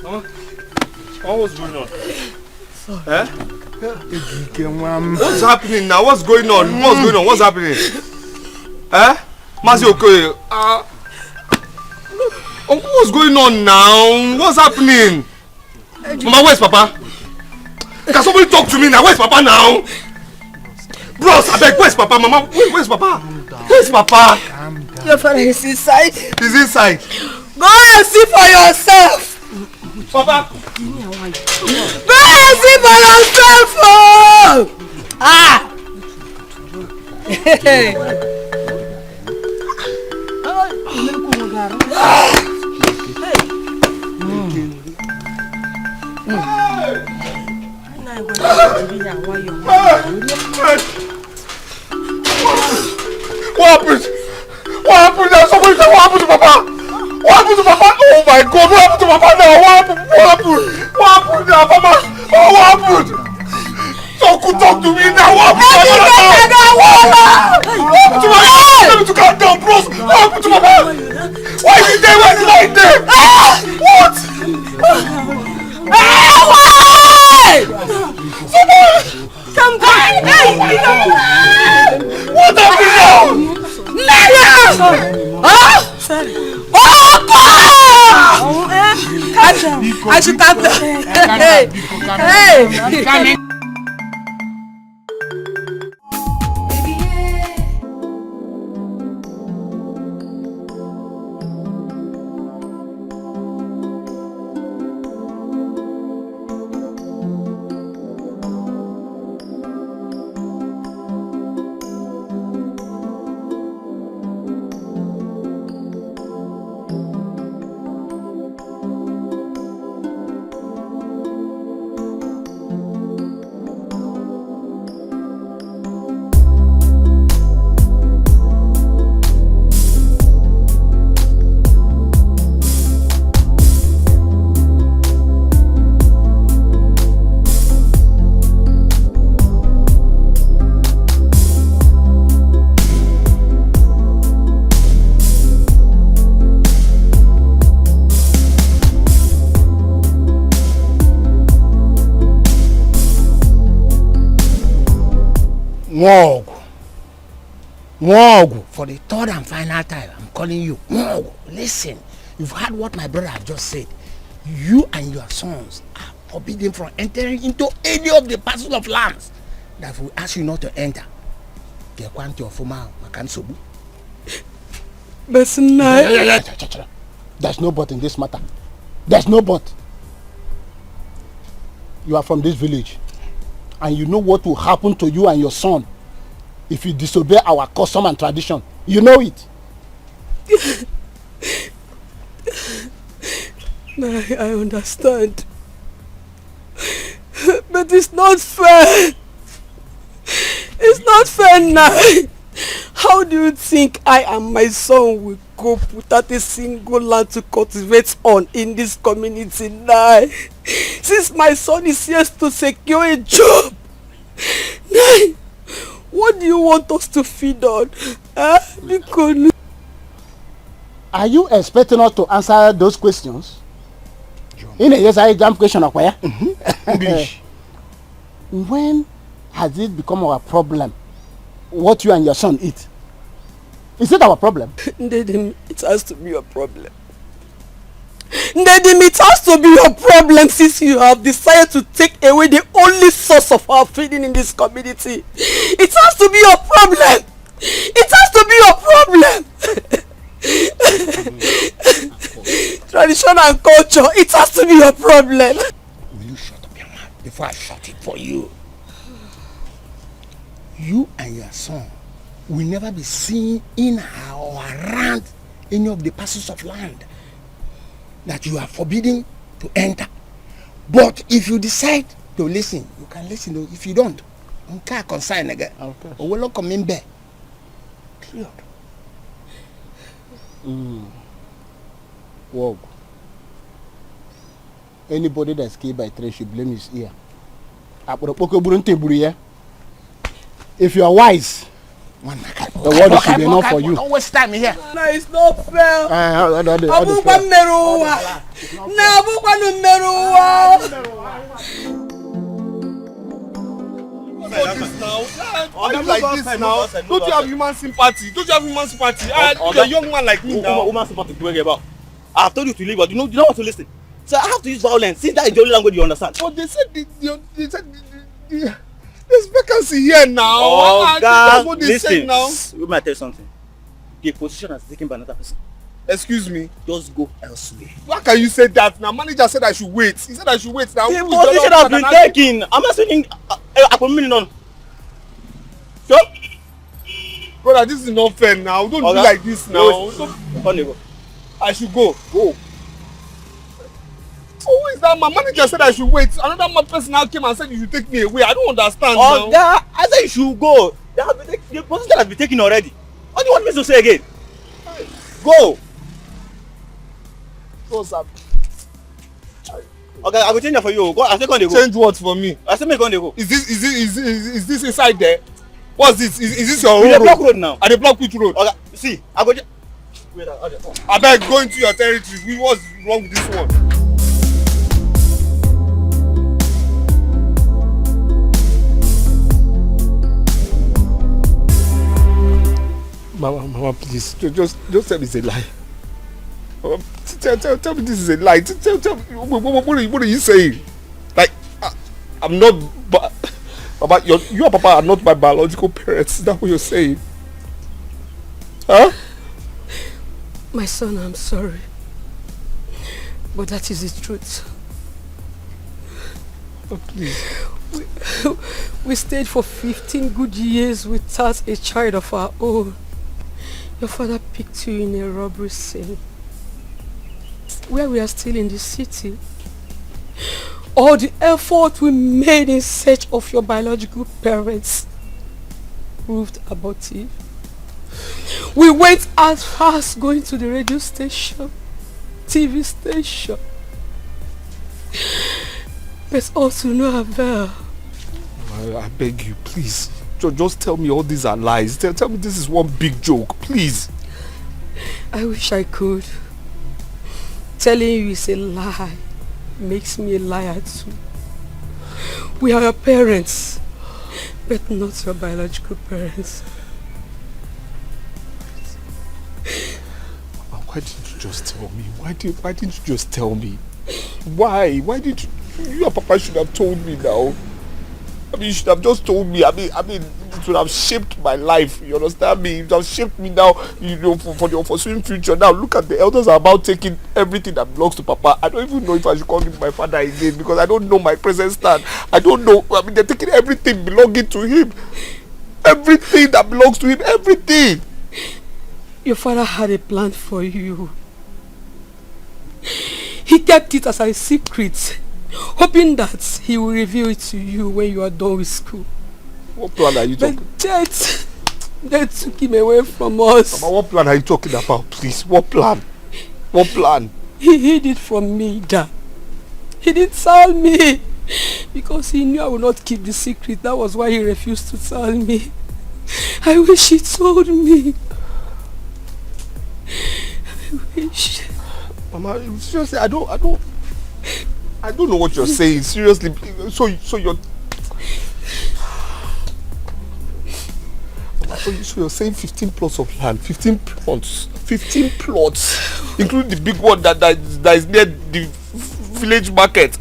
Huh? What's going on? Eh? What's happening now? What's going on? What's going on? What's happening? Eh? Mazi okay. What's going on now? What's happening? Mama, where's Papa? Can somebody talk to me now? Where's Papa now? Bros, I beg, where's Papa? Mama, where's Papa? Where's Papa? Your father is inside. He's inside. Go and see for yourself. Papa. Go and see for yourself. Oh! Ah! Hey. What happened? What happened? There's somebody said, what happened to Papa? What happened to Papa? Oh my God, what happened to Papa now? What happened? What happened? What happened now, Papa? Oh, what happened? Talk to me now. What happened to Papa now? What happened to Papa? Tell me to calm down, bros. What happened to Papa? Why is he there? Why is he lying there? What? Come back! What happened now? Liar! Huh? I should calm down. Hey! Mwog, for the third and final time, I'm calling you. Mwog, listen, you've heard what my brother have just said. You and your sons are forbidden from entering into any of the parcels of lands that we ask you not to enter. There's no but in this matter. There's no but. You are from this village, and you know what will happen to you and your son if you disobey our custom and tradition. You know it. I understand. But it's not fair. It's not fair now. How do you think I and my son will cope without a single land to cultivate on in this community now? Since my son is here to secure a job. Now, what do you want us to feed on? Are you expecting us to answer those questions? In a yes, I jump question of where? When has it become our problem what you and your son eat? Is it our problem? Ndedim, it has to be your problem. Ndedim, it has to be your problem since you have decided to take away the only source of our feeding in this community. It has to be your problem. It has to be your problem. Tradition and culture, it has to be your problem. Will you shut up your mouth before I shut it for you? You and your son will never be seen in or around any of the parcels of land that you are forbidden to enter. But if you decide to listen, you can listen. If you don't, you can't consign again. Or will not come in there. Cleared. Whoa. Anybody that's killed by trade should blame his ear. If you are wise, The word should be enough for you. Don't waste time here. No, it's not fair. Abukwa meruwa. Na abukwa no meruwa. Like this now. Don't you have human sympathy? Don't you have human sympathy? You're a young man like me now. Woman sympathy to worry about. I have told you to leave, but you don't want to listen. So I have to use violence. Since that is the only language you understand. But they said there's vacancy here now. Oh, that's what they said now. You might tell you something. The position is taken by another person. Excuse me. Just go elsewhere. Why can you say that now? Manager said I should wait. He said I should wait now. The position has been taken. I'm not saying on. So? Brother, this is not fair now. Don't do like this now. Go. I should go. Go. Who is that? My manager said I should wait. Another person now came and said you should take me away. I don't understand now. I said you should go. The position has been taken already. What do you want me to say again? Go. What's up? Okay, I will change that for you. Go. I said go. Change what for me? I said make go. Is this inside there? What's this? Is this your road? road? Block road now. At the block which road? Okay, see, I go. Wait, I beg, go into your territory. What's wrong with this one? Mama, please, just tell me it's a lie. Mama, tell me this is a lie. Tell me, what are you saying? Like, I'm not, Papa, you and Papa are not my biological parents. Is that what you're saying? Huh? My son, I'm sorry. But that is the truth. Oh, please. We stayed for 15 good years without a child of our own. Your father picked you in a robbery scene where we are still in the city. All the effort we made in search of your biological parents proved abortive. We went as far as going to the radio station, TV station, but also no avail. I beg you, please. Just tell me all these are lies. Tell me this is one big joke, please. I wish I could. Telling you is a lie makes me a liar too. We are your parents, but not your biological parents. Why didn't you just tell me? Why didn't you just tell me? Why? Why did you and Papa should have told me now? I mean, you should have just told me. I mean, it would have shaped my life. You understand me? It would have shaped me now, you know, for the unforeseen future. Now, look at the elders are about taking everything that belongs to Papa. I don't even know if I should call him my father again because I don't know my present stand. I don't know. I mean, they're taking everything belonging to him. Everything that belongs to him. Everything. Your father had a plan for you. He kept it as a secret, hoping that he will reveal it to you when you are done with school. What plan are you talking about? They took him away from us. Mama, what plan are you talking about, please? What plan? What plan? He hid it from me, Dad. He didn't tell me because he knew I would not keep the secret. That was why he refused to tell me. I wish he told me. I wish. Mama, seriously, I don't know what you're saying. Seriously, so you're so you're saying 15 plots of land, 15 plots, including the big one that is near the village market.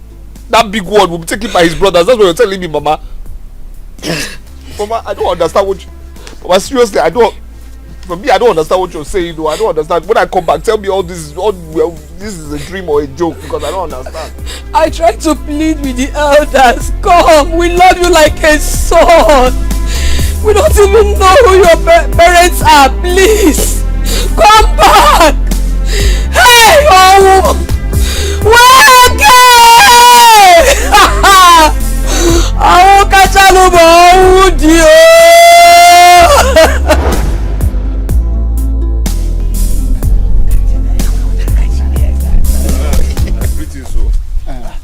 That big one will be taken by his brothers. That's what you're telling me, Mama. Mama, I don't understand what you. Mama, seriously, For me, I don't understand what you're saying, though. I don't understand. When I come back, tell me this is a dream or a joke, because I don't understand. I tried to plead with the elders. Come, we love you like a son. We don't even know who your parents are. Please, come back. Hey, oh, wake up! Oh, Kachalubo, Dio.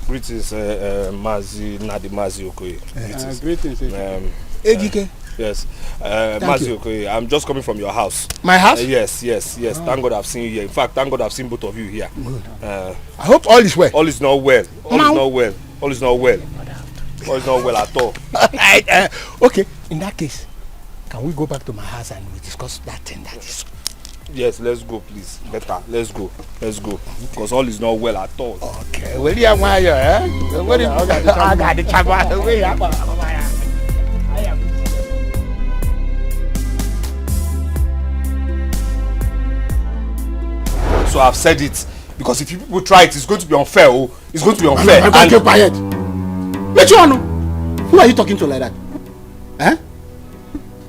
Greetings, Mazi Nadi Mazi Okoye. Greetings. Ejike. Yes. Mazio, I'm just coming from your house. My house? Yes. Oh. Thank God I've seen you here. In fact, thank God I've seen both of you here. I hope all is well. All is not well. All is not well at all. Okay, in that case, can we go back to my house and we discuss that thing that is... Yes, let's go, please. Better, let's go. Because all is not well at all. Okay, where do you want you, eh? I got the chapa. So I've said it. Because if people try it, it's going to be unfair. Oh, it's going to be unfair. I'm keep quiet. But you know, who are you talking to like that? Eh?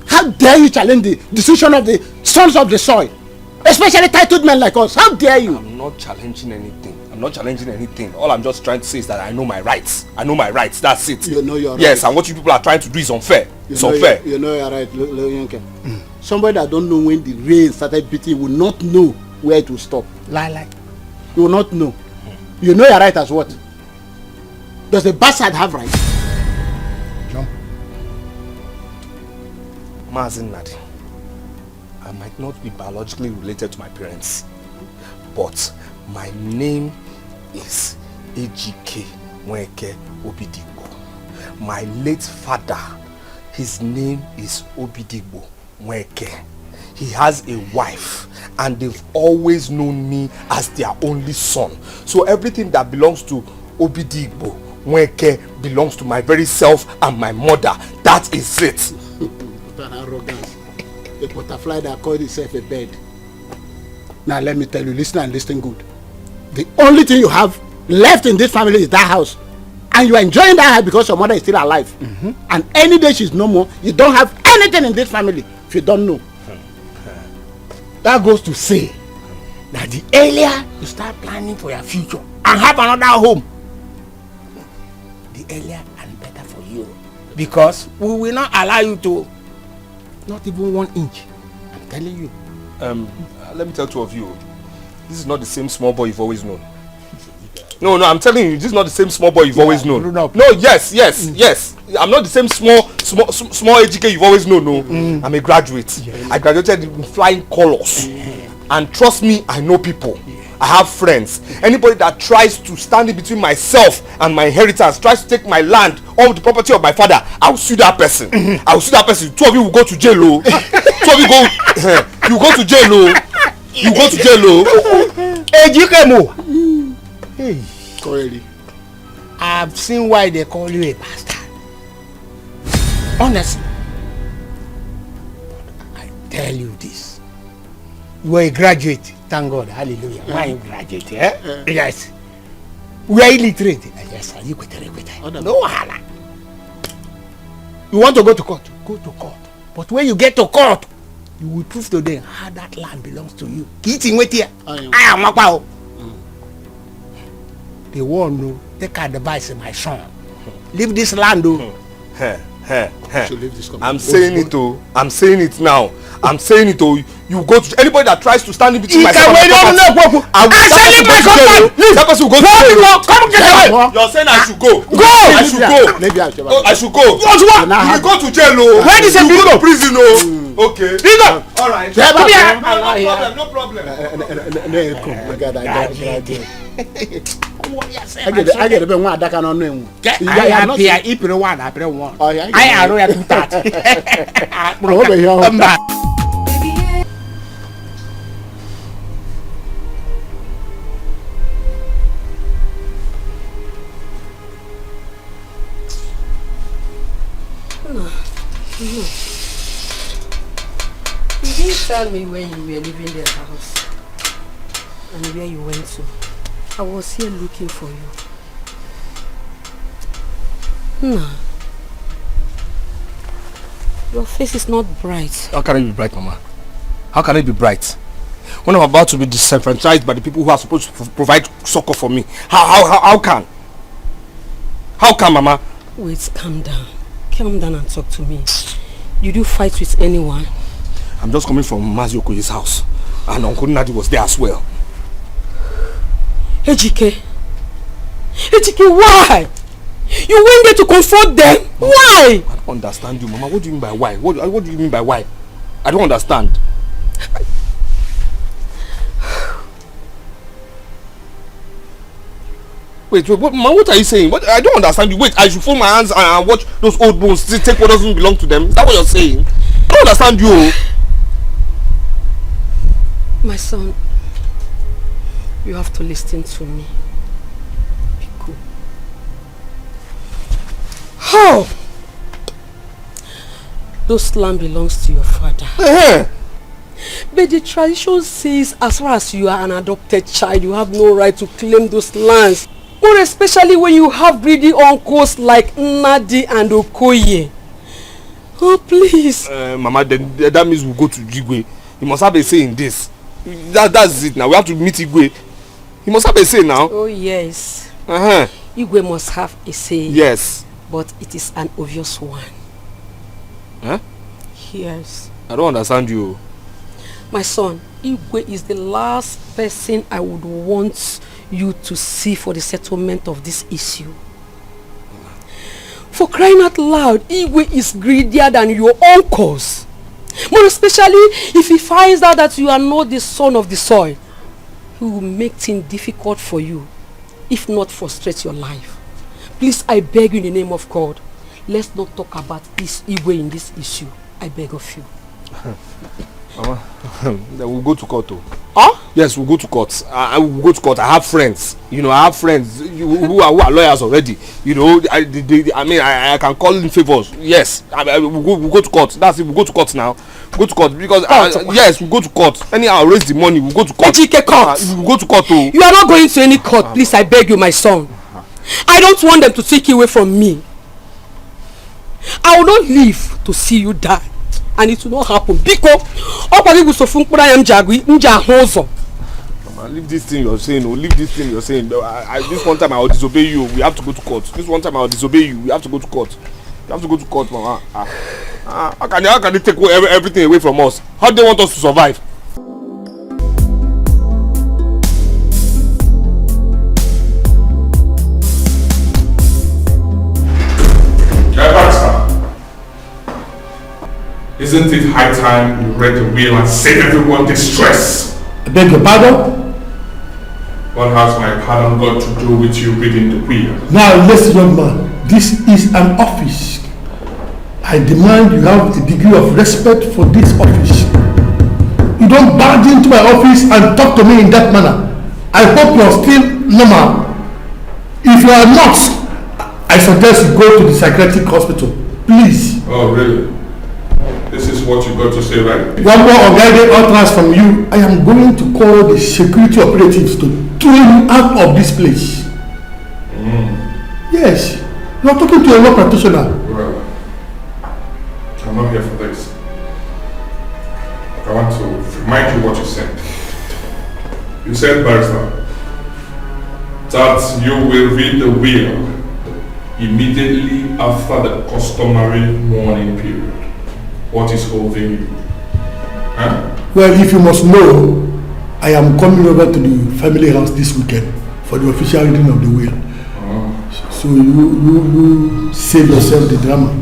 How dare you challenge the decision of the sons of the soil? Especially titled men like us. How dare you? I'm not challenging anything. All I'm just trying to say is that I know my rights. That's it. You know your rights. Yes, and what you people are trying to do is unfair. It's unfair. You know you're right, Somebody that don't know when the rain started beating will not know where to stop. Lie. You will not know. You know you're right as what? Does the bastard have rights? Jump. Mazin Nadi, I might not be biologically related to my parents, but my name is Ejike Nweke Obidigbo. My late father, his name is Obidigbo Nweke. He has a wife and they've always known me as their only son. So everything that belongs to Obidigbo Nweke belongs to my very self and my mother. That is it. An arrogance. A butterfly that called itself a bird. Now let me tell you, listen and listen good. The only thing you have left in this family is that house. And you are enjoying that house because your mother is still alive. And any day she's no more, you don't have anything in this family if you don't know. That goes to say that the earlier you start planning for your future and have another home, the earlier and better for you. Because we will not allow you to, not even 1 inch. I'm telling you. Let me tell two of you, this is not the same small boy you've always known. No, I'm telling you, this is not the same small boy you've always known. No, yes. I'm not the same small AGK you've always known. No, I'm a graduate. I graduated in flying colors. And trust me, I know people. I have friends. Anybody that tries to stand in between myself and my inheritance, tries to take my land or the property of my father, I'll sue that person. I'll sue that person. Two of you will go to jail. Two of you go to jail. You go to jail. AGK. Hey, Corey, I've seen why they call you a bastard. Honestly, I tell you this. You are a graduate, thank God, hallelujah. Why you graduate, eh? Yes. We are illiterate. Yes, sir. No wahala. You want to go to court? Go to court. But when you get to court, you will prove to them how that land belongs to you. I am Makpao. They won't know. Take advice, my son. Leave this land, though. I'm saying it, oh. I'm saying it now. I'm saying it, oh. You go to anybody that tries to stand in between myself and my property. That person will go to jail. Come get away. You're saying I should go. Go. I should go. I should go. You will go to jail, oh. Where is it? You go to prison, oh. Okay. All right. No problem. I get a bit more that can on him. I am here. If you want, I want. I know you that. Come back. No. You didn't tell me when you were leaving the house and where you went to. I was here looking for you. No. Your face is not bright. How can it be bright, Mama? How can it be bright? When I'm about to be disenfranchised by the people who are supposed to provide succor for me. How can? How can, Mama? Wait, calm down. Calm down and talk to me. Did you fight with anyone? I'm just coming from Mazioko's house. And Uncle Nadi was there as well. Ejike, why? You went there to confront them? Why? I don't understand you, Mama. What do you mean by why? What do you mean by why? I don't understand. Wait, Mama, what are you saying? I don't understand you. Wait, I should fold my hands and watch those old bones take what doesn't belong to them? Is that what you're saying? I don't understand you. My son, you have to listen to me. Be cool. How? Those land belongs to your father. But the tradition says as far as you are an adopted child, you have no right to claim those lands. More especially when you have greedy uncles like Nnadi and Okoye. Oh, please. Mama, then that means we'll go to Igwe. He must have a say in this. That's it now. We have to meet Igwe. He must have a say now. Oh, yes. Igwe must have a say. Yes. But it is an obvious one. Huh? Yes. I don't understand you. My son, Igwe is the last person I would want you to see for the settlement of this issue. For crying out loud, Igwe is greedier than your uncles. More especially if he finds out that you are not the son of the soil. He will make things difficult for you, if not frustrate your life. Please, I beg you in the name of God, let's not talk about this Igwe in this issue. I beg of you. Mama, then we'll go to court though. Huh? Yes, we'll go to court. I will go to court. I have friends. You know, I have friends who are lawyers already. You know, I can call in favors. Yes, we'll go to court. That's it. We'll go to court now. Go to court because yes, we'll go to court. Anyhow, I'll raise the money. We'll go to court. Court. We'll go to court too. You are not going to any court. Please, I beg you, my son. I don't want them to take you away from me. I will not live to see you die. And it will not happen because Mama, leave this thing you're saying. Oh, leave this thing you're saying. This one time I will disobey you. We have to go to court. This one time I will disobey you. We have to go to court. You have to go to court, Mama. How can they take everything away from us? How do they want us to survive? Isn't it high time you read the will and save everyone distress? I beg your pardon? What has my pardon got to do with you reading the will? Now listen, young man. This is an office. I demand you have a degree of respect for this office. You don't barge into my office and talk to me in that manner. I hope you are still normal. If you are not, I suggest you go to the psychiatric hospital. Please. Oh, really? This is what you got to say, right? One more unguided utterance from you. I am going to call the security operatives to throw you out of this place. Yes. You are talking to a law practitioner. Well, I'm not here for this. I want to remind you what you said. You said, Barrister, that you will read the will immediately after the customary mourning period. What is holding you? Huh? Well, if you must know, I am coming over to the family house this weekend for the official reading of the will. So you save yourself the drama.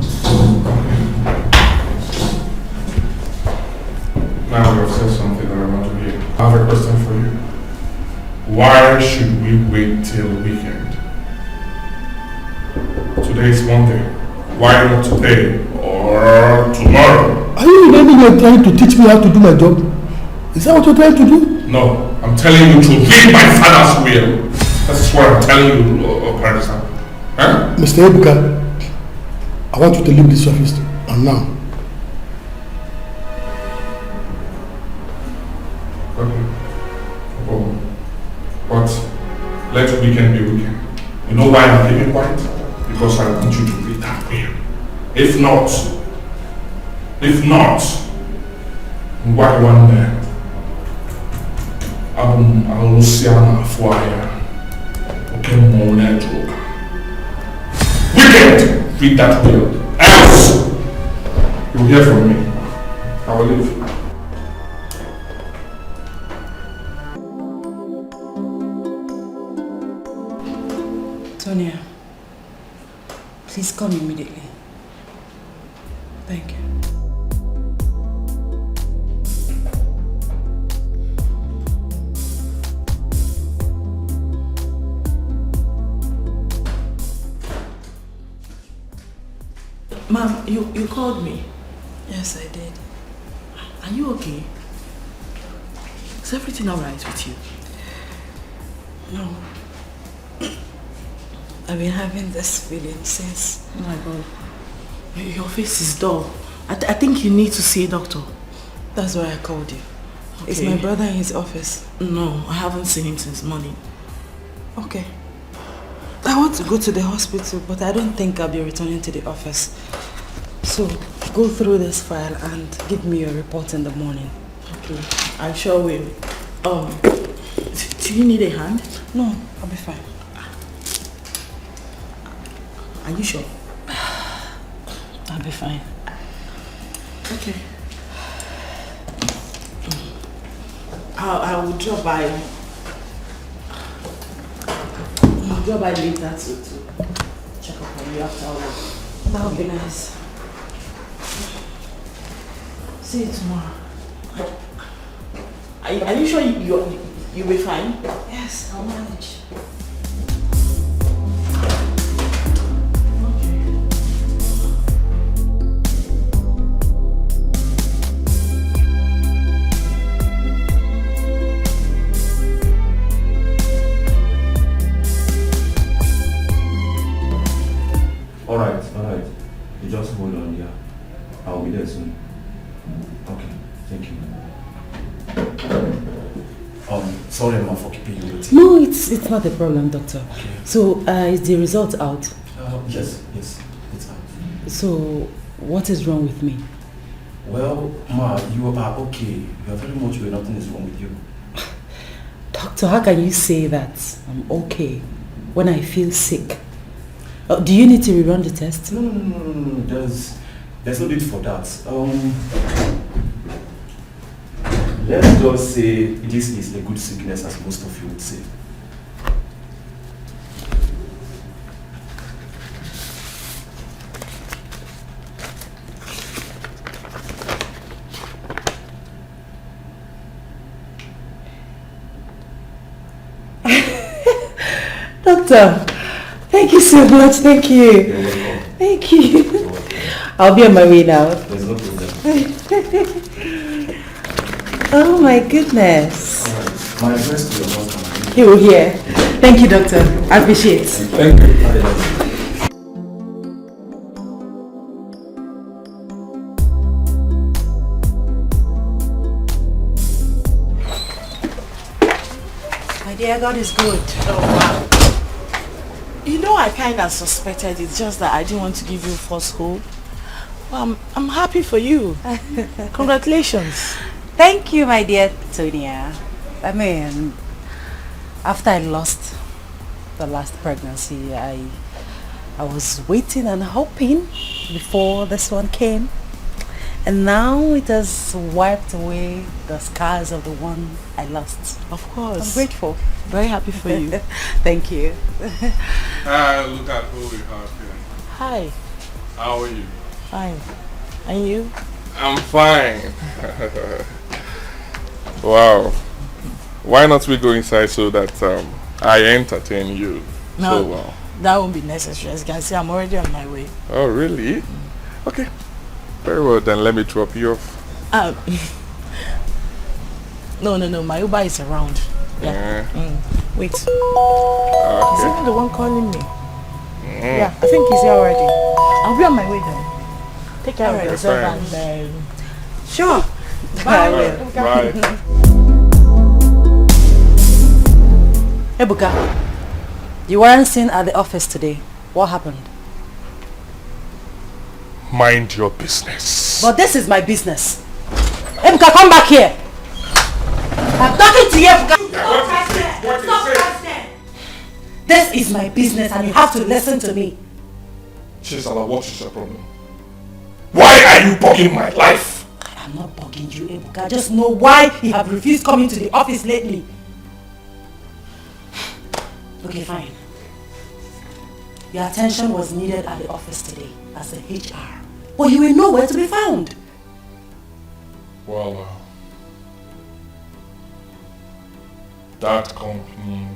Now you have said something that I want to hear. I have a question for you. Why should we wait till the weekend? Today is Monday. Why not today or tomorrow? Are you really trying to teach me how to do my job? Is that what you're trying to do? No, I'm telling you to read my father's will. That's what I'm telling you, Parisa. Huh? Mr. Ebuka, I want you to leave this office and now. Okay. Oh. But let weekend be weekend. You know why I'm keeping quiet? Because I want you to read that will. If not, what one day? Aluciana Fuaya. Okay, Mona Joker. Wicked! Read that will. Else, you'll hear from me. I will leave. Tonia, Please come immediately. Thank you. Ma'am, you called me. Yes, I did. Are you okay? Is everything alright with you? No. I've been having this feeling since. Oh my God. Your face is dull. I think you need to see a doctor. That's why I called you. Okay. Is my brother in his office? No, I haven't seen him since morning. Okay. I want to go to the hospital, but I don't think I'll be returning to the office. So, go through this file and give me your report in the morning. Okay, I sure will. Do you need a hand? No, I'll be fine. Are you sure? I'll be fine. Okay. I will drop by. I'll drop by later to check up on you after work. That would be nice. See you tomorrow. Are you sure you'll be fine? Yes, I'll manage. Alright. You just hold on, yeah. I'll be there soon. Okay, thank you. Sorry Emma for keeping you waiting. No, it's not a problem, doctor. Okay. So, is the result out? Yes, it's out. So, what is wrong with me? Well, Ma, you are okay. You are very much well. Nothing is wrong with you. Doctor, how can you say that I'm okay when I feel sick? Do you need to rerun the test? No. There's no need for that. Let's just say this is a good sickness, as most of you would say. Doctor, thank you so much. Thank you. You're welcome. Thank you. You're welcome. I'll be on my way now. There's no problem. Oh my goodness. Alright, my address to your husband. He will hear. Thank you, doctor. I appreciate it. Thank you. Have a nice day. My dear, God is good. Oh, wow. You know, I kind of suspected it, just that I didn't want to give you false hope. Well, I'm happy for you. Congratulations. Thank you, my dear Tonia. I mean, after I lost the last pregnancy, I was waiting and hoping before this one came. And now it has wiped away the scars of the one I lost. Of course. I'm grateful. Very happy for you. Thank you. Look at who we have here. Hi. How are you? Fine. And you? I'm fine. Wow. Why not we go inside so that I entertain you No, so well? that won't be necessary. As you can see, I'm already on my way. Oh, really? Okay. Very well, then let me drop you off. No. My Uber is around. Yeah. Wait. Is Okay. he the one calling me? Yeah, I think he's here already. I'll be on my way then. Take care of yourself and... Sure. Bye. Alright, bye. Ebuka, you weren't seen at the office today. What happened? Mind your business. But this is my business. Ebuka, come back here. I'm talking to you, Ebuka. This is my business and you have to listen to me. Chisala, what is your problem? Why are you bugging my life? I'm not bugging you, Ebuka. I just know why you have refused coming to the office lately. Okay, fine. Your attention was needed at the office today as the HR, but you were nowhere to be found. Well, that company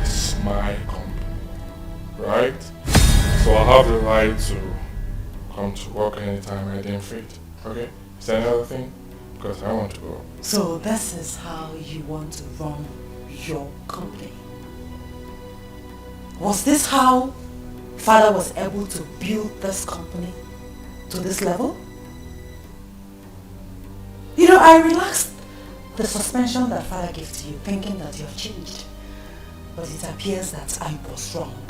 is my company, right? So I have the right to come to work anytime I deem fit, okay? Is there another thing? Because I want to go. So this is how you want to run your company? Was this how Father was able to build this company to this level? You know, I relaxed the suspension that Father gave to you, thinking that you have changed. But it appears that I was wrong.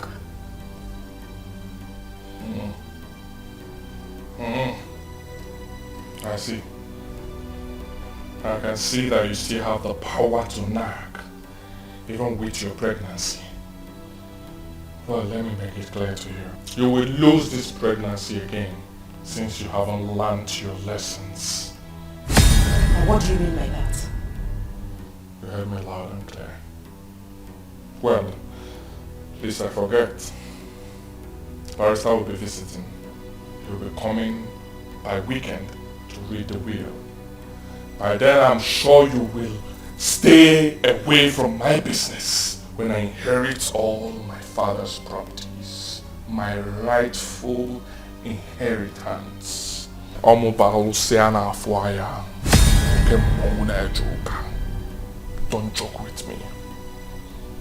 I see. I can see that you still have the power to nag, even with your pregnancy. Well, let me make it clear to you. You will lose this pregnancy again, since you haven't learned your lessons. And what do you mean by that? You heard me loud and clear. Well, lest I forget, Barrister will be visiting. He will be coming by weekend to read the will. By then I'm sure you will stay away from my business when I inherit all my father's properties, my rightful inheritance. Don't joke with me.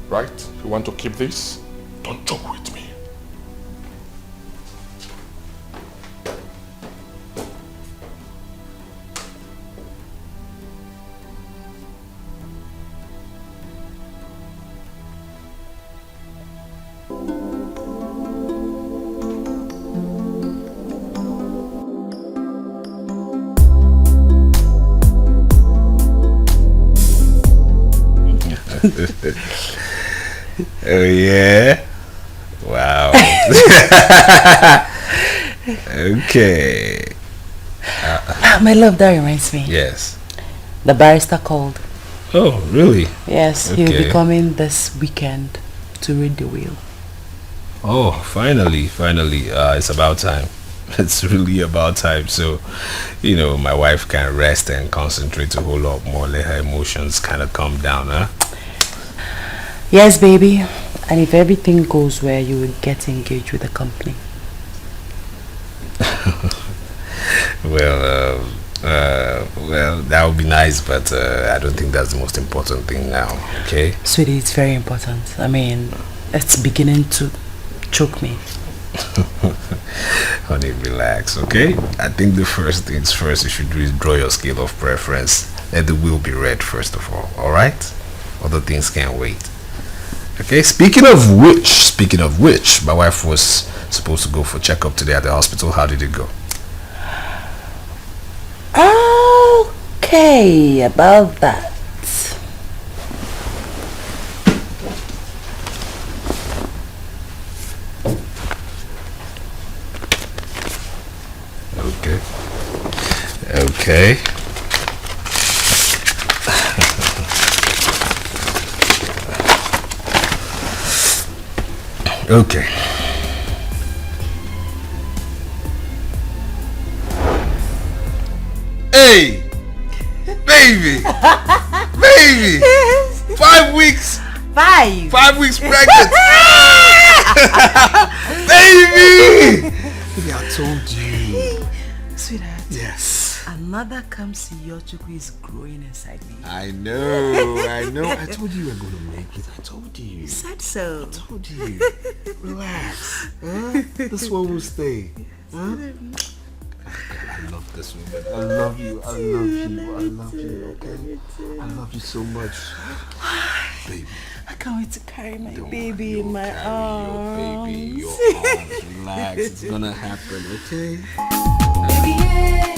Right? You want to keep this? Don't joke with me. Oh yeah? Wow. Okay. My love, that reminds me. Yes. The barrister called. Oh, really? Yes, Okay. he'll be coming this weekend to read the will. Oh, finally. It's about time. It's really about time. So, you know, my wife can rest and concentrate a whole lot more. Let her emotions kind of calm down, huh? Yes, baby. And if everything goes well, you will get engaged with the company. Well, that would be nice, but I don't think that's the most important thing now, okay? Sweetie, it's very important. I mean, it's beginning to choke me. Honey, relax, okay? I think the first things first you should do is draw your scale of preference. Let the will be read first of all, alright? Other things can't wait. Okay, speaking of which, my wife was supposed to go for checkup today at the hospital. How did it go? Okay, about that. Okay. Okay. Hey! Baby! Baby! 5 weeks! 5 weeks pregnant! Baby! Baby, I told you. Sweetheart. Yes. Another Kamsi is growing inside me. I know. I told you you were going to make it. I told you. You said so. I told you. Relax. Huh? This one will stay. Huh? I love this woman. I love you. Okay? I love you so much. Baby. I can't wait to carry my Don't baby worry, in my arms. Your arms. Relax. It's gonna happen, okay? Baby, yeah,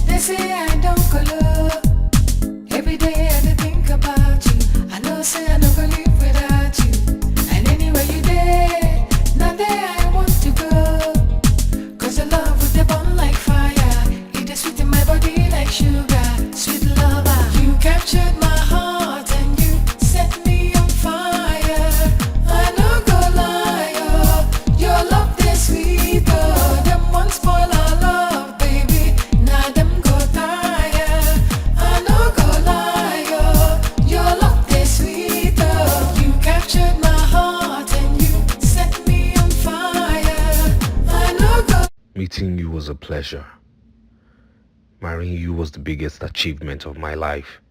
they say I don't color. Every day I dey think about you. I know say I don't gonna live without you. And anywhere you there, not there I want to go. Cause your love with the burn like fire. It is sweet in my body like sugar. Sweet lover, you captured my heart and you set me on fire. I no go lie, oh. was a pleasure. Marrying you was the biggest achievement of my life.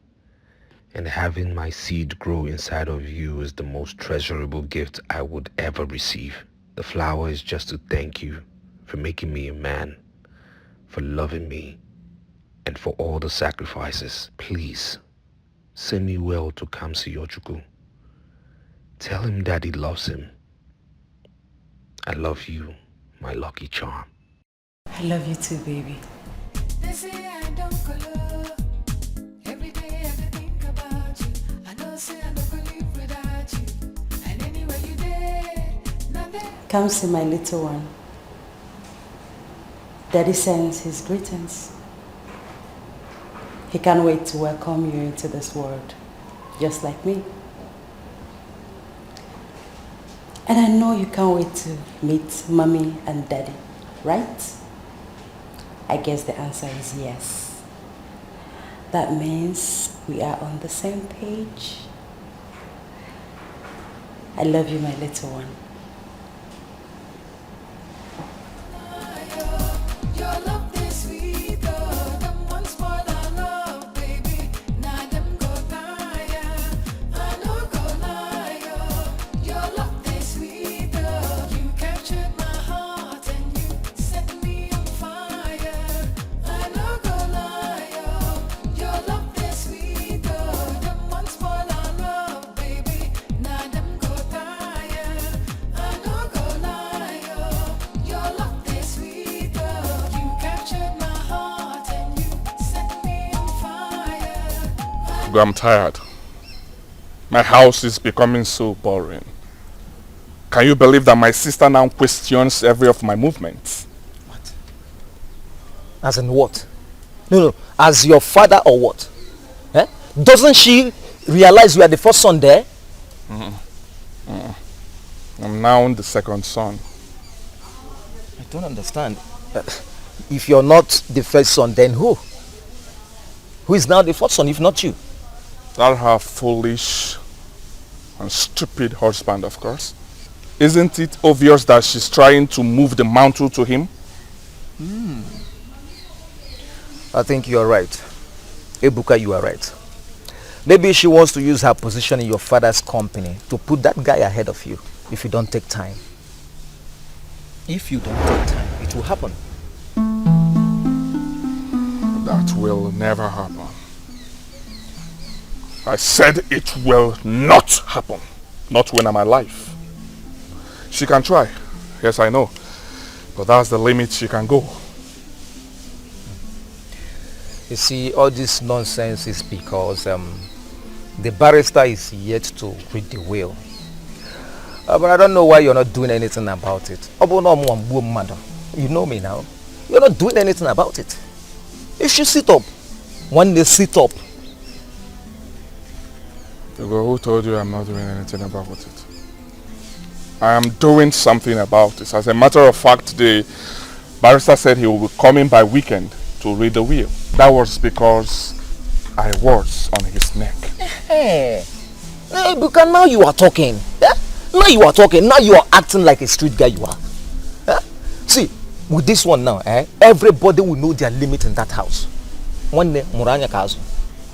And having my seed grow inside of you is the most treasurable gift I would ever receive. The flower is just to thank you for making me a man, for loving me, and for all the sacrifices. Please, send me well to Kamsi Yojuku. Tell him Daddy loves him. I love you, my lucky charm. I love you too, baby. They say I don't color. Every day I think about you. I know say I don't live without you. And anywhere you there, nothing. Come see my little one. Daddy sends his greetings. He can't wait to welcome you into this world, just like me. And I know you can't wait to meet Mommy and Daddy, right? I guess the answer is yes. That means we are on the same page. I love you, my little one. Your love is sweet, them one spoil our love, baby. Now them go tire. I know go lie, your love is sweet, you captured my heart and you set me on fire. I know go lie, your love is sweet, them one spoil our love, baby. Now them go tire. I know go lie, your love is sweet, you captured my heart and you set me on fire. I'm tired. My house is becoming so boring. Can you believe that my sister now questions every of my movements? What? As in what? No. As your father or what? Eh? Doesn't she realize you are the first son there? I'm now the second son. I don't understand. If you're not the first son, then who? Who is now the first son if not you? That her foolish and stupid husband, of course. Isn't it obvious that she's trying to move the mantle to him? I think you are right. Ebuka, you are right. Maybe she wants to use her position in your father's company to put that guy ahead of you if you don't take time. If you don't take time, it will happen. That will never happen. I said it will not happen. Not when I'm alive. She can try. Yes, I know. But that's the limit she can go. You see, all this nonsense is because the barrister is yet to read the will. But I don't know why you're not doing anything about it. You know me now. You're not doing anything about it. You should sit up. One day sit up. Who told you I'm not doing anything about it? I am doing something about this. As a matter of fact, the barrister said he will be coming by weekend to read the will. That was because I was on his neck. Hey, because now you are talking. Yeah? Now you are talking. Now you are acting like a street guy you are. Yeah? See, with this one now, everybody will know their limit in that house. One day, Muranya Kazu.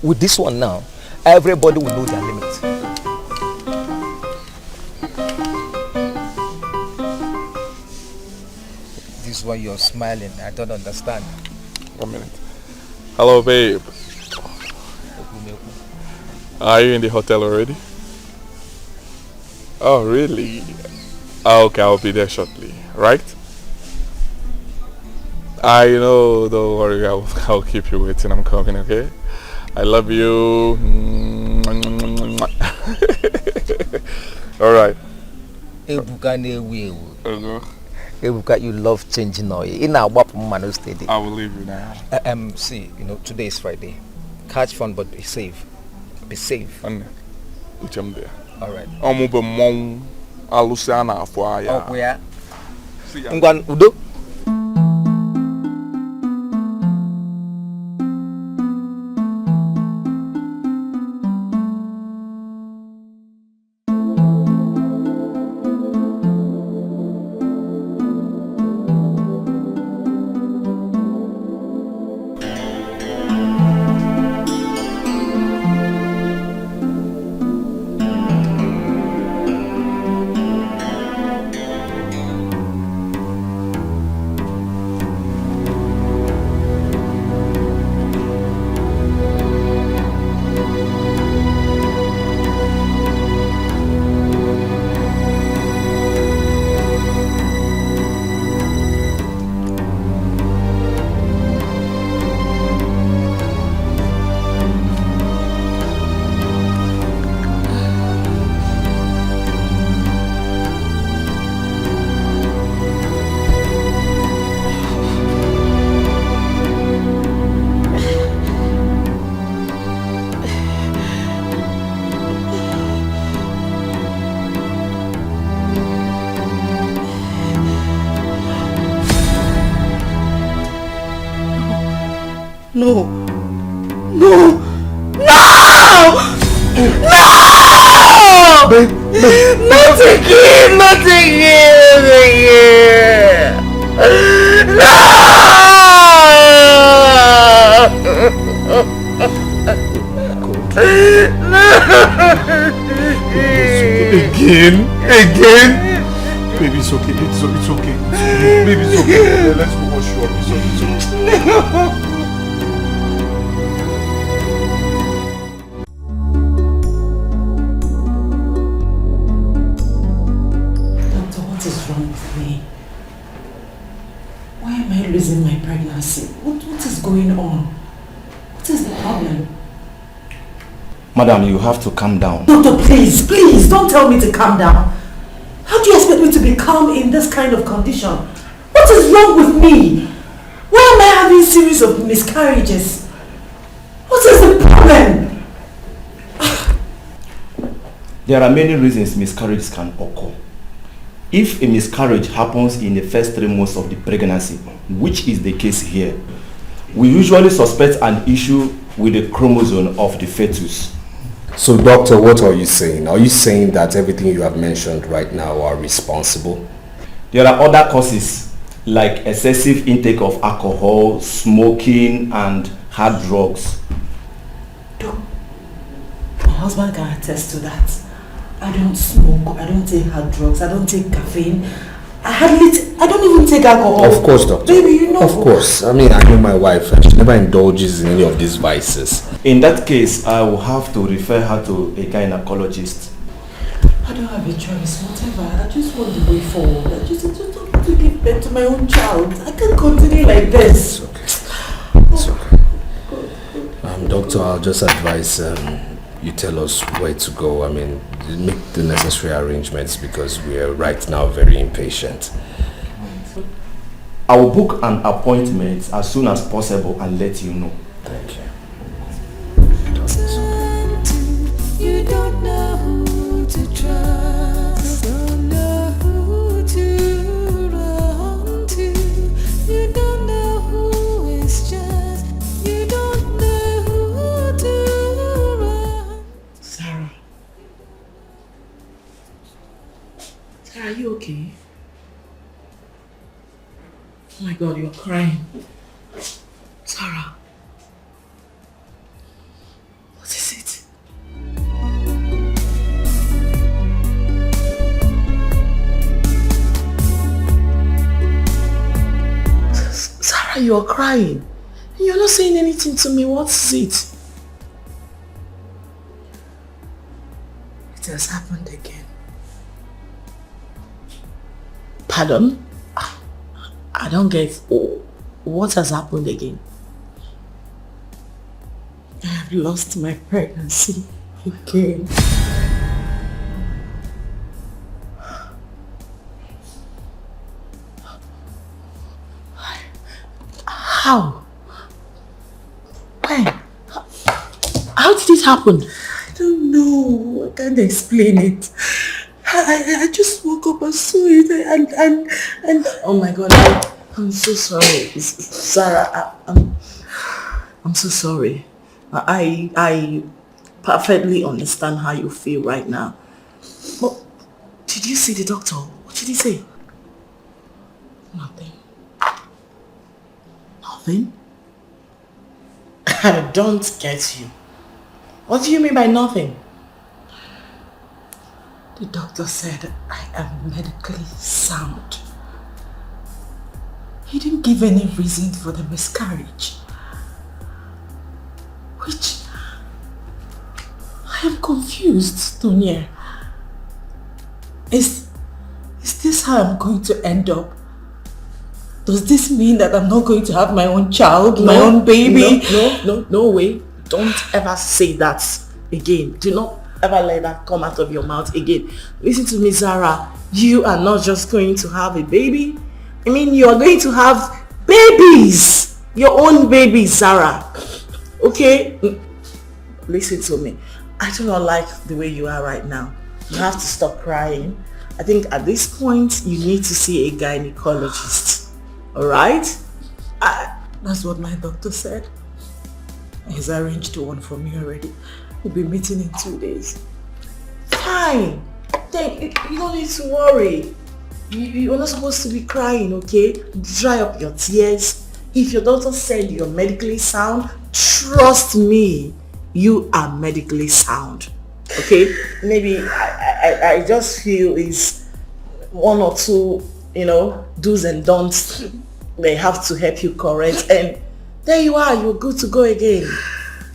With this one now, everybody will know their limit. This is why you're smiling. I don't understand. 1 minute. Hello, babe. Are you in the hotel already? Oh, really? Okay, I'll be there shortly. Right? I know. Don't worry. I'll keep you waiting. I'm coming. Okay. I love you. All right. Ebuka, you love changing oil. In our man steady. I will leave you now. See, today is Friday. Catch fun, but be safe. Be safe. And I'm there. All right. Aluciana for ya. Oh, yeah. See ya. Udo. No! No! No! No! Babe, Not again! Not again! No! Again? Baby, it's okay. It's okay. Baby, it's okay. Let's go wash you up. It's okay. Doctor, what is wrong with me? Why am I losing my pregnancy? What is going on? What is the problem? Madam, you have to calm down. Doctor, please, don't tell me to calm down. How do you expect me to be calm in this kind of condition? What is wrong with me? Why am I having a series of miscarriages? What is the problem? There are many reasons miscarriages can occur. If a miscarriage happens in the first 3 months of the pregnancy, which is the case here, we usually suspect an issue with the chromosome of the fetus. So doctor, what are you saying? Are you saying that everything you have mentioned right now are responsible? There are other causes like excessive intake of alcohol, smoking and hard drugs. My husband can attest to that. I don't smoke, I don't take hard drugs, I don't take caffeine. I don't even take alcohol. Of course, doctor. Baby, you know. Of course. I mean, I know my wife and she never indulges in any of these vices. In that case, I will have to refer her to a gynecologist. I don't have a choice, whatever. I just want the way forward. I just want to give birth to my own child. I can't continue like this. It's okay. It's okay. Doctor, I'll just advise you tell us where to go. I mean, make the necessary arrangements because we are right now very impatient. I will book an appointment as soon as possible and let you know. Thank you. You don't know who to trust, don't know who to run to. You don't know who is just, you don't know who to run. Sarah, are you okay? Oh my God, you're crying. Sarah. What is it? Sarah, you're crying. You're not saying anything to me. What is it? It has happened again. Pardon? I don't get what has happened again. I have lost my pregnancy again. How? When? How did it happen? I don't know. I can't explain it. I just woke up and saw it and oh my God, I'm so sorry, Sarah. I'm so sorry. I perfectly understand how you feel right now. But did you see the doctor? What did he say? Nothing. Nothing? I don't get you. What do you mean by nothing? The doctor said I am medically sound. He didn't give any reason for the miscarriage. Which... I am confused, Tonya. Is this how I'm going to end up? Does this mean that I'm not going to have my own child, my own baby? No way. Don't ever say that again. Do not ever let that come out of your mouth again. Listen to me, Zara. You are not just going to have a baby. I mean, you are going to have babies. Your own babies, Zara. Okay? Listen to me. I do not like the way you are right now. You have to stop crying. I think at this point, you need to see a gynecologist. Alright? That's what my doctor said. He's arranged one for me already. We'll be meeting in 2 days. Fine. Then you don't need to worry. You're not supposed to be crying, okay? Dry up your tears. If your doctor said you're medically sound, trust me, you are medically sound. Okay? Maybe I just feel it's 1 or 2, do's and don'ts they have to help you correct, and there you are, you're good to go again.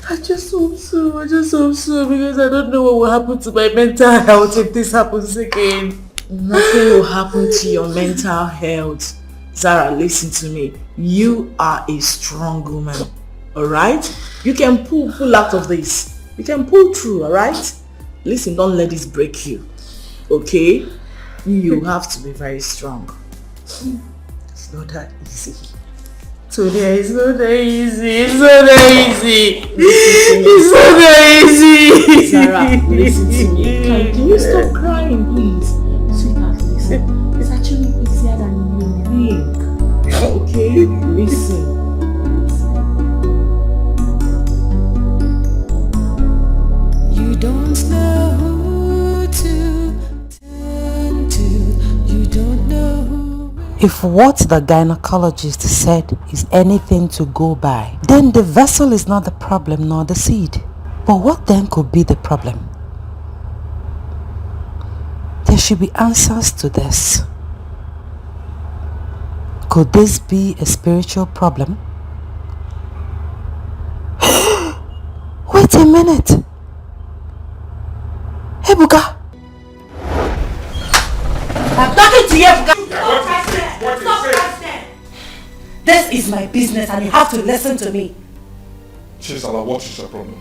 I just hope so, because I don't know what will happen to my mental health if this happens again. Nothing will happen to your mental health. Zara, listen to me. You are a strong woman, alright? You can pull out of this. You can pull through, alright? Listen, don't let this break you, okay? You have to be very strong. It's not that easy. Today it's not that easy. It's not that easy. It's not that easy. Sarah, listen to me. Can you stop crying, please? Sweetheart, listen. It's actually easier than you think. Okay? Listen. You don't know who to turn to. You don't know who. If what the gynecologist said is anything to go by, then the vessel is not the problem nor the seed. But what then could be the problem? There should be answers to this. Could this be a spiritual problem? Wait a minute. Ebuka. I'm talking to you, Ebuka. This is my business and you have to listen to me. Chisala, what is your problem?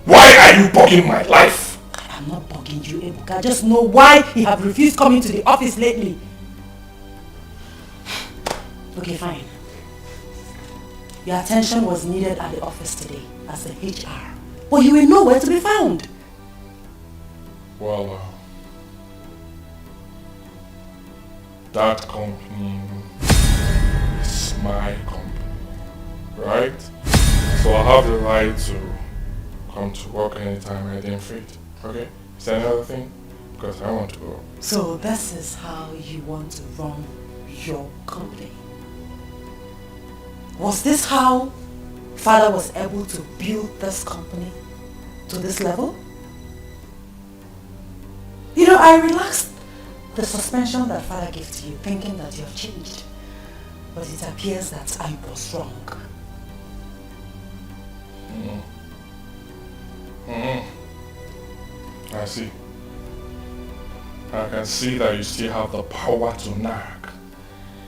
Why are you bugging my life? I'm not bugging you, Ebuka. I just know why you have refused coming to the office lately. Okay, fine. Your attention was needed at the office today as the HR. But you were nowhere to be found. Well, that company is my company, right? So I have the right to come to work anytime I deem fit, okay? Is there another thing? Because I want to go. So this is how you want to run your company. Was this how Father was able to build this company to this level? You know, I relaxed the suspension that Father gave to you, thinking that you have changed. But it appears that I was wrong. I see. I can see that you still have the power to nag,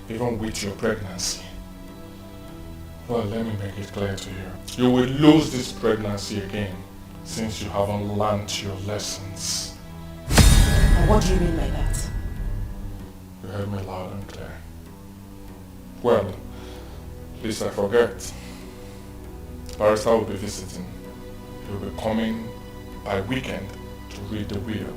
even with your pregnancy. Well, let me make it clear to you. You will lose this pregnancy again, since you haven't learned your lessons. And what do you mean by that? You heard me loud and clear. Well, lest I forget, Barrister will be visiting. He will be coming by weekend to read the will.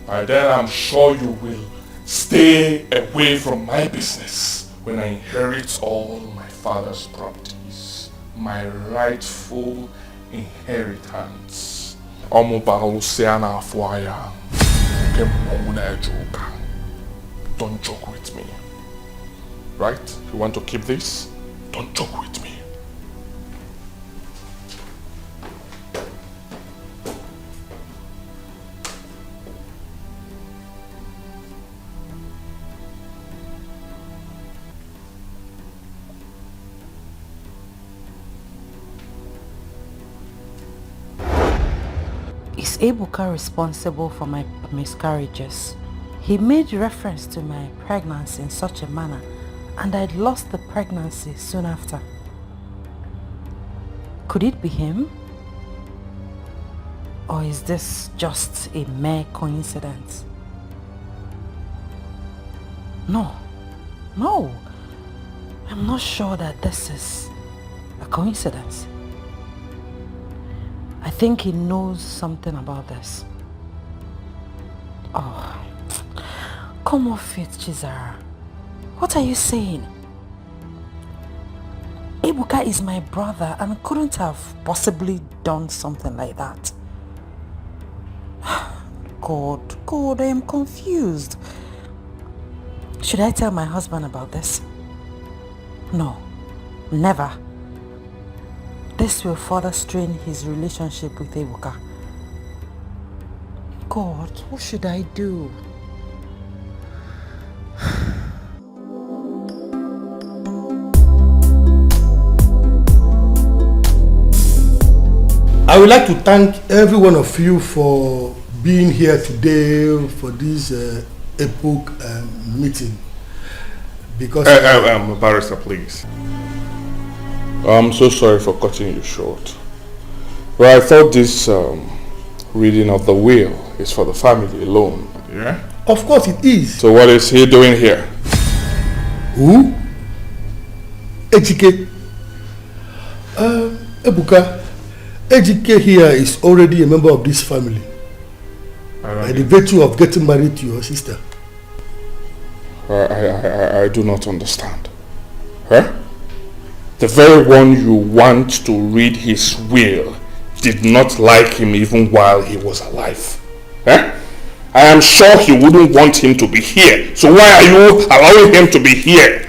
By then I'm sure you will stay away from my business when I inherit all my father's properties, my rightful inheritance. Don't joke with me. Right? You want to keep this? Don't joke with me. Is Ebuka responsible for my miscarriages? He made reference to my pregnancy in such a manner, and I'd lost the pregnancy soon after. Could it be him? Or is this just a mere coincidence? No, I'm not sure that this is a coincidence. I think he knows something about this. Oh, come off it, Chizara. What are you saying? Ebuka is my brother and couldn't have possibly done something like that. God, I am confused. Should I tell my husband about this? No, never. This will further strain his relationship with Ebuka. God, what should I do? I would like to thank every one of you for being here today for this epoch meeting. Because barrister, please. I'm so sorry for cutting you short. But I thought this reading of the will is for the family alone. Yeah? Of course it is. So what is he doing here? Who? Ejike. Ebuka. Ejike here is already a member of this family. By the virtue of getting married to your sister. I do not understand. Huh? The very one you want to read his will did not like him even while he was alive. Huh? I am sure he wouldn't want him to be here. So why are you allowing him to be here?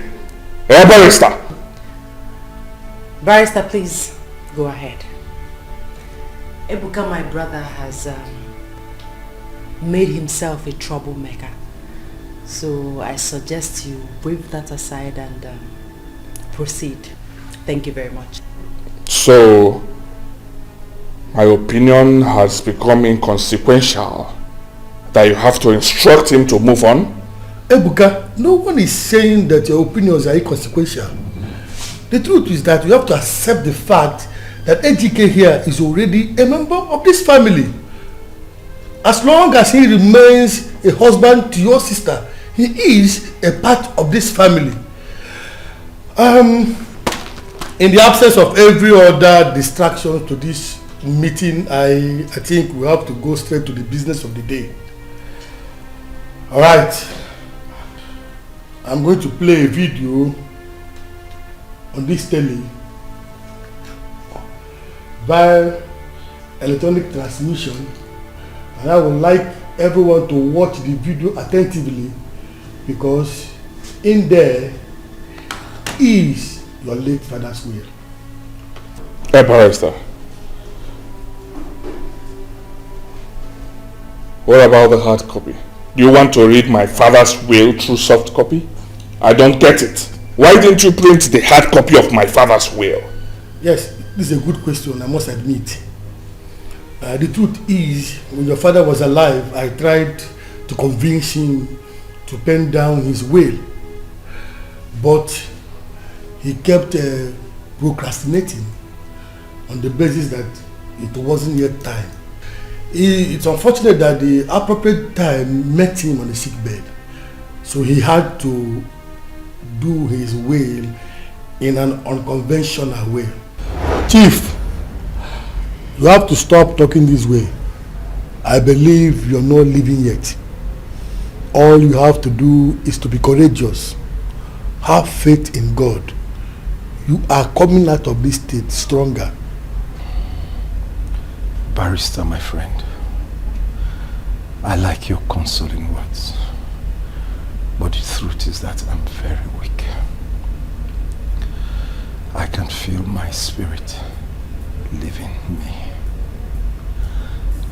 Barrister? Barrister, please go ahead. Ebuka, my brother, has made himself a troublemaker. So I suggest you wave that aside and proceed. Thank you very much. So, my opinion has become inconsequential. That you have to instruct him to move on? Ebuka, no one is saying that your opinions are inconsequential. The truth is that you have to accept the fact that Ejike here is already a member of this family. As long as he remains a husband to your sister, he is a part of this family. In the absence of every other distraction to this meeting, I think we have to go straight to the business of the day. Alright. I'm going to play a video on this telly via electronic transmission, and I would like everyone to watch the video attentively because in there is your late father's will. Hey, barrister. What about the hard copy? Do you want to read my father's will through soft copy? I don't get it. Why didn't you print the hard copy of my father's will? Yes, this is a good question, I must admit. The truth is, when your father was alive, I tried to convince him to pen down his will. But he kept procrastinating on the basis that it wasn't yet time. It's unfortunate that the appropriate time met him on the sick bed. So he had to do his will in an unconventional way. Chief, you have to stop talking this way. I believe you're not living yet. All you have to do is to be courageous. Have faith in God. You are coming out of this state stronger. Barrister, my friend, I like your consoling words, but the truth is that I'm very weak. I can feel my spirit leaving me.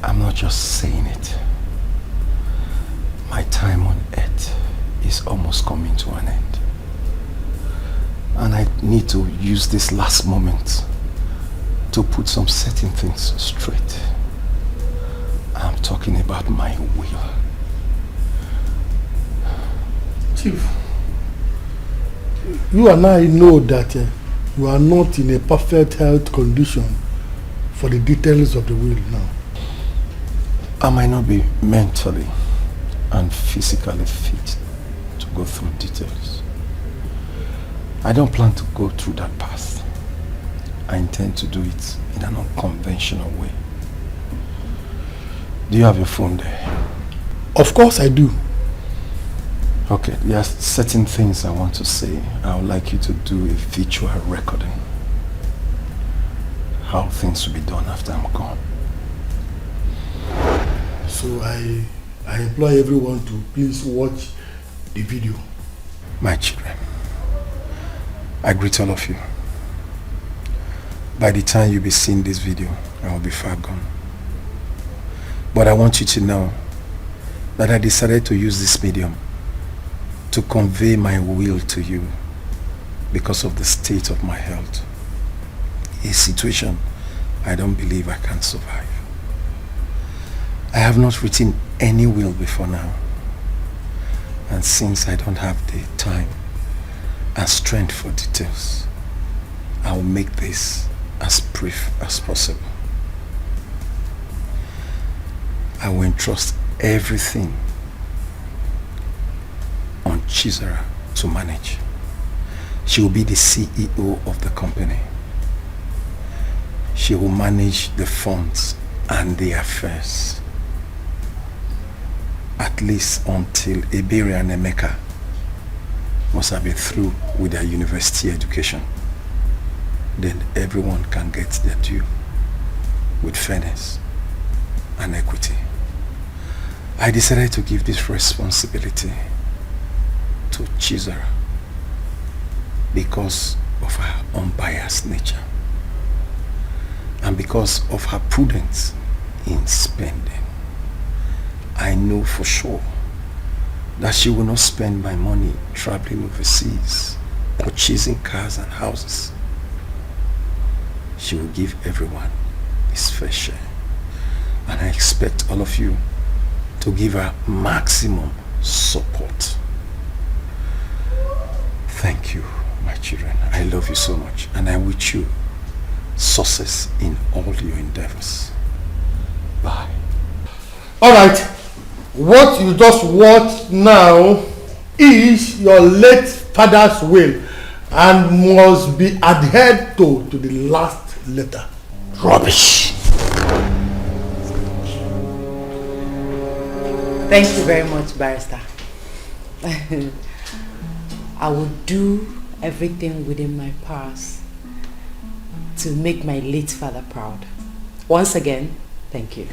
I'm not just saying it. My time on earth is almost coming to an end. And I need to use this last moment to put some certain things straight. I'm talking about my will. Chief, you and I know that you are not in a perfect health condition for the details of the will now. I might not be mentally and physically fit to go through details. I don't plan to go through that path. I intend to do it in an unconventional way. Do you have your phone there? Of course I do. Okay, there are certain things I want to say. I would like you to do a virtual recording. how things will be done after I'm gone. So I implore everyone to please watch the video. My children, I greet all of you. By the time you'll be seeing this video, I will be far gone. But I want you to know that I decided to use this medium to convey my will to you because of the state of my health. A situation I don't believe I can survive. I have not written any will before now. And since I don't have the time and strength for details, I will make this as brief as possible. I will entrust everything on Chisara to manage. She will be the CEO of the company. She will manage the funds and the affairs. At least until Iberia and Emeka must have been through with their university education. Then everyone can get their due with fairness and equity. I decided to give this responsibility to Chisara because of her unbiased nature and because of her prudence in spending. I know for sure that she will not spend my money traveling overseas, purchasing cars and houses. She will give everyone his fair share. And I expect all of you to give her maximum support. Thank you, my children. I love you so much, and I wish you success in all your endeavors. Bye. Alright. What you just watched now is your late father's will and must be adhered to the last letter. Rubbish. Thank you very much, Barrister. I will do everything within my powers to make my late father proud. Once again, thank you.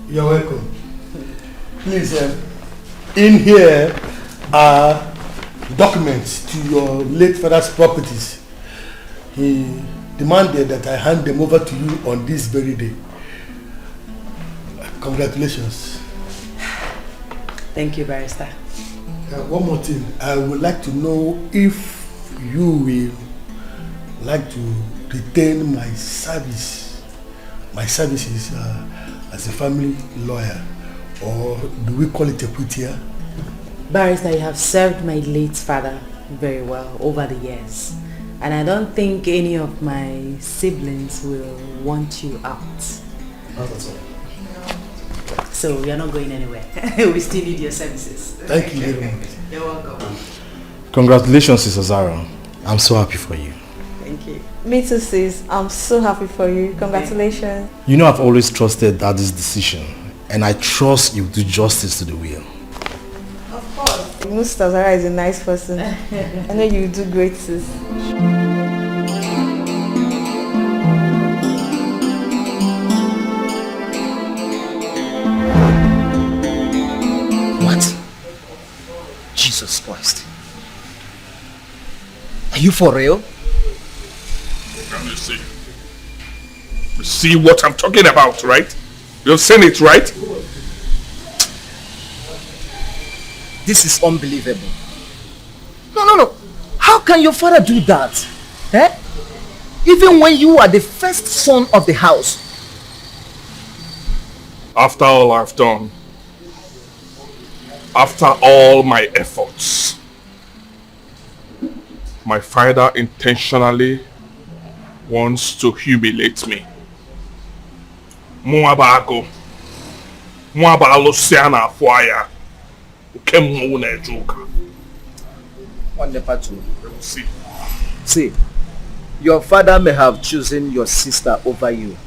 You're welcome. Please, in here are documents to your late father's properties. He demanded that I hand them over to you on this very day. Congratulations. Thank you, Barrister. One more thing. I would like to know if you will like to retain my services as a family lawyer, or do we call it a equity? Barrister, you have served my late father very well over the years, and I don't think any of my siblings will want you out. Not at all. So you're not going anywhere. We still need your services. Thank you very much. You're welcome. Congratulations, Sister Zara. I'm so happy for you. Thank you. Me too, sis. I'm so happy for you. Congratulations. You know I've always trusted Daddy's decision, and I trust you do justice to the will. Of course. Mr. Zara is a nice person. I know you do great, sis. What? Jesus Christ. Are you for real? Can you see? You see what I'm talking about, right? You've seen it, right? This is unbelievable. No. How can your father do that? Eh? Even when you are the first son of the house. After all I've done, after all my efforts, my father intentionally wants to humiliate me. Muabago. Muabalo siana fuaya. Ukemuna ejuka. On the part two. See, your father may have chosen your sister over you.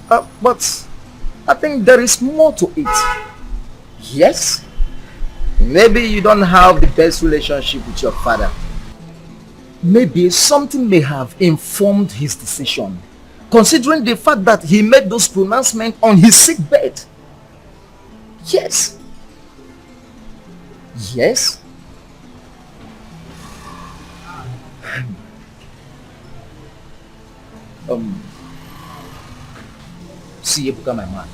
But I think there is more to it. Yes, maybe you don't have the best relationship with your father. Maybe something may have informed his decision. considering the fact that he made those pronouncements on his sick bed. Yes. Yes. See, Ebuka, my man,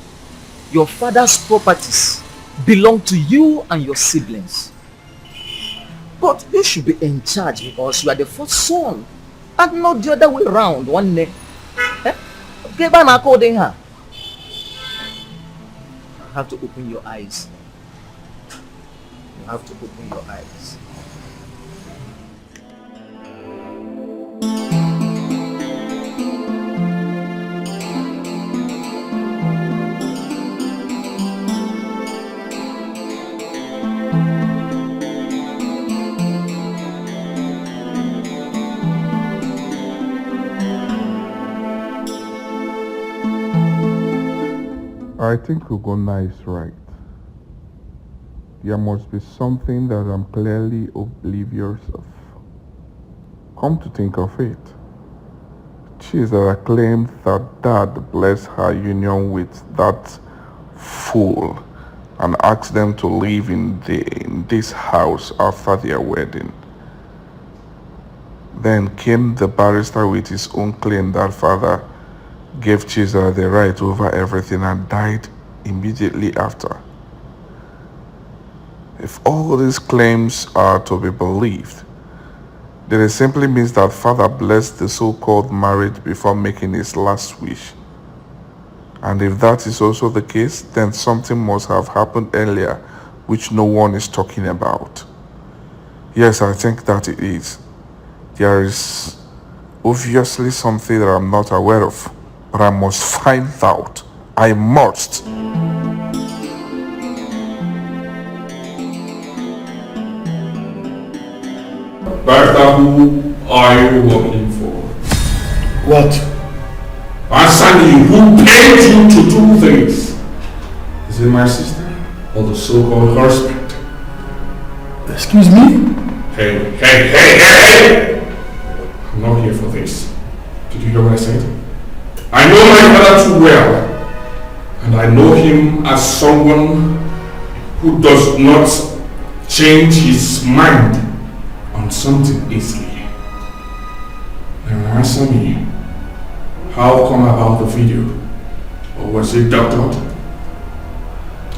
your father's properties belong to you and your siblings. But you should be in charge because you are the first son and not the other way around. One day. You have to open your eyes. You have to open your eyes. I think Ugonna is right. There must be something that I'm clearly oblivious of. Come to think of it, Chizara claimed that Dad blessed her union with that fool and asked them to live in this house after their wedding. Then came the barrister with his own claim that father gave Chizara the right over everything and died immediately after. If all these claims are to be believed, then it simply means that father blessed the so-called marriage before making his last wish. And if that is also the case, then something must have happened earlier which no one is talking about. Yes, I think that it is. There is obviously something that I'm not aware of, but I must find out. I must. Barrister, who are you working for? What? Answer me, who paid you to do this? Is it my sister or the so-called husband? Excuse me? Hey! I'm not here for this. Did you hear what I said? I know my father too well, and I know him as someone who does not change his mind on something easily. Now answer me. How come about the video? Or was it doctored?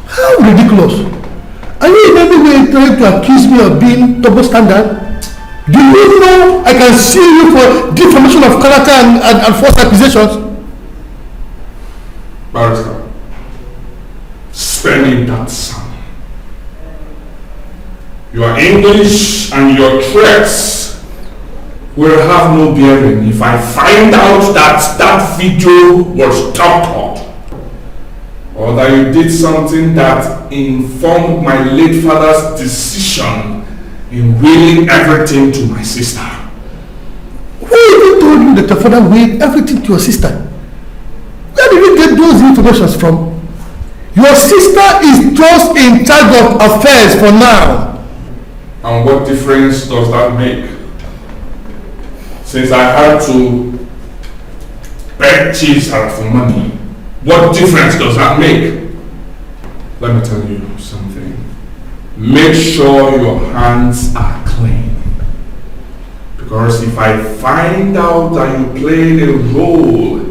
How ridiculous! Are you in any way trying to accuse me of being double standard? Do you know I can sue you for defamation of character and false accusations? Barrister, spending that sum. Your English and your threats will have no bearing if I find out that that video was doctored, or that you did something that informed my late father's decision in willing everything to my sister. Who even told you that your father willed everything to your sister? Where did you get those informations from? Your sister is just in charge of affairs for now. And what difference does that make? Since I had to beg Chizara for money, what difference does that make? Let me tell you something. Make sure your hands are clean. Because if I find out that you played a role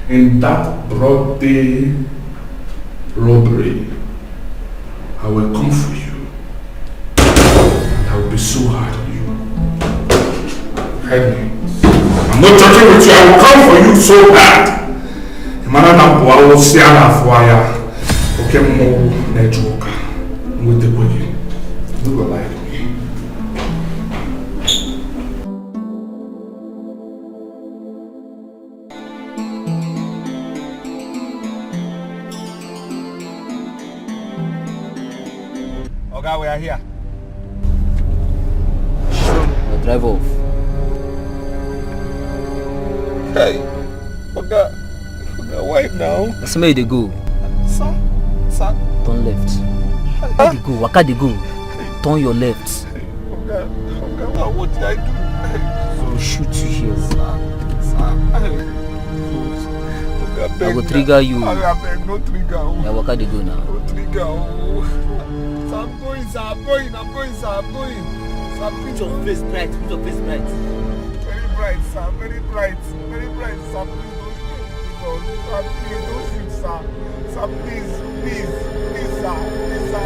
in that broad day robbery, I will come for you. And I will be so hard on you. Heard me? I'm not joking with you. I will come for you so bad. I will see okay, more network with the body. You will like me. Okay, we are here. Drive off. Hey, okay, why now? That's where they go. Sir. Turn left. Where they go? Waka they go. Turn your left. Okay, what did I do? I will shoot you here. Sir. I will trigger you. I beg, no trigger. Yeah, waka dey go now. No trigger. So I'm going, sir. I'm going, sir. I'm going. So put your face bright. Put your face bright. Very bright, sir. Very bright. Very bright, sir. Please don't shoot, sir. Sir, please, please, please, sir. Please, sir.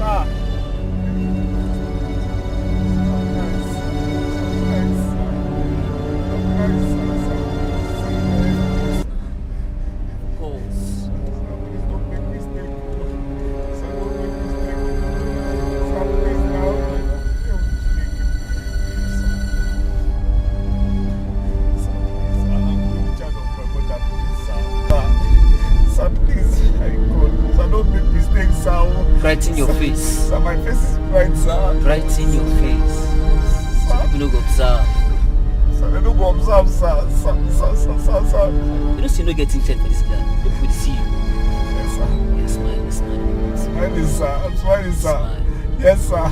Sir. Brighten your face. Sir, my face is bright, sir. Brighten your face. So people don't go observe. Sir, they don't go observe, sir. Sir. You don't see no getting checked for this guy. People will see you. Yes, sir. Yes, smile. Smiling, sir. I'm smiling, sir. Smile. Yes, sir.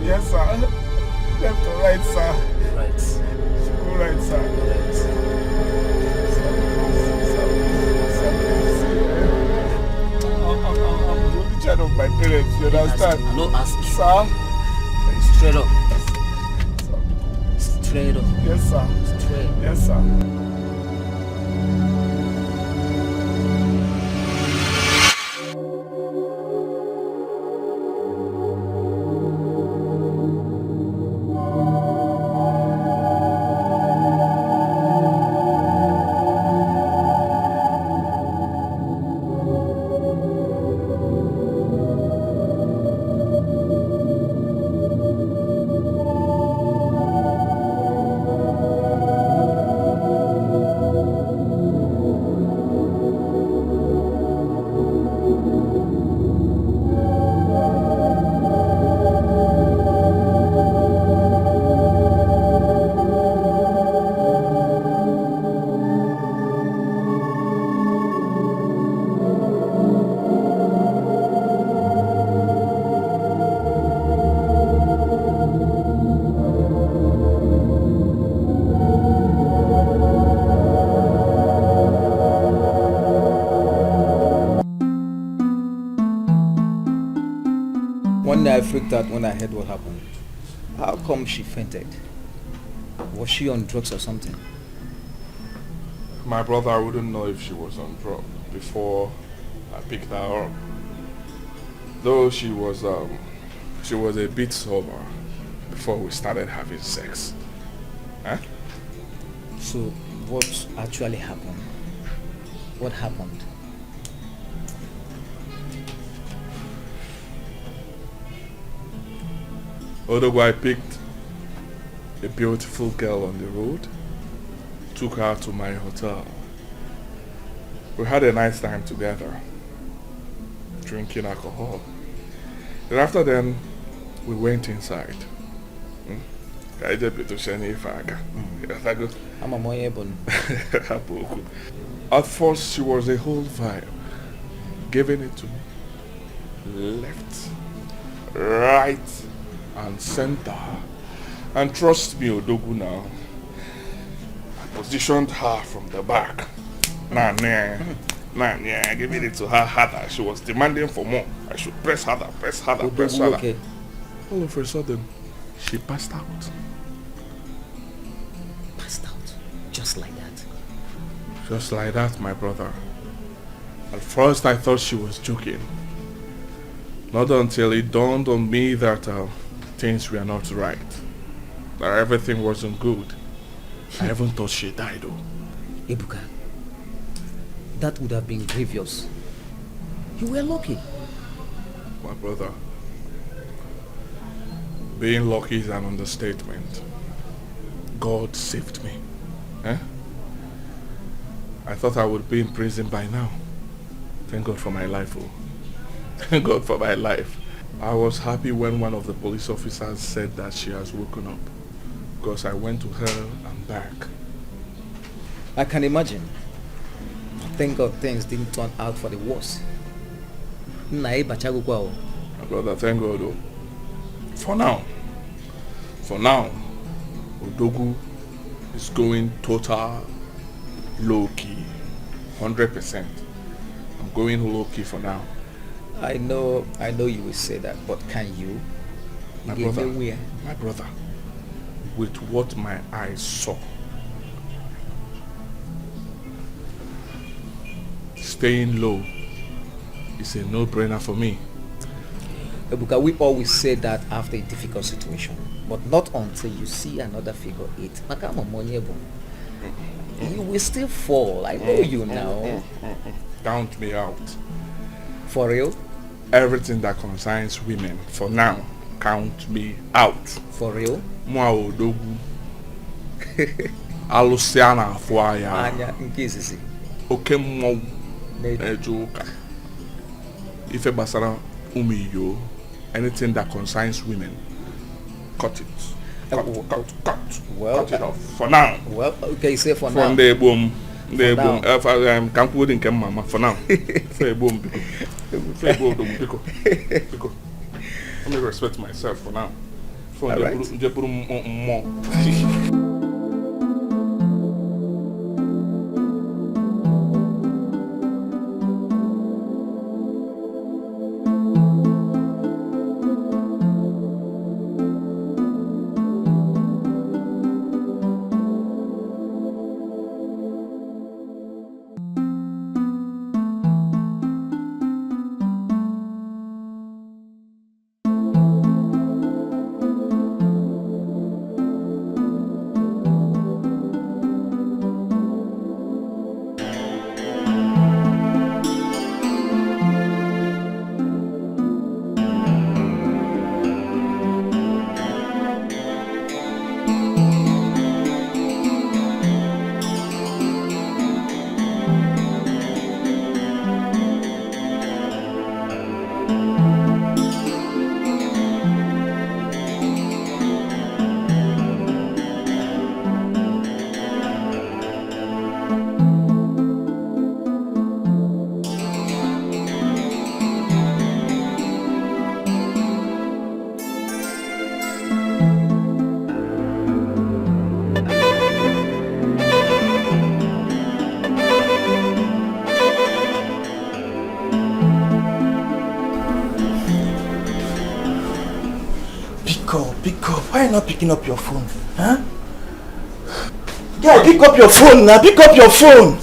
Yes, sir. Left or right, sir. Right. Go right, sir. Right. Of my parents, you understand? I'm not asking. Sir? Straight up. Straight up. Yes, sir. Straight. Yes, sir. One day I freaked out when I heard what happened. How come she fainted? Was she on drugs or something? My brother wouldn't know if she was on drugs before I picked her up. Though she was a bit sober before we started having sex. Huh? So what actually happened? What happened? Although I picked a beautiful girl on the road, took her to my hotel. We had a nice time together, drinking alcohol. Then after then, we went inside. At first, she was a whole vibe, giving it to me. Left, right, and center. And trust me, Odogu now, I positioned her from the back. Giving it to her harder. She was demanding for more. I should press harder. Okay. All of a sudden, she passed out. Passed out? Just like that? Just like that, my brother. At first, I thought she was joking. Not until it dawned on me that things were not right. That everything wasn't good. I even thought she died though. Ebuka, that would have been grievous. You were lucky. My brother, being lucky is an understatement. God saved me. I thought I would be in prison by now. Thank God for my life. Thank God for my life. I was happy when one of the police officers said that she has woken up, because I went to her and back. I can imagine. Thank God things didn't turn out for the worse. My brother, thank God though. For now, Odogu is going total low-key, 100%. I'm going low-key for now. I know you will say that, but can you? My brother, with what my eyes saw, staying low is a no-brainer for me. Ebuka, we always say that after a difficult situation, but not until you see another figure 8. You will still fall. I know you now. Count me out. For real? Everything that concerns women, for now, count me out. For real? Mwa Odogu. Alusiana Fuaya. Anya, in case Okemo. Ejoka. Ife basara umiyo. Anything that concerns women, cut it. Cut. Well, cut it off. For now. Well, okay, say for now. From the boom. The boom. Can't put in mama. For now. Say boom. Because. Let me respect myself for now. For the more. Pick up. Why are you not picking up your phone? Huh? Yeah, pick up your phone now. Pick up your phone.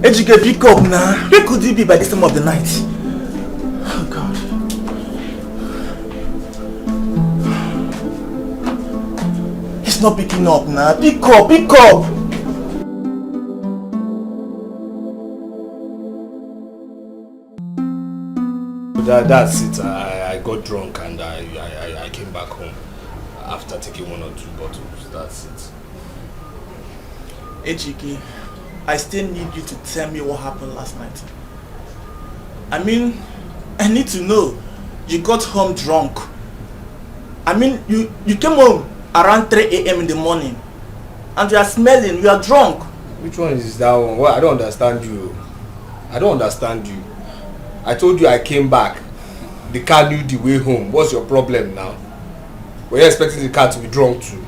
Ejike, pick up now. Where could you be by this time of the night? Oh God. He's not picking up now. Pick up. That's it. I got drunk and I came back home after taking 1 or 2 bottles. That's it. Ejike, I still need you to tell me what happened last night. I mean, I need to know. You got home drunk. I mean, you came home around 3 a.m. in the morning and you are smelling, you are drunk. Which one is that one? Well, I don't understand you. I told you I came back. The car knew the way home. What's your problem now? Were you expecting the car to be drunk too?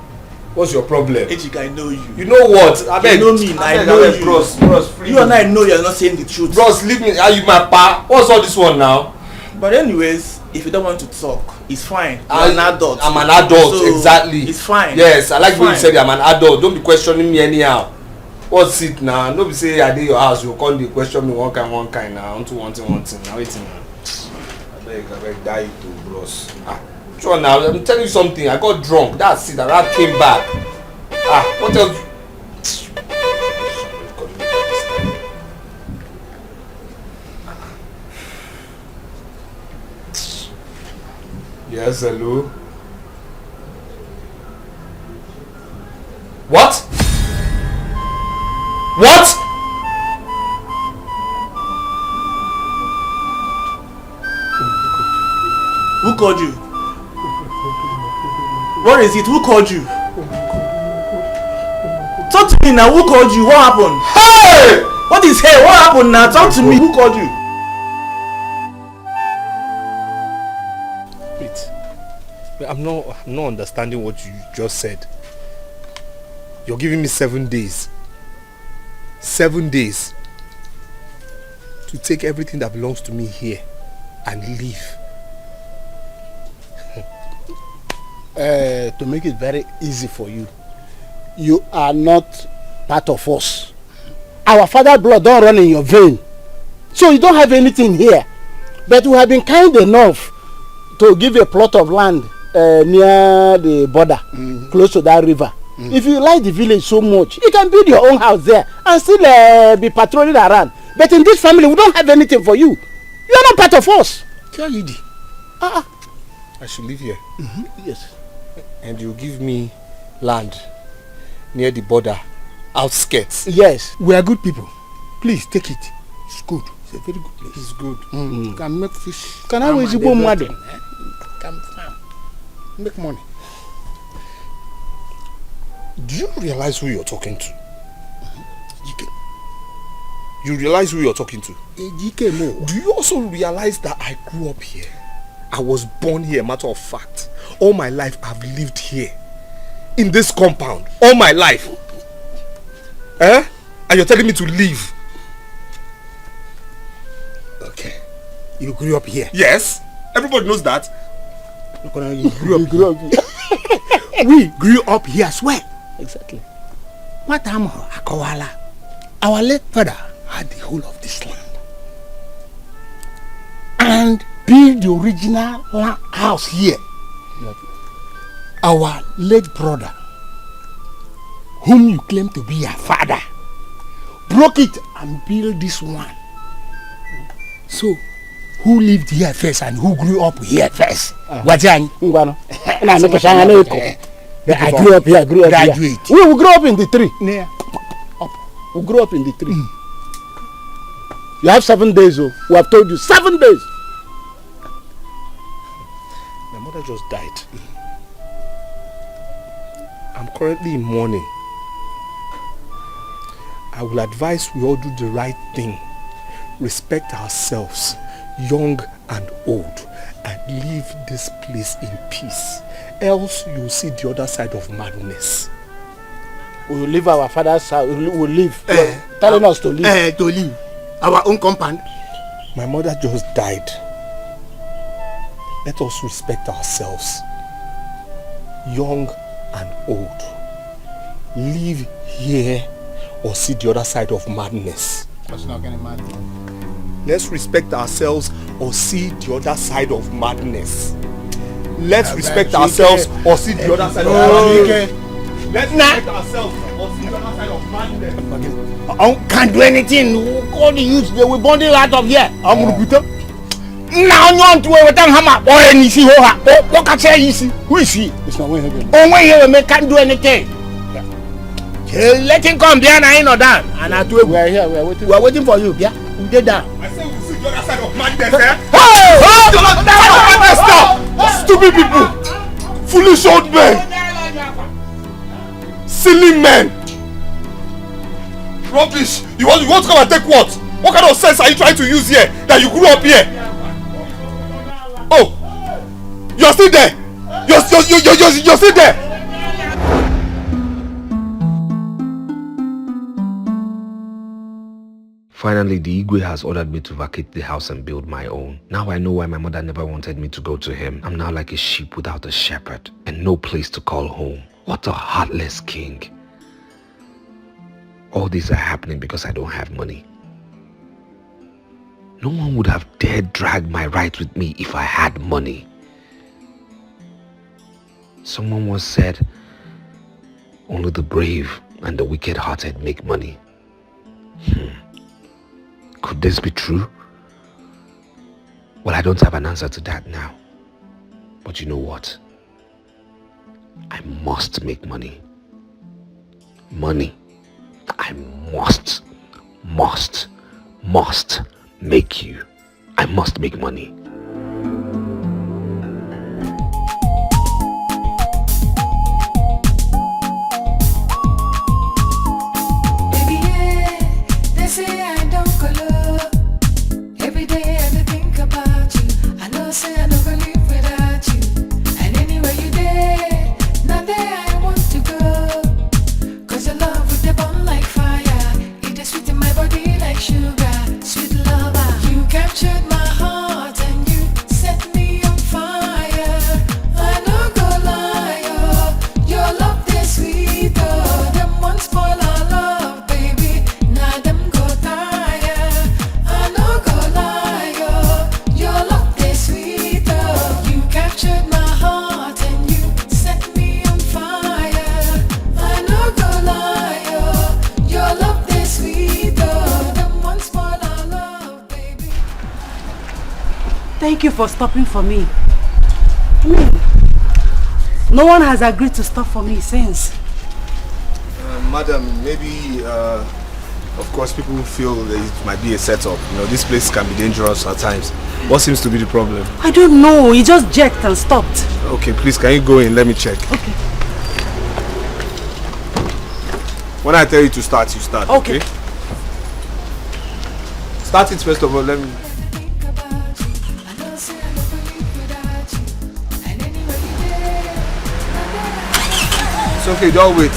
What's your problem? Ejike, I know you. You know what? I beg. You know me. I know you. Bros, you and I know you're not saying the truth. Bros, leave me. Are you my pa? What's all this one now? But anyways, if you don't want to talk, it's fine. You're an adult. I'm an adult, so exactly. It's fine. Yes, I like when you said I'm an adult. Don't be questioning me anyhow. What's it now? Don't be say I did your house. You can't be question me one kind now. Onto one thing. Now waiting now. I beg, die to bros. Sure now, I'm telling you something. I got drunk. That's it. I came back. What else? Yes, hello. What? What? Who called you? What is it? Who called you? Talk to me now. Who called you? What happened? Hey! What is hey? What happened now? Talk to me. Who called you? Wait, I'm not understanding what you just said. You're giving me 7 days. 7 days to take everything that belongs to me here and leave. To make it very easy for you, you are not part of us. Our father blood don't run in your vein, so you don't have anything here. But we have been kind enough to give a plot of land near the border, close to that river. If you like the village so much, you can build your own house there and still be patrolling around. But in this family, we don't have anything for you. You are not part of us. I should live here. Yes. And you give me land near the border, outskirts. Yes. We are good people. Please take it. It's good. It's a very good place. It's good. You can make fish. Can I always go mad? Can farm. Make money. Do you realize who you're talking to? You realize who you're talking to? Do you also realize that I grew up here? I was born here, matter of fact. All my life I've lived here. In this compound. All my life. And you're telling me to leave? Okay. You grew up here? Yes. Everybody knows that. You grew up here. We grew up here as well. Exactly. Our late father had the whole of this land and built the original house here. Our late brother, whom you claim to be your father, broke it and built this one. So, who lived here first and who grew up here first? Wajani. I grew up here, here. We grew up in the tree. Yeah. Up. We grew up in the tree. You have 7 days, oh. We have told you 7 days. My mother just died. I'm currently in mourning. I will advise we all do the right thing. Respect ourselves, young and old, and leave this place in peace. Else you'll see the other side of madness. We will leave our father's house. We will leave. Telling us to leave. To leave. Our own compound. My mother just died. Let us respect ourselves. Young and old. Live here or see the other side of madness. That's not getting mad. Let's respect ourselves or see the other side of madness. Let's respect ourselves or see the other side of madness. Let's respect ourselves or see the other side of madness. I can't do anything. All the youths, they will bundle out of here. I'm going to put them. Now you want to wear a hammer or any see what can say easy? Who is he? It's not when he can't do anything. Let him come behind and or down. And I do. We are here. We are waiting. We are waiting for you. Yeah, we get down. I say we'll see the other side of madness. Hey! Stupid people, foolish old men, silly men, rubbish. You want to come and take what? What kind of sense are you trying to use here? That you grew up here? Oh, you're still there. You're still there. Finally, the Igwe has ordered me to vacate the house and build my own. Now I know why my mother never wanted me to go to him. I'm now like a sheep without a shepherd and no place to call home. What a heartless king. All these are happening because I don't have money. No one would have dared drag my right with me if I had money. Someone once said, only the brave and the wicked-hearted make money. Could this be true? Well, I don't have an answer to that now. But you know what? I must make money. Money. I must make you. I must make money. Baby, yeah, they say I don't color. Every day I think about you. I know say I don't gonna live without you. And anywhere you there, now there I want to go. Cause your love with the burn like fire. It is sweet in my body like sugar. Sweet lover, you captured my heart and you set me on fire. I no go lie, oh, your love is sweet, oh. Them won't spoil our love, baby. Now them go tire. I no go lie, oh, your love is sweet, oh. You captured my heart and you set me on fire. I no go lie, oh, your love is sweet, oh. Them won't spoil our love, baby. Thank you for stopping for me. I mean, no one has agreed to stop for me since. Madam, maybe, of course, people feel that it might be a setup. You know, this place can be dangerous at times. What seems to be the problem? I don't know. He just jerked and stopped. Okay, please, can you go in? Let me check. Okay. When I tell you to start, you start. Okay. Start it first of all. Let me. It's okay, don't wait.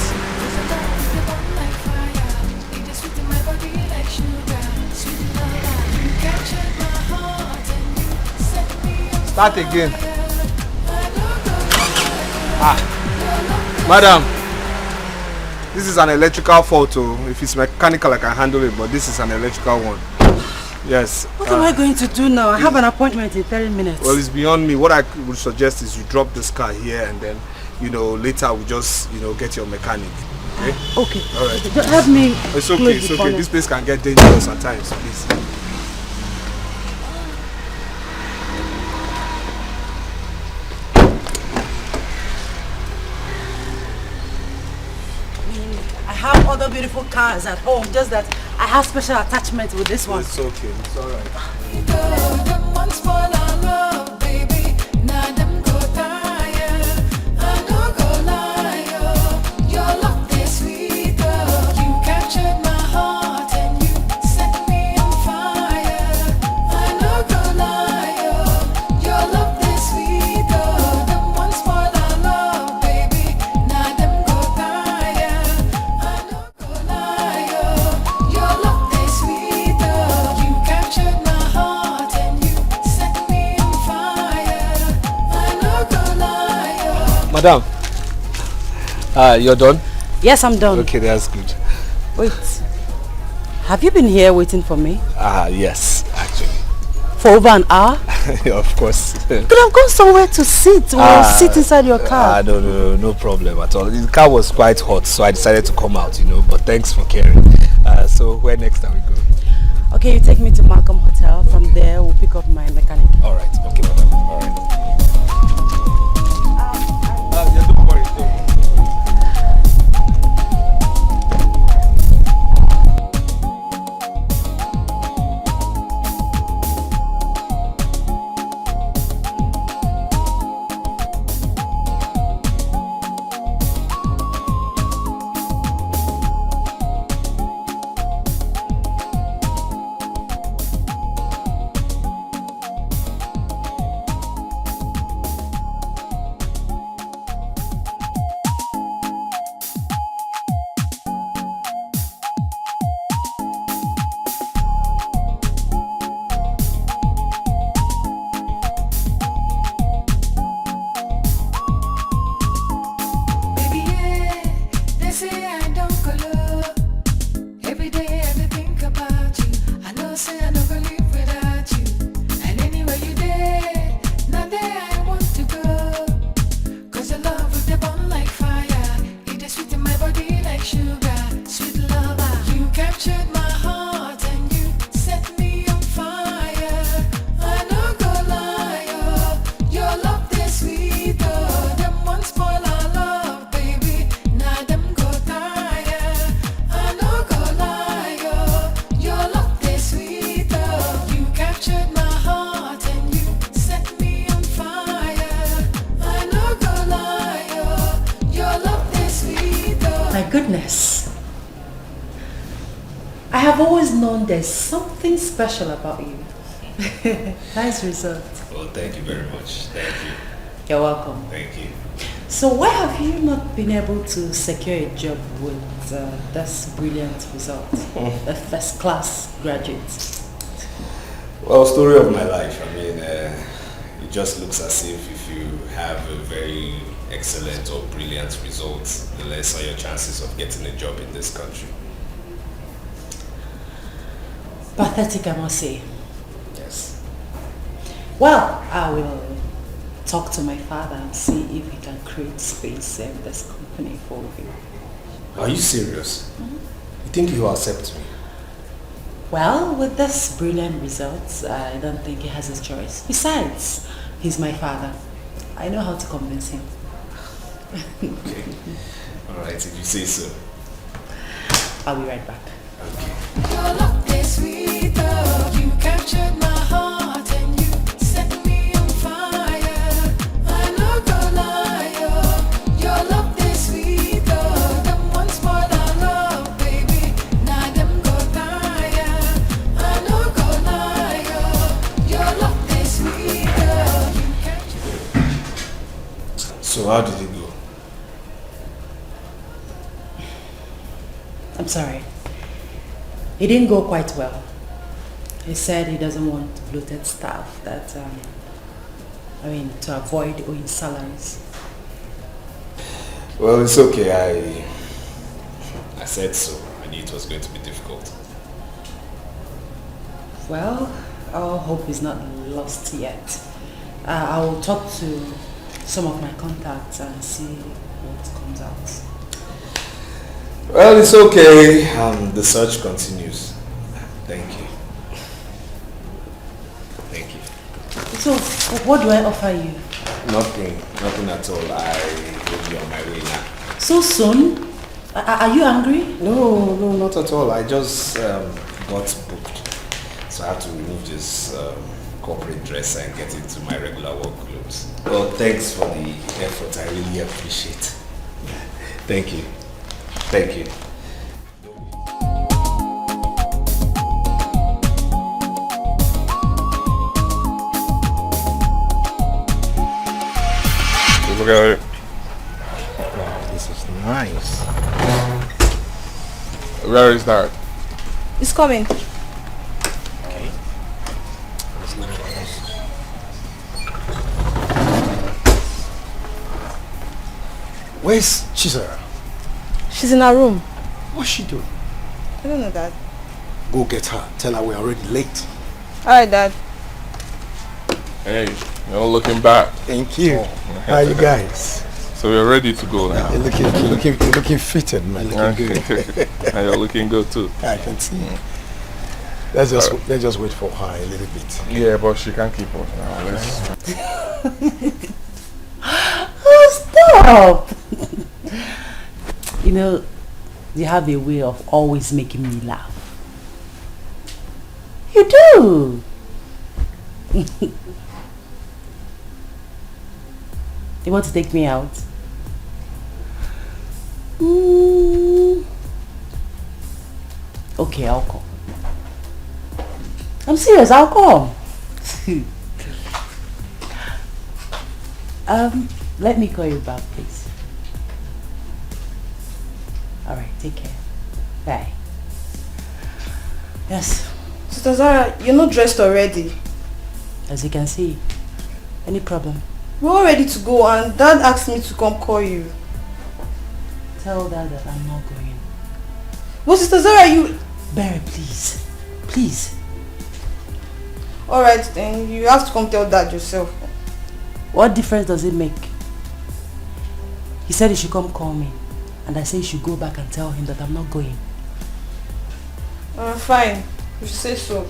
Start again. Madam, this is an electrical fault. Oh. If it's mechanical, I can handle it, but this is an electrical one. Yes. What am I going to do now? I have an appointment in 30 minutes. Well, it's beyond me. What I would suggest is you drop this car here and then, later we just, get your mechanic. Okay? Okay. All right. Just help me. It's okay, close it's the okay. bonnet. This place can get dangerous at times, please. I have other beautiful cars at home, just that I have special attachment with this one. It's okay, it's alright. Them won't spoil our love, baby. Now them go tire. I no go lie, oh. Your love is sweet, oh. You captured my heart and you set me on fire. I no go lie, oh. Your love is sweet, oh. Them won't spoil our love, baby. Now them go tire. I no go lie, oh. Your love is sweet, oh. You captured my heart and you set me on fire. I no go lie, oh. Madam, you're done? Yes, I'm done. Okay, that's good. Wait. Have you been here waiting for me? Yes, actually. For over an hour? Of course. Could have gone somewhere to sit or sit inside your car. No problem at all. The car was quite hot, so I decided to come out, but thanks for caring. So where next are we going? Okay, you take me to Malcolm Hotel. From there, we'll pick up my mechanic. All right. Okay, madam. All right. Yeah, don't worry. Don't worry. I've always known there's something special about you. Nice result. Well, thank you very much. Thank you. You're welcome. Thank you. So why have you not been able to secure a job with this brilliant result? A first class graduate. Well, story of my life. I mean, it just looks as if you have a very excellent or brilliant result, the less are your chances of getting a job in this country. Pathetic, I must say. Yes. Well, I will talk to my father and see if he can create space in this company for you. Are you serious? You think you will accept me? Well, with this brilliant results, I don't think he has a choice. Besides, he's my father. I know how to convince him. Okay. Alright, if you say so. I'll be right back. Okay. Your love is sweet, oh. You captured my heart and you set me on fire. I no go lie, oh. Your love is sweet, oh. Them ones more than love, baby. Now them go tire. I no go lie, oh. Your love is sweet, oh. So how did it go? I'm sorry. It didn't go quite well. He said he doesn't want bloated staff to avoid owing salaries. Well, it's okay. I said so. I knew it was going to be difficult. Well, our hope is not lost yet. I will talk to some of my contacts and see what comes out. Well, it's okay. The search continues. Thank you. Thank you. So, what do I offer you? Nothing at all. I will be on my way now. So soon? Are you angry? No, not at all. I just got booked. So I have to remove this corporate dress and get into my regular work clothes. Well, thanks for the effort. I really appreciate it. Thank you. Thank you. Look at it. Wow, this is nice. Where is that? It's coming. Okay. That's nice. Where's Chisara? She's in her room. What's she doing? I don't know, Dad. Go get her. Tell her we're already late. Alright, Dad. Hey, you're looking back. Thank you. Oh. How are you guys? So we're ready to go now. You're looking fitted, man. Looking good. And you're looking good too. I can see. Let's just wait for her a little bit. Yeah, but she can't keep up now. Oh, stop! You know, you have a way of always making me laugh. You do! You want to take me out? Okay, I'll come. I'm serious, I'll come. Let me call you back, please. Alright, take care. Bye. Yes. Sister Zara, you're not dressed already. As you can see. Any problem? We're all ready to go and Dad asked me to come call you. Tell Dad that I'm not going. But Sister Zara, you... Barry, please. Please. Alright, then you have to come tell Dad yourself. What difference does it make? He said he should come call me. And I say you should go back and tell him that I'm not going. Fine. You should say so.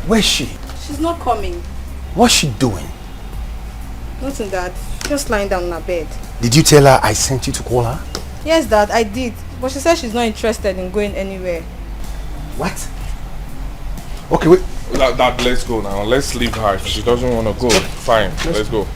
Where's she? She's not coming. What's she doing? Nothing, Dad. Just lying down on her bed. Did you tell her I sent you to call her? Yes, Dad, I did. But she said she's not interested in going anywhere. What? Okay, wait. Dad, let's go now. Let's leave her. If she doesn't want to go, fine. Let's go.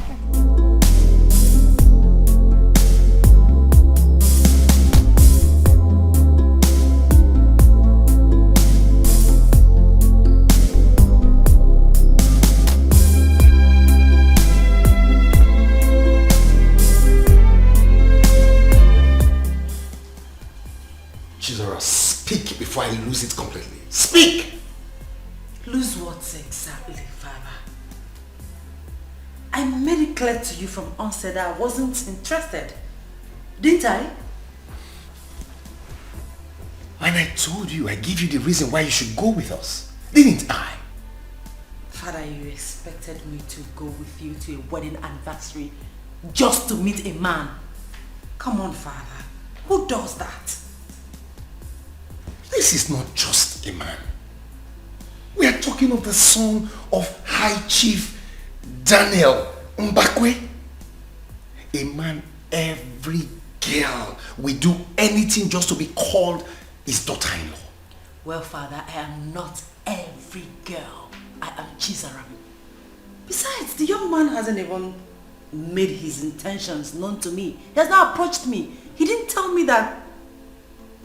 before I lose it completely. Speak! Lose what exactly, Father? I made it clear to you from onset that I wasn't interested. Didn't I? And I told you, I gave you the reason why you should go with us. Didn't I? Father, you expected me to go with you to a wedding anniversary just to meet a man. Come on, Father. Who does that? This is not just a man. We are talking of the son of High Chief Daniel Mbakwe. A man every girl will do anything just to be called his daughter-in-law. Well, Father, I am not every girl. I am Chizaram. Besides, the young man hasn't even made his intentions known to me. He has not approached me. He didn't tell me that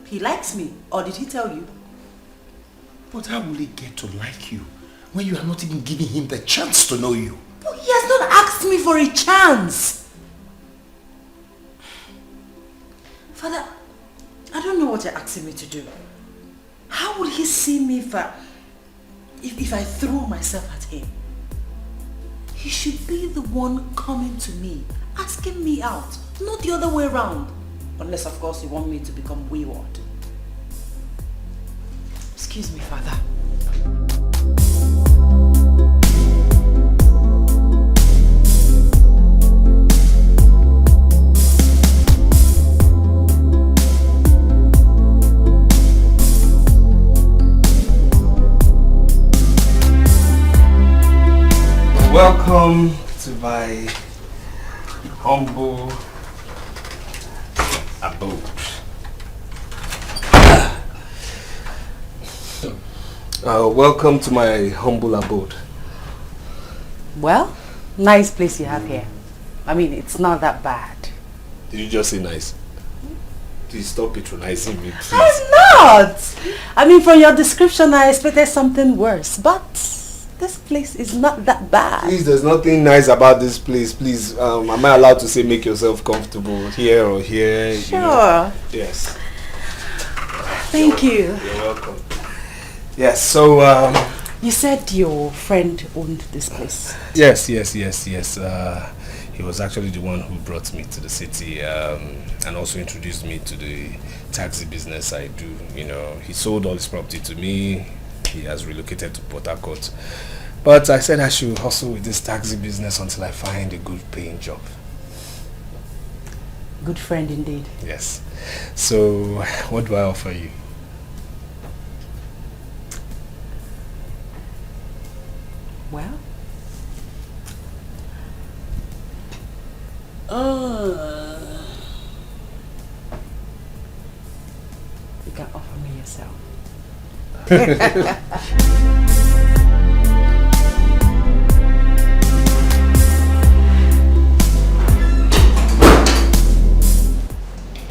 he likes me. Or did he tell you? But how will he get to like you when you are not even giving him the chance to know you? But he has not asked me for a chance. Father, I don't know what you're asking me to do. How would he see me if I throw myself at him? He should be the one coming to me, asking me out, not the other way around. Unless, of course, you want me to become wayward. Excuse me, Father. Welcome to my humble abode. Welcome to my humble abode. Well, nice place you have here. I mean, it's not that bad. Did you just say nice? Please stop patronizing me, please. I'm not! I mean, from your description, I expected something worse, but this place is not that bad. Please, there's nothing nice about this place. Please, am I allowed to say make yourself comfortable here or here? Sure. You know? Yes. Thank you. You're welcome. Yes, so you said your friend owned this place. Yes. He was actually the one who brought me to the city and also introduced me to the taxi business I do. You know, he sold all his property to me. He has relocated to Port Harcourt. But I said I should hustle with this taxi business until I find a good paying job. Good friend indeed. Yes. So, what do I offer you? Well, you can offer me yourself.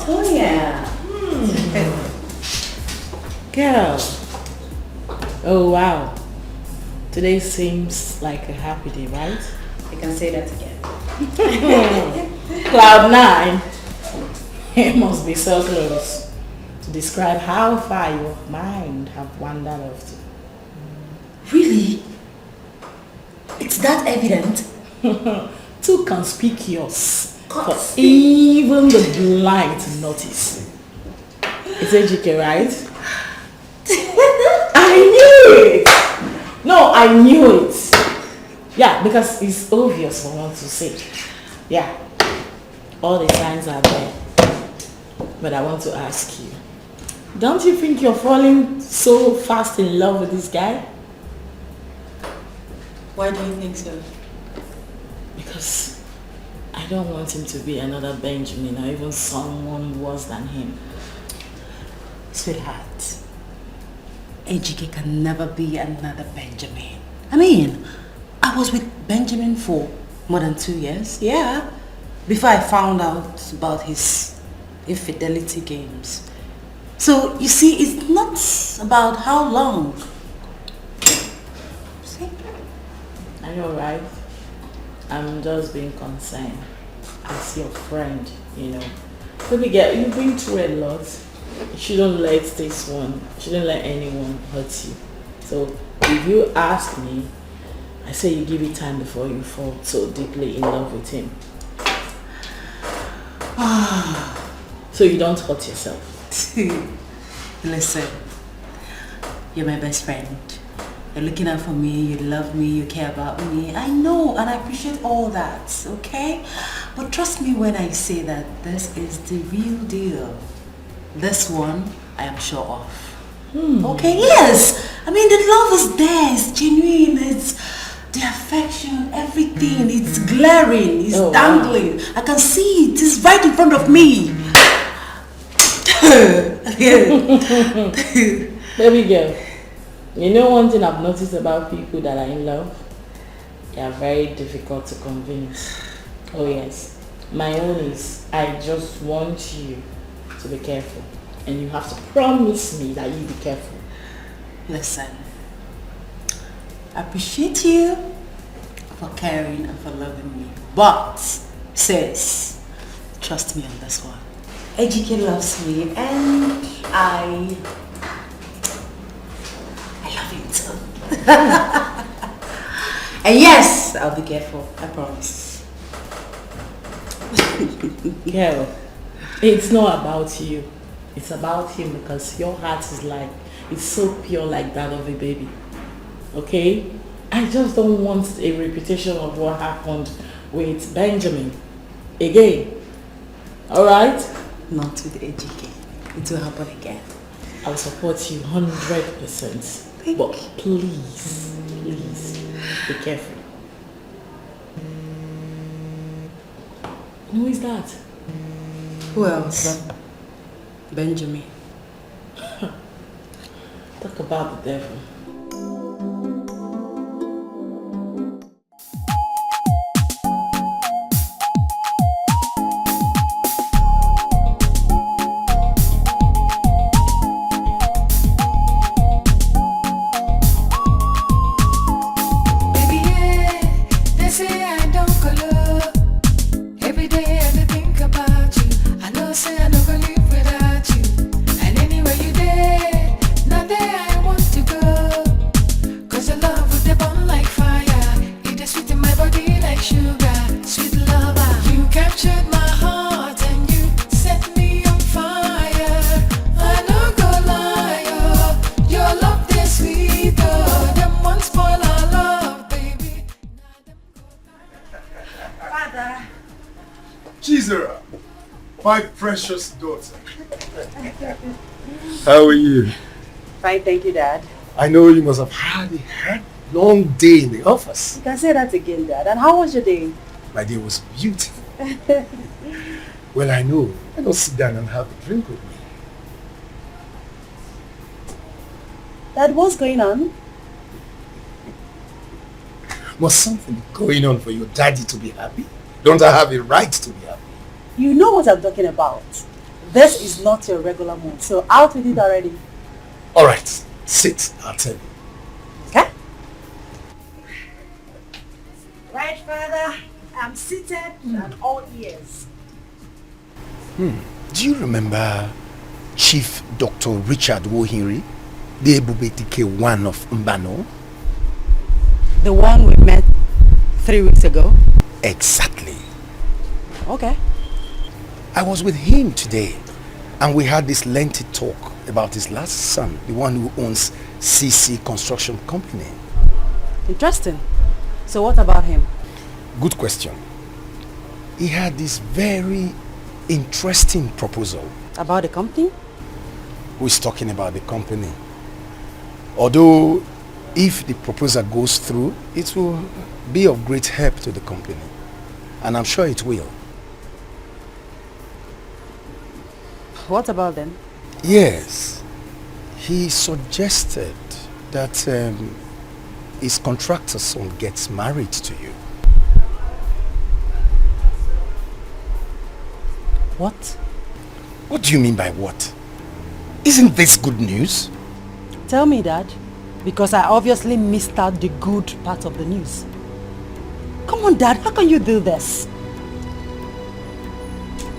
Oh yeah. Girl. Oh wow. Today seems like a happy day, right? You can say that again. Cloud 9. It must be so close to describe how far your mind have wandered off to. Really? It's that evident? Too conspicuous for even the blind to notice. It's AGK, right? I knew it! No, I knew it. Yeah, because it's obvious for one to say. Yeah, all the signs are there. But I want to ask you, don't you think you're falling so fast in love with this guy? Why do you think so? Because I don't want him to be another Benjamin or even someone worse than him. Sweetheart, Ejike can never be another Benjamin. I mean, I was with Benjamin for more than 2 years, yeah, before I found out about his infidelity games. So, you see, it's not about how long. See? I know, right? I'm just being concerned as your friend, you know. Baby girl, you've been through a lot. You shouldn't let this one, you shouldn't let anyone hurt you. So if you ask me, I say you give it time before you fall so deeply in love with him. So you don't hurt yourself. Listen, you're my best friend. You're looking out for me, you love me, you care about me. I know and I appreciate all that, okay? But trust me when I say that this is the real deal. This one, I am sure of. Okay, yes! I mean, the love is there, it's genuine, it's the affection, everything. It's glaring, it's dangling. Wow. I can see it, it's right in front of me. Baby girl, you know one thing I've noticed about people that are in love? They are very difficult to convince. Oh yes. My own is, I just want you to be careful. And you have to promise me that you'll be careful. Listen, I appreciate you for caring and for loving me. But, sis, trust me on this one. Ejike loves me and I love him too. And yes, I'll be careful, I promise. Girl, it's not about you. It's about him because your heart is like, it's so pure like that of a baby. Okay? I just don't want a reputation of what happened with Benjamin again. Alright? Not with AGK. It will happen again. I'll support you 100%. But please, please, be careful. Who is that? Who else? Benjamin. Talk about the devil. My precious daughter. How are you? Fine, thank you, Dad. I know you must have had a long day in the office. You can say that again, Dad. And how was your day? My day was beautiful. Well, I know. Why don't sit down and have a drink with me? Dad, what's going on? Must something be going on for your daddy to be happy? Don't I have a right to be happy? You know what I'm talking about. This is not your regular mood, so out with it already. Alright, sit, I'll tell you. Okay? Right, Father. I'm seated and all ears. Do you remember Chief Dr. Richard Wohiri, the Ebubetike one of Mbano? The one we met 3 weeks ago? Exactly. Okay. I was with him today and we had this lengthy talk about his last son, the one who owns CC Construction Company. Interesting. So what about him? Good question. He had this very interesting proposal. About the company? Who's talking about the company? Although if the proposal goes through, it will be of great help to the company. And I'm sure it will. What about them? Yes. He suggested that his contractor son gets married to you. What? What do you mean by what? Isn't this good news? Tell me, Dad. Because I obviously missed out the good part of the news. Come on, Dad. How can you do this?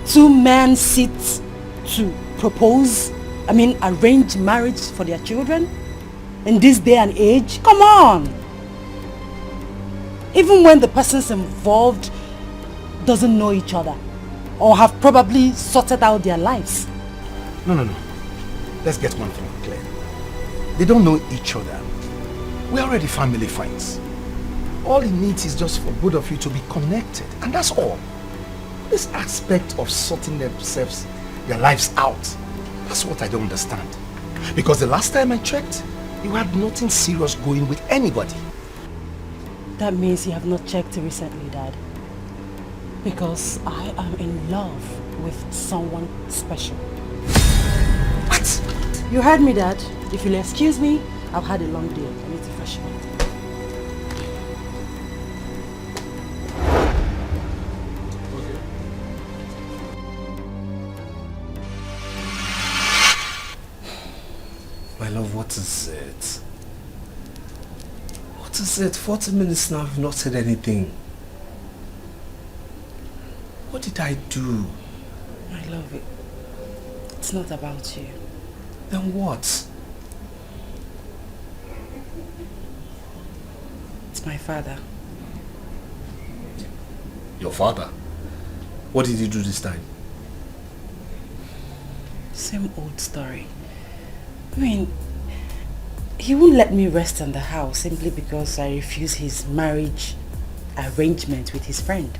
2 men sit to propose arrange marriage for their children? In this day and age? Come on! Even when the persons involved doesn't know each other or have probably sorted out their lives. No. Let's get one thing clear. They don't know each other. We're already family friends. All it needs is just for both of you to be connected, and that's all. This aspect of sorting themselves, their lives out, that's what I don't understand. Because the last time I checked, you had nothing serious going with anybody. That means you have not checked recently, Dad. Because I am in love with someone special. What? You heard me, Dad. If you'll excuse me, I've had a long day. I need to freshen up. My love, what is it? What is it? 40 minutes now, you've not said anything. What did I do? My love, it's not about you. Then what? It's my father. Your father? What did he do this time? Same old story. He won't let me rest in the house simply because I refuse his marriage arrangement with his friend.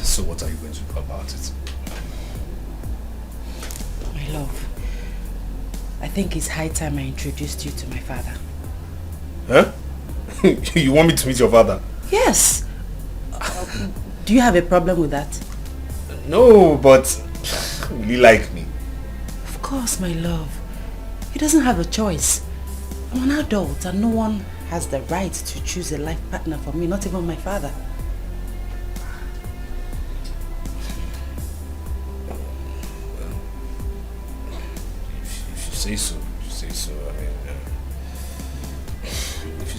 So what are you going to do about it? My love, I think it's high time I introduced you to my father. Huh? You want me to meet your father? Yes. Do you have a problem with that? No, but will he like me? Of course, my love. He doesn't have a choice. I'm an adult and no one has the right to choose a life partner for me, not even my father. If you say so, if you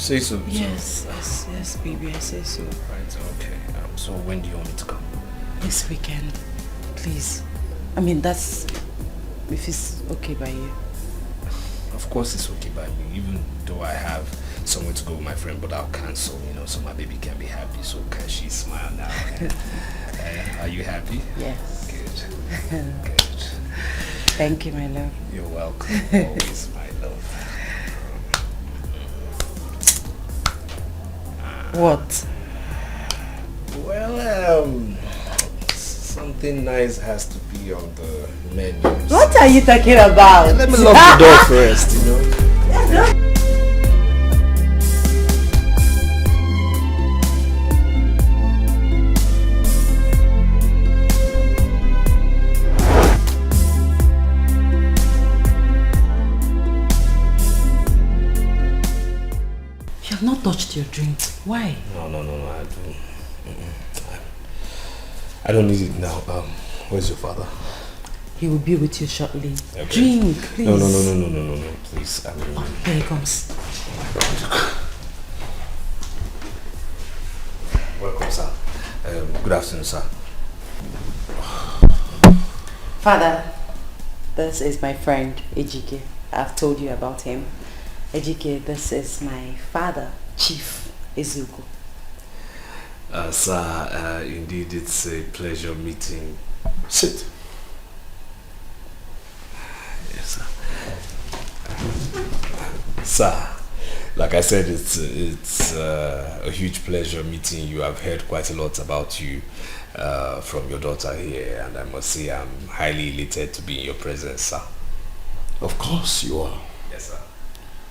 say so. Yes, baby, I say so. Right, okay. So when do you want me to come? This weekend, please. That's if it's okay by you. Of course it's okay by me, even though I have somewhere to go with my friend, but I'll cancel, so my baby can be happy. So can she smile now? Are you happy? Yes. Good. Thank you, my love. You're welcome. Always, my love. What? Well, something nice has to be on the menu. What are you talking about? Let me lock the door first, You have not touched your drink. Why? No, I don't need it now. Where's your father? He will be with you shortly. Okay. Drink, please. No, please. Here he comes. Welcome, sir. Good afternoon, sir. Father, this is my friend, Ejike. I've told you about him. Ejike, this is my father, Chief Ezugo. Sir, indeed it's a pleasure meeting. Sit. Yes, sir. Sir, like I said, it's a huge pleasure meeting you. I've heard quite a lot about you from your daughter here, and I must say I'm highly elated to be in your presence, sir. Of course you are. Yes, sir.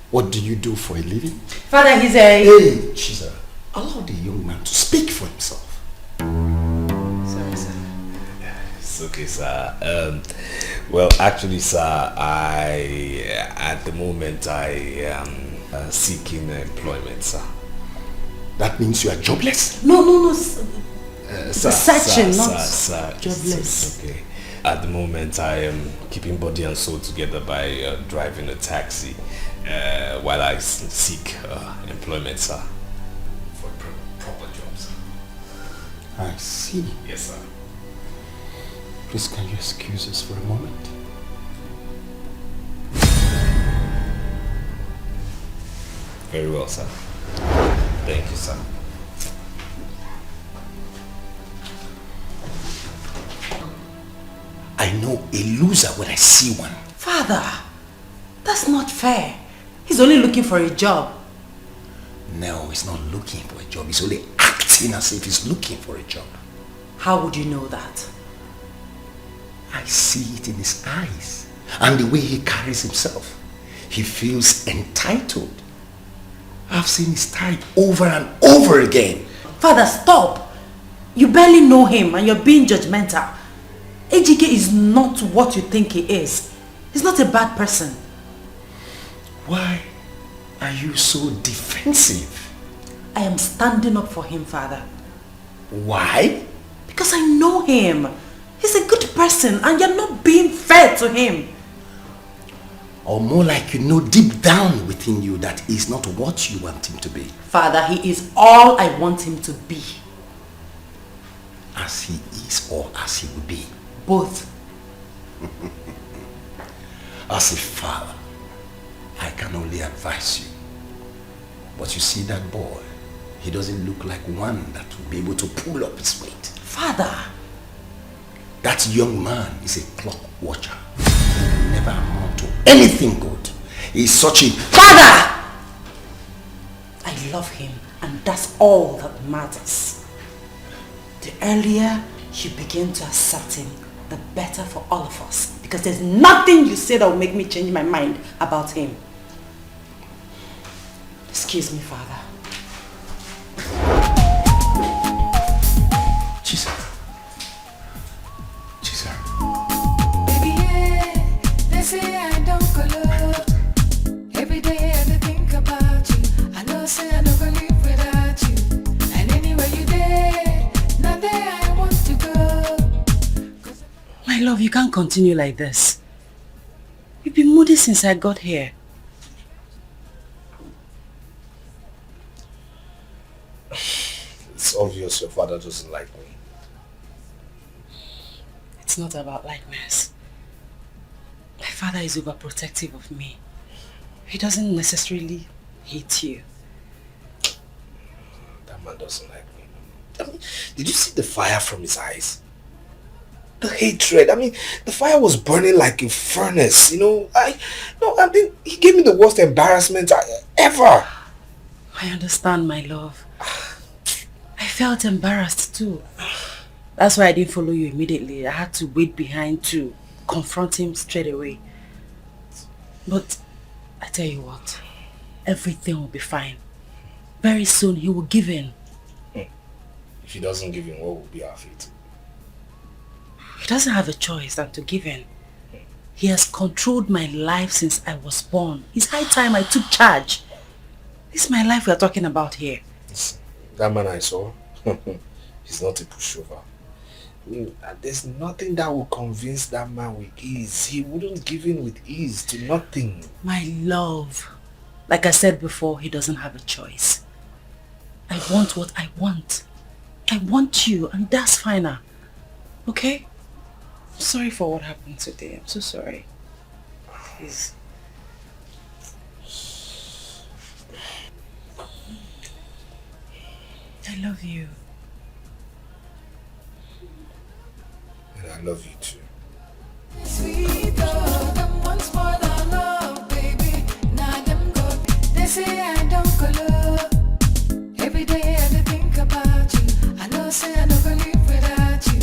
What do you do for a living? Father, he's a... Hey, Chisa, allow the young man to speak for himself. Sorry, sir. It's okay, sir. Well, actually, sir, at the moment I am seeking employment, sir. That means you are jobless? No. Searching, not jobless. It's okay. At the moment, I am keeping body and soul together by driving a taxi while I seek employment, sir. For proper jobs. I see. Yes, sir. Please, can you excuse us for a moment? Very well, sir. Thank you, sir. I know a loser when I see one. Father, that's not fair. He's only looking for a job. No, he's not looking for a job. He's only acting as if he's looking for a job. How would you know that? I see it in his eyes and the way he carries himself. He feels entitled. I've seen his type over and over again. Father, stop. You barely know him and you're being judgmental. AGK is not what you think he is. He's not a bad person. Why are you so defensive? I am standing up for him, Father. Why? Because I know him. He's a good person and you're not being fair to him. Or more like you know deep down within you that he's not what you want him to be. Father, he is all I want him to be. As he is or as he will be. Both. As a father, I can only advise you. But you see that boy, he doesn't look like one that will be able to pull up his weight. Father! That young man is a clock watcher. He will never amount to anything good. He's such a... Father! I love him and that's all that matters. The earlier you begin to accept him, the better for all of us. Because there's nothing you say that will make me change my mind about him. Excuse me, Father. Jesus. Baby, yeah, they say I don't go love. Every day I think about you. I know say I don't go live without you. And anywhere you there, not there I want to go. My love, you can't continue like this. You've been moody since I got here. It's obvious your father doesn't like me. It's not about likeness. My father is overprotective of me. He doesn't necessarily hate you. That man doesn't like me. I mean, did you see the fire from his eyes? The hatred. I mean, the fire was burning like a furnace, you know. I mean, he gave me the worst embarrassment ever. I understand, my love. I felt embarrassed too. That's why I didn't follow you immediately. I had to wait behind to confront him straight away. But I tell you what, everything will be fine. Very soon he will give in. If he doesn't give in, what will be our fate? He doesn't have a choice than to give in. He has controlled my life since I was born. It's high time I took charge. This is my life we are talking about here. That man I saw, he's not a pushover. I mean, there's nothing that will convince that man with ease. He wouldn't give in with ease to nothing. My love, like I said before, he doesn't have a choice. I want what I want. I want you, and that's finer. Okay? I'm sorry for what happened today. I'm so sorry. Please. I love you. And I love you too. Sweet dog, them once more than love, baby. Now them go. They say I don't go love. Every day I think about you. I know say I don't go live without you.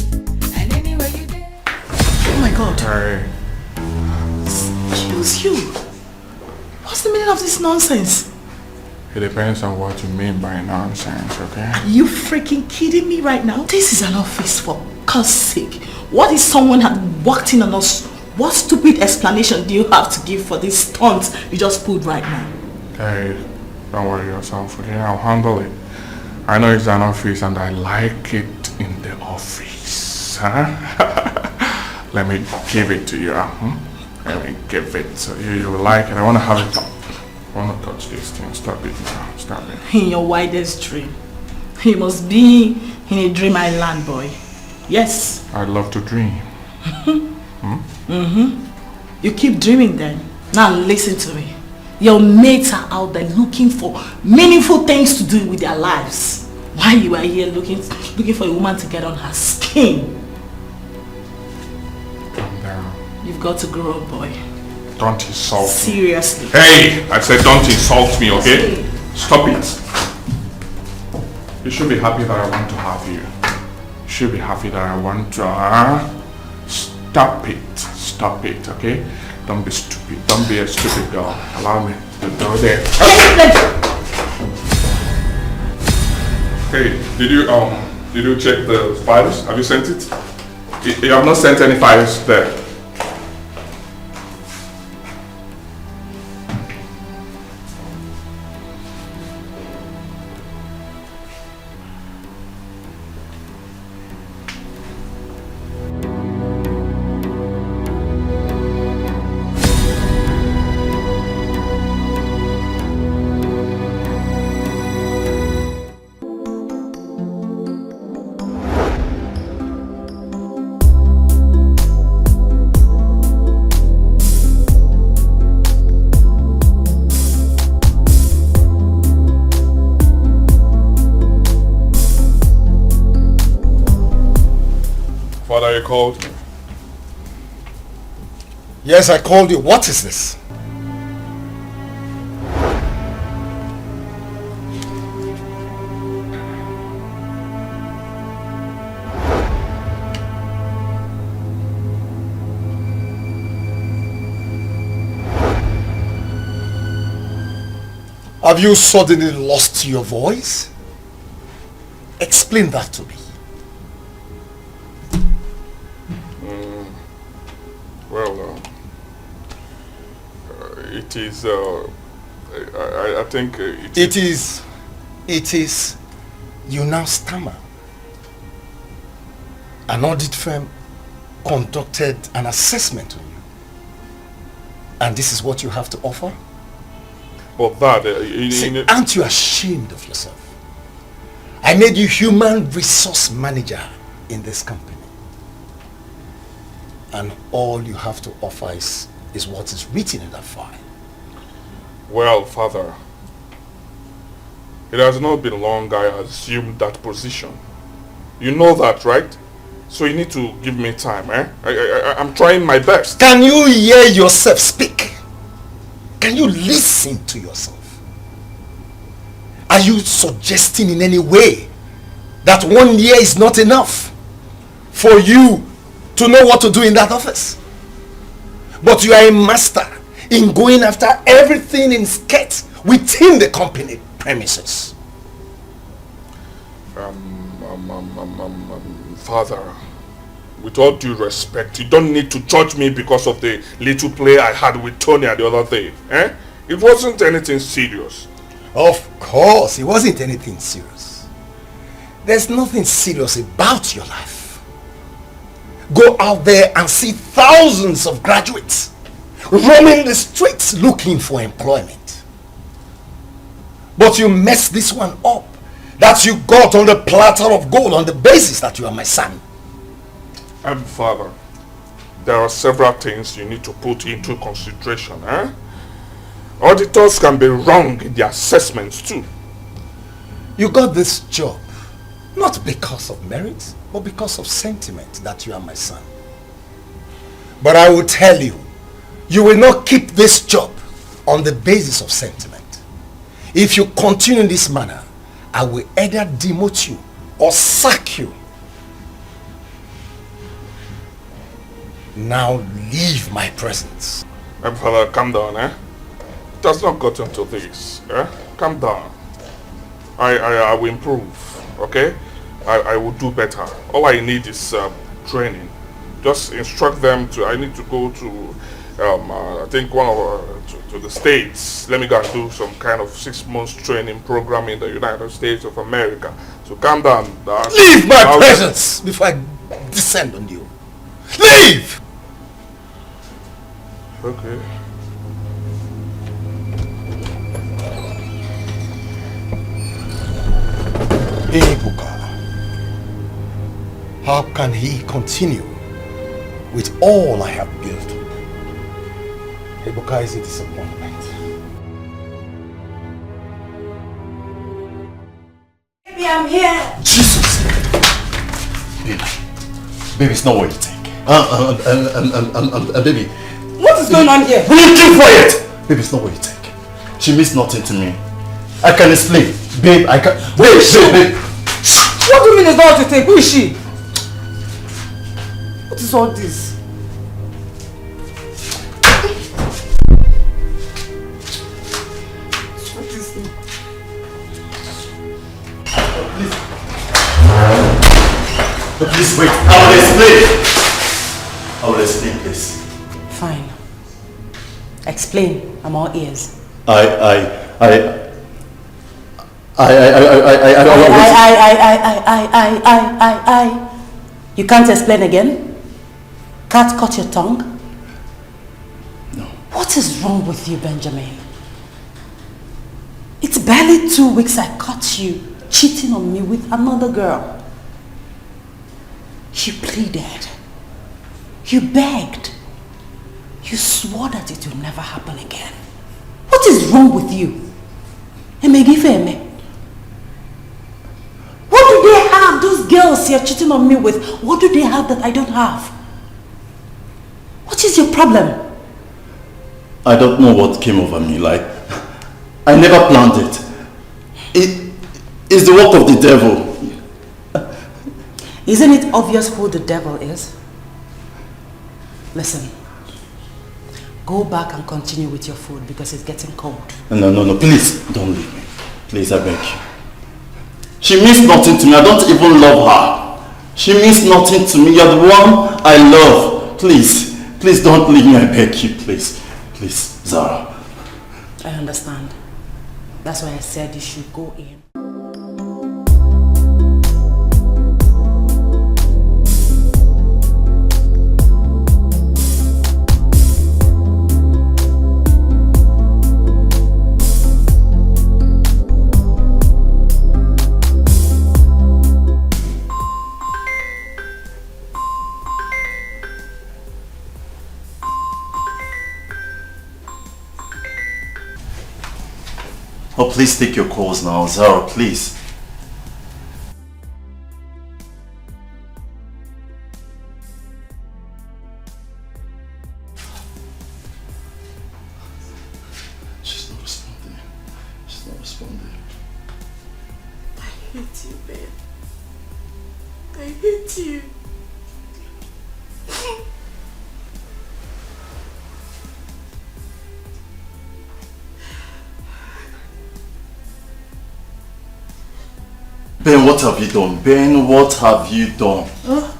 And anywhere you there. Oh my God. Hey. It was you. What's the meaning of this nonsense? It depends on what you mean by nonsense, okay? Are you freaking kidding me right now? This is an office, for God's sake. What if someone had walked in on us? What stupid explanation do you have to give for this stunt you just pulled right now? Hey, don't worry yourself, okay? I'll handle it. I know it's an office and I like it in the office, huh? Let me give it to you, Let me give it so you will like it. I want to have it. I want to touch this thing. Stop it now. Stop it. In your wildest dream. It must be in a dream island, boy. Yes. I love to dream. You keep dreaming then. Now listen to me. Your mates are out there looking for meaningful things to do with their lives. While you are here looking for a woman to get on her skin. Calm down. You've got to grow up, boy. Don't insult me. Seriously. Hey! I said don't insult me, okay? Stop it. You should be happy that I want to have you. You should be happy that I want to... Stop it. Stop it, okay? Don't be stupid. Don't be a stupid girl. Allow me to go there. Hey, did you check the files? Have you sent it? You have not sent any files there. Father, you called me. Yes, I called you. What is this? Have you suddenly lost your voice? Explain that to me. Well, it is, I think it is, you now stammer. An audit firm conducted an assessment on you. And this is what you have to offer? But that, aren't you ashamed of yourself? I made you human resource manager in this company. And all you have to offer is what is written in that file. Well, Father, it has not been long I assumed that position. You know that, right? So you need to give me time, eh? I'm trying my best. Can you hear yourself speak? Can you listen to yourself? Are you suggesting in any way that 1 year is not enough for you to know what to do in that office? But you are a master in going after everything in skirts within the company premises. Father, with all due respect, you don't need to judge me because of the little play I had with Tonya the other day. Eh? It wasn't anything serious. Of course, it wasn't anything serious. There's nothing serious about your life. Go out there and see thousands of graduates roaming the streets looking for employment. But you messed this one up that you got on the platter of gold on the basis that you are my son. Father, there are several things you need to put into consideration. Eh? Auditors can be wrong in their assessments too. You got this job not because of merit, but because of sentiment that you are my son. But I will tell you, you will not keep this job on the basis of sentiment. If you continue in this manner, I will either demote you or sack you. Now leave my presence. Father, calm down, eh? It has not gotten to this, eh? Calm down. I will improve, okay? I will do better. All I need is training. Just instruct them to, I need to go to, I think to the States. Let me go and do some kind of 6 months training program in the United States of America. So calm down. Leave my presence before I descend on you. Leave! Okay. Ibuka, How can he continue with all I have built? Ebuka is a disappointment. Baby, I'm here. Jesus! Baby, it's not what you think. Baby. What is going on here? Will you keep quiet? Baby, it's not what you think. She means nothing to me. I can explain. Babe, I can... Babe. What do you mean it's not what you think? Who is she? What is all this? What is it? Please wait. I will explain, please. Fine. Explain. I'm all ears. You can't explain again? Can't cut your tongue? No. What is wrong with you, Benjamin? It's barely 2 weeks I caught you cheating on me with another girl. You pleaded. You begged. You swore that it will never happen again. What is wrong with you? Emegifeme. What do they have, those girls you're cheating on me with? What do they have that I don't have? What is your problem? I don't know what came over me. Like, I never planned it. It's the work of the devil. Isn't it obvious who the devil is? Listen. Go back and continue with your food because it's getting cold. No. Please, don't leave me. Please, I beg you. She means nothing to me. I don't even love her. She means nothing to me. You're the one I love. Please don't leave me. I beg you. Please, Zara. I understand. That's why I said you should go in. Oh, please take your calls now, Zara, please. She's not responding. I hate you, babe. I hate you. Ben, what have you done? Ben, what have you done? Huh?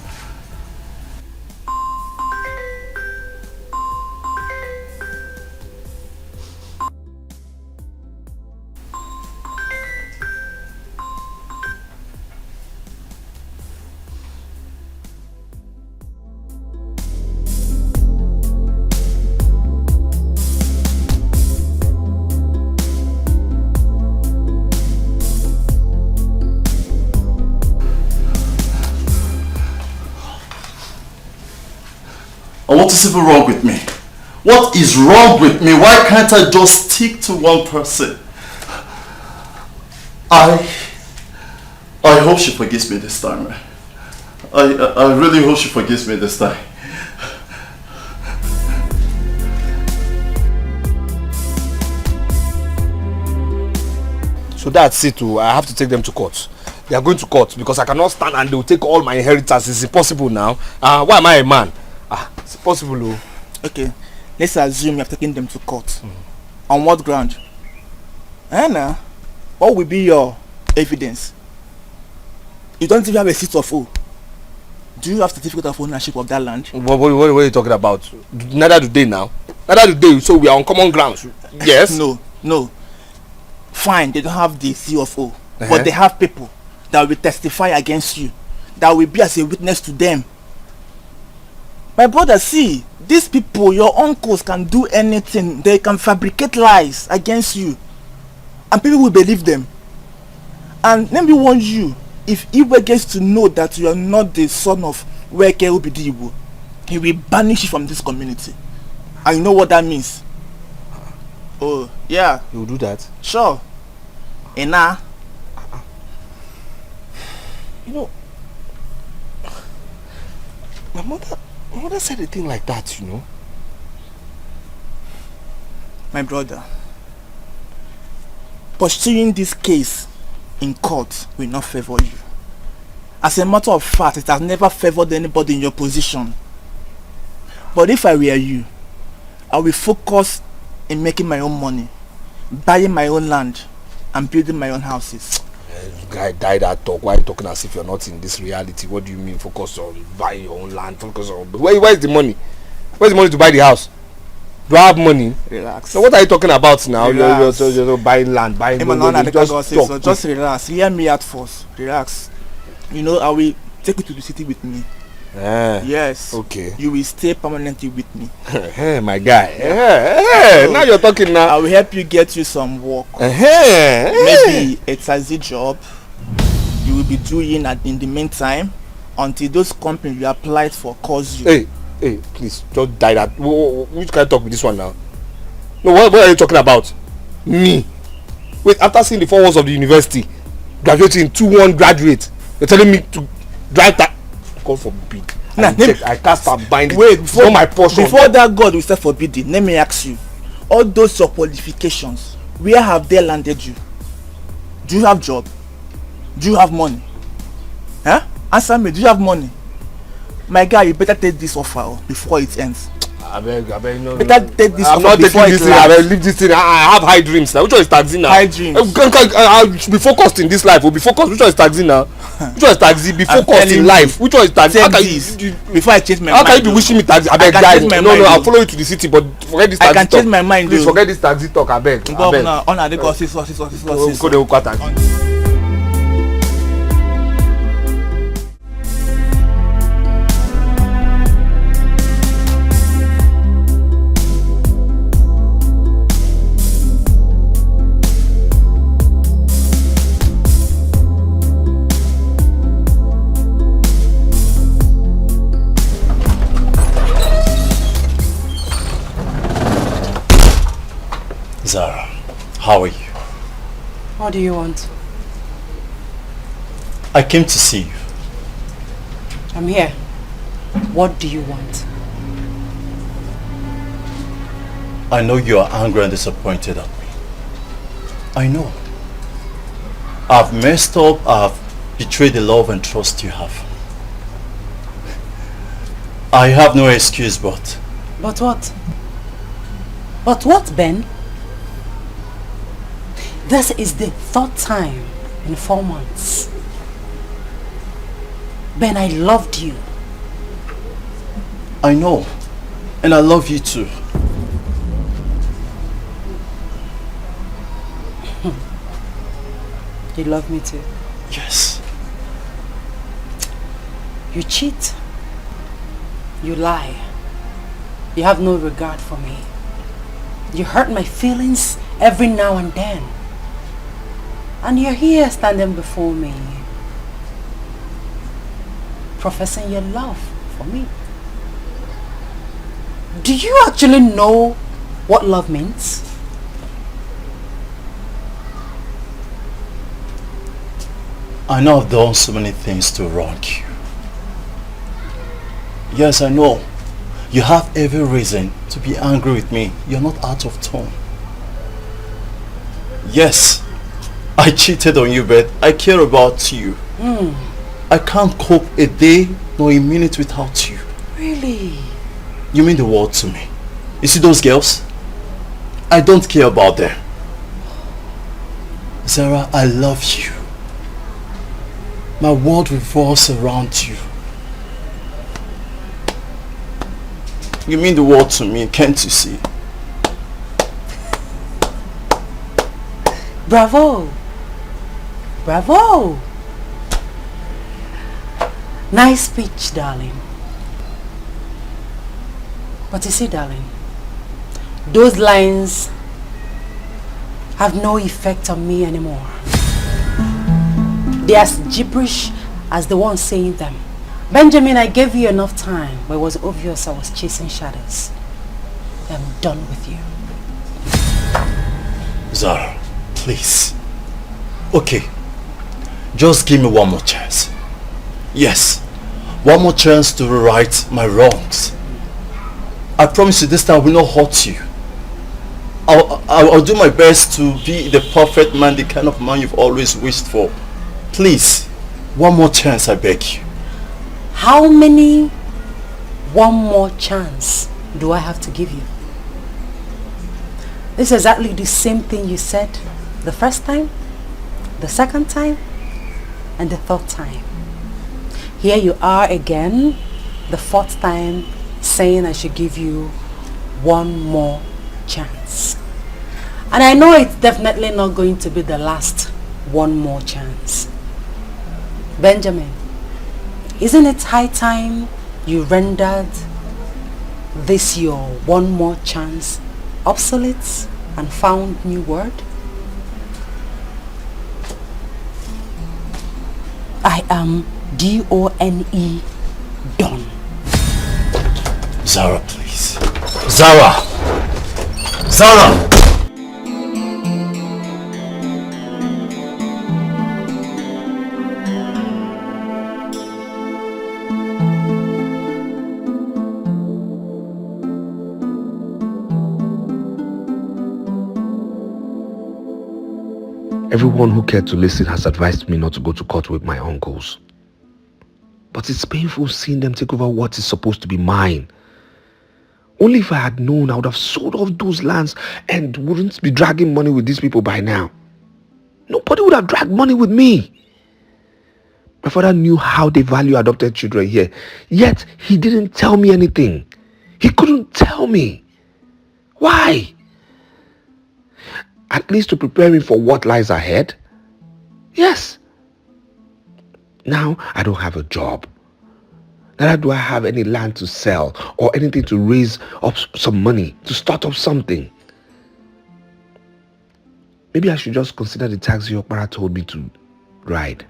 What is even wrong with me? What is wrong with me? Why can't I just stick to one person? I hope she forgives me this time. I really hope she forgives me this time. So that's it. I have to take them to court. They are going to court because I cannot stand and they will take all my inheritance. It's impossible now. Why am I a man? It's possible. Okay, let's assume you have taken them to court. On what ground? Anna, what will be your evidence? You don't even have a seat of O. Do you have certificate of ownership of that land? What are you talking about? Neither do they now. Neither do they, so we are on common grounds. Yes? No. Fine, they don't have the CFO, but they have people that will testify against you, that will be as a witness to them. My brother, see, these people, your uncles, can do anything. They can fabricate lies against you, and people will believe them. And let me warn you, if Iwe gets to know that you are not the son of Weke Obidibu, he will banish you from this community. And you know what that means? Oh, yeah. You will do that? Sure. And now, you know, my mother said a thing like that, you know. My brother, pursuing this case in court will not favor you. As a matter of fact, it has never favored anybody in your position. But if I were you, I will focus in making my own money, buying my own land, and building my own houses. Guy, die that talk. Why are you talking as if you're not in this reality? What do you mean focus on buying your own land? Focus on where is the money? Where's the money to buy the house? Do I have money? Relax. So what are you talking about now? Relax. You're buying land, buying land. Just just relax. Hear me at first. Relax. You know, I will take you to the city with me. Yes. Okay. You will stay permanently with me. My guy. So, now you're talking now. I will help you get you some work. Maybe it's as a job you will be doing in the meantime until those companies you applied for calls you. Hey, please, don't die that. Which can I talk with this one now? No, what are you talking about? Me? Wait, after seeing the 4 walls of the university, graduating 2-1 graduate, you're telling me to drive that? God forbid. I can't start buying. Wait, before my portion. Before that God will start forbidding, let me ask you, all those your qualifications, where have they landed you? Do you have job? Do you have money? Answer me, do you have money? My guy, you better take this offer before it ends. I beg, no. Better take this I'm offer not before taking it this thing. ends. I will leave this thing. I have high dreams now. Which one is taxi now? High dreams. I'll be focused in this life. We'll be focused. Which one is taxi now? Which one is taxi? Be focused in life. Which one is taxi? How can you, before I change my mind? How can you be wishing me taxi? I beg, guys. No, I'll follow you to the city, but forget this taxi talk. I can change my mind. Please forget this taxi talk. I beg. Zara, how are you? What do you want? I came to see you. I'm here. What do you want? I know you are angry and disappointed at me. I know. I've messed up, I've betrayed the love and trust you have. I have no excuse but... But what? But what, Ben? This is the 3rd time in 4 months. Ben, I loved you. I know. And I love you too. You love me too? Yes. You cheat. You lie. You have no regard for me. You hurt my feelings every now and then. And you're here standing before me, professing your love for me. Do you actually know what love means? I know I've done so many things to wrong you. Yes, I know. You have every reason to be angry with me. You're not out of tone. Yes, I cheated on you, but I care about you. I can't cope a day nor a minute without you. Really? You mean the world to me. You see those girls? I don't care about them. Zara, I love you. My world revolves around you. You mean the world to me, can't you see? Bravo! Bravo! Nice speech, darling. But you see, darling, those lines have no effect on me anymore. They're as gibberish as the one saying them. Benjamin, I gave you enough time, but it was obvious I was chasing shadows. I'm done with you. Zara, please. Okay, just give me one more chance. Yes, one more chance to rewrite my wrongs. I promise you this time I will not hurt you. I'll do my best to be the perfect man, the kind of man you've always wished for. Please, one more chance, I beg you. How many one more chance do I have to give you? This is exactly the same thing you said the first time, the second time, and the third time. Here you are again, the fourth time, saying I should give you one more chance. And I know it's definitely not going to be the last one more chance. Benjamin, isn't it high time you rendered this your one more chance obsolete and found new word? I am D-O-N-E, done. Zara, please. Zara! Zara! Everyone who cared to listen has advised me not to go to court with my uncles. But it's painful seeing them take over what is supposed to be mine. Only if I had known, I would have sold off those lands and wouldn't be dragging money with these people by now. Nobody would have dragged money with me. My father knew how they value adopted children here, yet he didn't tell me anything. He couldn't tell me. Why? At least to prepare me for what lies ahead? Yes. Now I don't have a job. Neither do I have any land to sell or anything to raise up some money to start up something. Maybe I should just consider the taxi Okpara told me to ride.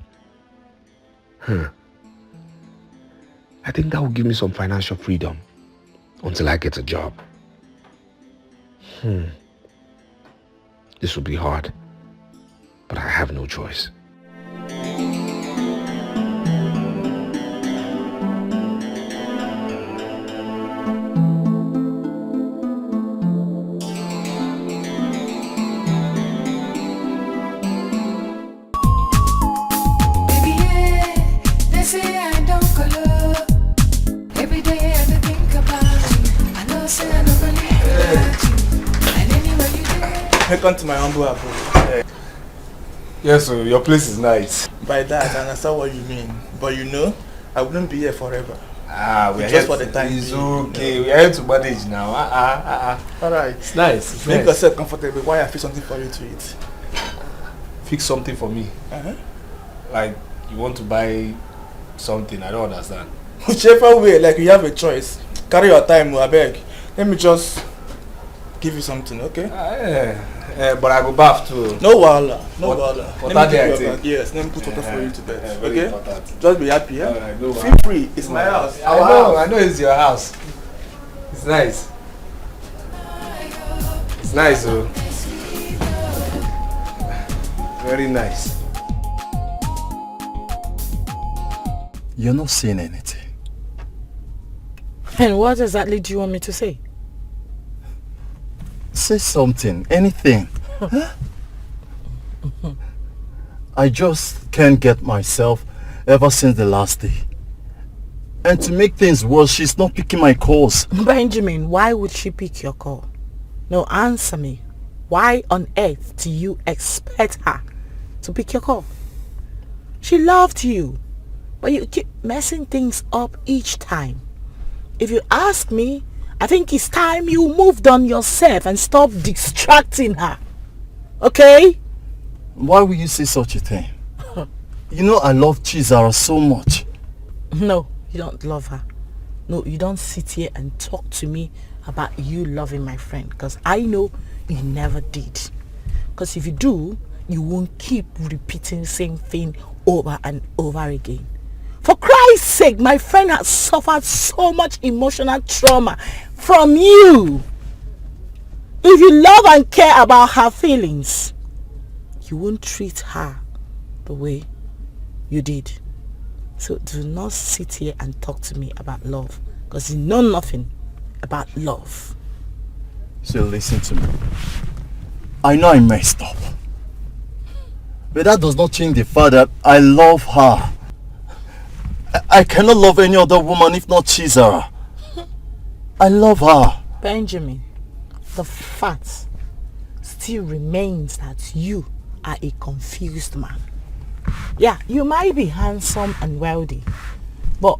I think that will give me some financial freedom until I get a job. This will be hard, but I have no choice. Welcome to my humble abode. Yes, so your place is nice. By that, I understand what you mean. But you know, I wouldn't be here forever. We're just for the time. It's okay. We're here to manage now. Alright. It's nice. It's Make nice. yourself comfortable while I fix something for you to eat. Fix something for me. Like you want to buy something. I don't understand. Whichever way, like you have a choice. Carry your time, I beg. Let me just give you something, okay? But I go bath too. No wahala, no wahala. Let me give you a yes, let me put water for you to bed. very Okay? important. Just be happy, yeah? Alright, no Feel free, it's my house. I know it's your house. It's nice. It's nice though. Very nice. You're not saying anything. And what exactly do you want me to say? Say something, anything. I just can't get myself ever since the last day. And to make things worse, she's not picking my calls. Benjamin, why would she pick your call? No, answer me. Why on earth do you expect her to pick your call? She loved you, but you keep messing things up each time. If you ask me, I think it's time you moved on yourself and stop distracting her. Okay? Why would you say such a thing? You know I love Chizara so much. No, you don't love her. No, you don't sit here and talk to me about you loving my friend, because I know you never did. Because if you do, you won't keep repeating the same thing over and over again. For Christ's sake, my friend has suffered so much emotional trauma from you. If you love and care about her feelings, you won't treat her the way you did. So do not sit here and talk to me about love, because you know nothing about love. So listen to me. I know I messed up, but that does not change the fact that I love her. I cannot love any other woman if not Chizara. I love her. Benjamin, the fact still remains that you are a confused man. Yeah, you might be handsome and wealthy, but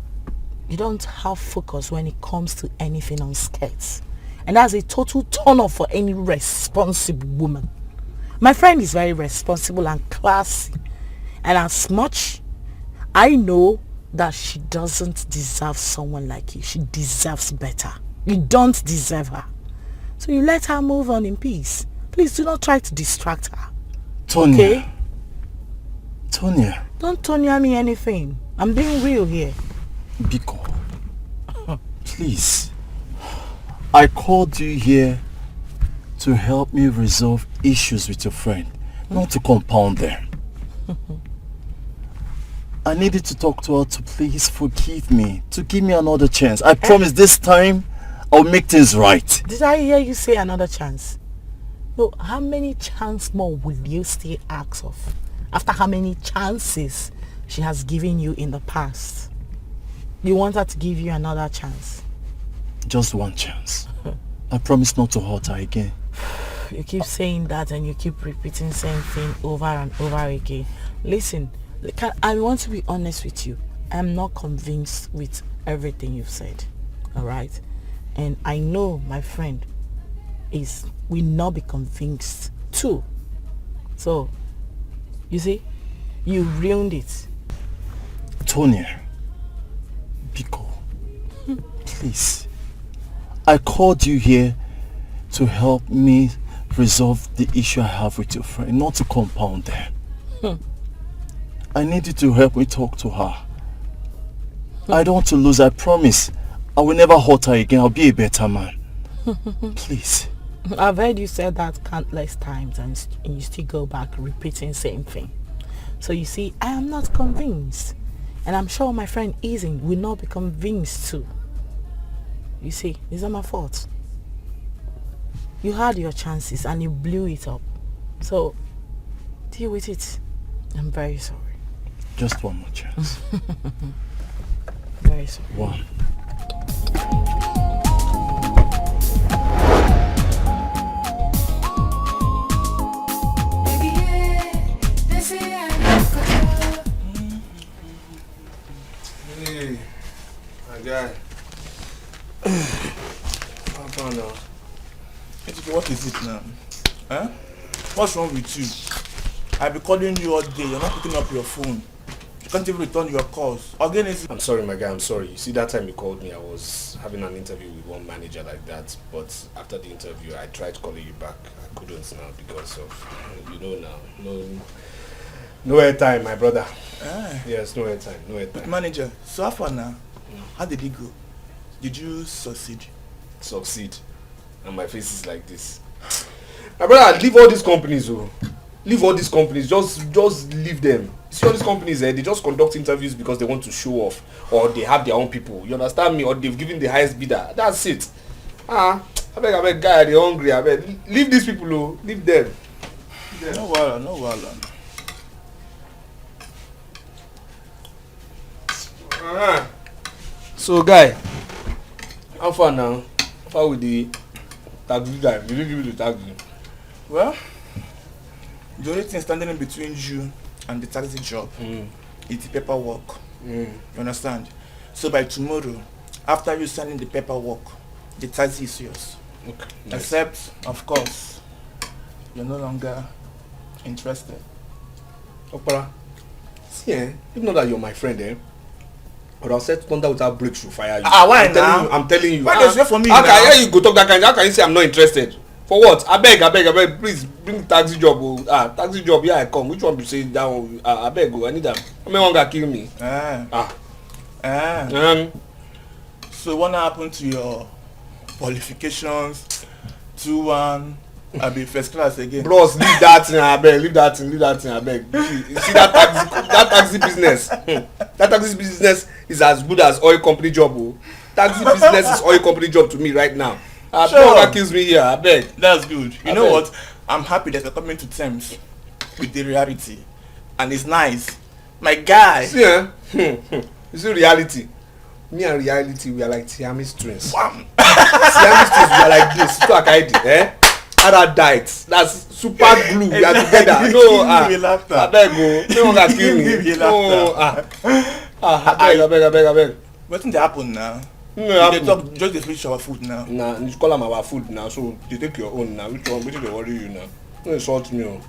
you don't have focus when it comes to anything on skirts. And that's a total turn off for any responsible woman. My friend is very responsible and classy. And as much I know that she doesn't deserve someone like you. She deserves better. You don't deserve her. So you let her move on in peace. Please do not try to distract her. Tonya. Okay? Tonya. Don't Tonya me anything. I'm being real here. Biko. Please. I called you here to help me resolve issues with your friend, not to compound them. I needed to talk to her to please forgive me, to give me another chance. I promise this time I'll make things right. Did I hear you say another chance? No, how many chances more will you still ask of? After how many chances she has given you in the past? You want her to give you another chance? Just one chance. I promise not to hurt her again. You keep saying that and you keep repeating the same thing over and over again. Listen, I want to be honest with you. I'm not convinced with everything you've said. Alright? And I know my friend will not be convinced too. So, you see, you ruined it. Tonya, Biko, please. I called you here to help me resolve the issue I have with your friend, not to compound them. I need you to help me talk to her. I don't want to lose, I promise. I will never hurt her again. I'll be a better man. Please. I've heard you say that countless times and you still go back repeating the same thing. So you see, I am not convinced. And I'm sure my friend Easing will not be convinced too. You see, it's not my fault. You had your chances and you blew it up. So, deal with it. I'm very sorry. Just one more chance. Very sorry. One. Hey, my guy. What is it now? Huh? What's wrong with you? I've been calling you all day. You're not picking up your phone. You can't even return your calls. Again, I'm sorry, my guy. I'm sorry. You see, that time you called me, I was having an interview with one manager like that. But after the interview, I tried calling you back. I couldn't now because of, you know now. No airtime, my brother. Yes, no airtime. No airtime. But manager, so far now, how did it go? Did you succeed? Succeed? And my face is like this. My brother, leave all these companies, oh. Leave all these companies. Just leave them. See all these companies, they just conduct interviews because they want to show off, or they have their own people. You understand me? Or they've given the highest bidder. That's it. I beg, guy, they're hungry. I beg. Leave these people, oh. Leave them. No wahala, no wahala. So, guy, how far now? How far with the taxi guy? Did you give me the taxi? Well, the only thing standing in between you and the taxi job is the paperwork. You understand? So by tomorrow, after you signing the paperwork, the taxi is yours. Okay. Nice. Except, of course, you're no longer interested. Okpara, see, if not that you're my friend, or I'll set thunder without breaks to fire you. Why now? I'm telling you. Why there's way for me How now? can you go talk that kind? How can you say I'm not interested? For what? I beg, please bring taxi job. Oh. Taxi job, here I come. Which one be say that one? I beg, I need them. How many one gonna kill me? So what happened to your qualifications? 2-1, I'll be first class again. Bros, leave that thing, I beg. Leave that thing, I beg. You see that taxi business? That taxi business is as good as oil company job. Oh. Taxi business is oil company job to me right now. No one kills me here, I beg. That's good. You know what? I'm happy that you're coming to terms with the reality. And it's nice. My guy. See, you see reality? Me and reality, we are like Siamese twins. Siamese twins, we are like this. So Other diets. That's super glue. We are together. No, I beg go. No one can kill me. No, I beg. What's going to happen now? No, they talk just the finish our food now. Nah, you call them our food now, so they take your own now. Which one? Which they worry you now? Don't insult me.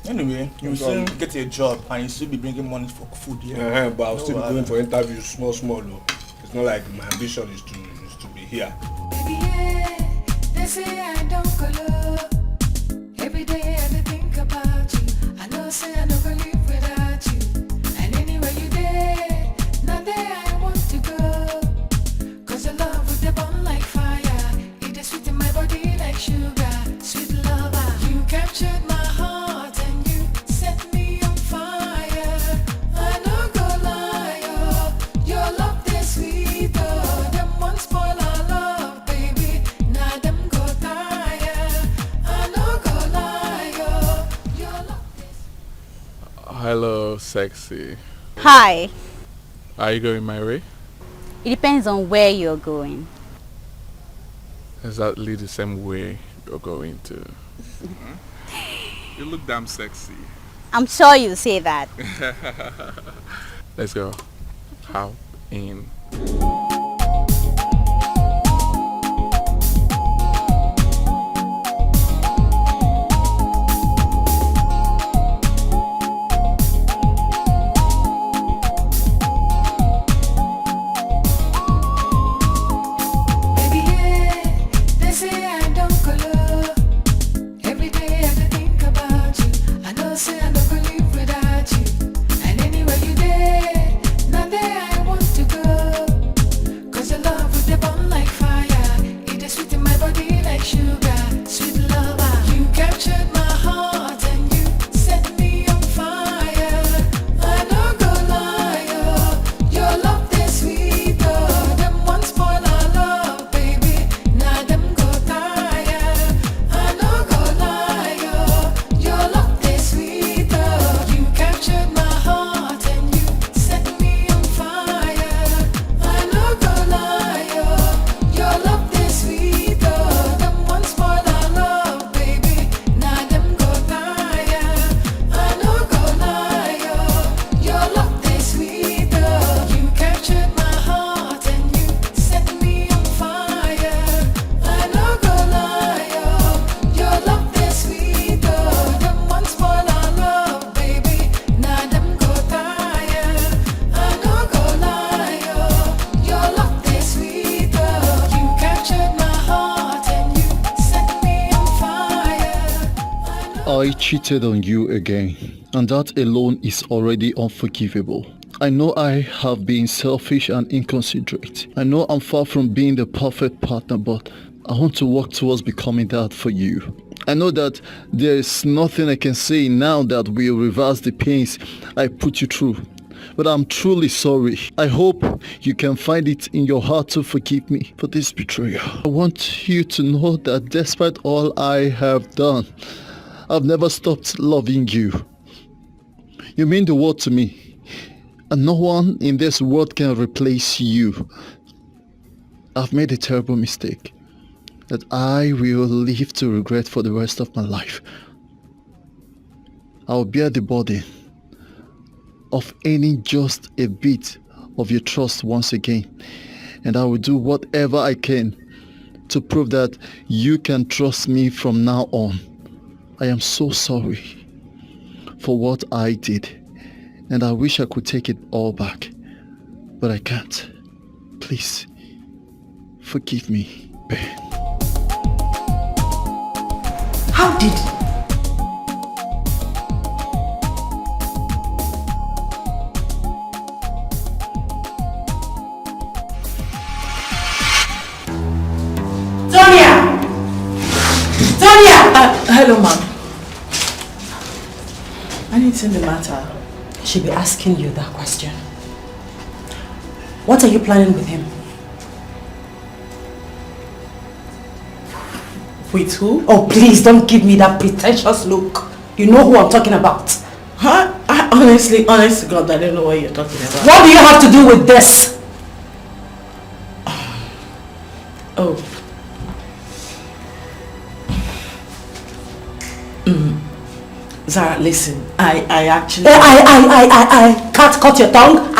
Anyway, you will soon get a job and you still be bringing money for food here. But I'll still be going for interviews, small. Though. It's not like my ambition is to be here. They say I don't color. Every day I think about you. I know say I don't gonna live without you. And anywhere you there, not there I want to go. Cause your love with the burn like fire. It is sweet in my body like sugar. Sweet lover, you captured my heart and you set me on fire. I don't go lie, oh. Your love is sweet, oh. Them one spoil our love, baby. Now them go tire. I don't go lie, oh. Your love is... Hello, sexy. Hi. Are you going my way? It depends on where you're going. Exactly the same way you're going to. You look damn sexy. I'm sure you'll say that. Let's go. How in? They say I don't color. Every day I think about you. I know say I don't live without you. And anywhere you there, not there I want to go. Cause your love with the burn like fire. It is sweet in my body like sugar. Sweet lover, you captured my heart and you set me on fire. I don't go lie, oh. Your love is sweet, oh. Them one spoil our love, baby. Now them go tire. I don't go lie, oh. Your love is sweet, oh. You captured my heart and you set me on fire. I don't go lie, oh. Your love is sweet, oh. Them one spoil our love, baby. Now them go tire. I don't go lie, oh. Your love is sweet, oh. You captured my heart and you set me on fire. I don't go lie, oh. Your love is sweet, oh. Them one spoil our love, baby. Now them go tire. I don't go lie, oh. Your love is sweet, oh. You captured my heart and you set me on fire. I cheated on you again, and that alone is already unforgivable. I know I have been selfish and inconsiderate. I know I'm far from being the perfect partner, but I want to work towards becoming that for you. I know that there is nothing I can say now that will reverse the pains I put you through. But I'm truly sorry. I hope you can find it in your heart to forgive me for this betrayal. I want you to know that despite all I have done, I've never stopped loving you. You mean the world to me, and no one in this world can replace you. I've made a terrible mistake that I will live to regret for the rest of my life. I'll bear the burden of earning just a bit of your trust once again, and I will do whatever I can to prove that you can trust me from now on. I am so sorry for what I did, and I wish I could take it all back, but I can't. Please, forgive me, Ben. How did? Tonya! Tonya! Hello, ma'am. Anything the matter? She'll be asking you that question. What are you planning with him? With who? Oh, please don't give me that pretentious look. You know who I'm talking about. Huh? Honest to God, I don't know what you're talking about. What do you have to do with this? Oh. Zara, listen. I actually... I can't cut your tongue.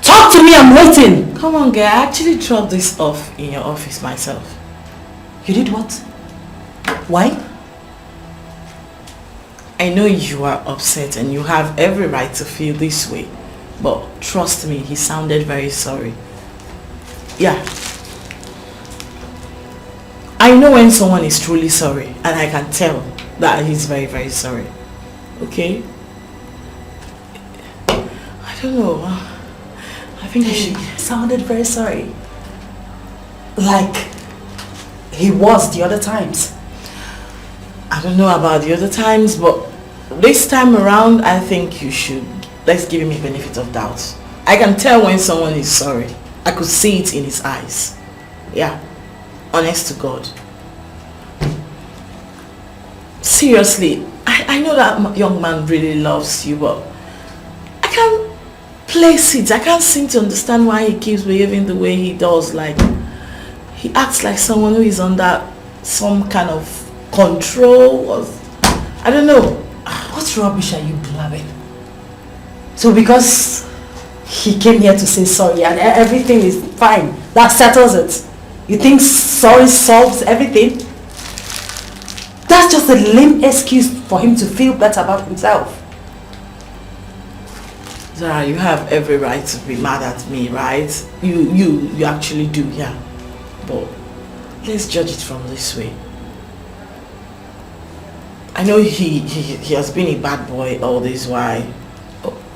Talk to me, I'm waiting. Come on, girl. I actually dropped this off in your office myself. You did what? Why? I know you are upset and you have every right to feel this way. But trust me, he sounded very sorry. Yeah. I know when someone is truly sorry, and I can tell that he's very, very sorry. Okay? I don't know. I think he sounded very sorry. Like he was the other times. I don't know about the other times, but this time around, I think you should. Let's give him a benefit of doubt. I can tell when someone is sorry. I could see it in his eyes. Yeah. Honest to God. Seriously, I know that young man really loves you, but I can't place it. I can't seem to understand why he keeps behaving the way he does. Like, he acts like someone who is under some kind of control or I don't know. What rubbish are you blabbing? So because he came here to say sorry and everything is fine, that settles it? You think sorry solves everything? That's just a lame excuse for him to feel better about himself. Zara, you have every right to be mad at me, right? You actually do, yeah. But let's judge it from this way. I know he has been a bad boy all this while.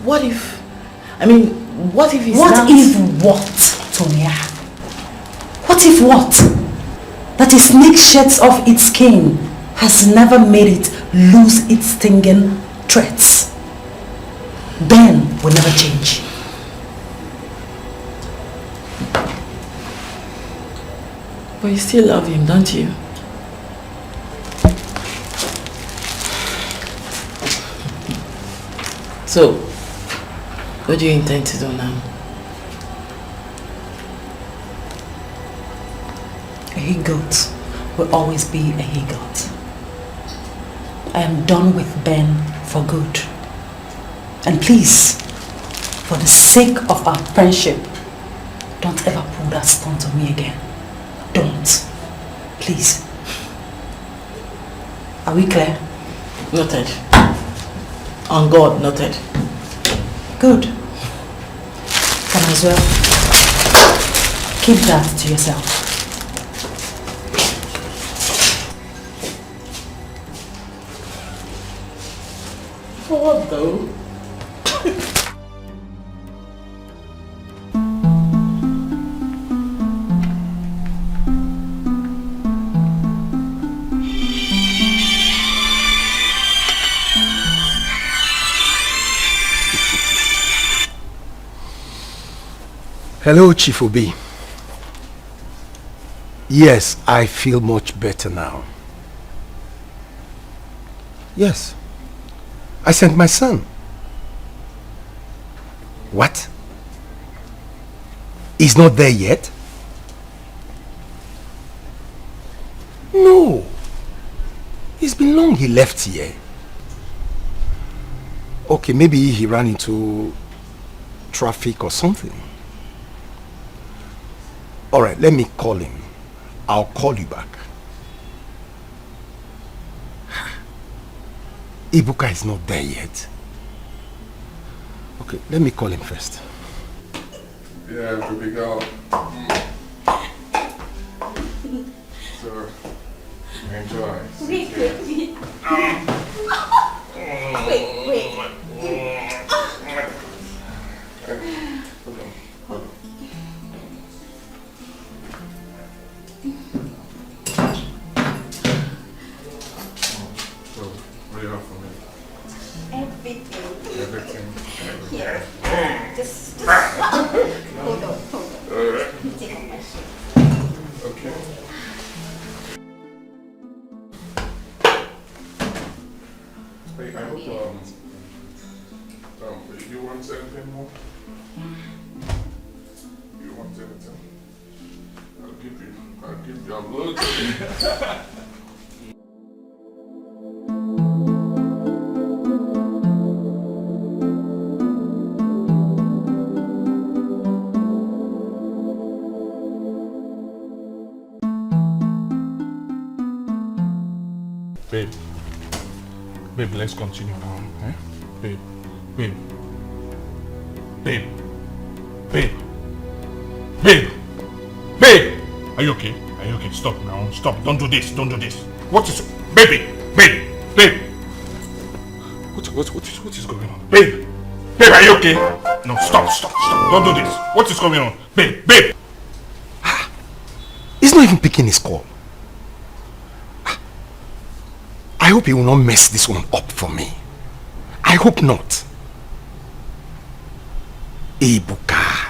What if... I mean, what if he's What not... if what, Tonya? What if what? That a snake sheds off its skin has never made it lose its stinging threats. Ben will never change. But you still love him, don't you? So, what do you intend to do now? A he-goat will always be a he-goat. I am done with Ben for good. And please, for the sake of our friendship, don't ever pull that stunt on me again. Don't. Please. Are we clear? Noted. On God, noted. Good. Can as well keep that to yourself. For what though? Hello, Chief Obi. Yes, I feel much better now. Yes. I sent my son. What? He's not there yet? No. It's been long he left here. Okay, maybe he ran into traffic or something. Alright, let me call him. I'll call you back. Ibuka is not there yet. Okay, let me call him first. Yeah, baby girl. So, Enjoy. Wait. So, what do you have for me? Everything. Everything. Here. Just hold on. Alright. Take off my shoe. Okay. Hey, I hope you want anything more? You want anything? I'll give you a load. Babe, let's continue now. Eh? Babe. Are you okay? Stop now. Stop. Don't do this. What is... Babe. What is going on? Babe, are you okay? No, stop. Don't do this. What is going on? Babe. He's not even picking his call. I hope he will not mess this one up for me. I hope not. Ibuka.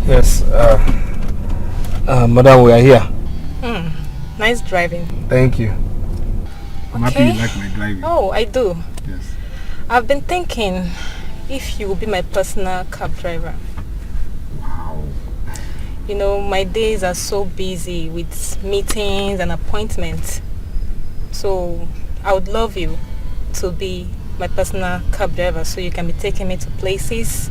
Yes, madam, we are here. Nice driving. Thank you. I'm happy you like my driving. Oh, I do. Yes. I've been thinking if you will be my personal cab driver. Wow. You know, my days are so busy with meetings and appointments. So I would love you to be my personal cab driver so you can be taking me to places,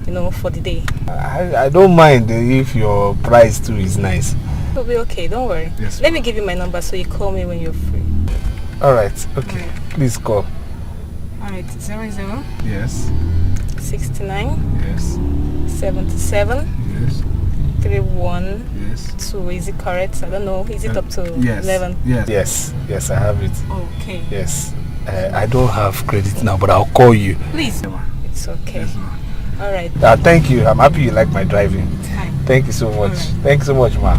you know, for the day. I don't mind if your price too is nice. It'll be okay, don't worry. Yes, let me give you my number so you call me when you're free. Alright, okay. Please call. Alright, 00 Yes. 69 Yes. 77 Yes. 31 Yes. 2. Is it correct? I don't know. Is it up to 11? Yes, I have it. Okay. Yes. I don't have credit now, but I'll call you. Please. It's okay. Yes, ma'am. Alright. Thank you. I'm happy you like my driving. Hi. Thank you so much. Thanks so much, ma.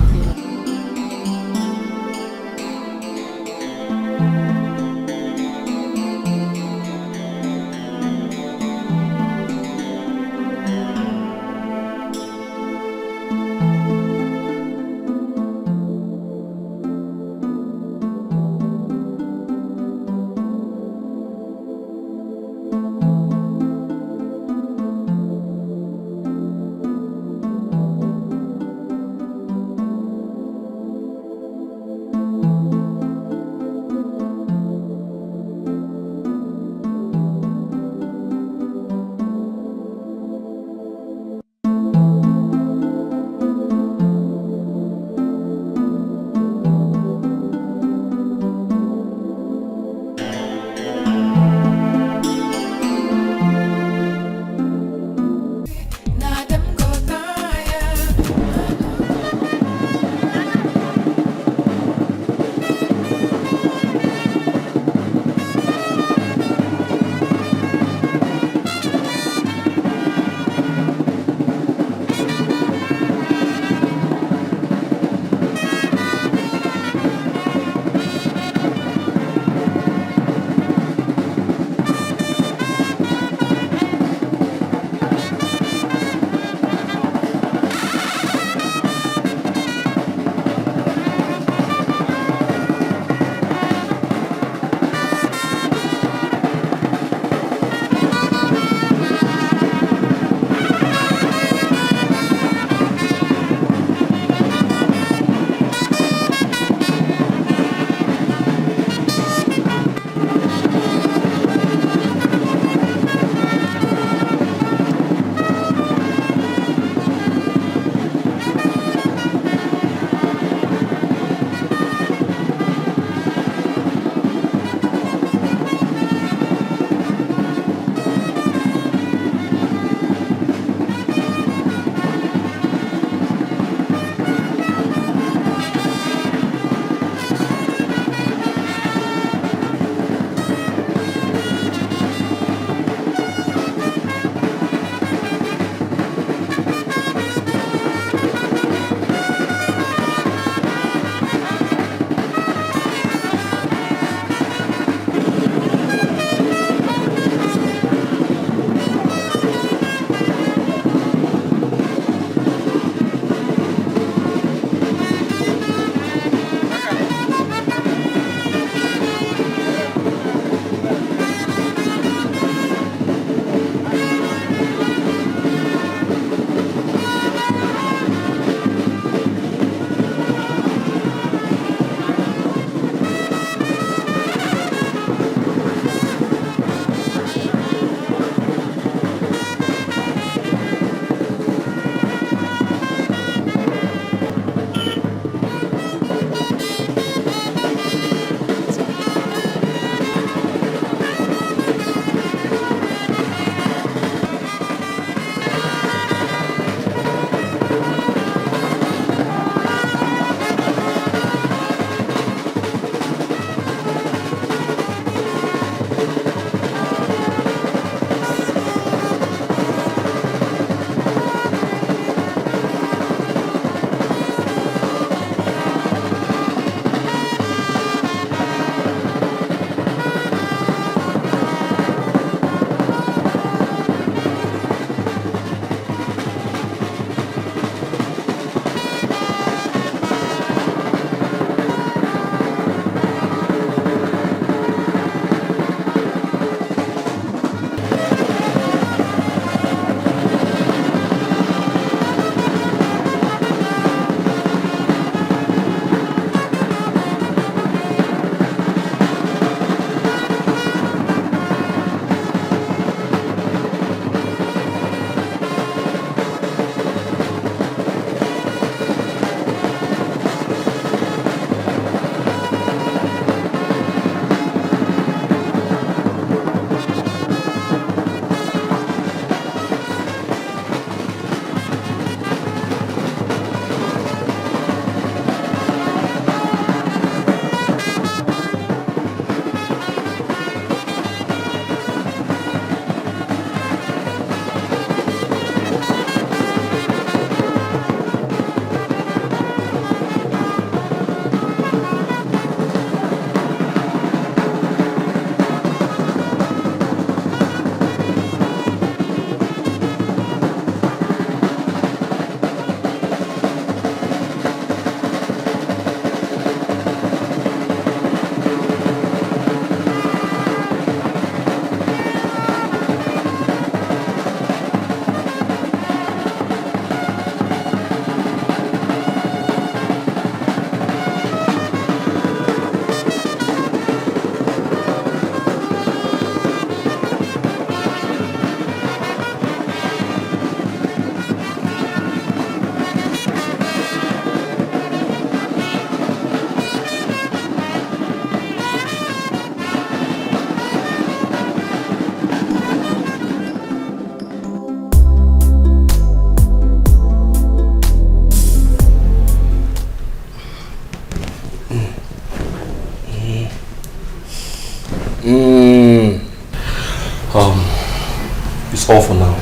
It's all for now.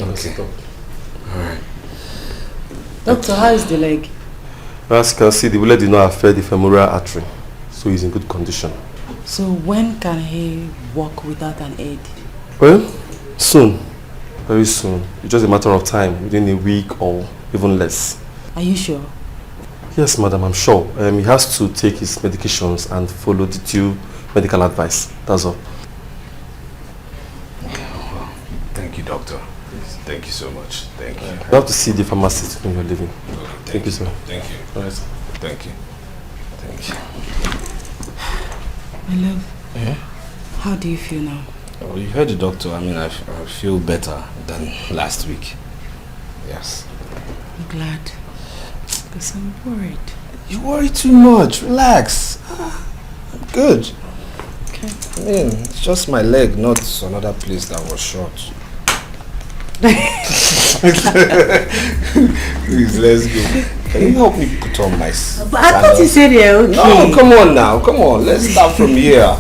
Okay. Alright. Doctor, how is the leg? As you can see, the bullet did not affect the femoral artery, so he's in good condition. So when can he walk without an aid? Well, soon. Very soon. It's just a matter of time, within a week or even less. Are you sure? Yes, madam, I'm sure. He has to take his medications and follow the due medical advice. That's all. Okay, well, thank you, doctor. Thank you so much. Thank you. You have to see the pharmacist when you're leaving. Okay, thank you, sir. Thank you. All right. Thank you. Thank you. My love. Yeah? How do you feel now? Oh, you heard the doctor. I mean, I feel better than last week. Yes. I'm glad. Because I'm worried. You worry too much. Relax. I'm good. Okay. I mean, it's just my leg, not another place that was shot. Please, let's go. Can you help me put on my But I thought you said you're okay. No, come on now. Come on. Let's start from here.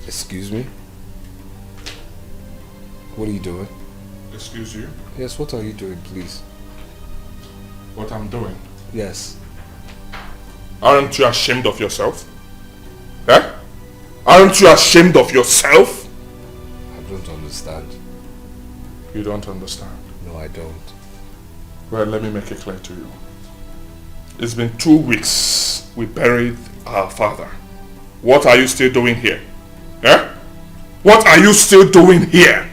Excuse me? What are you doing? Excuse you? Yes, what are you doing, please? What I'm doing? Yes. Aren't you ashamed of yourself? Eh? Aren't you ashamed of yourself? I don't understand. You don't understand? No, I don't. Well, let me make it clear to you. It's been 2 weeks we buried our father. What are you still doing here? Eh? What are you still doing here?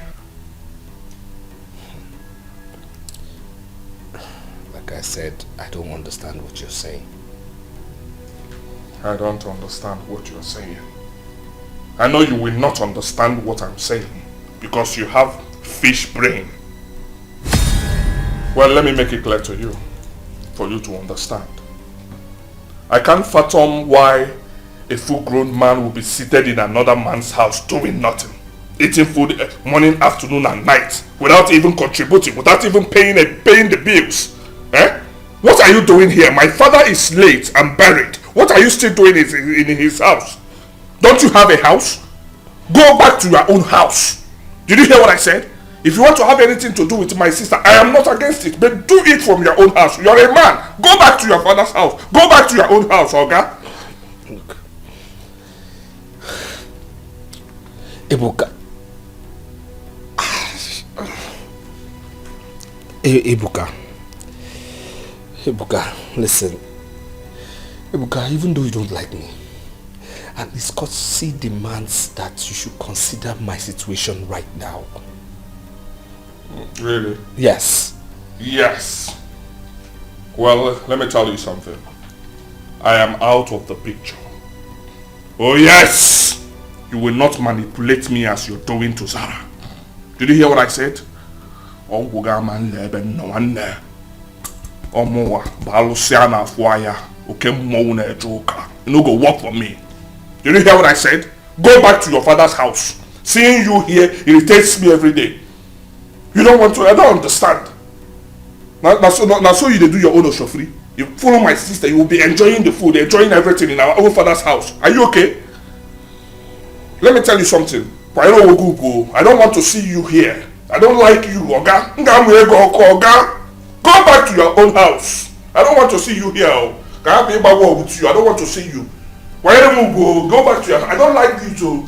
Like I said, I don't understand what you're saying. I don't understand what you're saying. I know you will not understand what I'm saying because you have fish brain. Well, let me make it clear to you for you to understand. I can't fathom why a full-grown man will be seated in another man's house doing nothing, eating food morning, afternoon and night without even contributing, without even paying the bills. Eh? What are you doing here? My father is late and buried. What are you still doing in his house? Don't you have a house? Go back to your own house. Did you hear what I said? If you want to have anything to do with my sister, I am not against it, but do it from your own house. You're a man. Go back to your father's house. Go back to your own house, Oga. Look. Ebuka. Ebuka, listen. Ebuka, even though you don't like me, And this courtesy demands that you should consider my situation right now. Really? Yes. Yes. Well, let me tell you something. I am out of the picture. Oh yes! You will not manipulate me as you're doing to Zara. Did you hear what I said? It no go work for me. Did you hear what I said? Go back to your father's house. Seeing you here irritates me every day. You don't want to, I don't understand. Now so you do your own oshofri. You follow my sister, you will be enjoying the food, enjoying everything in our own father's house. Are you okay? Let me tell you something. I don't want to see you here. I don't like you, Oga. Go back to your own house. I don't want to see you here. I don't want to see you. Go back to your house. I don't like you too.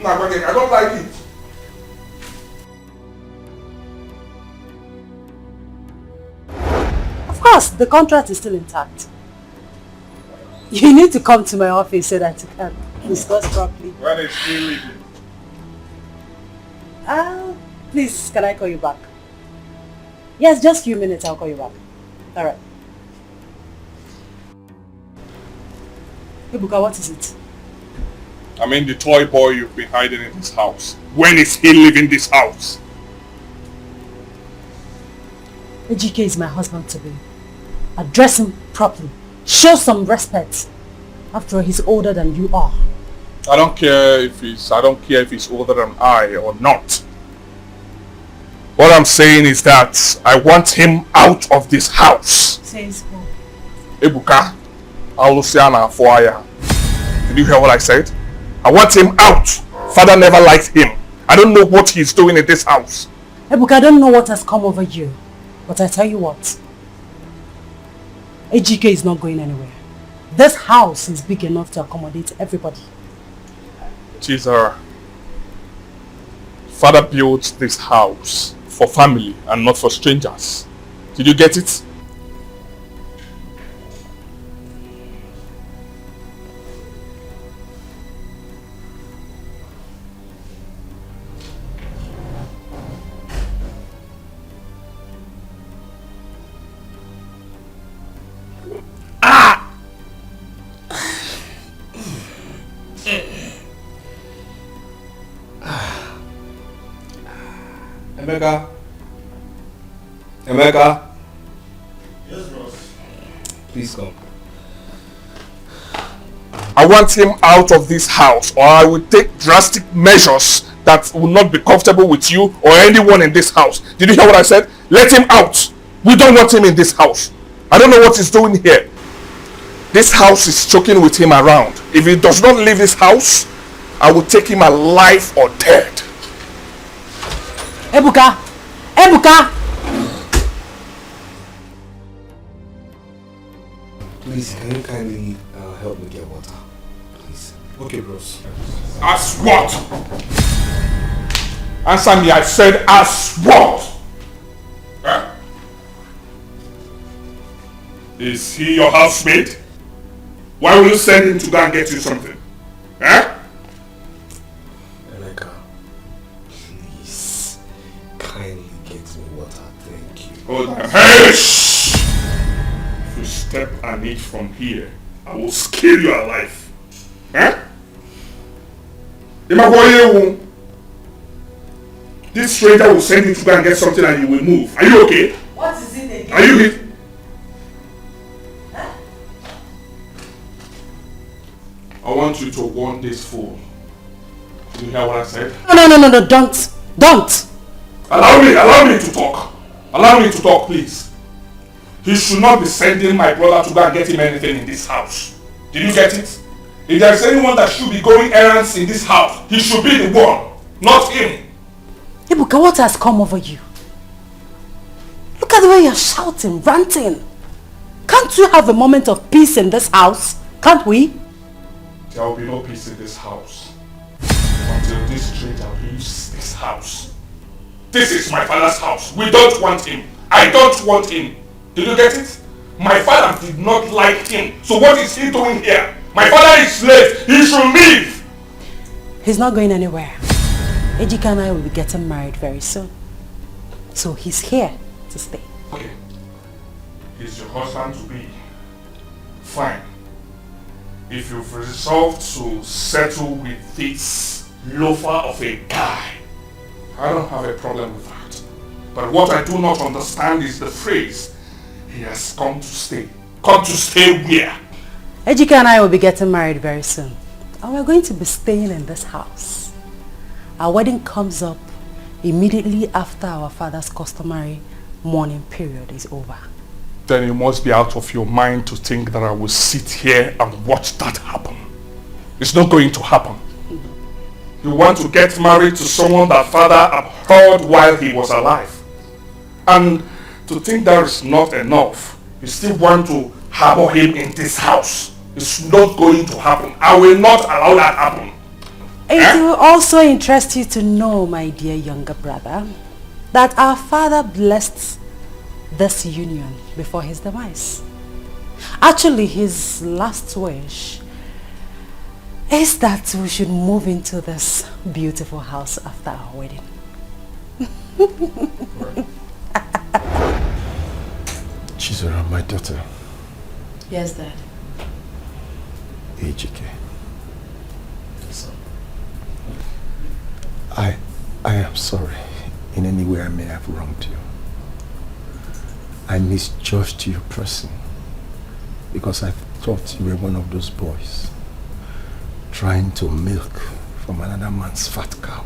I don't like it. Of course, the contract is still intact. You need to come to my office so that you can discuss properly. When is he leaving? Please, can I call you back? Yes, just a few minutes, I'll call you back. Alright. Ibuka, what is it? I mean the toy boy you've been hiding in this house. When is he leaving this house? Ejike is my husband to be. Address him properly. Show some respect. After all, he's older than you are. I don't care if he's older than I or not. What I'm saying is that I want him out of this house. Says who? Ebuka, Alusiana Foaya. Did you hear what I said? I want him out. Father never liked him. I don't know what he's doing in this house. Ebuka, I don't know what has come over you. But I tell you what. Ejike is not going anywhere. This house is big enough to accommodate everybody. Chizara, Father built this house for family and not for strangers. Did you get it? Emeka? Yes, boss. Please come. I want him out of this house or I will take drastic measures that will not be comfortable with you or anyone in this house. Did you hear what I said? Let him out. We don't want him in this house. I don't know what he's doing here. This house is choking with him around. If he does not leave this house, I will take him alive or dead. Ebuka! Ebuka! Please, can you kindly help me get water? Please. Okay, bros. As what? Answer me, I said as what? Huh? Is he your housemate? Why will you send him to go and get you something? Huh? Emeka, please, kindly get me water, thank you. Hold on. Hey! Shh! If you step an inch from here, I will scare you alive. Huh? This stranger will send you to go and get something and you will move. Are you okay? What is it again? Are you hit? Huh? I want you to warn this fool. Did you hear what I said? No, don't! Allow me to talk. Allow me to talk, please. He should not be sending my brother to go and get him anything in this house. Did you get it? If there is anyone that should be going errands in this house, he should be the one, not him. Ibuka, what has come over you? Look at the way you're shouting, ranting. Can't you have a moment of peace in this house? Can't we? There will be no peace in this house until this stranger leaves this house. This is my father's house. We don't want him. I don't want him. Did you get it? My father did not like him. So what is he doing here? My father is late. He should leave. He's not going anywhere. Ejike and I will be getting married very soon. So he's here to stay. Okay. He's your husband to be. Fine. If you've resolved to settle with this loafer of a guy, I don't have a problem with that. But what I do not understand is the phrase, he has come to stay. Come to stay where? Ejike and I will be getting married very soon. And we're going to be staying in this house. Our wedding comes up immediately after our father's customary mourning period is over. Then you must be out of your mind to think that I will sit here and watch that happen. It's not going to happen. You want to get married to someone that father abhorred while he was alive. And to think that is not enough, you still want to harbor him in this house. It's not going to happen. I will not allow that happen. It will also interest you to know, my dear younger brother, that our father blessed this union before his demise. Actually, his last wish is that we should move into this beautiful house after our wedding. Chizora, my daughter. Yes, Dad. Ejike. I am sorry in any way I may have wronged you. I misjudged your person because I thought you were one of those boys trying to milk from another man's fat cow.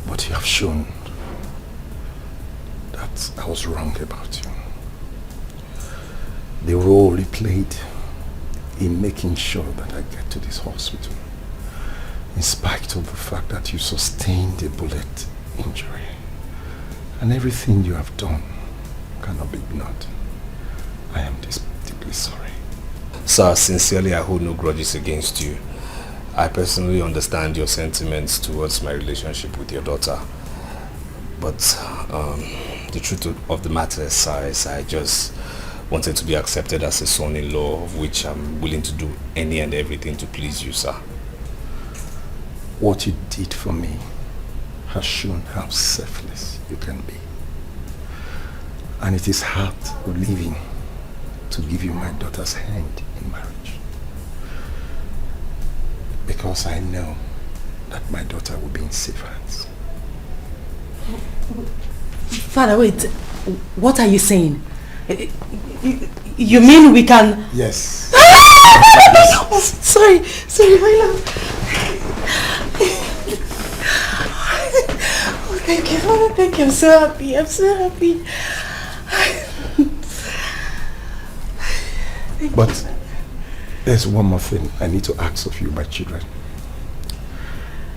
But you have shown that I was wrong about you. The role you played in making sure that I get to this hospital, in spite of the fact that you sustained a bullet injury, and everything you have done cannot be ignored. I am deeply sorry. Sir, sincerely, I hold no grudges against you. I personally understand your sentiments towards my relationship with your daughter. But the truth of the matter is, sir, I just wanted to be accepted as a son-in-law, of which I'm willing to do any and everything to please you, sir. What you did for me has shown how selfless you can be. And it is hard relieving to give you my daughter's hand in marriage. Because I know that my daughter will be in safe hands. Father, wait. What are you saying? You mean we can... Yes. Sorry, my love. Oh, thank you, Father, thank you. I'm so happy. But there's one more thing I need to ask of you, my children.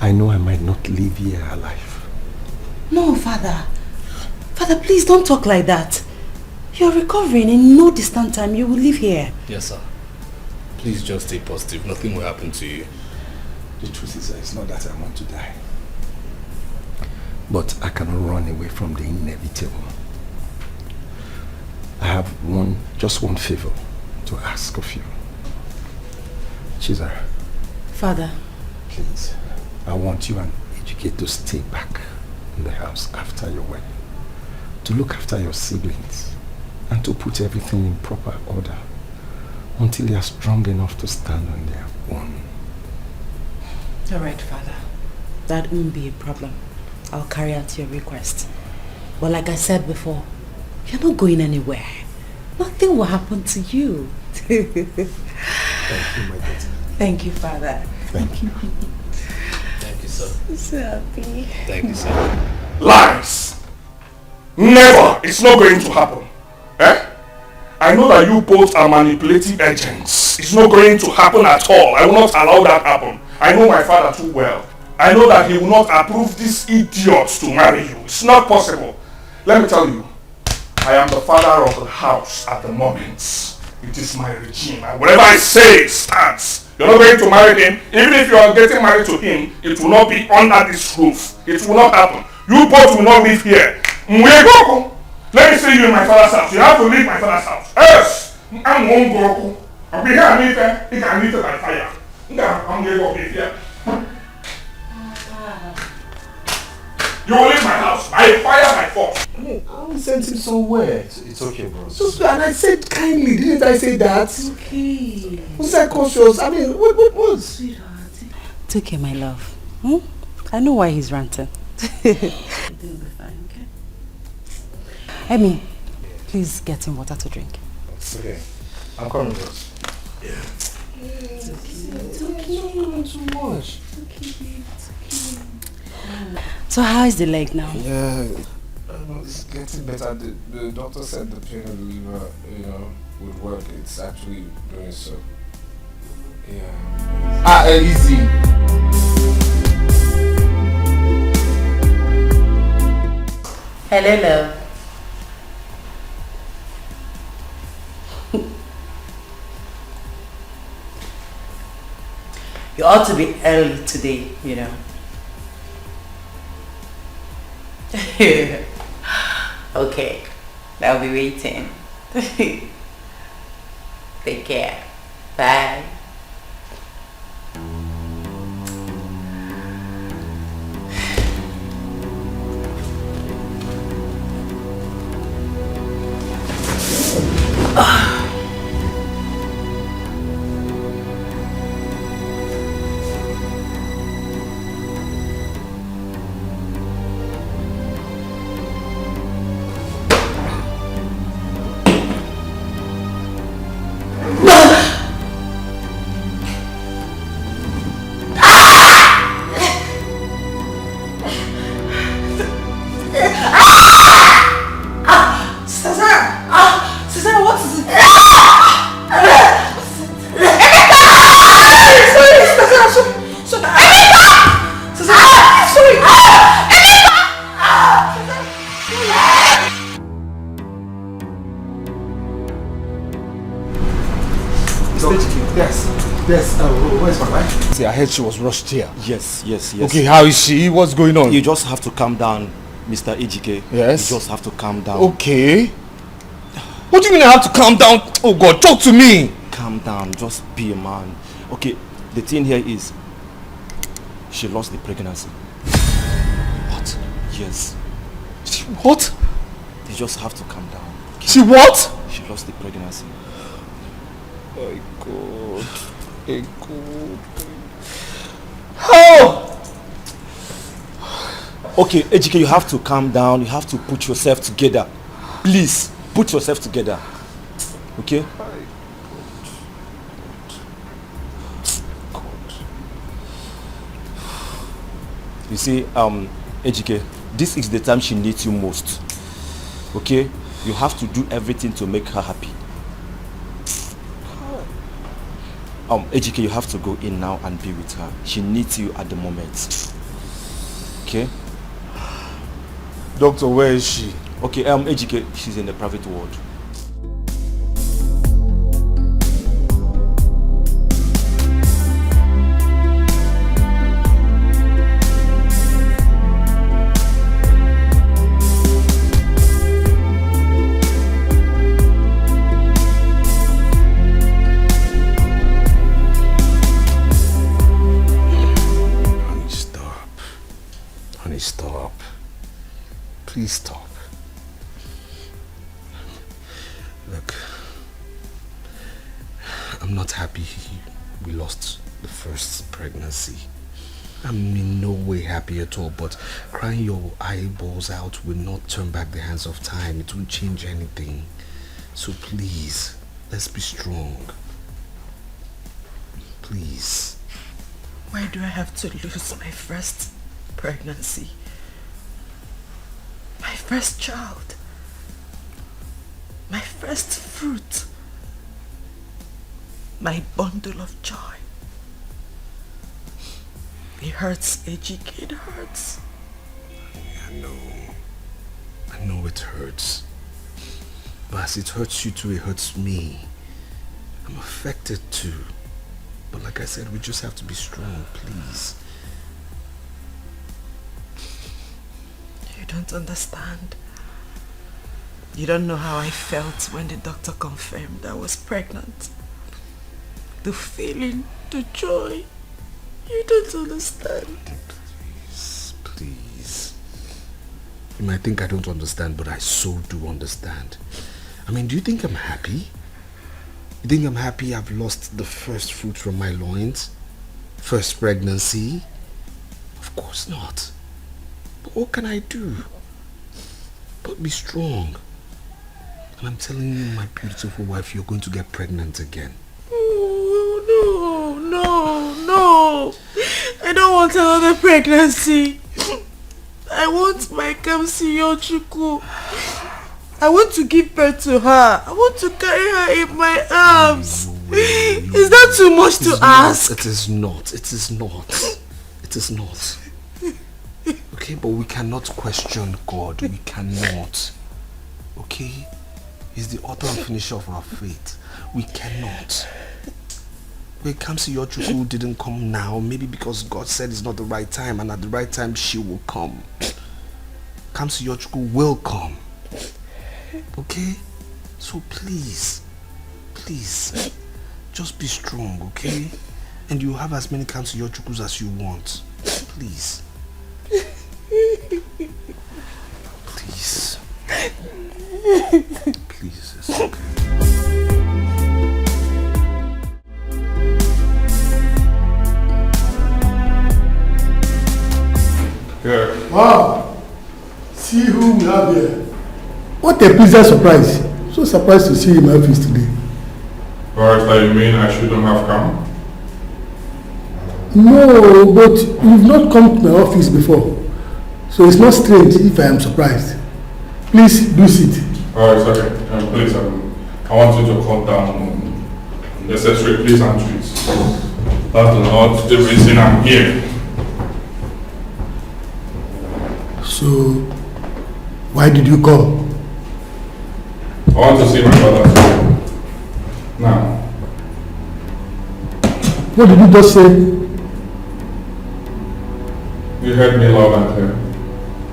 I know I might not leave here alive. No, Father. Father, please don't talk like that. You're recovering. In no distant time, you will leave here. Yes, sir. Please just stay positive. Nothing will happen to you. The truth is, it's not that I want to die. But I cannot run away from the inevitable. I have just one favor to ask of you. Chizara. Father. Please, I want you and Ejike to stay back in the house after your wedding. To look after your siblings and to put everything in proper order until they are strong enough to stand on their own. All right, Father. That won't be a problem. I'll carry out your request. But like I said before, you're not going anywhere. Nothing will happen to you. Thank you, my daughter. Thank you, Father. Thank you. Thank you, sir. I'm so happy. Thank you, sir. Lies! Never! It's not going to happen. I know that you both are manipulative agents. It's not going to happen at all. I will not allow that happen. I know my father too well. I know that he will not approve these idiots to marry you. It's not possible. Let me tell you, I am the father of the house at the moment. It is my regime, and whatever I say stands. You're not going to marry him. Even if you are getting married to him, it will not be under this roof. It will not happen. You both will not live here. Let me see you in my father's house. You have to leave my father's house. Yes! I'm Goku. I'll be here and it can meet by fire. I'm going to go here. You will leave my house by fire, by force. I mean, I'm sent him somewhere. It's okay, bro. So, and I said kindly, didn't I say that? Okay. Was I cautious? I mean, what? Sweetheart. It's okay, my love. I know why he's ranting. It'll be fine, okay? I mean, please get him water to drink. Okay. I'm coming, bros. Yeah. It's okay. It's okay. Not too much. It's okay, babe. It's okay. So how is the leg now? Yeah, it's getting better. The doctor said the pain of the liver, would work. It's actually doing so. Yeah. Easy. Hello, love. You ought to be early today, Okay, I'll be waiting. Take care. Bye. Where's my wife? See, I heard she was rushed here. Yes. Okay, how is she? What's going on? You just have to calm down, Mr. Ejike. Yes? You just have to calm down. Okay. What do you mean I have to calm down? Oh God, talk to me! Calm down, just be a man. Okay, the thing here is, she lost the pregnancy. What? Yes. She what? You just have to calm down. Okay? She what? She lost the pregnancy. My God. My God. How? Okay, Ejike, you have to calm down. You have to put yourself together. Please, put yourself together. Okay? You see, Ejike, this is the time she needs you most. Okay? You have to do everything to make her happy. Ejike, you have to go in now and be with her. She needs you at the moment. Okay? Doctor, where is she? Okay, Ejike, she's in the private ward. Please stop. Look, I'm not happy we lost the first pregnancy. I'm in no way happy at all, but crying your eyeballs out will not turn back the hands of time. It won't change anything. So please, let's be strong. Please. Why do I have to lose my first pregnancy? My first child. My first fruit. My bundle of joy. It hurts, Ejike, it hurts. I know it hurts. But as it hurts you too, it hurts me. I'm affected too. But like I said, we just have to be strong, please. You don't understand. You don't know how I felt when the doctor confirmed I was pregnant. the feeling, the joy. You don't understand. Please. You might think I don't understand, but I so do understand. I mean, do you think I'm happy? You think I'm happy I've lost the first fruit from my loins? First pregnancy? Of course not. But what can I do? But be strong. And I'm telling you, my beautiful wife, you're going to get pregnant again. Oh, no. I don't want another pregnancy. I want my Kamsiyochuku. I want to give birth to her. I want to carry her in my arms. Is that too much to ask? It is not. It is not. It is not. Okay, but we cannot question God. We cannot. Okay? He's the author and finisher of our faith. We cannot. When it comes to your Chuku didn't come now, maybe because God said it's not the right time, and at the right time she will come. Comes to your Chuku will come. Okay? So please, just be strong, okay? And you have as many Kamsi Yochukus as you want. Please. Please. Please, it's okay. Yeah. Wow! See who we have here. What a pleasant surprise. So surprised to see you in my office today. Barrister, you mean I shouldn't have come? No, but you've not come to my office before. So it's not strange if I am surprised. Please do sit. Alright, sorry. Please, I want you to cut down necessary pleasantries. That's not the reason I'm here. So, why did you come? I want to see my father now. What did you just say? You heard me loud and clear.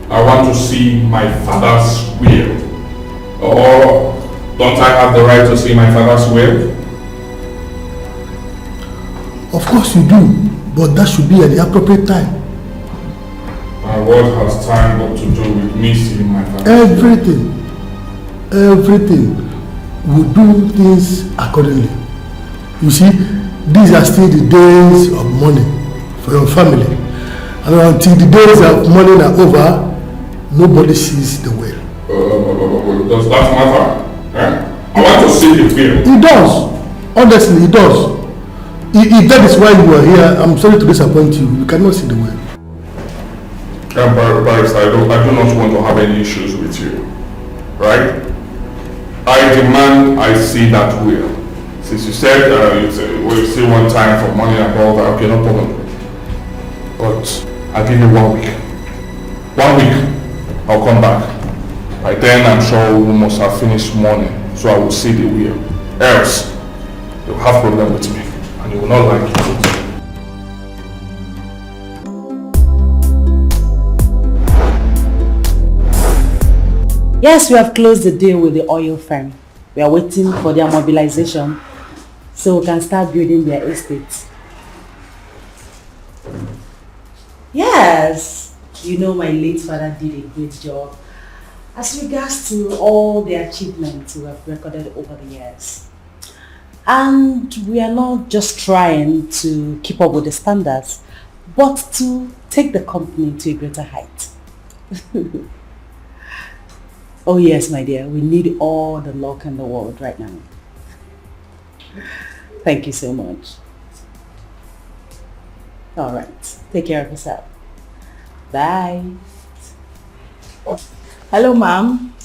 I want to see my father's will. Or don't I have the right to see my father's will? Of course you do, but that should be at the appropriate time. And what has time got to do with me seeing my father? Everything. We do things accordingly. You see, these are still the days of mourning for your family. And until the days of mourning are over, nobody sees the will. Does that matter? Eh? I want to see the will. It does. Honestly, it does. If that is why you are here, I'm sorry to disappoint you. You cannot see the will. Barrister, I do not want to have any issues with you. Right? I demand I see that will. Since you said we'll see one time for money and all that, okay, no problem. But I'll give you 1 week. 1 week, I'll come back. By then, I'm sure we must have finished mourning, so I will see the will. Else, you'll have problem with me, and you will not like it. Yes, we have closed the deal with the oil firm. We are waiting for their mobilization so we can start building their estates. Yes, you know my late father did a great job as regards to all the achievements we have recorded over the years. And we are not just trying to keep up with the standards, but to take the company to a greater height. Oh yes, my dear, we need all the luck in the world right now. Thank you so much. All right, take care of yourself. Bye. Hello, ma'am.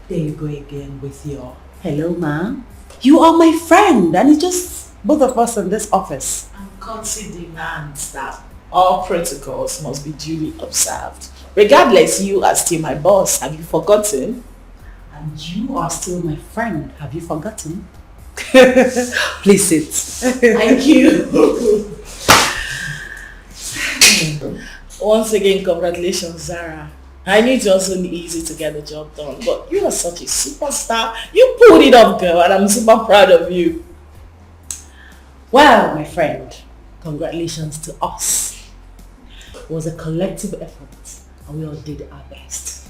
There you go again with your hello, ma'am. You are my friend, and it's just both of us in this office. And courtesy demands that all protocols must be duly observed. Regardless, you are still my boss. Have you forgotten? And you are still my friend. Have you forgotten? Please sit. Thank you. Once again, congratulations, Zara. I knew it wasn't easy to get the job done, but you are such a superstar. You pulled it up, girl, and I'm super proud of you. Well, my friend, congratulations to us. It was a collective effort and we all did our best.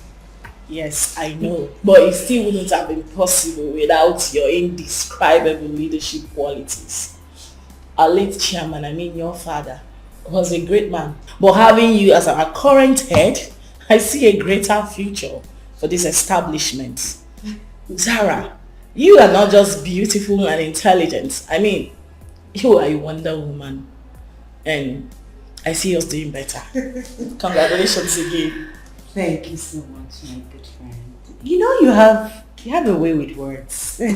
Yes, I know, but it still wouldn't have been possible without your indescribable leadership qualities. Our late chairman, I mean your father, was a great man. But having you as our current head, I see a greater future for this establishment. Zara, you are not just beautiful and intelligent. I mean, you are a Wonder Woman. And I see us doing better. Congratulations again. Thank you so much, my good friend. You know you have a way with words. Thank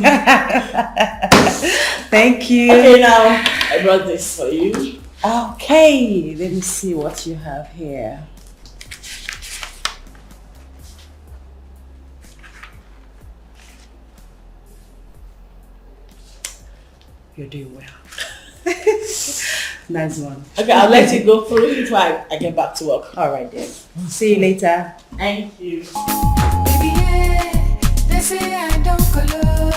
you. Okay, now I brought this for you. Okay, let me see what you have here. You're doing well. Nice one. Okay, I'll let you go through it while I get back to work. All right then. See you later. Thank you. Baby, yeah, they say I don't color.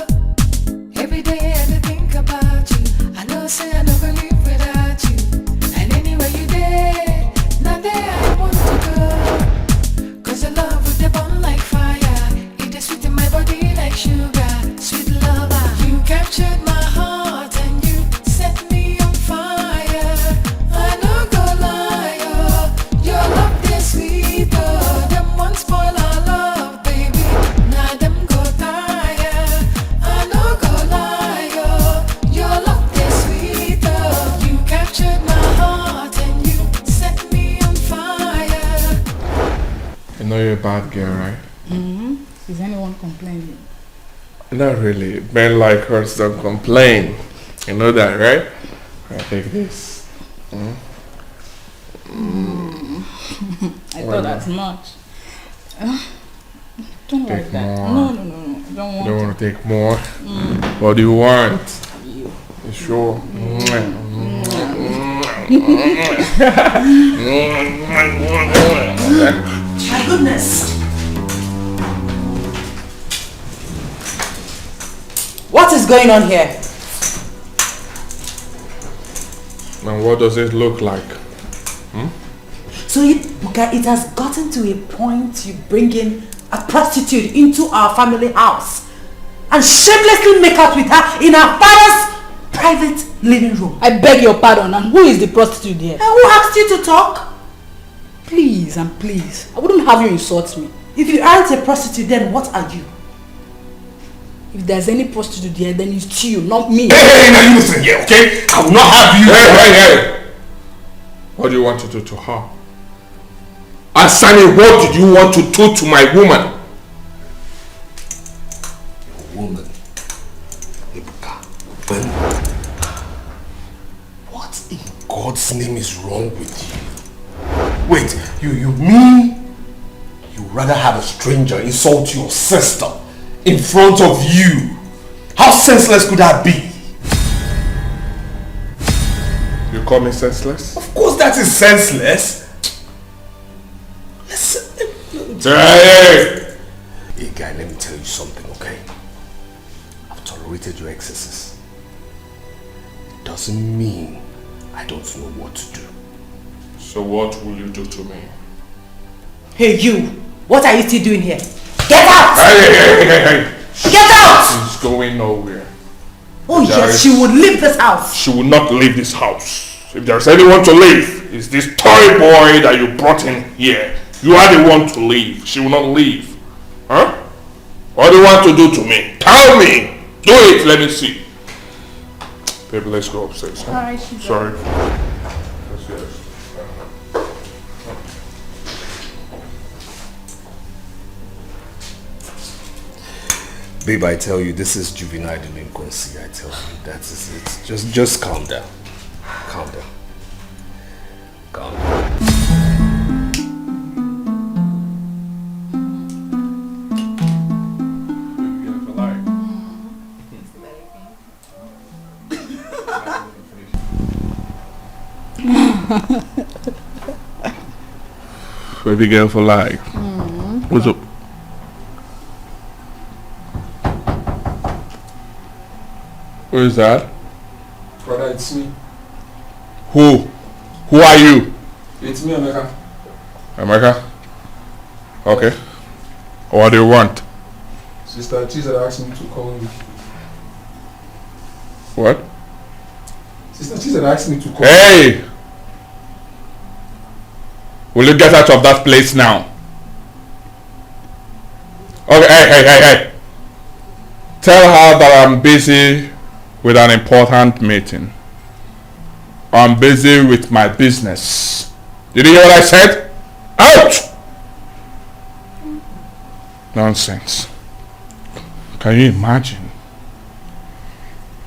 Every day I think about you. I know say I don't live without you. And anywhere you there, now there I want to go. Cause your love with the burn like fire. It is sweet in my body like sugar. Sweet lover, you captured my heart and you set me on fire. I no go lie, oh, your love is sweet, oh. Them one spoil our love, baby. Now them go tire. I no go lie, oh, your love is sweet, oh. You captured my heart and you set me on fire. I know you're a bad girl, right? Mm-hmm. Is anyone complaining? Not really. Men like hers don't complain. You know that, right? I take this. I thought as much. Don't Take like that. more. No. I don't want Don't to. want to take more? What do you want? You sure? My goodness. What is going on here? Now what does it look like? So it has gotten to a point you bring in a prostitute into our family house and shamelessly make out with her in our father's private living room. I beg your pardon, and who is the prostitute here? And who asked you to talk? Please and please, I wouldn't have you insult me. If you aren't a prostitute, then what are you? If there's any prostitute here, then it's you, not me. Hey, now you listen here, okay? I will not have you. Hey. What do you want to do to her? Asani, what did you want to do to my woman? Woman. Ibuka. What in God's name is wrong with you? Wait, you mean you rather have a stranger insult your sister in front of you? How senseless could that be? You call me senseless? Of course that is senseless. Listen. Hey guy, let me tell you something, okay? I've tolerated your excesses. It doesn't mean I don't know what to do. So what will you do to me? Hey you, what are you still doing here? Get out! Hey. Get out! She's going nowhere. Oh yes, she would leave this house. She will not leave this house. If there's anyone to leave, it's this toy boy that you brought in here. You are the one to leave. She will not leave. Huh? What do you want to do to me? Tell me. Do it. Let me see. Baby, let's go upstairs. Huh? Alright, sorry. Yes. Babe, I tell you, this is juvenile delinquency. I tell you, that is it. Just calm down. Calm down. Calm down. Baby girl for life. What's up? Where is that? Brother, it's me. Who? Who are you? It's me, Emeka. Emeka? Okay. What do you want? Sister Chisa asked me to call you. What? Sister Chisa asked me to call you. Hey! Will you get out of that place now? Okay, hey. Tell her that I'm busy with an important meeting. I'm busy with my business. Did you hear what I said? Out! Nonsense. Can you imagine?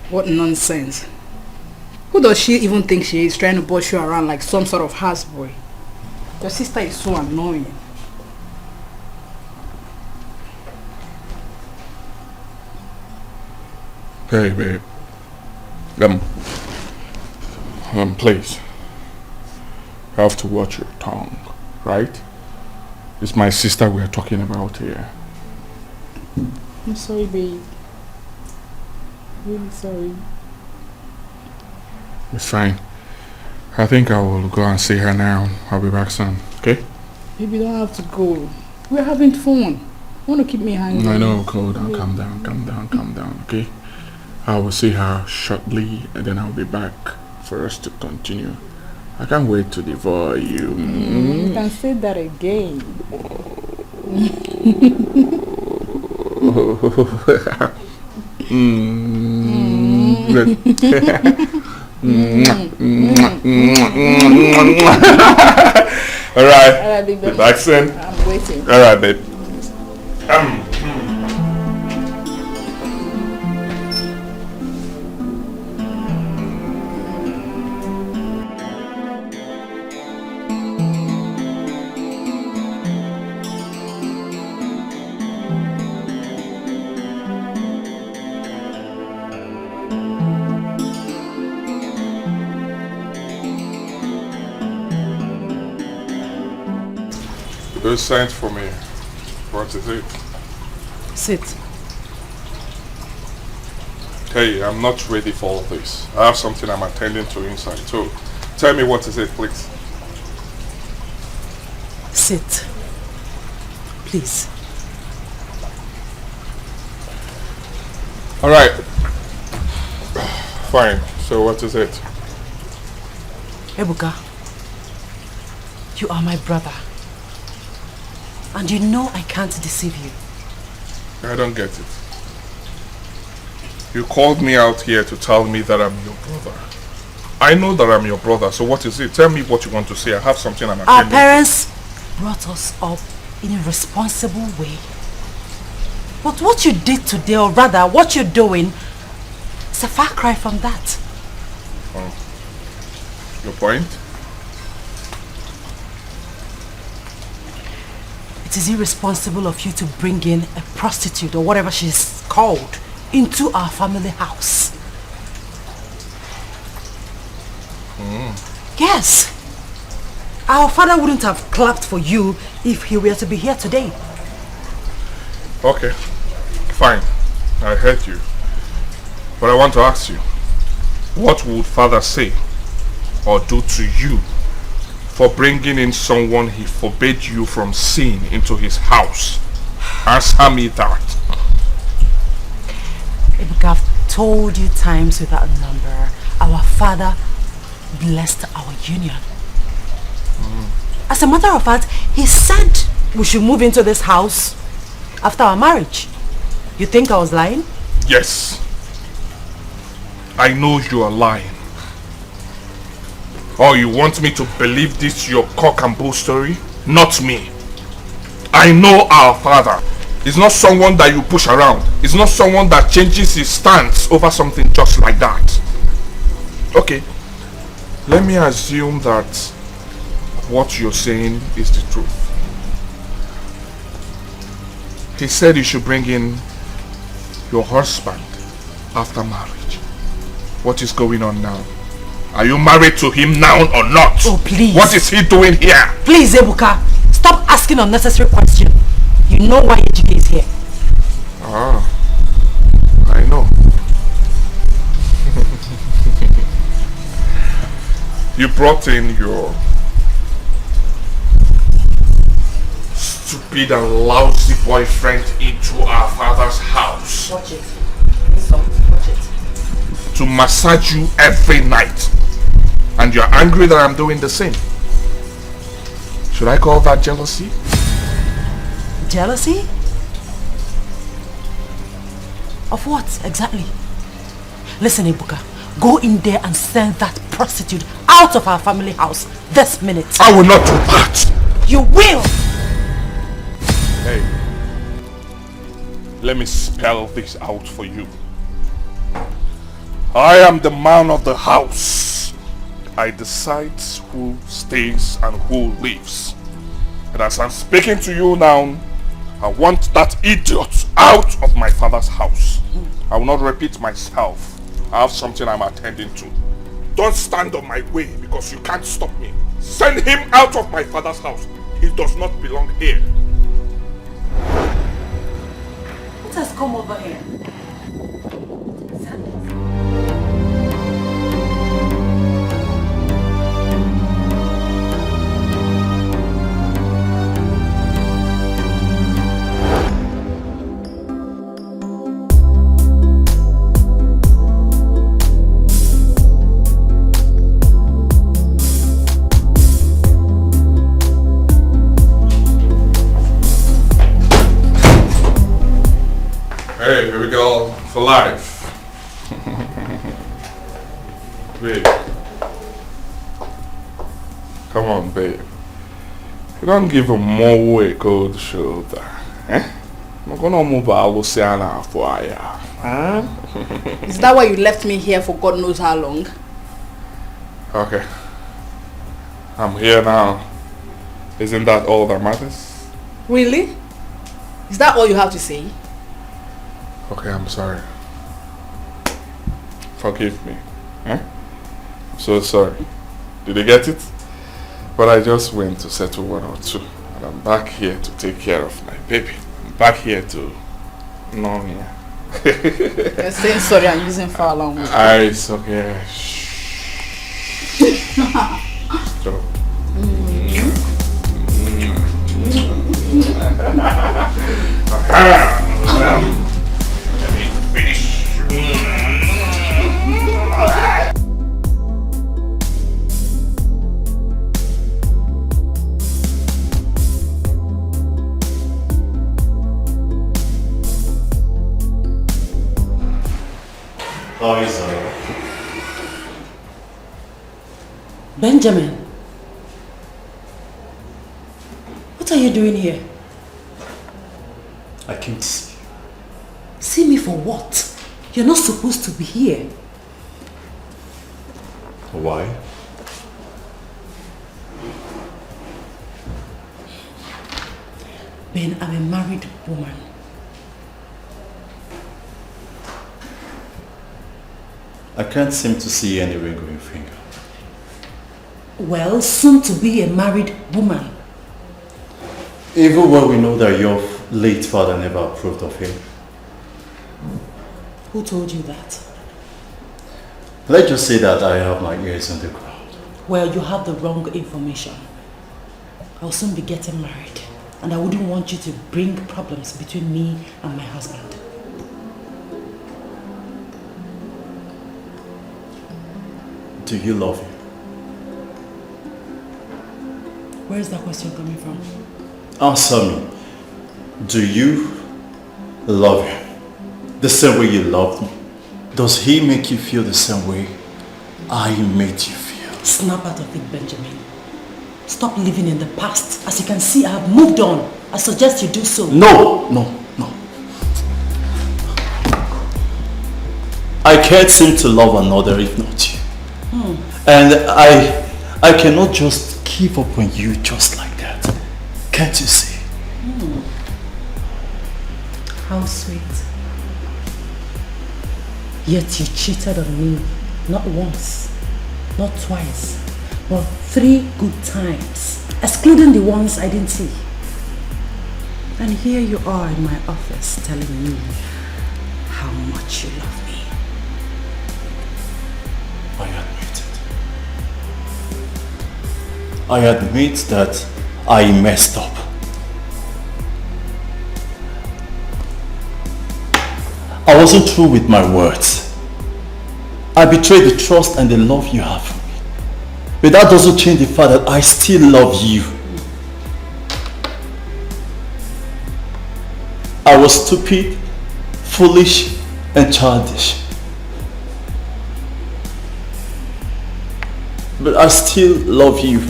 What nonsense. Who does she even think she is, trying to boss you around like some sort of houseboy? Your sister is so annoying. Hey, babe. Please. You have to watch your tongue, right? It's my sister we're talking about here. I'm sorry, babe. Really sorry. It's fine. I think I will go and see her now. I'll be back soon, okay? Baby, you don't have to go. We're having fun. You want to keep me hanging? I know, calm down, okay? I will see her shortly and then I'll be back for us to continue. I can't wait to devour you. You can say that again. Alright, be back soon. I'm waiting. Alright, babe. You sent for me. What is it? Sit. Hey, I'm not ready for all this. I have something I'm attending to inside too. Tell me what is it, please. Sit. Please. Alright. Fine. So what is it? Ebuka, you are my brother. And you know I can't deceive you. I don't get it. You called me out here to tell me that I'm your brother. I know that I'm your brother, so what is it? Tell me what you want to say. I have something I'm attending Our parents brought us up in a responsible way. But what you did today, or rather what you're doing, is a far cry from that. Oh. Your point? It is irresponsible of you to bring in a prostitute or whatever she's called into our family house. Yes. Our father wouldn't have clapped for you if he were to be here today. Okay. Fine. I heard you. But I want to ask you, what would father say or do to you for bringing in someone he forbade you from seeing into his house? Answer me that. I've told you times without number, our father blessed our union. As a matter of fact, he said we should move into this house after our marriage. You think I was lying? Yes. I know you are lying. Oh, you want me to believe this your cock and bull story? Not me. I know our father. He's not someone that you push around. He's not someone that changes his stance over something just like that. Okay. Let me assume that what you're saying is the truth. He said you should bring in your husband after marriage. What is going on now? Are you married to him now or not? Oh, please. What is he doing here? Please, Ebuka, stop asking unnecessary questions. You know why Ejike is here. Ah, I know. You brought in your stupid and lousy boyfriend into our father's house. Watch it. Watch it. To massage you every night. And you're angry that I'm doing the same. Should I call that jealousy? Jealousy? Of what exactly? Listen, Ibuka, go in there and send that prostitute out of our family house this minute. I will not do that. You will! Hey, let me spell this out for you. I am the man of the house. I decide who stays and who leaves. And as I'm speaking to you now, I want that idiot out of my father's house. I will not repeat myself. I have something I'm attending to. Don't stand on my way because you can't stop me. Send him out of my father's house. He does not belong here. What has come over here? Hey, here we go for life. Babe. Come on, babe. You don't give a more a cold shoulder. Eh? I'm gonna move out Luciana for you. Huh? Is that why you left me here for God knows how long? Okay. I'm here now. Isn't that all that matters? Really? Is that all you have to say? Okay, I'm sorry. Forgive me. Eh? I'm so sorry. Did you get it? But I just went to settle one or two. And I'm back here to take care of my baby. I'm back here to know me. You're saying sorry and using foul language. It's okay. So. Let me finish. How is it? Benjamin, what are you doing here? I came to see you. See me for what? You're not supposed to be here. Why? Ben, I'm a married woman. I can't seem to see any ring on your finger. Well, soon to be a married woman. Even when we know that your late father never approved of him. Who told you that? Let's just say that I have my ears on the ground. Well, you have the wrong information. I'll soon be getting married, and I wouldn't want you to bring problems between me and my husband. Do you love him? Where is that question coming from? Answer me. Do you love him the same way you loved me? Does he make you feel the same way I made you feel? Snap out of it, Benjamin. Stop living in the past. As you can see, I have moved on. I suggest you do so. No. I can't seem to love another if not you. And I cannot just keep up on you just like that. Can't you see? How sweet. Yet you cheated on me, not once, not twice, but 3 good times, excluding the ones I didn't see. And here you are in my office telling me how much you love me. I admit it. I admit that I messed up. I wasn't true with my words. I betrayed the trust and the love you have for me. But that doesn't change the fact that I still love you. I was stupid, foolish, and childish. But I still love you.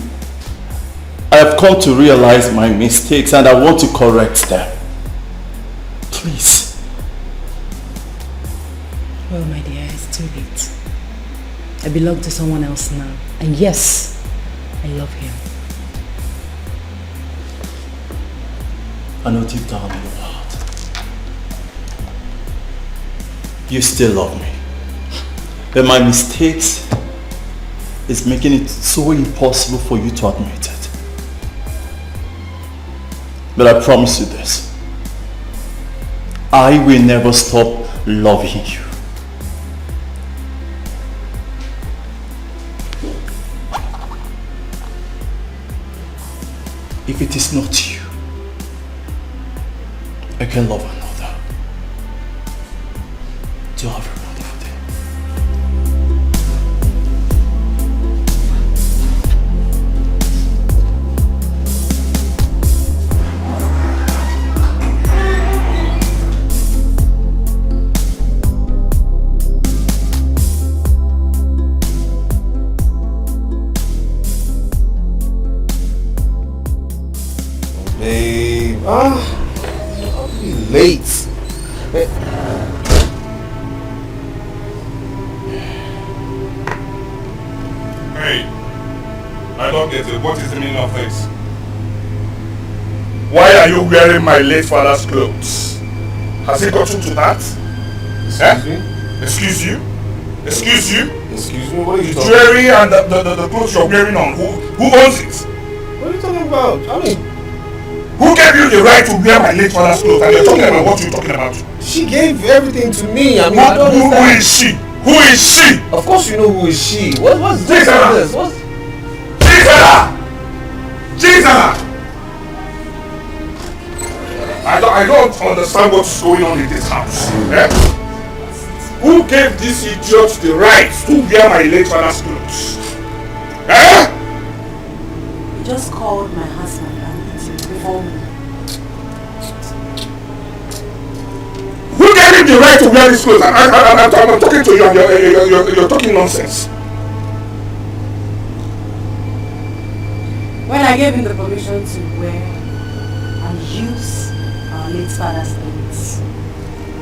I have come to realize my mistakes and I want to correct them. Please. Well, my dear, it's too late. I belong to someone else now. And yes, I love him. I know deep down in your heart, you still love me. But my mistakes is making it so impossible for you to admit it. But I promise you this. I will never stop loving you. If it is not you, I can love another. To have a wonderful day. Babe, I'll be late. Hey, I don't get it. What is the meaning of this? Why are you wearing my late father's clothes? Has it gotten to that? Excuse me? Excuse you? Excuse you? Excuse me? What are you The talking jewelry and the clothes you're wearing on, who owns it? What are you talking about? I mean, who gave you the right to wear my late father's clothes? And you're talking about what you're talking about? she gave everything to me. I mean, Who is she? Who is she? Of course you know who is she. What's this? What's Jesus! I don't understand what's going on in this house. Eh? Who gave this idiot the right to wear my late father's clothes? Eh? You just called my husband and before me. Who gave him the right to wear these clothes? I'm talking to you and you're talking nonsense. When I gave him the permission to wear and use our late father's things.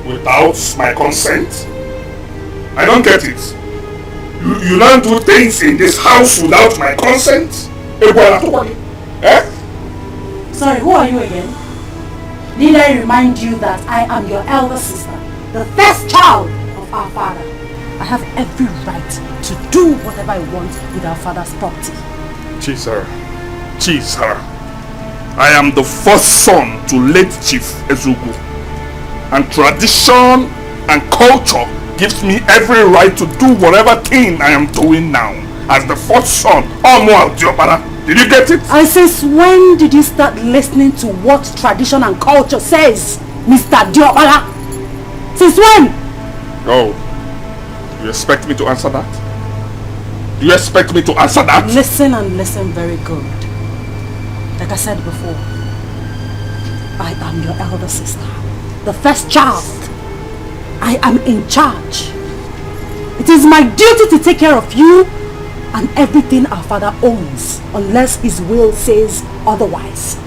Without my consent? I don't get it. You don't do things in this house without my consent? Eh? Sorry, who are you again? Need I remind you that I am your elder sister, the first child of our father. I have every right to do whatever I want with our father's property. Jesus. I am the first son to late Chief Ezugu. And tradition and culture gives me every right to do whatever thing I am doing now. As the first son, did you get it? And since when did you start listening to what tradition and culture says, Mr. Diobala? Since when? Oh, you expect me to answer that? Do you expect me to answer that? Listen and listen very good. Like I said before, I am your elder sister, the first child. I am in charge. It is my duty to take care of you and everything our father owns, unless his will says otherwise.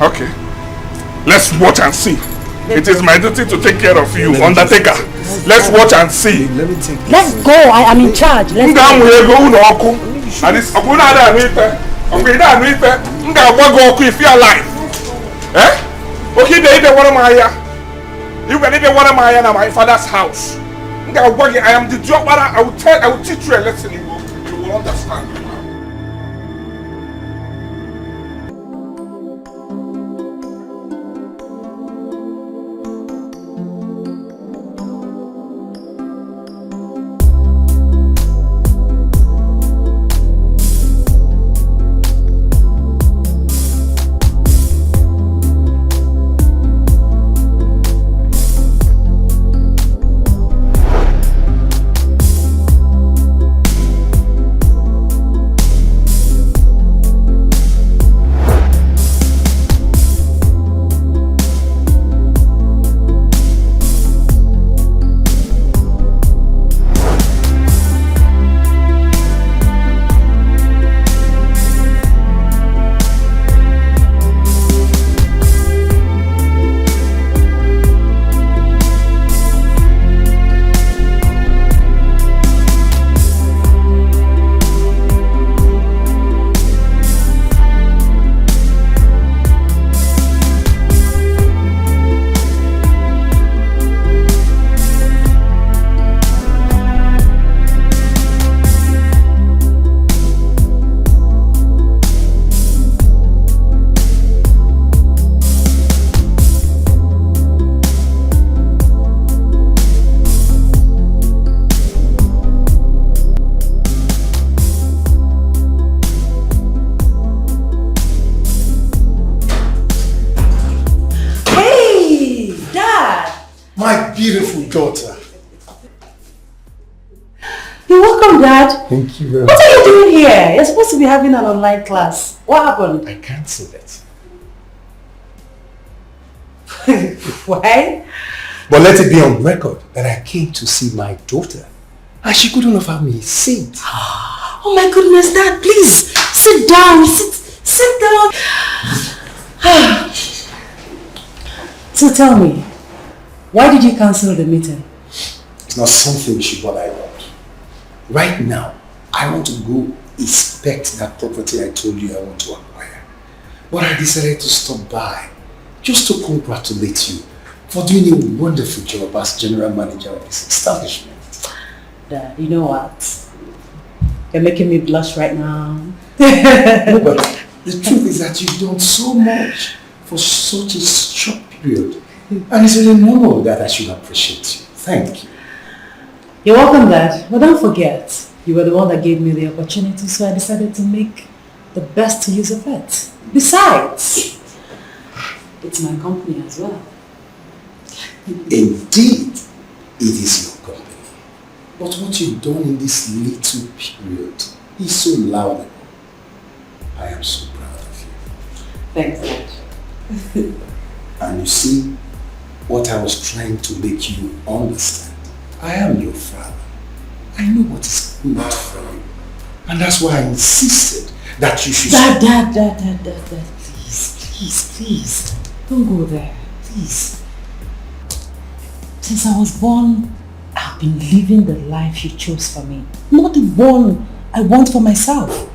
Okay. Let's watch and see. It is my duty to take care of you, Undertaker. Let's watch and see. Let me take this. Let's go. I am in charge. Let's go. If you're alive. Eh? Okay, they want my you can even want my father's house. I am the job, but I will teach you a lesson. You will understand. beautiful daughter. You're welcome, Dad. Thank you very What much. are you doing here? You're supposed to be having an online class. What happened? I cancelled it. Why? But let it be on record that I came to see my daughter. And she couldn't offer me a seat. Oh my goodness, Dad, please sit down. Sit down. So tell me, why did you cancel the meeting? It's not something we should bother about. Right now, I want to go inspect that property I told you I want to acquire. But I decided to stop by just to congratulate you for doing a wonderful job as general manager of this establishment. Dad, you know what? You're making me blush right now. No, but the truth is that you've done so much for such a short period. And it's really normal that I should appreciate you. Thank you. You're welcome, Dad. But don't forget, you were the one that gave me the opportunity, so I decided to make the best use of it. Besides, it's my company as well. Indeed, it is your company. But what you've done in this little period is so laudable. I am so proud of you. Thanks, Dad. And you see, what I was trying to make you understand. I am your father. I know what is good for you. And that's why I insisted that you should... Dad, please. Don't go there, please. Since I was born, I've been living the life you chose for me. Not the one I want for myself.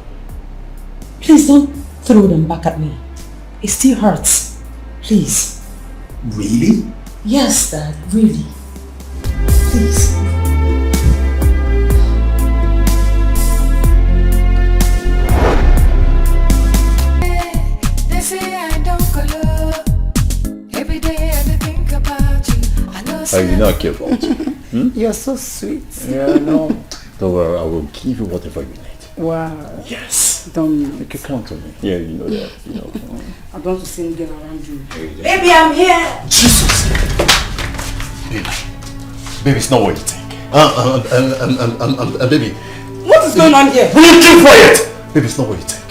Please don't throw them back at me. It still hurts. Please. Really? Yes, Dad, really. Please. They say I don't color. Every day I think about you. I know I did not care about you. You're so sweet. Yeah, I know. Don't worry, I will give you whatever you need. Wow. Yes. Don't. You can count on me. Yeah, you know that. You know. I don't want to see anything around you. Baby, Baby, I'm here. Jesus. Baby, it's not what you think. Baby. What is going on here? Will you keep quiet? Baby, it's not what you think.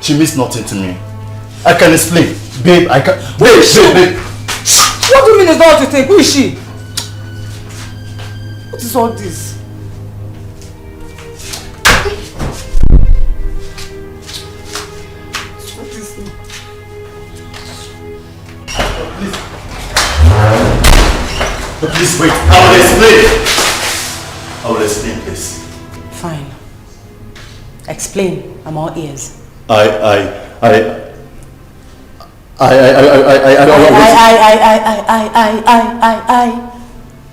She means nothing to me. I can explain. Babe, I can... Babe. What do you mean it's not what you think? Who is she? What is all this? Please wait. I will explain, please. Fine. Explain. I'm all ears.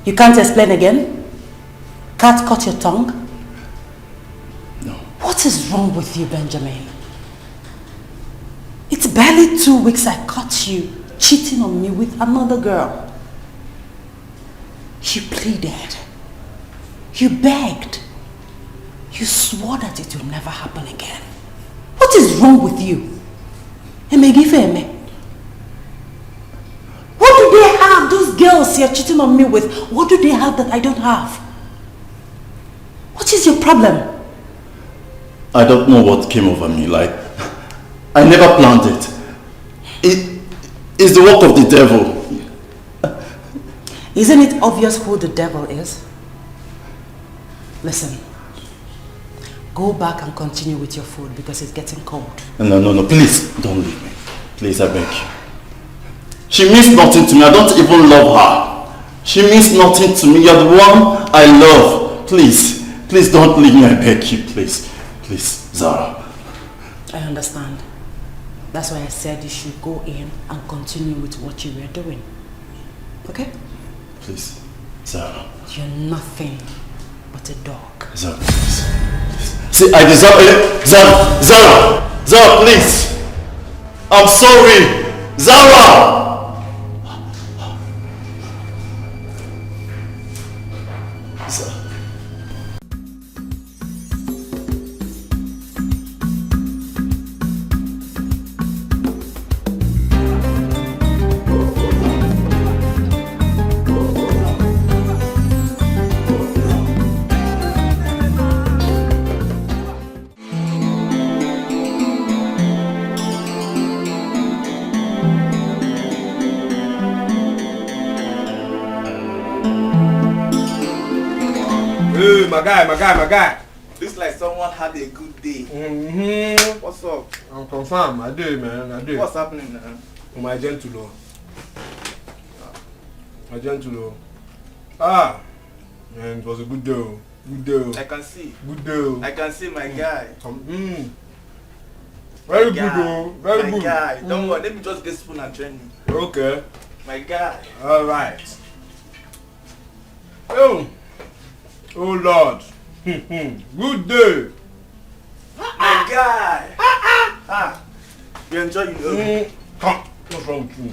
You can't explain again? Can't cut your tongue? No. What is wrong with you, Benjamin? It's barely 2 weeks I caught you cheating on me with another girl. You pleaded. You begged. You swore that it would never happen again. What is wrong with you? What do they have, those girls you're cheating on me with? What do they have that I don't have? What is your problem? I don't know what came over me. Like, I never planned it. It's the work of the devil. Isn't it obvious who the devil is? Listen, go back and continue with your food because it's getting cold. No, please don't leave me. Please, I beg you. She means nothing to me. I don't even love her. She means nothing to me. You're the one I love. Please don't leave me. I beg you, please, Zara. I understand. That's why I said you should go in and continue with what you were doing. Okay? Please, Zara. You're nothing but a dog. Zara, please. See, I deserve it. Zara, please. I'm sorry. Zara! my guy. Looks like someone had a good day. What's up? I'm confirmed. I did, man. I did. What's happening now? My gentle. Ah, man, it was a good day. Good day. I can see. Good day. I can see my guy. Very good, though. Very my good. Guy. Don't worry. Let me just get spoon and train you. Okay. My guy. All right. Oh Lord. Good day. My guy. You enjoy you. Come. What's wrong with you?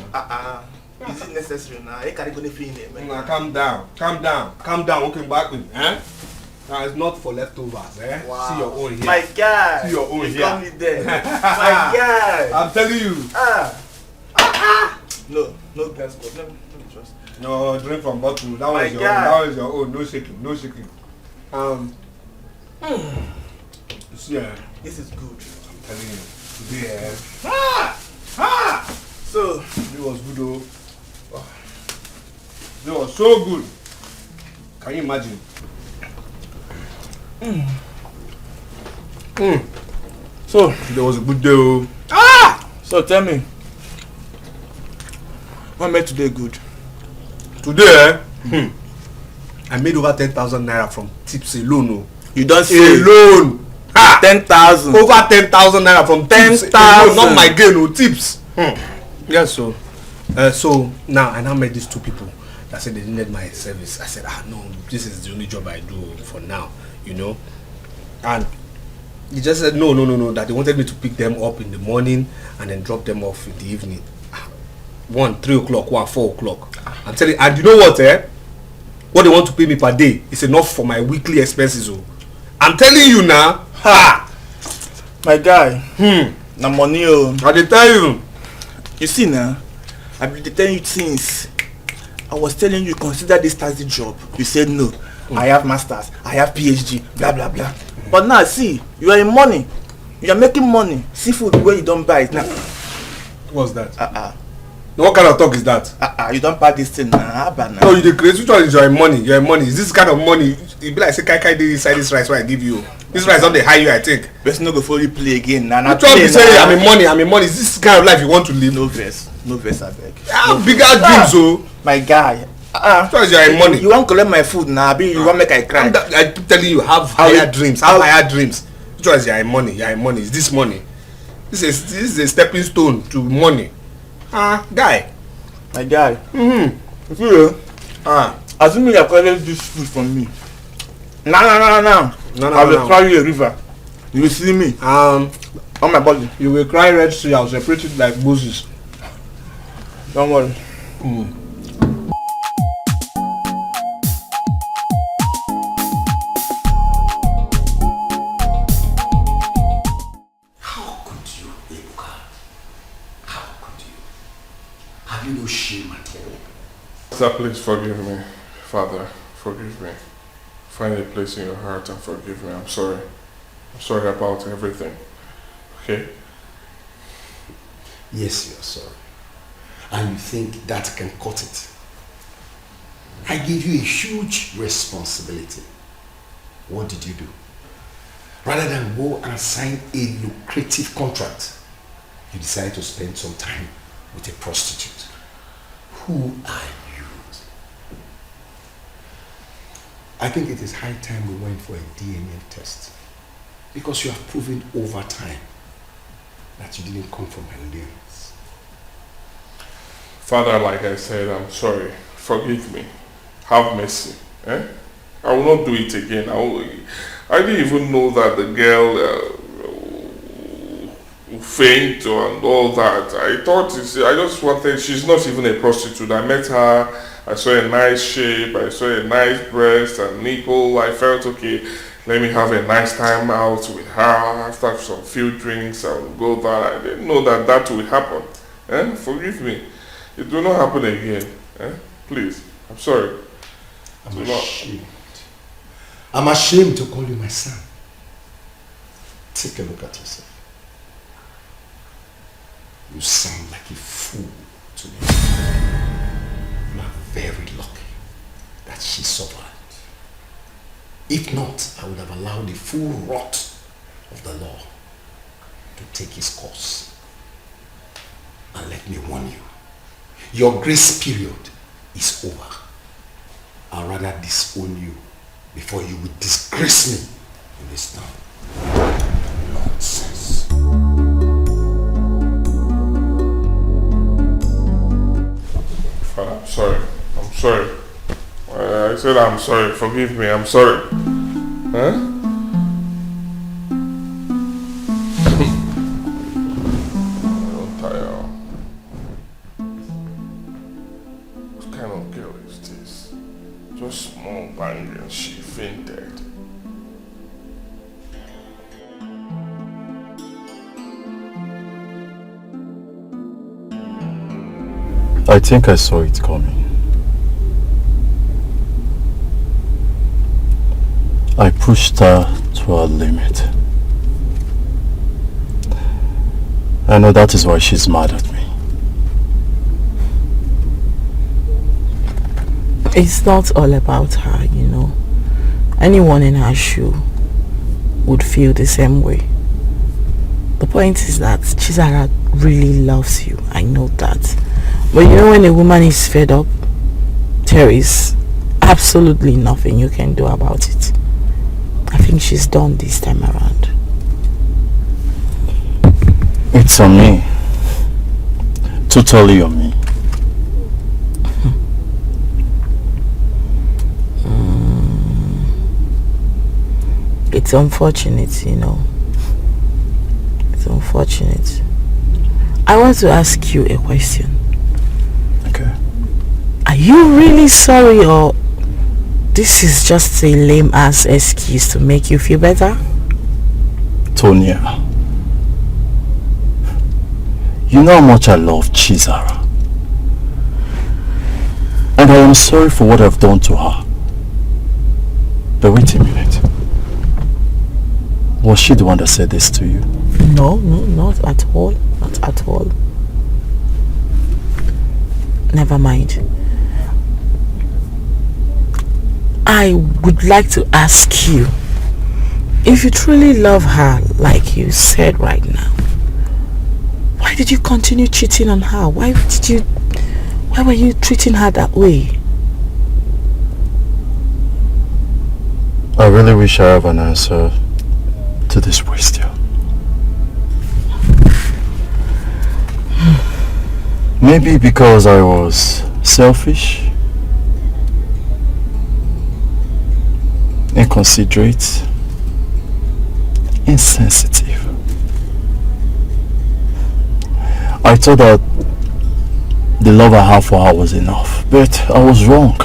Is it necessary now? I can't go to feel it, man. Nah, calm down. Okay, back with Now it's not for leftovers, eh? Wow. See your own here. My guy. See your own you here. got me there. My guy. I'm telling you. No glass cup. Let me trust. No, drink from bottle. That My was your guy. own. That was your own. No shaking. Yeah. This is good. I'm telling you. Today, So it was good, though. It was so good. Can you imagine? So there was a good day. Oh. So tell me, what made today good? Today, I made over 10,000 naira from tips alone. Oh. You don't say alone. 10,000. Over 10,000 naira from 10,000. Not my gain, no tips. Yes, so now I now met these two people that said they needed my service. I said, no, this is the only job I do for now, And he just said no, that they wanted me to pick them up in the morning and then drop them off in the evening. 1, 3 o'clock, 1, 4 o'clock. I'm telling you, and you know what, what they want to pay me per day is enough for my weekly expenses. Oh. I'm telling you now. My guy. Na money. I dey tell you. You see now, I've been telling you since. I was telling you consider this taxi job. You said no. I have masters. I have PhD. Blah blah blah. But now see, you are in money. You are making money. Seafood where you don't buy it now. What's that? What kind of talk is that? You don't buy this thing now. No, you the crazy. Which one is your money? Your money is this kind of money? It be like say kai dey inside this rice. What I give you? This rice don't dey high you, I think. Let's not go fully play again. Now, which one be say I'm in money? Is this kind of life you want to live? No verse, I beg. Bigger dreams, oh. My guy. Which one is your money? You want to collect my food now? You want make I cry? I keep telling you, have higher dreams. Have higher dreams. Which one is your money? Your money is this money. This is a stepping stone to money. Guy. My guy. You see, assuming you are collecting this food from me. No. I will carry you a river. You will see me. On my body. You will cry Red Sea. I will separate it like Moses. Don't worry. How could you, Ebuka? How could you? Have you no shame at all? Sir, please forgive me. Father, forgive me. Find a place in your heart and forgive me. I'm sorry. I'm sorry about everything. Okay? Yes, you're sorry. And you think that can cut it. I gave you a huge responsibility. What did you do? Rather than go and sign a lucrative contract, you decided to spend some time with a prostitute. Who are you? I think it is high time we went for a DNA test. Because you have proven over time that you didn't come from Honduras. Father, like I said, I'm sorry. Forgive me. Have mercy. I will not do it again. I didn't even know that the girl faint and all that. I just wanted, she's not even a prostitute. I met her, I saw a nice shape, I saw a nice breast and nipple. I felt, okay, let me have a nice time out with her. After some few drinks, I will go there. I didn't know that would happen. Forgive me. It will not happen again. Please, I'm sorry. I'm ashamed. I'm ashamed to call you my son. Take a look at yourself. You sound like a fool to me. You are very lucky that she survived. If not, I would have allowed the full rot of the law to take its course. And let me warn you, your grace period is over. I'd rather disown you before you would disgrace me in this town. Nonsense. Father, I'm sorry. I'm sorry. I said I'm sorry. Forgive me. I'm sorry. Huh? I'm tired. What kind of girl is this? Just small bang and she fainted. I think I saw it coming. I pushed her to her limit. I know that is why she's mad at me. It's not all about her, you know. Anyone in her shoe would feel the same way. The point is that Chizara really loves you. I know that. But you know, when a woman is fed up, there is absolutely nothing you can do about it. I think she's done this time around. It's on me. Totally on me. It's unfortunate, you know. It's unfortunate. I want to ask you a question. Okay. Are you really sorry, or this is just a lame ass excuse to make you feel better? Tonya, you know how much I love Chizara. And I am sorry for what I've done to her. But wait a minute. Was she the one that said this to you? No, not at all. Not at all. Never mind. I would like to ask you, if you truly love her like you said right now, why did you continue cheating on her? Why were you treating her that way? I really wish I have an answer to this question. Maybe because I was selfish, inconsiderate, insensitive. I thought that the love I had for her was enough, but I was wrong.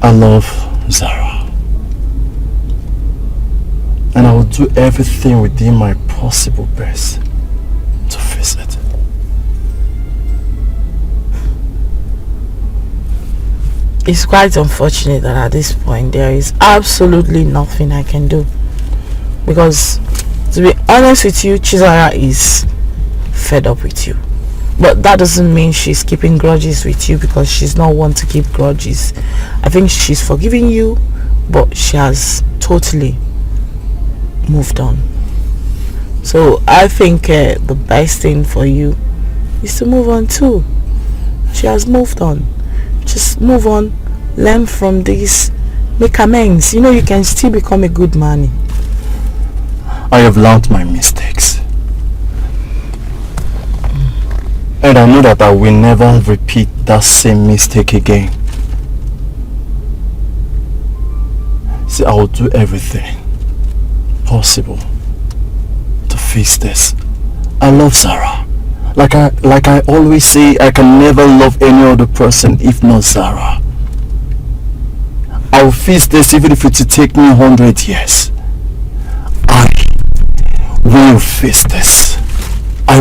I love Zara, and I will do everything within my possible best to fix it. It's quite unfortunate that at this point there is absolutely nothing I can do, because to be honest with you, Chizara is fed up with you. But that doesn't mean she's keeping grudges with you, because she's not one to keep grudges. I think she's forgiving you, but she has totally moved on. So I think the best thing for you is to move on too. She has moved on. Just move on, learn from this, make amends. You know, you can still become a good man. I have learned my mistakes. And I know that I will never repeat that same mistake again. See, I will do everything possible to fix this. I love Zara. Like I always say, I can never love any other person if not Zara. I will fix this even if it will take me 100 years. I will fix this. I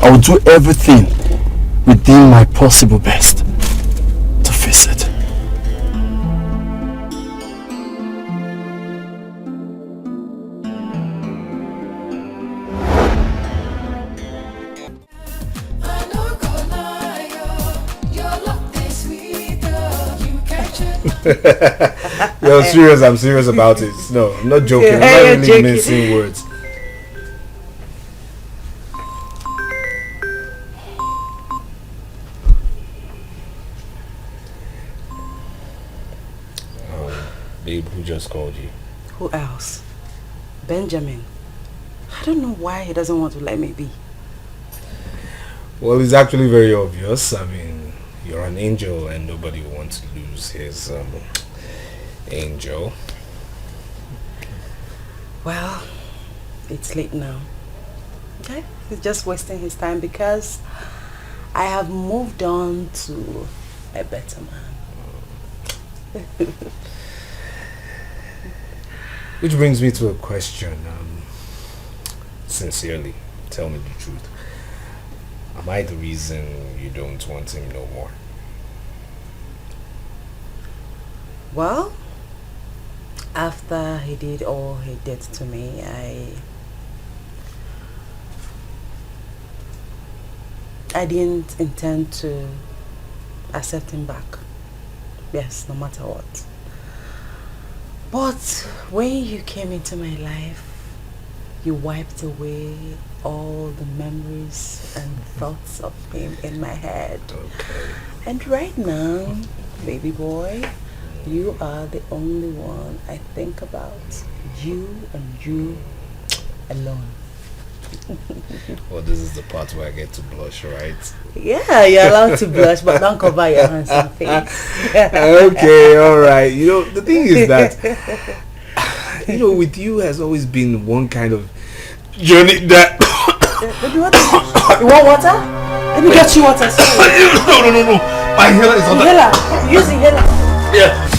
will do everything within my possible best to fix it. Yo, serious, I'm serious about it. No, I'm not joking. I'm not really mincing words. Babe, who just called you? Who else? Benjamin. I don't know why he doesn't want to let me be. Well, it's actually very obvious. I mean, you're an angel and nobody wants to lose his angel. Well, it's late now. Okay? He's just wasting his time because I have moved on to a better man. Which brings me to a question. Sincerely, tell me the truth. Am I the reason you don't want him no more? Well, after he did all he did to me, I didn't intend to accept him back. Yes, no matter what. But when you came into my life, you wiped away all the memories and thoughts of him in my head. Okay. And right now, baby boy, you are the only one I think about. You and you alone. Well, this is the part where I get to blush, right? Yeah, you're allowed to blush, but don't cover your hands and face. Okay, alright. You know, the thing is that, you know, with you has always been one kind of journey that... Baby, what? You want water? Let me get you water. No. My inhaler is on the... Inhaler. Use the inhaler. Yeah.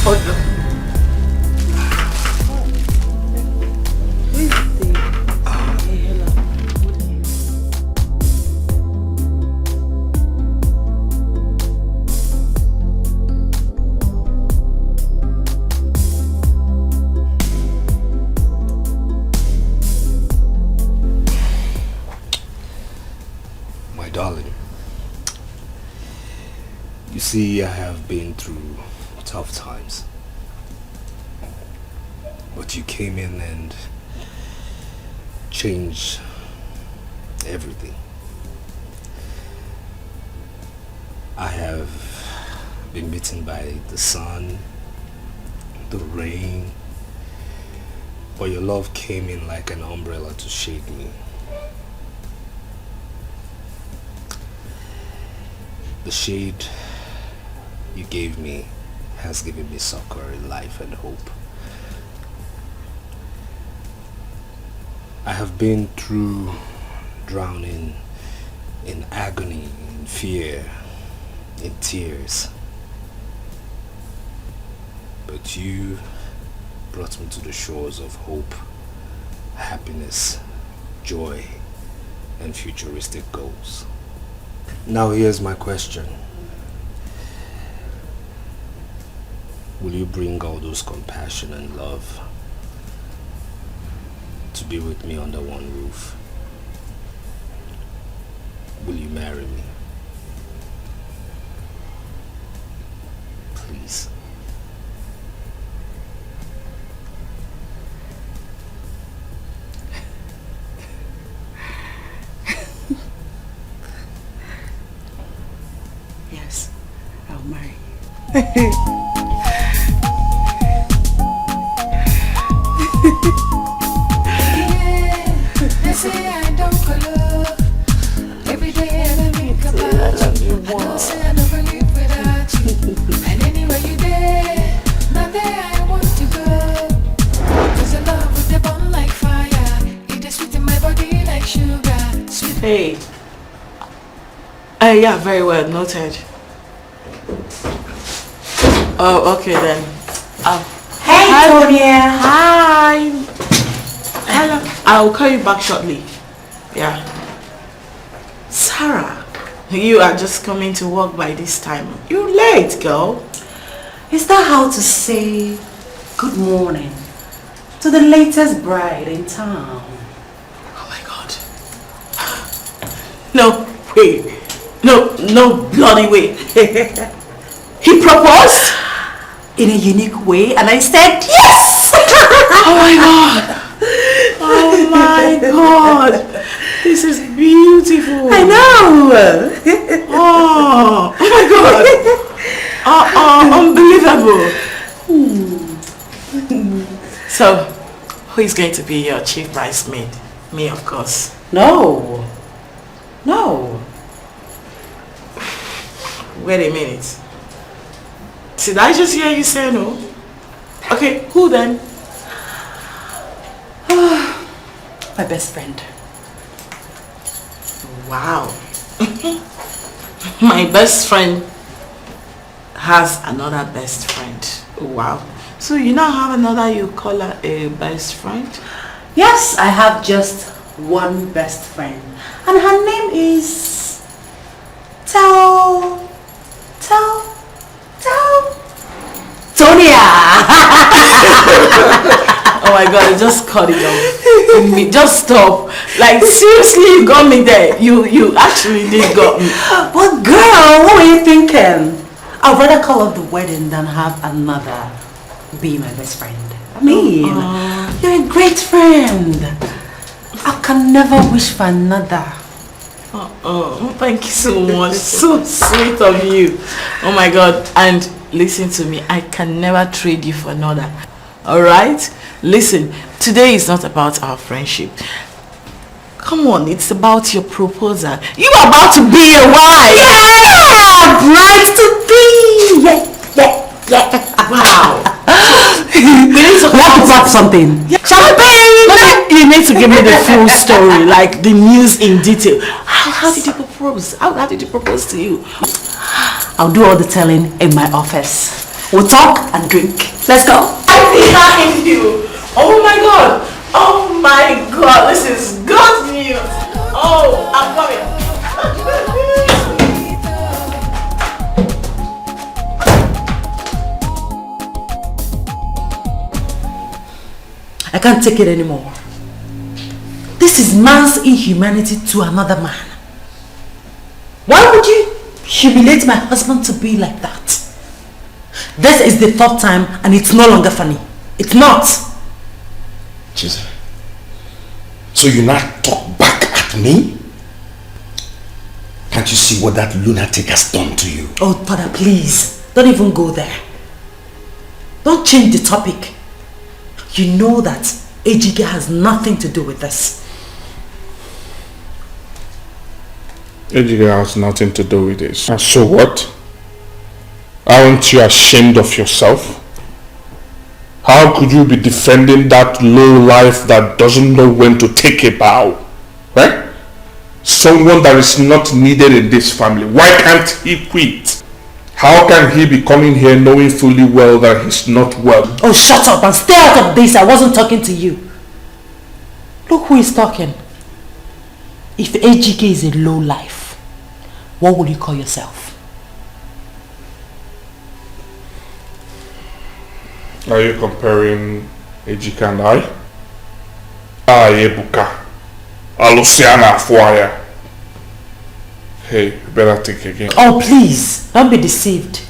See, I have been through tough times, but you came in and changed everything. I have been beaten by the sun, the rain, but your love came in like an umbrella to shade me. The shade you gave me has given me succor in life and hope. I have been through drowning in agony, in fear, in tears. But you brought me to the shores of hope, happiness, joy, and futuristic goals. Now here's my question. Will you bring all those compassion and love to be with me under one roof? Will you marry me? Please. Yes, I'll marry you. They say I don't color. Every day I think about you. I don't say I never live without you. And anywhere you there, not there I want to go. Cause your love with the bond like fire. It is sweet in my body like sugar. Sweet. Hey. Yeah, very well noted. Oh, okay then. Hey, hi, Tonya. Hi. Hello. I'll call you back shortly. Yeah. Sarah, you are just coming to work by this time. You're late, girl. Is that how to say good morning to the latest bride in town? Oh my God. No way. No bloody way. He proposed? in a unique way, and I said yes! Oh my god! Oh my god! This is beautiful! I know! Oh my god! Unbelievable! So, who is going to be your chief bridesmaid? Me, of course. No. No. Wait a minute. Did I just hear you say no? Okay, who then? My best friend. Wow. My best friend has another best friend. Wow. So you now have another, you call her a best friend? Yes, I have just one best friend. And her name is... Tonia! Oh my god, I just cut it off. Just stop. Like seriously, you got me there. You actually did got me. But girl, what were you thinking? I'd rather call off the wedding than have another be my best friend. I mean, you're a great friend. I can never wish for another. Thank you so much. So sweet of you. Oh my god. And listen to me, I can never trade you for another. Alright? Listen, today is not about our friendship. Come on, it's about your proposal. You are about to be a wife! Yeah! Bride to be! Yeah. Wow. We need to talk something. Champagne! You need to give me the full story, like the news in detail. How did you propose? How did you propose to you? I'll do all the telling in my office. We'll talk and drink. Let's go. I behind you. Oh my god. Oh my god. This is good news. Oh, I'm coming. I can't take it anymore. This is man's inhumanity to another man. Why would you humiliate my husband to be like that? This is the third time and it's no longer funny. It's not. Jesus. So you now talk back at me? Can't you see what that lunatic has done to you? Oh, Father, please. Don't even go there. Don't change the topic. You know that Ejike has nothing to do with this. Ejike has nothing to do with this. And so what? Aren't you ashamed of yourself? How could you be defending that low life that doesn't know when to take a bow? Right? Someone that is not needed in this family. Why can't he quit? How can he be coming here knowing fully well that he's not well? Oh, shut up and stay out of this. I wasn't talking to you. Look who is talking. If Ejike is a low life, what would you call yourself? Are you comparing Ejike and I? Ebuka. Aluciana Fuaya. Hey, you better think again. Oh, please, don't be deceived.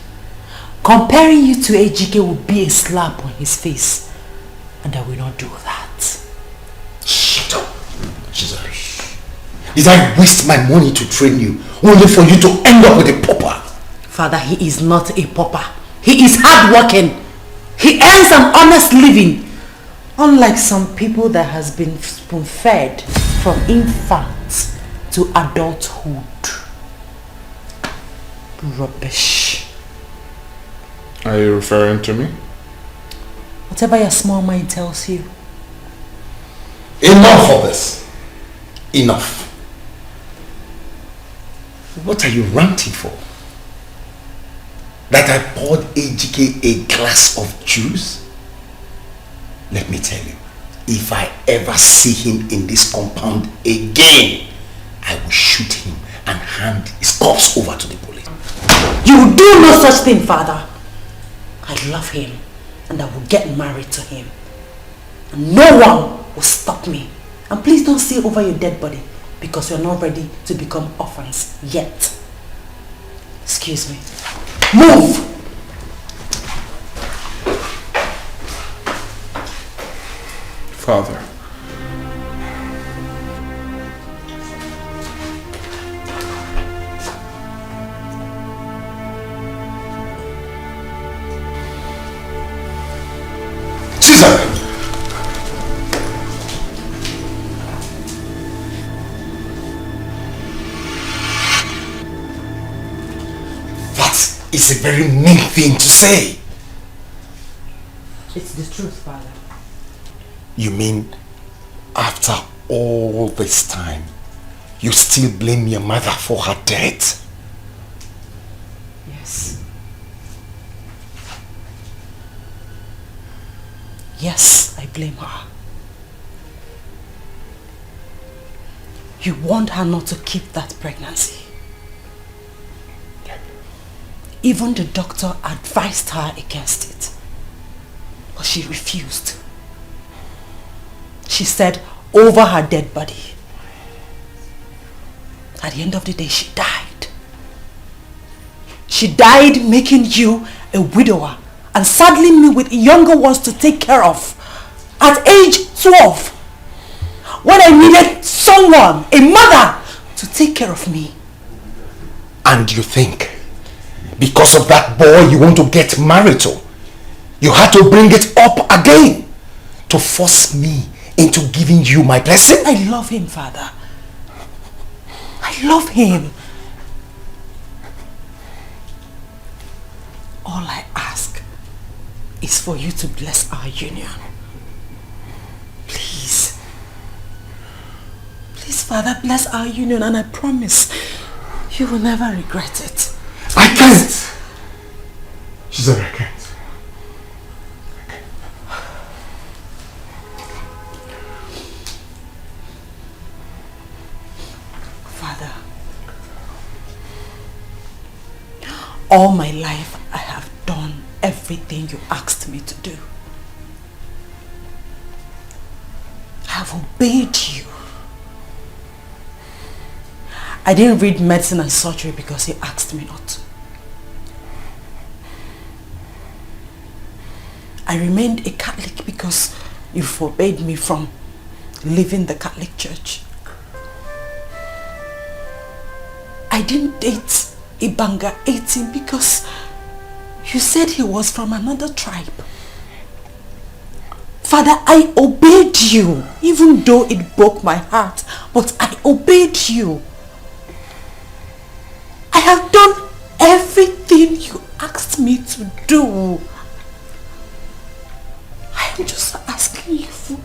Comparing you to Ejike would be a slap on his face. And I will not do that. Shut up. Jesus. Did I waste my money to train you only for you to end up with a pauper? Father, he is not a pauper. He is hardworking. He earns an honest living. Unlike some people that has been spoon-fed from infant to adulthood. Rubbish. Are you referring to me? Whatever your small mind tells you. Enough of this. Enough. What are you ranting for? That I poured Ejike a glass of juice? Let me tell you, if I ever see him in this compound again, I will shoot him and hand his corpse over to the police. You will do no such thing, Father. I love him and I will get married to him. And no one will stop me. And please don't say over your dead body because you're not ready to become orphans yet. Excuse me. Move! Father. Caesar! That is a very mean thing to say. It's the truth, Father. You mean after all this time, you still blame your mother for her death? Yes. Yes, I blame her. You warned her not to keep that pregnancy. Even the doctor advised her against it. But she refused. She said over her dead body. At the end of the day, she died. She died making you a widower and saddling me with younger ones to take care of. At age 12, when I needed someone, a mother, to take care of me. And you think, because of that boy you want to get married to, you had to bring it up again to force me into giving you my blessing? I love him, Father. I love him. All I ask is for you to bless our union. Please. Please, Father, bless our union, and I promise you will never regret it. I can't. She said I can't. Father, all my life I have done everything you asked me to do. I have obeyed you. I didn't read medicine and surgery because he asked me not to. I remained a Catholic because you forbade me from leaving the Catholic Church. I didn't date Ibanga 18 because you said he was from another tribe. Father, I obeyed you, even though it broke my heart, but I obeyed you. I have done everything you asked me to do. I am just asking you for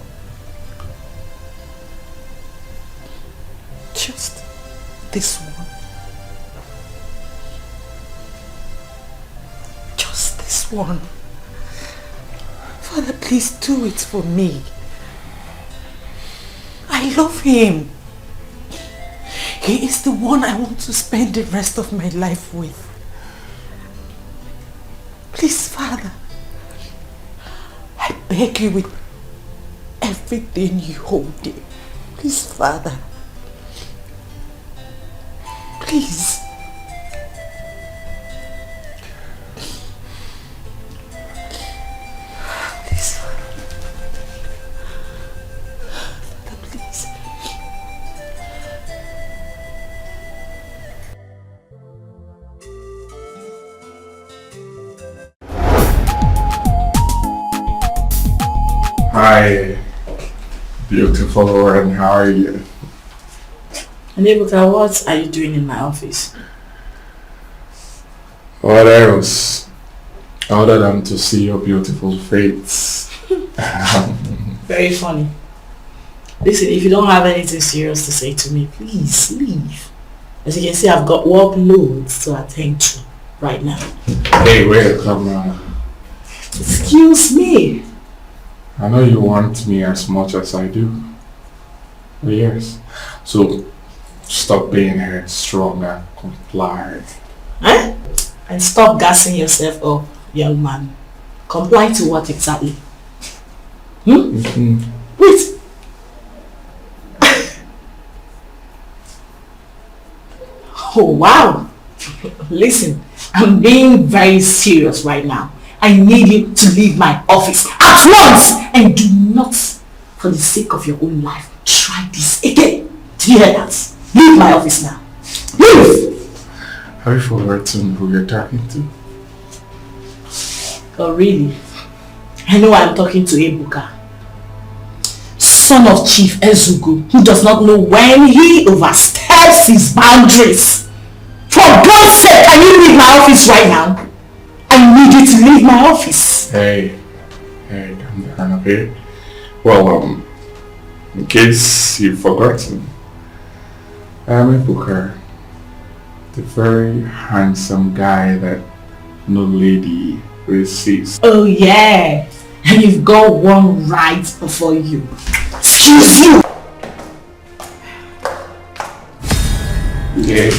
just this one. Just this one. Father, please do it for me. I love him. He is the one I want to spend the rest of my life with. Please, Father, I beg you with everything you hold dear. Please, Father. Please. Please, Father. Father, please. Hi, beautiful Lauren, how are you? Nebuka, what are you doing in my office? What else? Other than to see your beautiful face. Very funny. Listen, if you don't have anything serious to say to me, please leave. As you can see, I've got workloads to attend to right now. Hey, wait, come on. Excuse me. I know you want me as much as I do. Yes. So, stop being headstrong and comply. Eh? And stop gassing yourself up, young man. Comply to what exactly? Wait. Oh, wow. Listen, I'm being very serious right now. I need you to leave my office at once and do not for the sake of your own life, try this again. Do you hear that? Leave my office now. Leave! Have you forgotten who you're talking to? Oh really? I know I'm talking to Ebuka, son of Chief Ezugo, who does not know when he oversteps his boundaries. For God's sake, can you leave my office right now? I need you to leave my office. Hey, calm down, okay? Well, in case you've forgotten, I'm Ebuka, the very handsome guy that no lady resists. Oh yeah, and you've got one right before you. Excuse you! Yeah.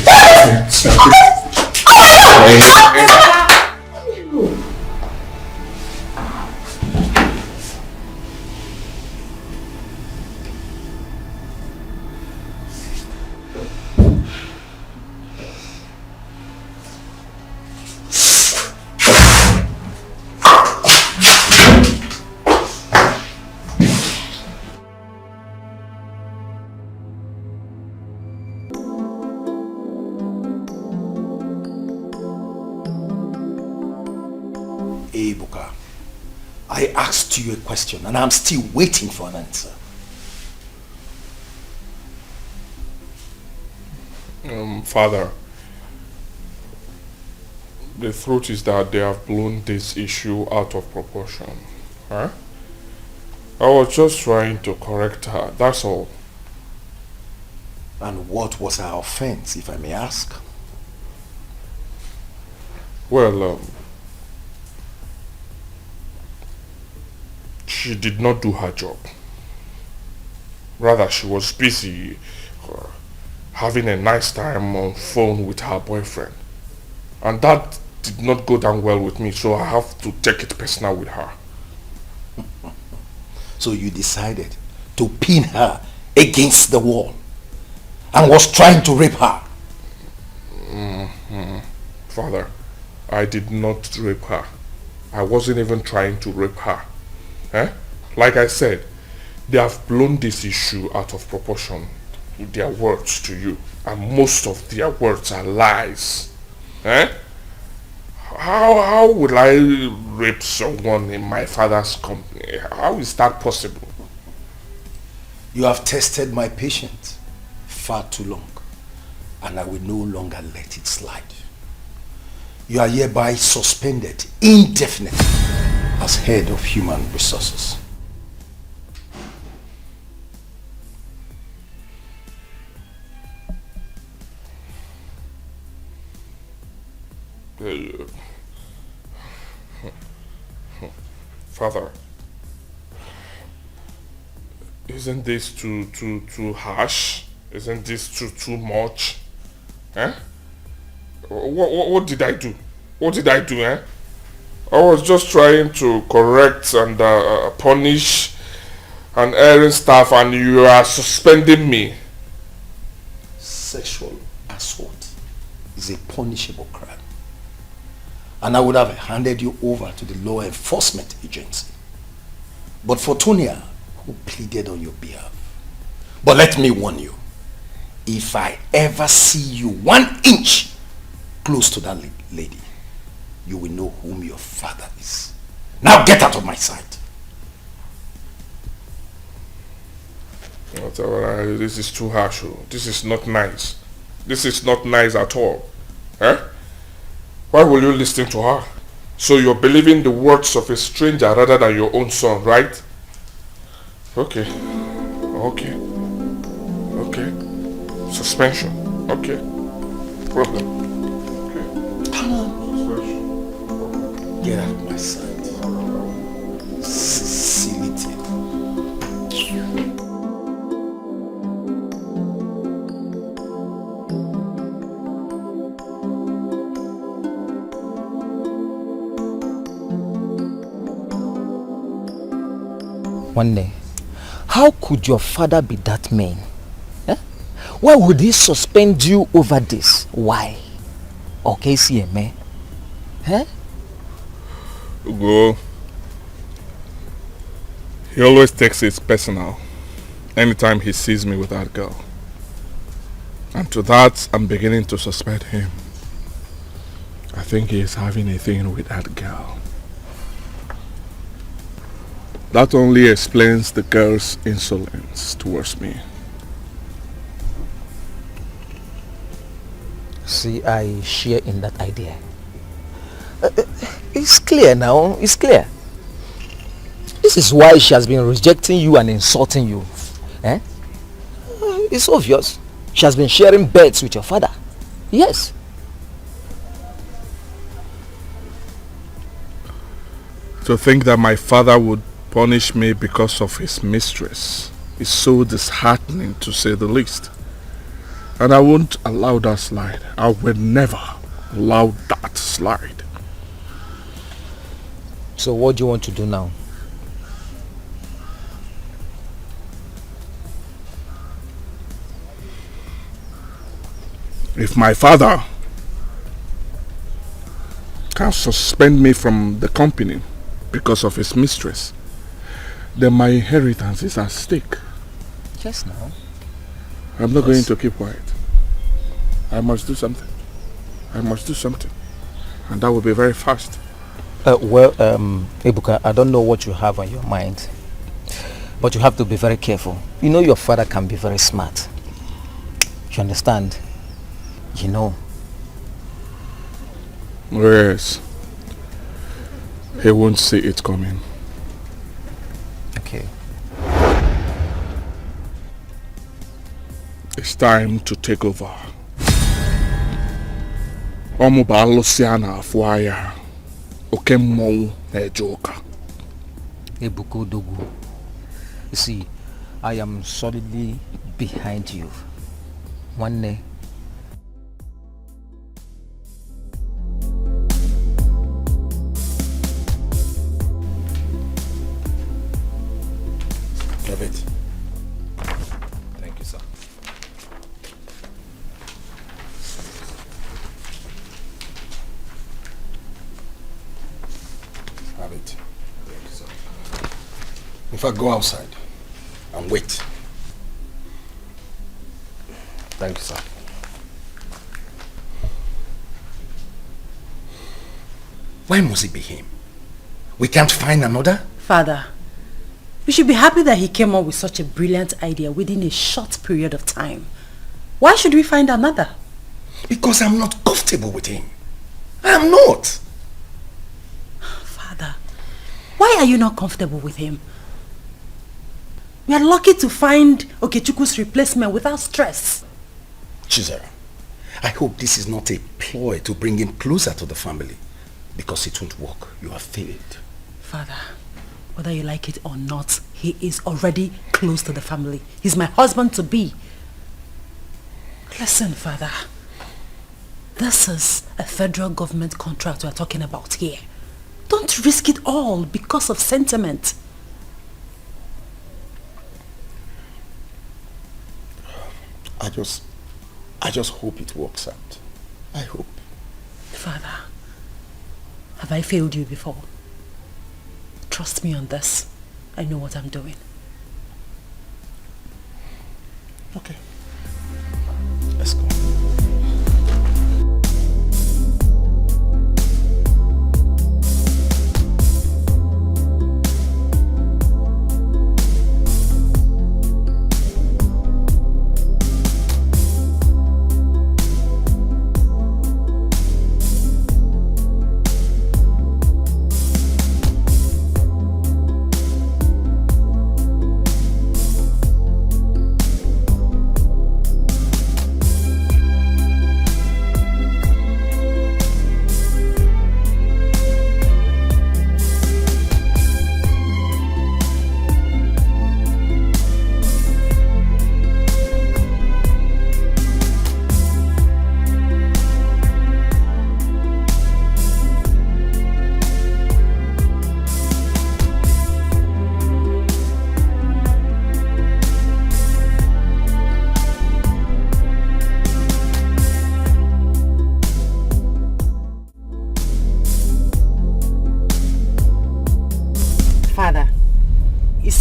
Ebuka, I asked you a question and I'm still waiting for an answer. Father, the truth is that they have blown this issue out of proportion. Huh? I was just trying to correct her, that's all. And what was her offense, if I may ask? Well, she did not do her job. Rather, she was busy having a nice time on phone with her boyfriend. And that did not go down well with me, so I have to take it personal with her. So you decided to pin her against the wall and was trying to rape her? Father, I did not rape her. I wasn't even trying to rape her. Like I said, they have blown this issue out of proportion with their words to you, and most of their words are lies. How would I rape someone in my father's company? How is that possible? You have tested my patience far too long, and I will no longer let it slide. You are hereby suspended indefinitely as head of human resources. Father, isn't this too harsh? Isn't this too much? What did I do? What did I do? I was just trying to correct and punish an erring staff, and you are suspending me. Sexual assault is a punishable crime, and I would have handed you over to the law enforcement agency, but for Tonia, who pleaded on your behalf. But let me warn you, if I ever see you 1 inch close to that lady, you will know whom your father is. Now get out of my sight. This is too harsh. This is not nice. This is not nice at all. Why will you listen to her? So you're believing the words of a stranger rather than your own son, right? Okay. Suspension. Okay. Problem. Get out of my sight. Silly thing. One day, how could your father be that mean? Why would he suspend you over this? Why? Okay, see me. Go. He always takes it personal anytime he sees me with that girl. And to that, I'm beginning to suspect him. I think he is having a thing with that girl. That only explains the girl's insolence towards me. See, I share in that idea. It's clear now, it's clear. This is why she has been rejecting you and insulting you. Eh? It's obvious. She has been sharing beds with your father. Yes. To think that my father would punish me because of his mistress is so disheartening, to say the least. And I won't allow that slide. I will never allow that slide. So what do you want to do now? If my father can suspend me from the company because of his mistress, then my inheritance is at stake. Yes, now. I'm not going to keep quiet. I must do something. I must do something. And that will be very fast. Ebuka, I don't know what you have on your mind, but you have to be very careful. You know your father can be very smart. You understand? You know. Yes. He won't see it coming. Okay. It's time to take over. Omuba Luciana Fuaya Okemo Nejoka. Ebuka Dogu. You see, I am solidly behind you. One day. Have it. Thank you, sir. Have it. Thank you, sir. In fact, go outside and wait. Thank you, sir. Why must it be him? We can't find another? Father, you should be happy that he came up with such a brilliant idea within a short period of time. Why should we find another? Because I'm not comfortable with him. I am not. Father, why are you not comfortable with him? We are lucky to find Okechukwu's replacement without stress. Chizera, I hope this is not a ploy to bring him closer to the family. Because it won't work. You have failed. Father, whether you like it or not, he is already close to the family. He's my husband-to-be. Listen, Father. This is a federal government contract we're talking about here. Don't risk it all because of sentiment. I just hope it works out. I hope. Father, have I failed you before? Trust me on this. I know what I'm doing. Okay. Let's go.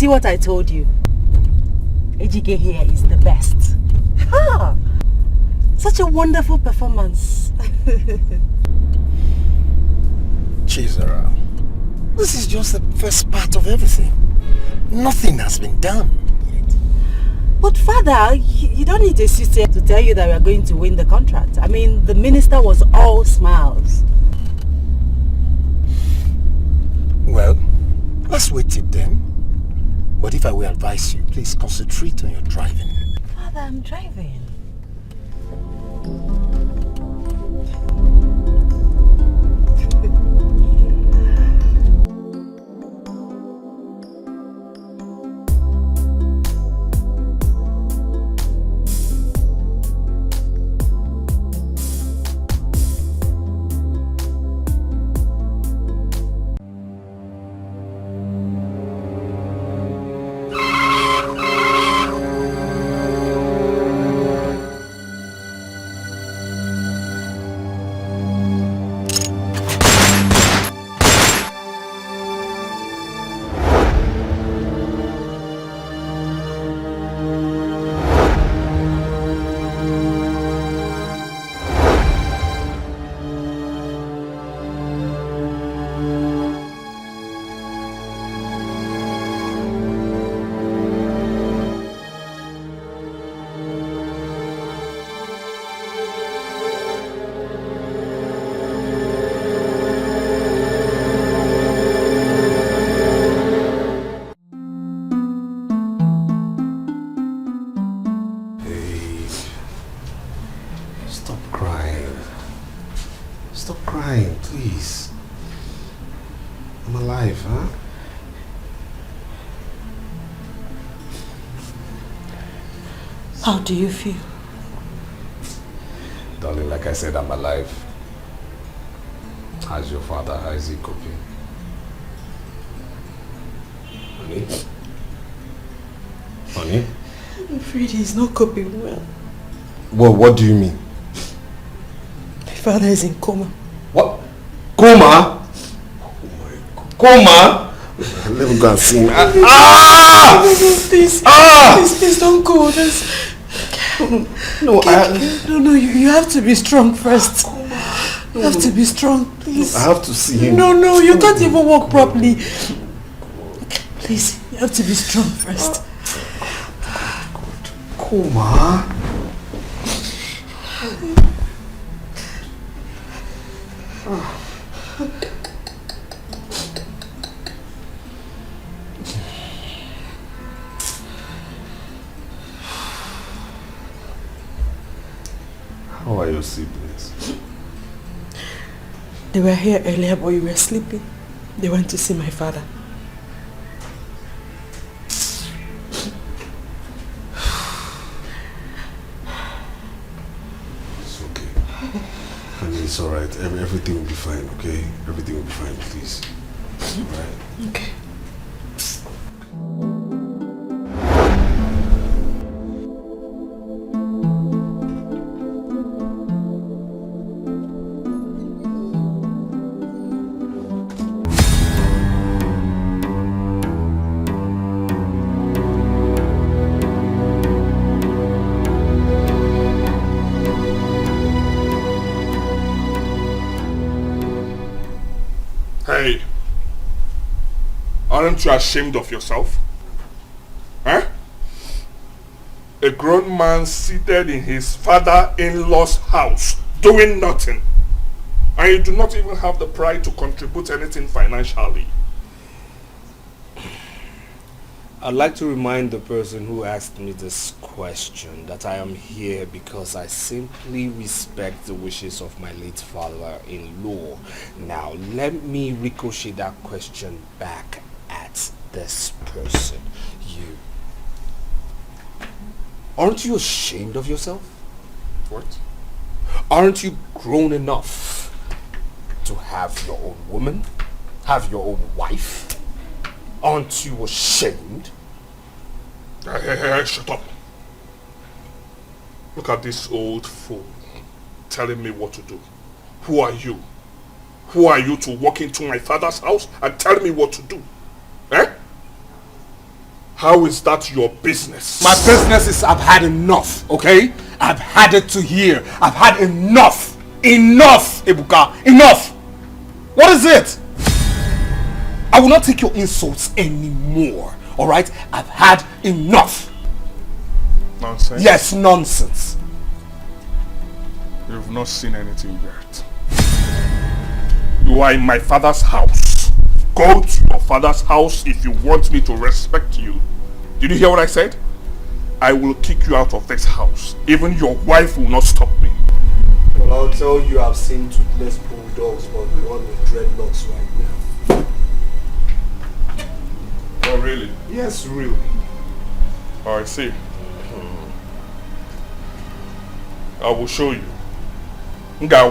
what I told you? Ejike here is the best. Ah, such a wonderful performance. Chisera, this is just the first part of everything. Nothing has been done yet. But father, you don't need a sister to tell you that we are going to win the contract. I mean, the minister was all smiles. Well, let's wait till then. But if I will advise you, please concentrate on your driving. Father, I'm driving. How do you feel? Darling, like I said, I'm alive. How's your father? How is he coping? Honey? Honey? I'm afraid he's not coping well. Well, what do you mean? My father is in coma. What? Coma? Coma? Let me go and see him. Please, please don't go. No, you have to be strong first. You have to be strong, please. I have to see him. No, you can't even walk properly. Please, you have to be strong first. Coma? How are your siblings? They were here earlier, but you were sleeping. They went to see my father. It's okay. Honey, it's alright. Everything will be fine, okay? Everything will be fine, please. Alright? Okay. Hey, aren't you ashamed of yourself? Huh? A grown man seated in his father-in-law's house doing nothing, and you do not even have the pride to contribute anything financially. I'd like to remind the person who asked me this question that I am here because I simply respect the wishes of my late father-in-law. Now, let me ricochet that question back at this person. You. Aren't you ashamed of yourself? What? Aren't you grown enough to have your own woman? Have your own wife? Aren't you ashamed? Hey, shut up. Look at this old fool telling me what to do. Who are you? Who are you to walk into my father's house and tell me what to do? Eh? How is that your business? My business is I've had enough, okay? I've had it to here. I've had enough. Enough, Ebuka. Enough. What is it? I will not take your insults anymore, alright? I've had enough. Nonsense? Yes, nonsense. You've not seen anything yet. You are in my father's house. Go to your father's house if you want me to respect you. Did you hear what I said? I will kick you out of this house. Even your wife will not stop me. Well, I'll tell you I've seen toothless bulldogs, but the one with dreadlocks right now. Oh, really? Yes, really. Oh, I see. I will show you. I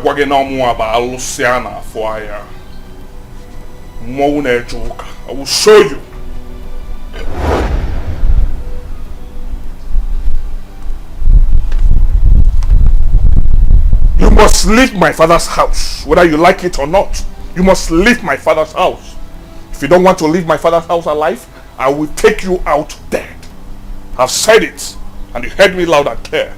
will show you. You must leave my father's house, whether you like it or not. You must leave my father's house. If you don't want to leave my father's house alive, I will take you out dead. I've said it, and you heard me loud and clear.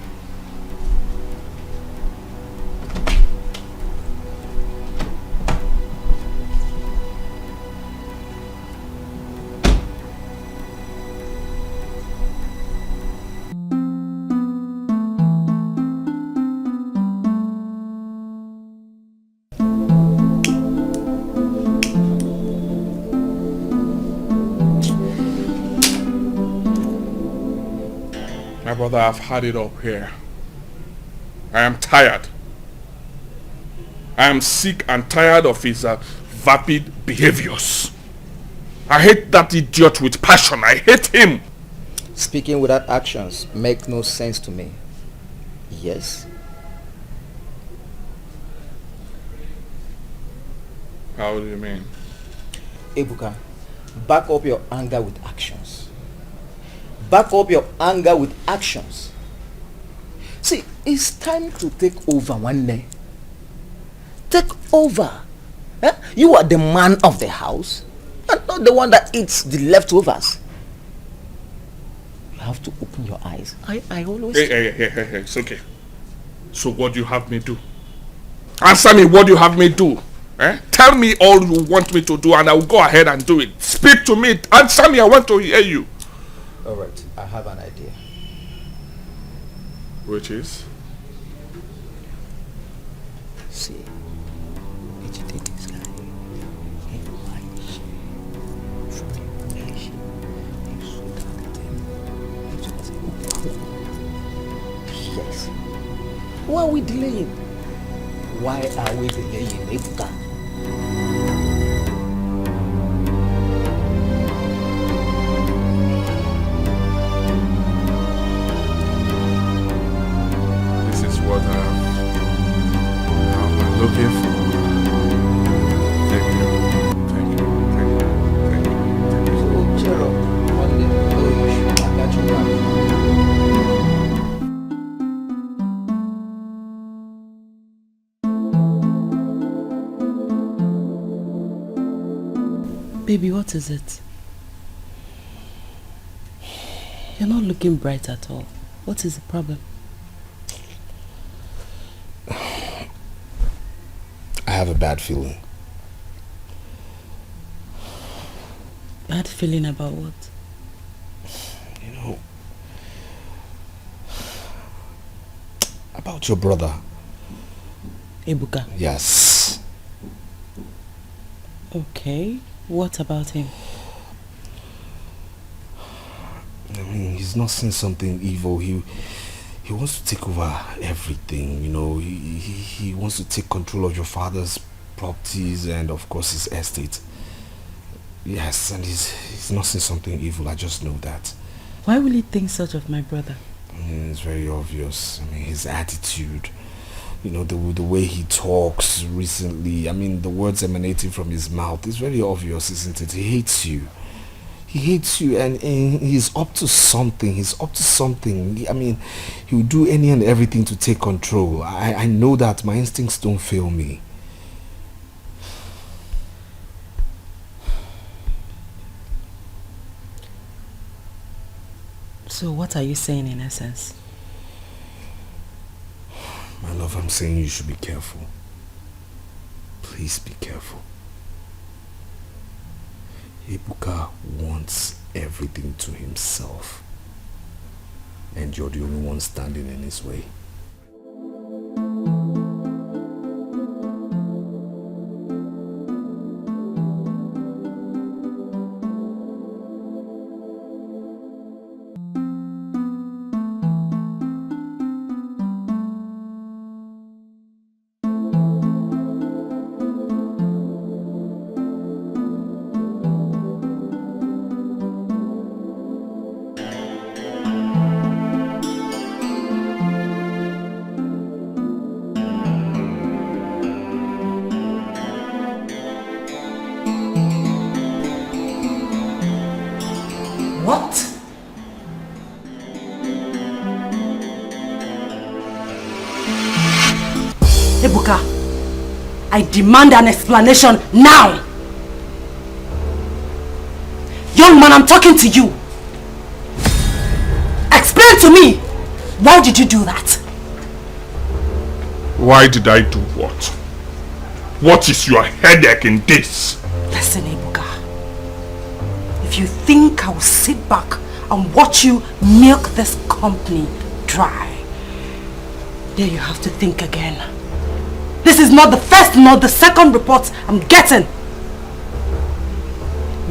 My brother, I've had it up here. I am tired. I am sick and tired of his vapid behaviors. I hate that idiot with passion. I hate him. Speaking without actions make no sense to me. Yes? How do you mean? Ebuka, back up your anger with actions. Back up your anger with actions. See, it's time to take over one day. Take over. Eh? You are the man of the house and not the one that eats the leftovers. You have to open your eyes. I always... Hey, it's okay. So what do you have me do? Answer me, what do you have me do? Eh? Tell me all you want me to do and I will go ahead and do it. Speak to me. Answer me, I want to hear you. Alright, I have an idea. Which is? See, it's this guy. Yes. Why are we delaying? Why are we delaying, Ebuka? What I'm looking for. Thank you. So cheer up. One day, you should have got your back. Baby, what is it? You're not looking bright at all. What is the problem? I have a bad feeling. Bad feeling about what? You know, about your brother. Ebuka? Yes. Okay, what about him? I mean, he's not saying something evil. He wants to take over everything, you know. He wants to take control of your father's properties and of course his estate. Yes, and he's not saying something evil, I just know that. Why will he think such of my brother? I mean, it's very obvious. I mean, his attitude, you know, the way he talks recently, I mean, the words emanating from his mouth, it's very obvious, isn't it? He hates you. He hates you and he's up to something. He's up to something. I mean, he will do any and everything to take control. I know that. My instincts don't fail me. So what are you saying in essence? My love, I'm saying you should be careful. Please be careful. Ebuka wants everything to himself. And you're the only one standing in his way. I demand an explanation now! Young man, I'm talking to you! Explain to me! Why did you do that? Why did I do what? What is your headache in this? Listen, Ebuka. If you think I will sit back and watch you milk this company dry, then you have to think again. This is not the first nor the second report I'm getting.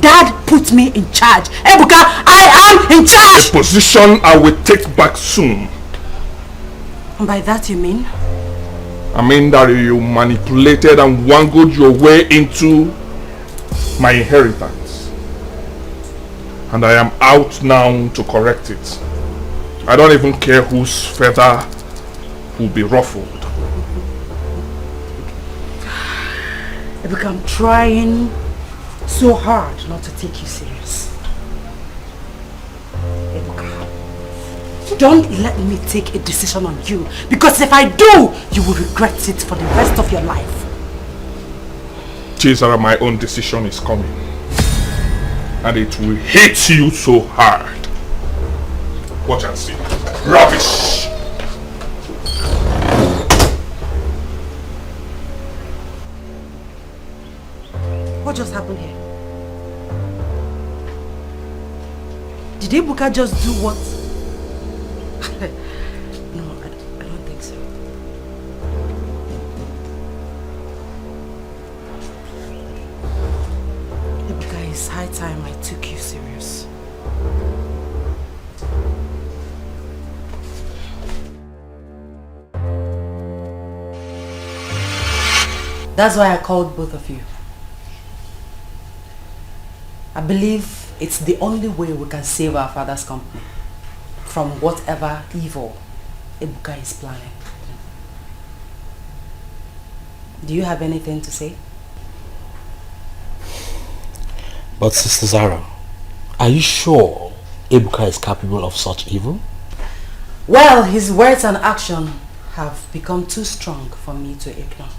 Dad put me in charge. Ebuka, I am in charge! A position I will take back soon. And by that you mean? I mean that you manipulated and wangled your way into my inheritance. And I am out now to correct it. I don't even care whose feather will be ruffled. Ebuka, I'm trying so hard not to take you serious. Ebuka, don't let me take a decision on you, because if I do, you will regret it for the rest of your life. Cesar, my own decision is coming. And it will hit you so hard. Watch and see. Rubbish! What just happened here? Did Ebuka just do what? No, I don't think so. Ebuka, it's high time I took you serious. That's why I called both of you. I believe it's the only way we can save our father's company from whatever evil Ebuka is planning. Do you have anything to say? But Sister Zara, are you sure Ebuka is capable of such evil? Well, his words and action have become too strong for me to ignore.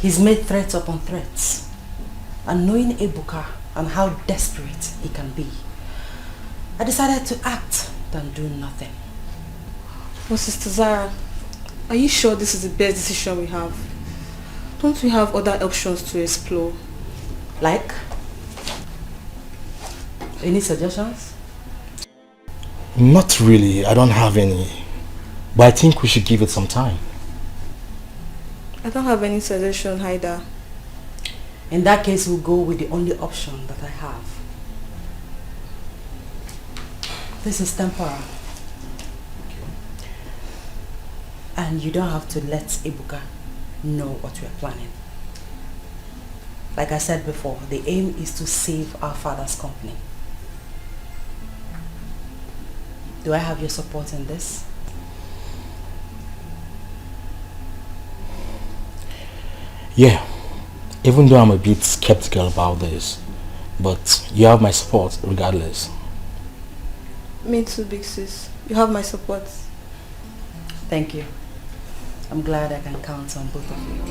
He's made threats upon threats. And knowing Ebuka and how desperate he can be, I decided to act than do nothing. Well, Sister Zara, are you sure this is the best decision we have? Don't we have other options to explore? Like? Any suggestions? Not really, I don't have any. But I think we should give it some time. I don't have any suggestion either. In that case, we'll go with the only option that I have. This is temporary. And you don't have to let Ebuka know what we're planning. Like I said before, the aim is to save our father's company. Do I have your support in this? Yeah. Even though I'm a bit skeptical about this, but you have my support regardless. Me too, big sis. You have my support. Thank you. I'm glad I can count on both of you.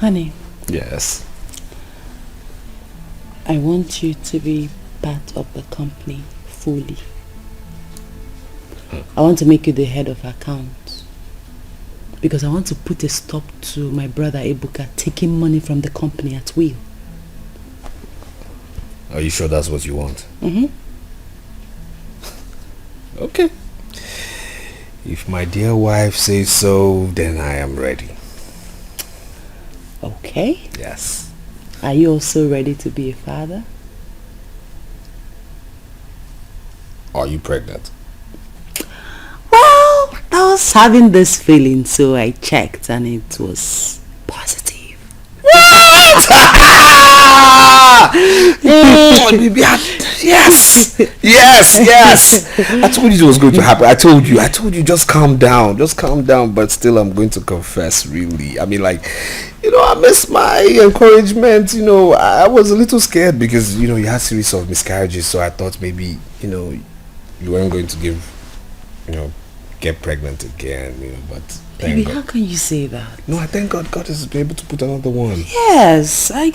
Honey, Yes. I want you to be part of the company fully. I want to make you the head of accounts. Because I want to put a stop to my brother Ebuka taking money from the company at will. Are you sure that's what you want? Mm-hmm. Okay. If my dear wife says so, then I am ready. Okay. Yes. Are you also ready to be a father? Are you pregnant? Well, I was having this feeling, so I checked and it was positive. What? Yes! Yes, yes! I told you it was going to happen. I told you, just calm down. Just calm down, but still I'm going to confess, really. I mean, like, I missed my encouragement. I was a little scared because, you had a series of miscarriages, so I thought maybe, you weren't going to get pregnant again, but Baby, how can you say that? No, I thank God is able to put another one. Yes, I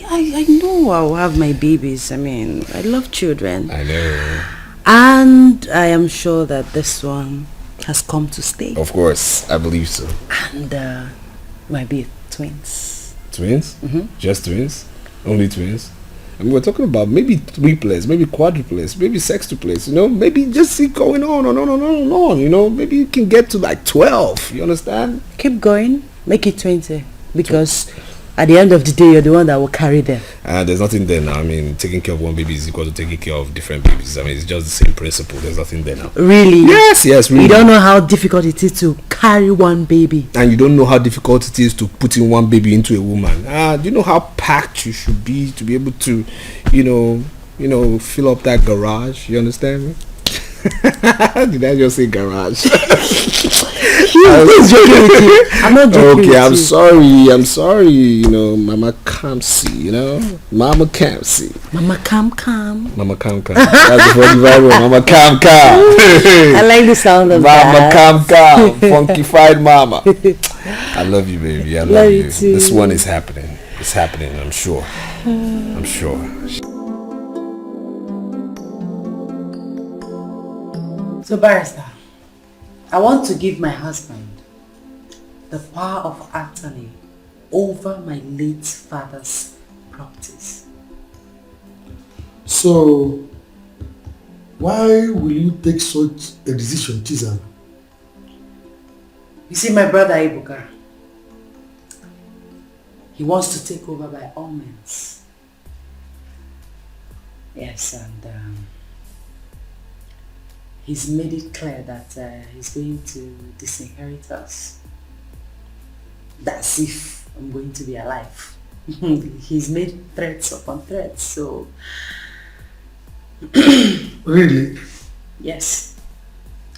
know I'll have my babies. I mean, I love children. I know. And I am sure that this one has come to stay. Of course, I believe so. And might be twins. Twins? Mm-hmm. Just twins? Only twins? I mean, we're talking about maybe triplets, maybe quadruplets, maybe sextuplets, maybe just keep going on, maybe you can get to like 12, you understand? Keep going, make it 20, because at the end of the day, you're the one that will carry them. There's nothing there now. I mean, taking care of one baby is equal to taking care of different babies. I mean, it's just the same principle. There's nothing there now. Really? Yes, really. You don't know how difficult it is to carry one baby. And you don't know how difficult it is to put in one baby into a woman. Do you know how packed you should be to be able to, fill up that garage? You understand me? Did I just say garage? I'm not joking. Okay, I'm sorry. Mama can't see. Mama can't see. Mama calm. Mama calm. That's the very word. Mama calm. I like the sound of Mama that. calm. Funkified mama. I love you, baby. I love you. Too. This one is happening. It's happening. I'm sure. So, barrister, I want to give my husband the power of attorney over my late father's properties. So, why will you take such a decision, Tizan? You see, my brother Ebuka, he wants to take over by all means. Yes, and he's made it clear that he's going to disinherit us. That's if I'm going to be alive. He's made threats upon threats, so... Really? Yes.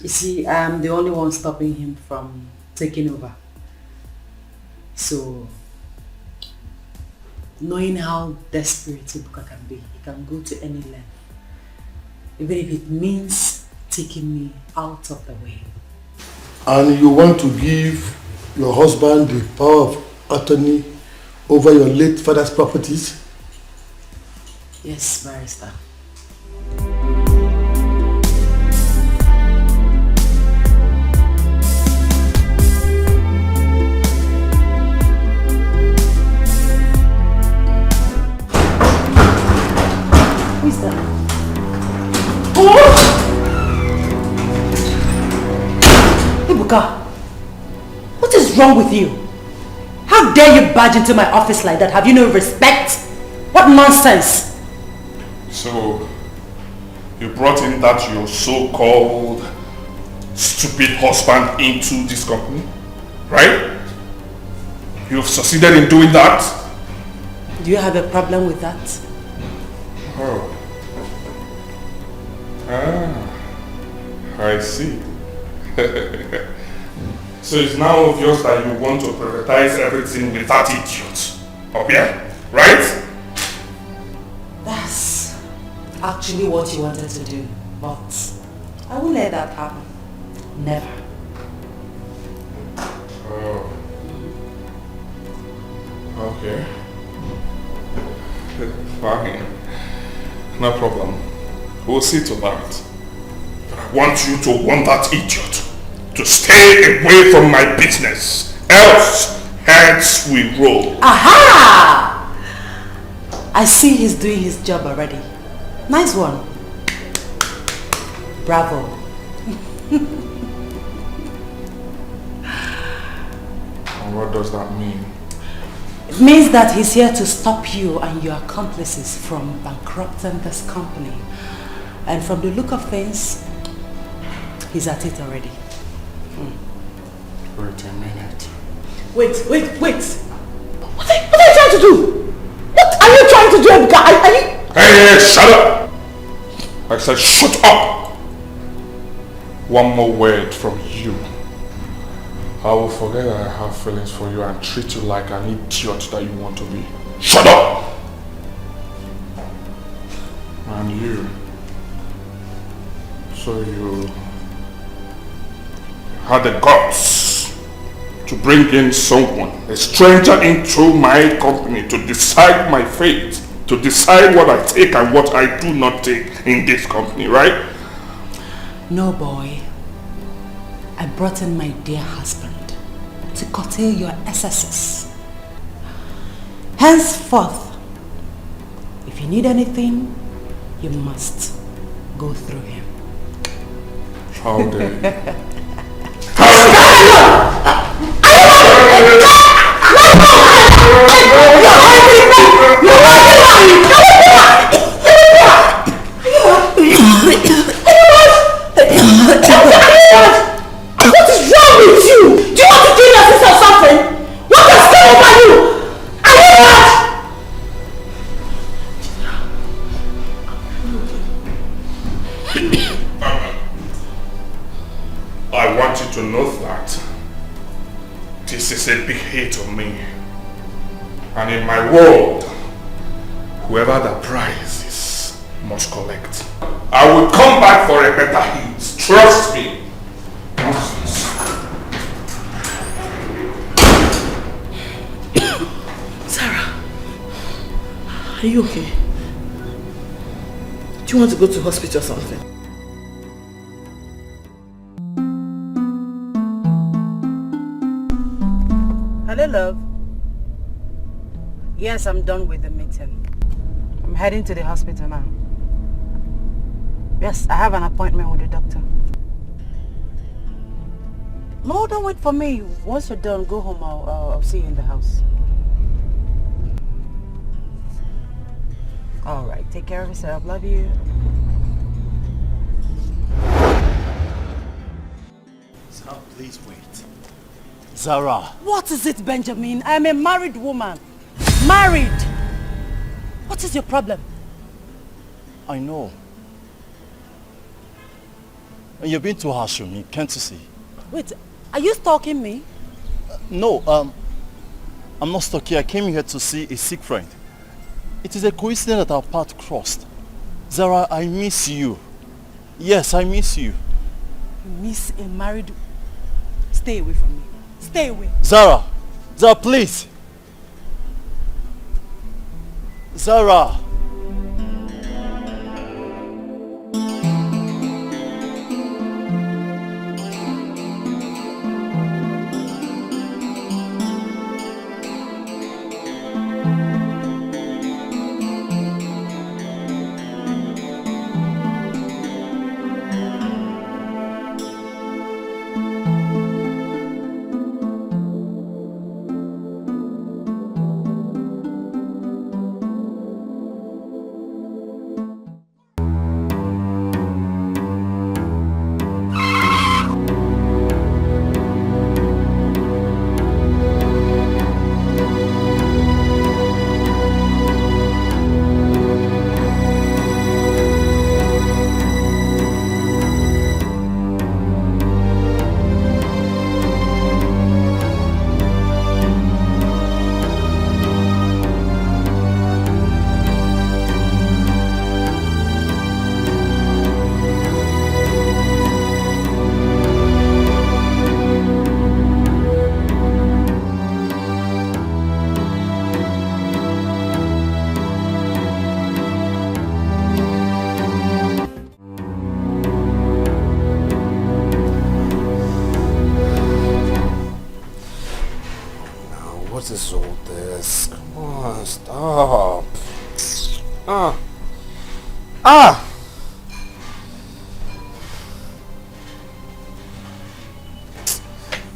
You see, I'm the only one stopping him from taking over. So, knowing how desperate Ebuka can be, he can go to any length. Even if it means taking me out of the way. And you want to give your husband the power of attorney over your late father's properties? Yes, barrister. Who is that? Ebuka, what is wrong with you? How dare you barge into my office like that? Have you no respect? What nonsense! So, you brought in that your so-called stupid husband into this company, right? You've succeeded in doing that? Do you have a problem with that? Oh. I see. So it's now obvious that you want to privatize everything with that idiot up here, right? That's actually what you wanted to do, but I won't let that happen. Never. Oh. Okay. Fine. No problem. We'll see to that. But I want you to warn that idiot to stay away from my business. Else, heads will roll. Aha! I see he's doing his job already. Nice one. Bravo. And what does that mean? It means that he's here to stop you and your accomplices from bankrupting this company. And from the look of things, he's at it already. Wait a minute. Wait. What are you trying to do? What are you trying to do, Ebuka? Are you... Hey, shut up! I said shut up! One more word from you. I will forget that I have feelings for you and treat you like an idiot that you want to be. Shut up! And you. So you had the guts to bring in someone, a stranger, into my company to decide my fate, to decide what I take and what I do not take in this company, right? No, boy. I brought in my dear husband to curtail your excesses. Henceforth, if you need anything, you must go through him. How dare you? What is wrong with you? Do you want to kill your sister or something? What has come over you? Are you mad? I want you to know that this is a big hit on me. And in my world, whoever the prize is must collect. I will come back for a better hit. Trust me. Sarah, are you okay? Do you want to go to hospital or something? Hello, love. Yes, I'm done with the meeting. I'm heading to the hospital now. Yes, I have an appointment with the doctor. No, don't wait for me. Once you're done, go home. I'll see you in the house. All right, take care of yourself. Love you. Zara, please wait. Zara. What is it, Benjamin? I am a married woman. Married! What is your problem? I know. And you're being too harsh on me, can't you see? Wait, are you stalking me? No, I'm not stuck here. I came here to see a sick friend. It is a coincidence that our path crossed. Zara, I miss you. Yes, I miss you. You miss a married... Stay away from me. Stay away. Zara! Zara, please! Zara!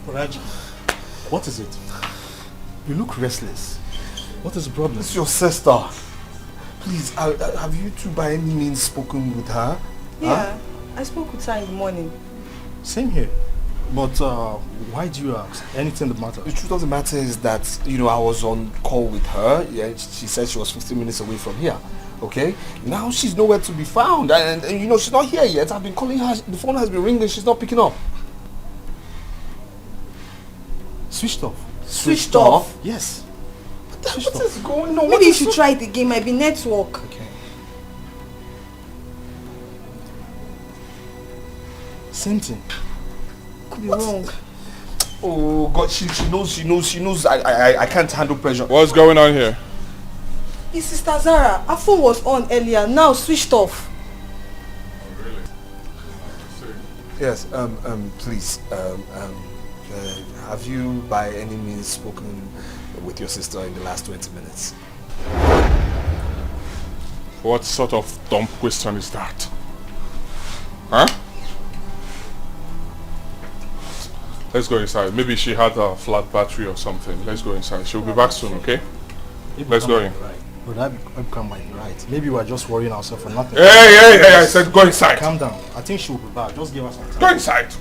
Raji, what is it? You look restless. What is the problem? It's your sister. Please, have you two by any means spoken with her? Yeah, I spoke with her in the morning. Same here. But why do you ask? Anything that matters? The truth of the matter is that, you know, I was on call with her. Yeah, she said she was 15 minutes away from here. Okay? Now she's nowhere to be found. And you know, she's not here yet. I've been calling her. The phone has been ringing. She's not picking up. Switched off. Switched off? Yes. What is going on? Maybe you should try it again. Might be network. Okay. Same thing. Could be wrong. Oh God, she knows I can't handle pressure. What's going on here? It's Sister Zara. Her phone was on earlier, now switched off. Oh, really? Yes, please, have you by any means spoken with your sister in the last 20 minutes? What sort of dumb question is that? Huh? Let's go inside. Maybe she had a flat battery or something. Let's go inside. She'll be back soon, okay? Let's go in. Right. But I might be right. Maybe we're just worrying ourselves for nothing. Hey, I said go inside. Calm down. I think she will be back. Just give us some time. Go inside.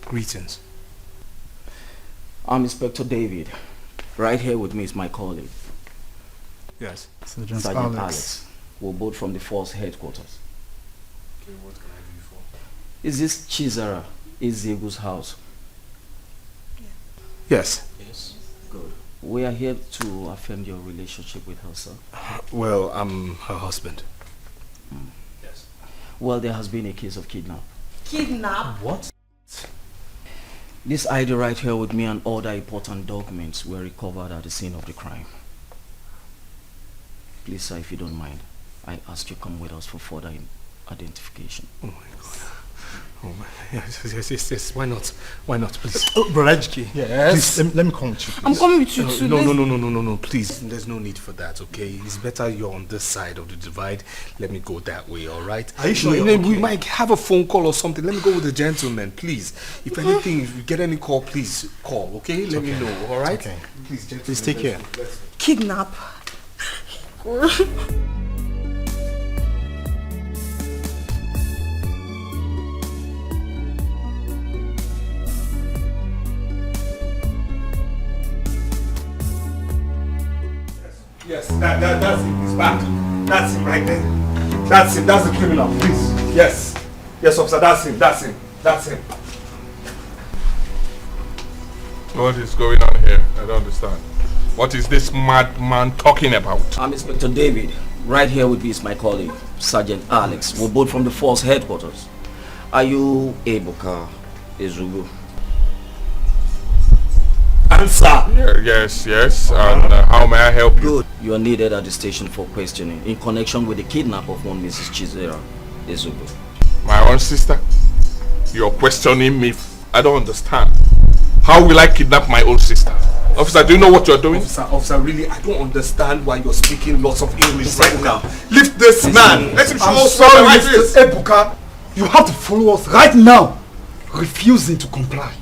Greetings. I'm Inspector David. Right here with me is my colleague. Yes. Sergeant Alex. We're both from the force headquarters. Okay, what can I do you for? Is this Chizara Ezegu's house? Yes. Yes. Good. We are here to affirm your relationship with her, sir. Well, I'm her husband. Yes. Well, there has been a case of kidnap. Kidnap? What? This ID right here with me and other important documents were recovered at the scene of the crime. Please, sir, if you don't mind, I ask you come with us for further identification. Oh my God. Oh my, yes. Why not? Why not, please? Oh, Brolajki. Yes. Please, let me come with you, please. I'm coming with you too. No, please. There's no need for that, okay? It's better you're on this side of the divide. Let me go that way, all right? Are you sure you're We okay? might have a phone call or something. Let me go with the gentleman, please. If anything, if you get any call, please call, okay? Let me know, all right? Okay. Please, gentlemen. Please take care. Kidnap? Yes, that's him. He's back. That's him right there. That's him. That's the criminal. Please. Yes. Yes, officer. That's him. That's him. What is going on here? I don't understand. What is this madman talking about? I'm Inspector David. Right here with me is my colleague. Sergeant Alex. We're both from the force headquarters. Are you Ebuka Ezugu? Answer! Yes. And how may I help you? Good. You are needed at the station for questioning in connection with the kidnap of one Mrs. Chizera Ezugu. My own sister? You're questioning me? I don't understand. How will I kidnap my own sister? Officer, do you know what you're doing? Officer, really, I don't understand why you're speaking lots of English right now. Lift this man. Let him show us sorry, like Mr. this. Ebuka. You have to follow us right now. Refusing to comply.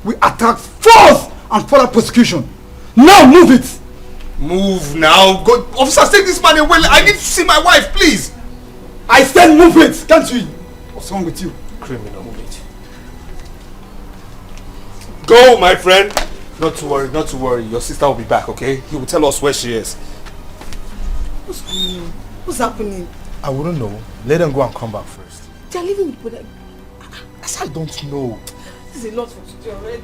We attack force and further prosecution. Now move it. Move now. Go, officers, take this man away. I need to see my wife, please. I said move it. Can't you? What's wrong with you? Criminal. Move it. Go, my friend. Not to worry. Your sister will be back, okay? He will tell us where she is. What's happening? I wouldn't know. Let them go and come back first. They're leaving me, but I don't know. this is a lot for today already.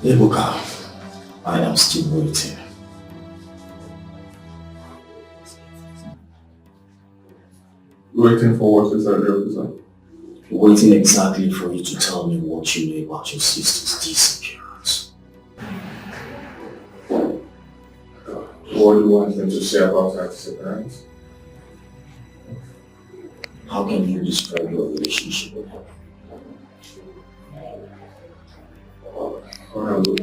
Ebuka, I am still waiting. Waiting for what is that, officer? Waiting exactly for you to tell me what you know about your sister's disappearance. What do you want them to say about her disappearance? How can you describe your relationship with her? Well,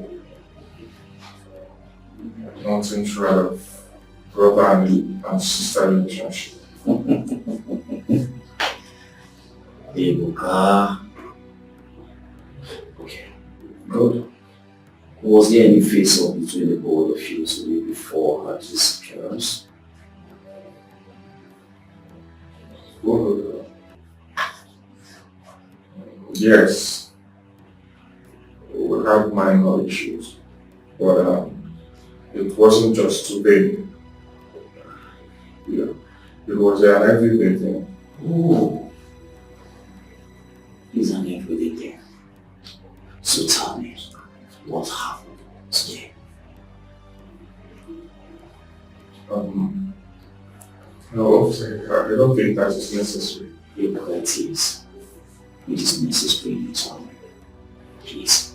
nothing short of brother and sister relationship. Ebuka. Okay, good. Was there any face-off between the both of you today before her disappearance? Well, yes. We have minor issues, but it wasn't just today. Yeah. It was an everyday thing. Oh. It's an everyday thing. So tell me, what happened today? No, officer, I don't think that is necessary. It is. It is necessary you tell me. Please.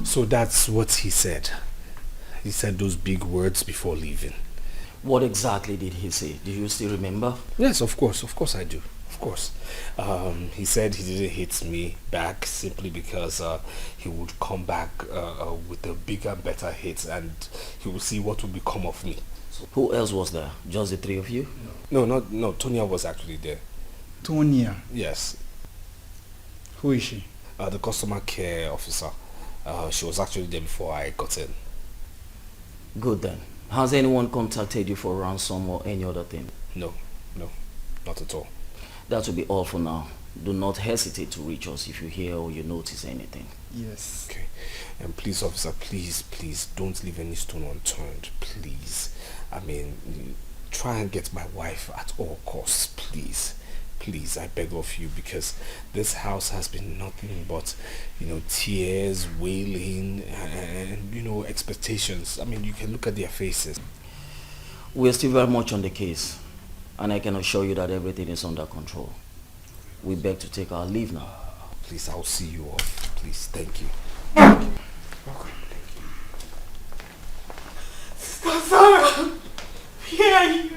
So that's what he said. He said those big words before leaving. What exactly did he say? Do you still remember? Yes, of course I do. Of course. He said he didn't hit me back simply because he would come back with a bigger, better hit, and he would see what would become of me. So who else was there? Just the three of you? No, Tonya was actually there. Tonya? Yes. Who is she? The customer care officer. She was actually there before I got in. Good then. Has anyone contacted you for ransom or any other thing? No, not at all. That will be all for now. Do not hesitate to reach us if you hear or you notice anything. Yes. Okay. And please, officer, please don't leave any stone unturned. Please. I mean, try and get my wife at all costs, please. Please, I beg of you, because this house has been nothing but, tears, wailing, and, expectations. I mean, you can look at their faces. We're still very much on the case, and I can assure you that everything is under control. We beg to take our leave now. Please, I'll see you off. Please, thank you. Welcome. Sister Sarah, where are you?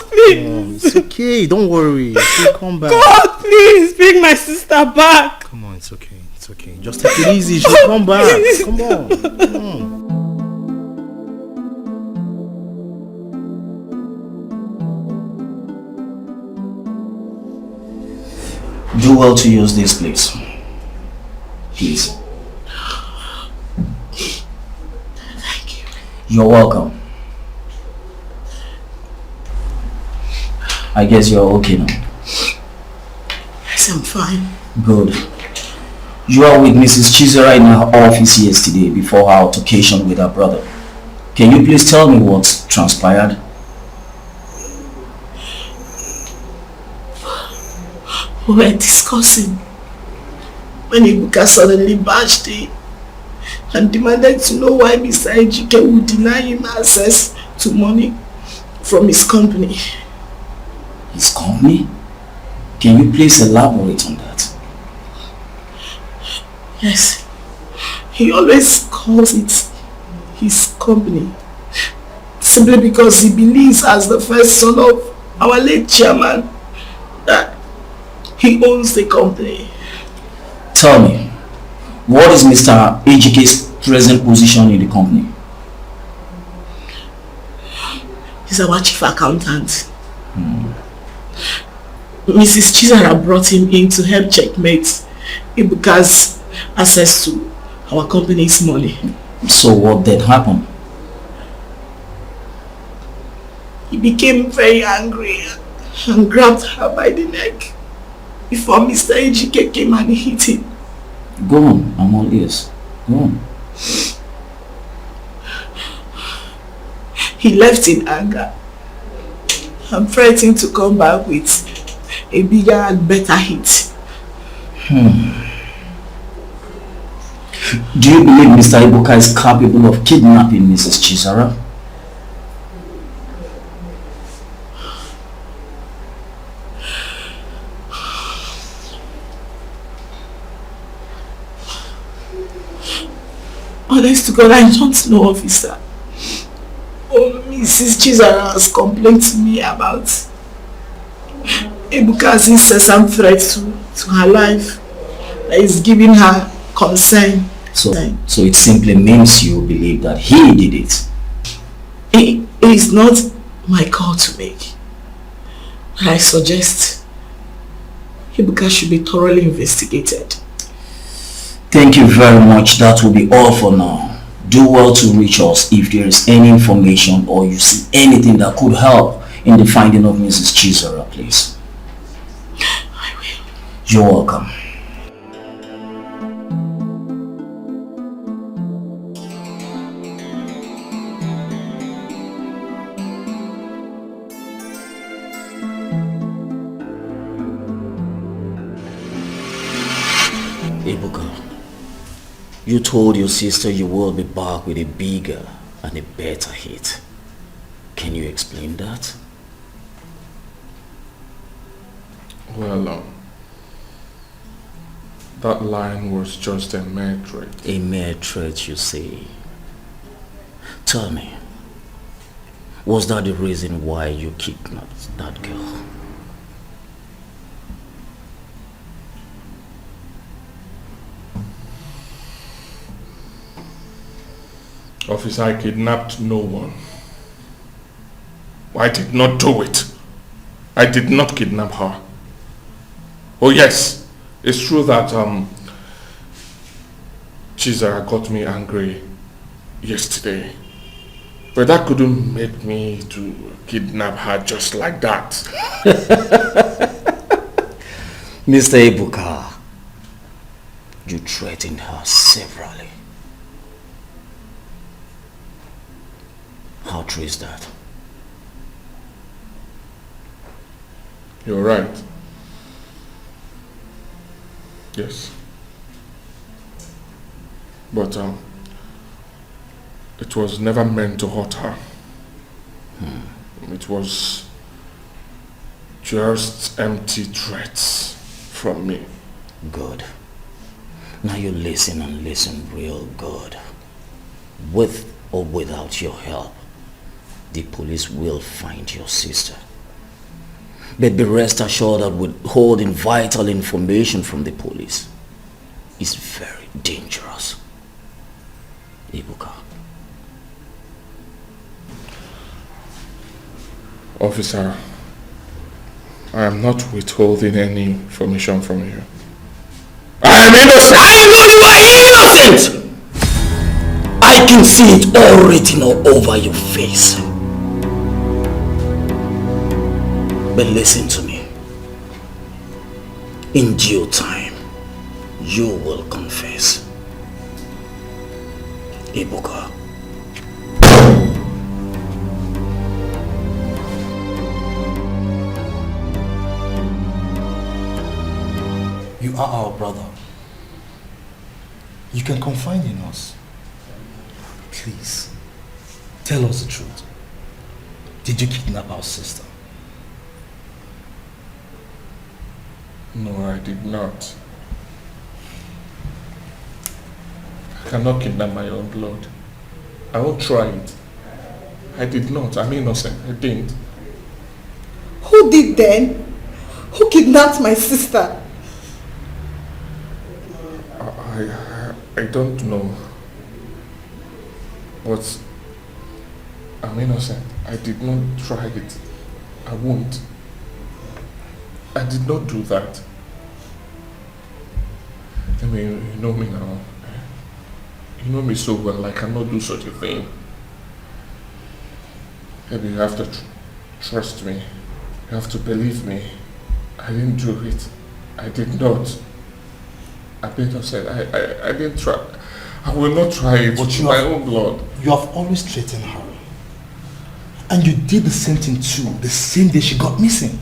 Please. It's okay, don't worry. She'll come back. God, please bring my sister back. Come on, it's okay. Just take it easy. She'll come back. Please. Come on. Do well to use this place. Please. Thank you. You're welcome. I guess you're okay now. Yes. Yes, I'm fine. Good. You are with Mrs. Chizera in her office yesterday before her altercation with her brother. Can you please tell me what transpired? We were discussing when Ibuka suddenly barged in and demanded to know why Mr. Ejike would deny him access to money from his company. His company? Can you please elaborate on that? Yes. He always calls it his company simply because he believes, as the first son of our late chairman, that he owns the company. Tell me, what is Mr. Ejike's present position in the company? He's our chief accountant. Mrs. Chizara brought him in to help checkmate Ibuka's access to our company's money. So what did happen? He became very angry and grabbed her by the neck before Mr. Ejike came and hit him. Go on, I'm all ears. Go on. He left in anger and threatened to come back with a bigger and better hit. Do you believe Mr. Ibuka is capable of kidnapping Mrs. Chizara? Honest to God, I don't know, officer. Oh, Mrs. Chizara has complained to me about Ibuka's incessant threat to her life that is giving her concern. So it simply means you believe that he did it. It is not my call to make. I suggest Ibuka should be thoroughly investigated. Thank you very much. That will be all for now. Do well to reach us if there is any information or you see anything that could help in the finding of Mrs. Chizara, please. I will. You're welcome. Ibuka, you told your sister you will be back with a bigger and a better hit. Can you explain that? Well, that line was just a mere threat. A mere threat, you say? Tell me, was that the reason why you kidnapped that girl? Officer, I kidnapped no one. I did not do it. I did not kidnap her. Oh yes, it's true that Chizara got me angry yesterday. But that couldn't make me to kidnap her just like that. Mr. Ibuka, you threatened her severally. How true is that? You're right. Yes. But it was never meant to hurt her. It was just empty threats from me. Good. Now you listen and listen real good. With or without your help, the police will find your sister. But be rest assured that withholding vital information from the police is very dangerous. Ibuka. Officer, I am not withholding any information from you. I am innocent! I know you are innocent! I can see it all written all over your face. But listen to me. In due time, you will confess. Ebuka. You are our brother. You can confide in us. Please, tell us the truth. Did you kidnap our sister? No, I did not. I cannot kidnap my own blood. I won't try it. I did not. I'm innocent. I didn't. Who did then? Who kidnapped my sister? I don't know. But I'm innocent. I did not try it. I won't. I did not do that. I mean, you know me now. You know me so well, I cannot do such a thing. Maybe you have to trust me. You have to believe me. I didn't do it. I did not. I didn't say I didn't try. I will not try it with my own blood. You have always threatened her. And you did the same thing too, the same day she got missing.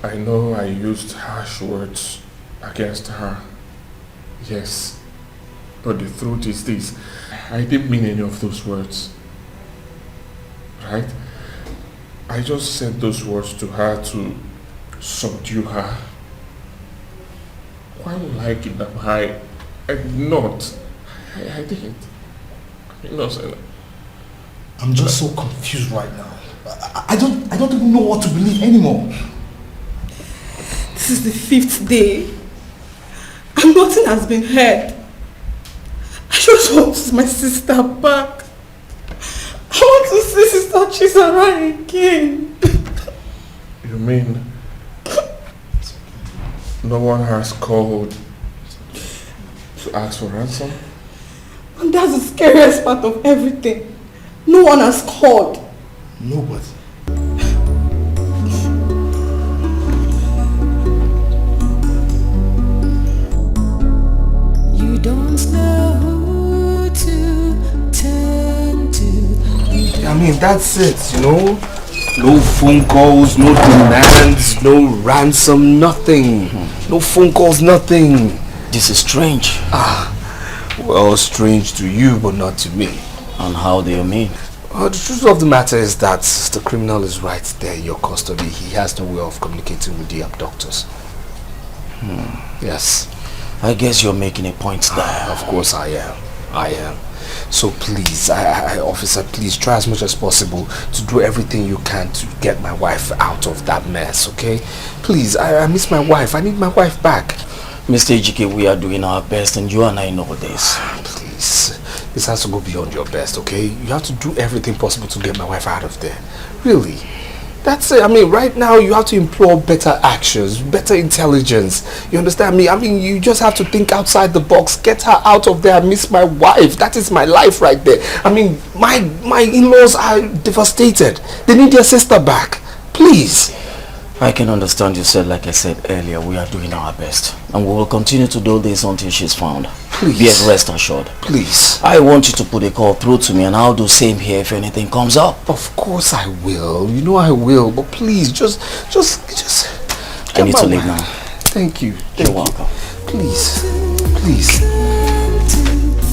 I know I used harsh words against her. Yes. But the truth is this. I didn't mean any of those words. Right? I just said those words to her to subdue her. Why would I kidnap her? I did not. I didn't. I'm innocent. I'm just so confused right now. I don't even know what to believe anymore. This is the 5th day. And nothing has been heard. I just want my sister back. I want to see Sister Chisara again. You mean no one has called to ask for ransom? And that's the scariest part of everything. No one has called. Nobody. You don't know who to turn to. I mean, that's it, you know? No phone calls, no demands, no ransom, nothing. No phone calls, nothing. This is strange. Well, strange to you, but not to me. And how do you mean? The truth of the matter is that the criminal is right there in your custody. He has no way of communicating with the abductors. Yes. I guess you're making a point there. Of course I am. So please, officer, please try as much as possible to do everything you can to get my wife out of that mess, okay? Please, I miss my wife. I need my wife back. Mr. Ejike, we are doing our best and you and I know this. Please, this has to go beyond your best, okay? You have to do everything possible to get my wife out of there. Really. That's it. I mean, right now you have to employ better actions, better intelligence. You understand me? I mean, you just have to think outside the box. Get her out of there. I miss my wife. That is my life right there. I mean, my in-laws are devastated. They need their sister back. Please. I can understand you said, like I said earlier, we are doing our best. And we will continue to do this until she's found. Please. Be at rest assured. Please. I want you to put a call through to me and I'll do same here if anything comes up. Of course I will. You know I will. But please, just I need to leave now. Thank you. You're welcome. Please. Please.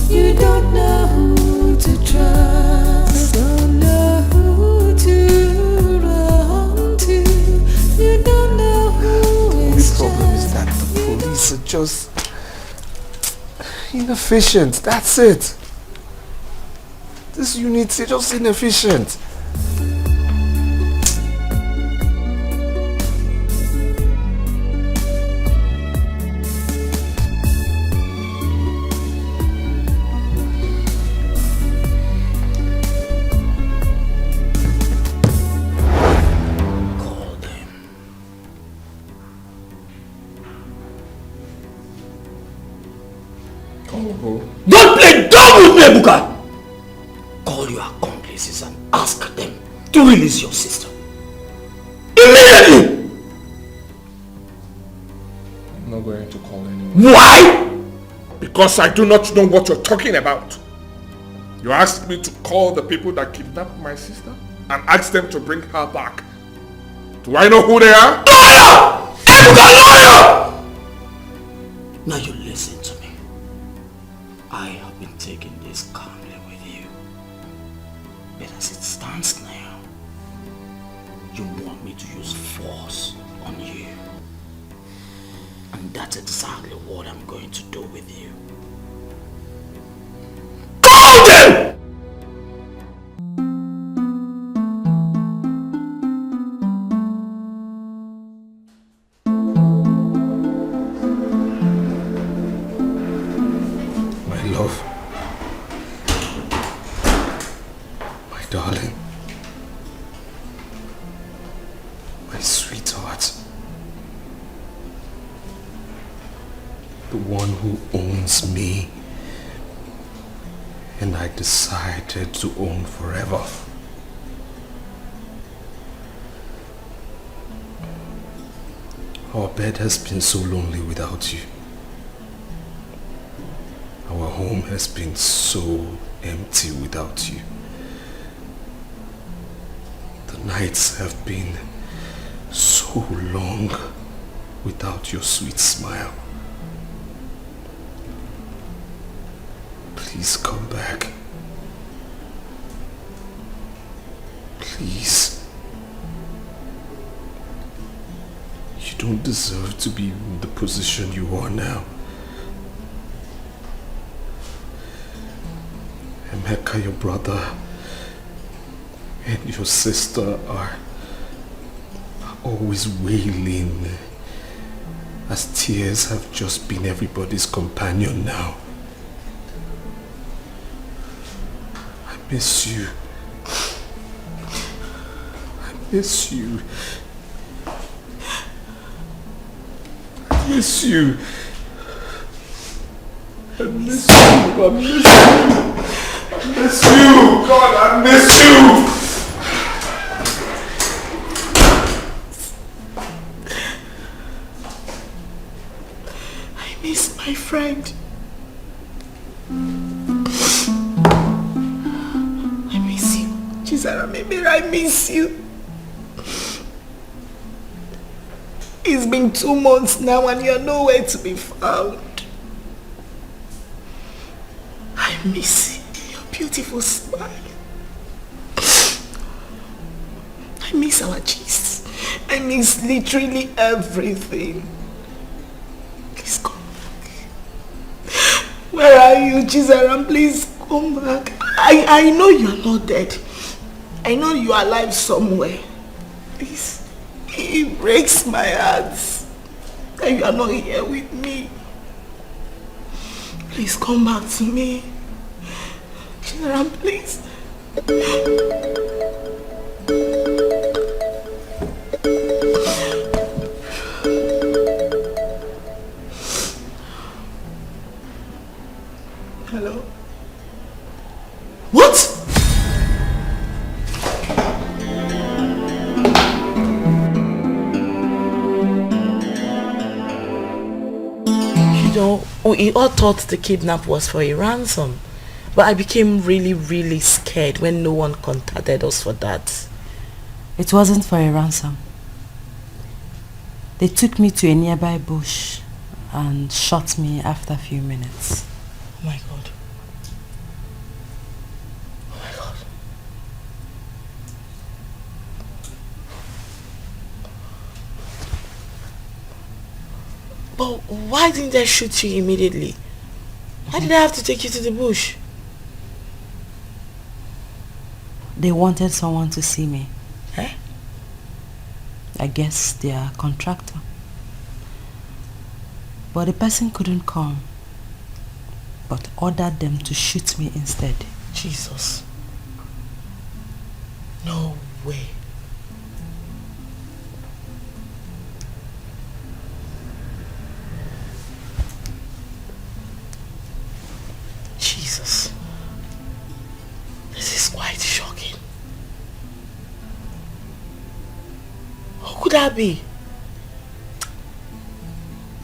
You don't know who to trust. Don't know who to run to. You don't know who is. The problem is that the police are just inefficient. That's it. This units are just inefficient. Don't play dumb with me, Ebuka! Call your accomplice. police and ask them to release your sister. Immediately! I'm not going to call anyone. Why? Because I do not know what you're talking about. You asked me to call the people that kidnapped my sister and ask them to bring her back. Do I know who they are? Liar! Liar! Now you listen to me. I have been taking this calmly with you. But as it stands now, you want me to use force on you. And that's exactly what I'm going to do with you. Call them! My love. My darling. My sweetheart. The one who owns me and I decided to own forever. Our bed has been so lonely without you. Our home has been so empty without you. The nights have been so long without your sweet smile. Please come back. Please. You don't deserve to be in the position you are now. Emeka, your brother, and your sister are always wailing, as tears have just been everybody's companion now. I miss you. I miss you. I miss you. I miss you. I miss you. I miss you. God, I miss you. I miss my friend. I miss you. Chisara, maybe I miss you. It's been 2 months now and you're nowhere to be found. I miss your beautiful smile. I miss our gist. I miss literally everything. Please come back. Where are you, Chizaram? Please come back. I know you're not dead. I know you are alive somewhere. Please. It breaks my heart that you are not here with me. Please come back to me. Chizaram, please. Hello? What? We all thought the kidnap was for a ransom, but I became really scared when no one contacted us for that. It wasn't for a ransom. They took me to a nearby bush and shot me after a few minutes. Oh my God. Oh my God. But why didn't they shoot you immediately? Why did I have to take you to the bush? They wanted someone to see me. Eh? I guess they are a contractor. But the person couldn't come, but ordered them to shoot me instead. Jesus. No way. Jesus. This is quite shocking. could that be?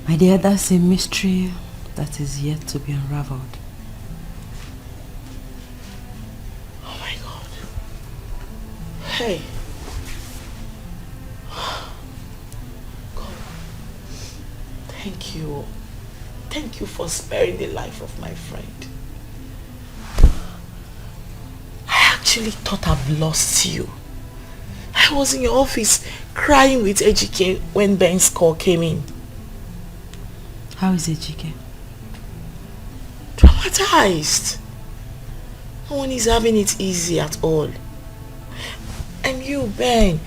My dear, that's a mystery that is yet to be unraveled. Oh my God. Hey. God. Thank you. Thank you for sparing the life of my friend. I actually thought I've lost you. I was in your office crying with Ejike when Ben's call came in. How is Ejike? Traumatized. No one is having it easy at all. And you, Ben,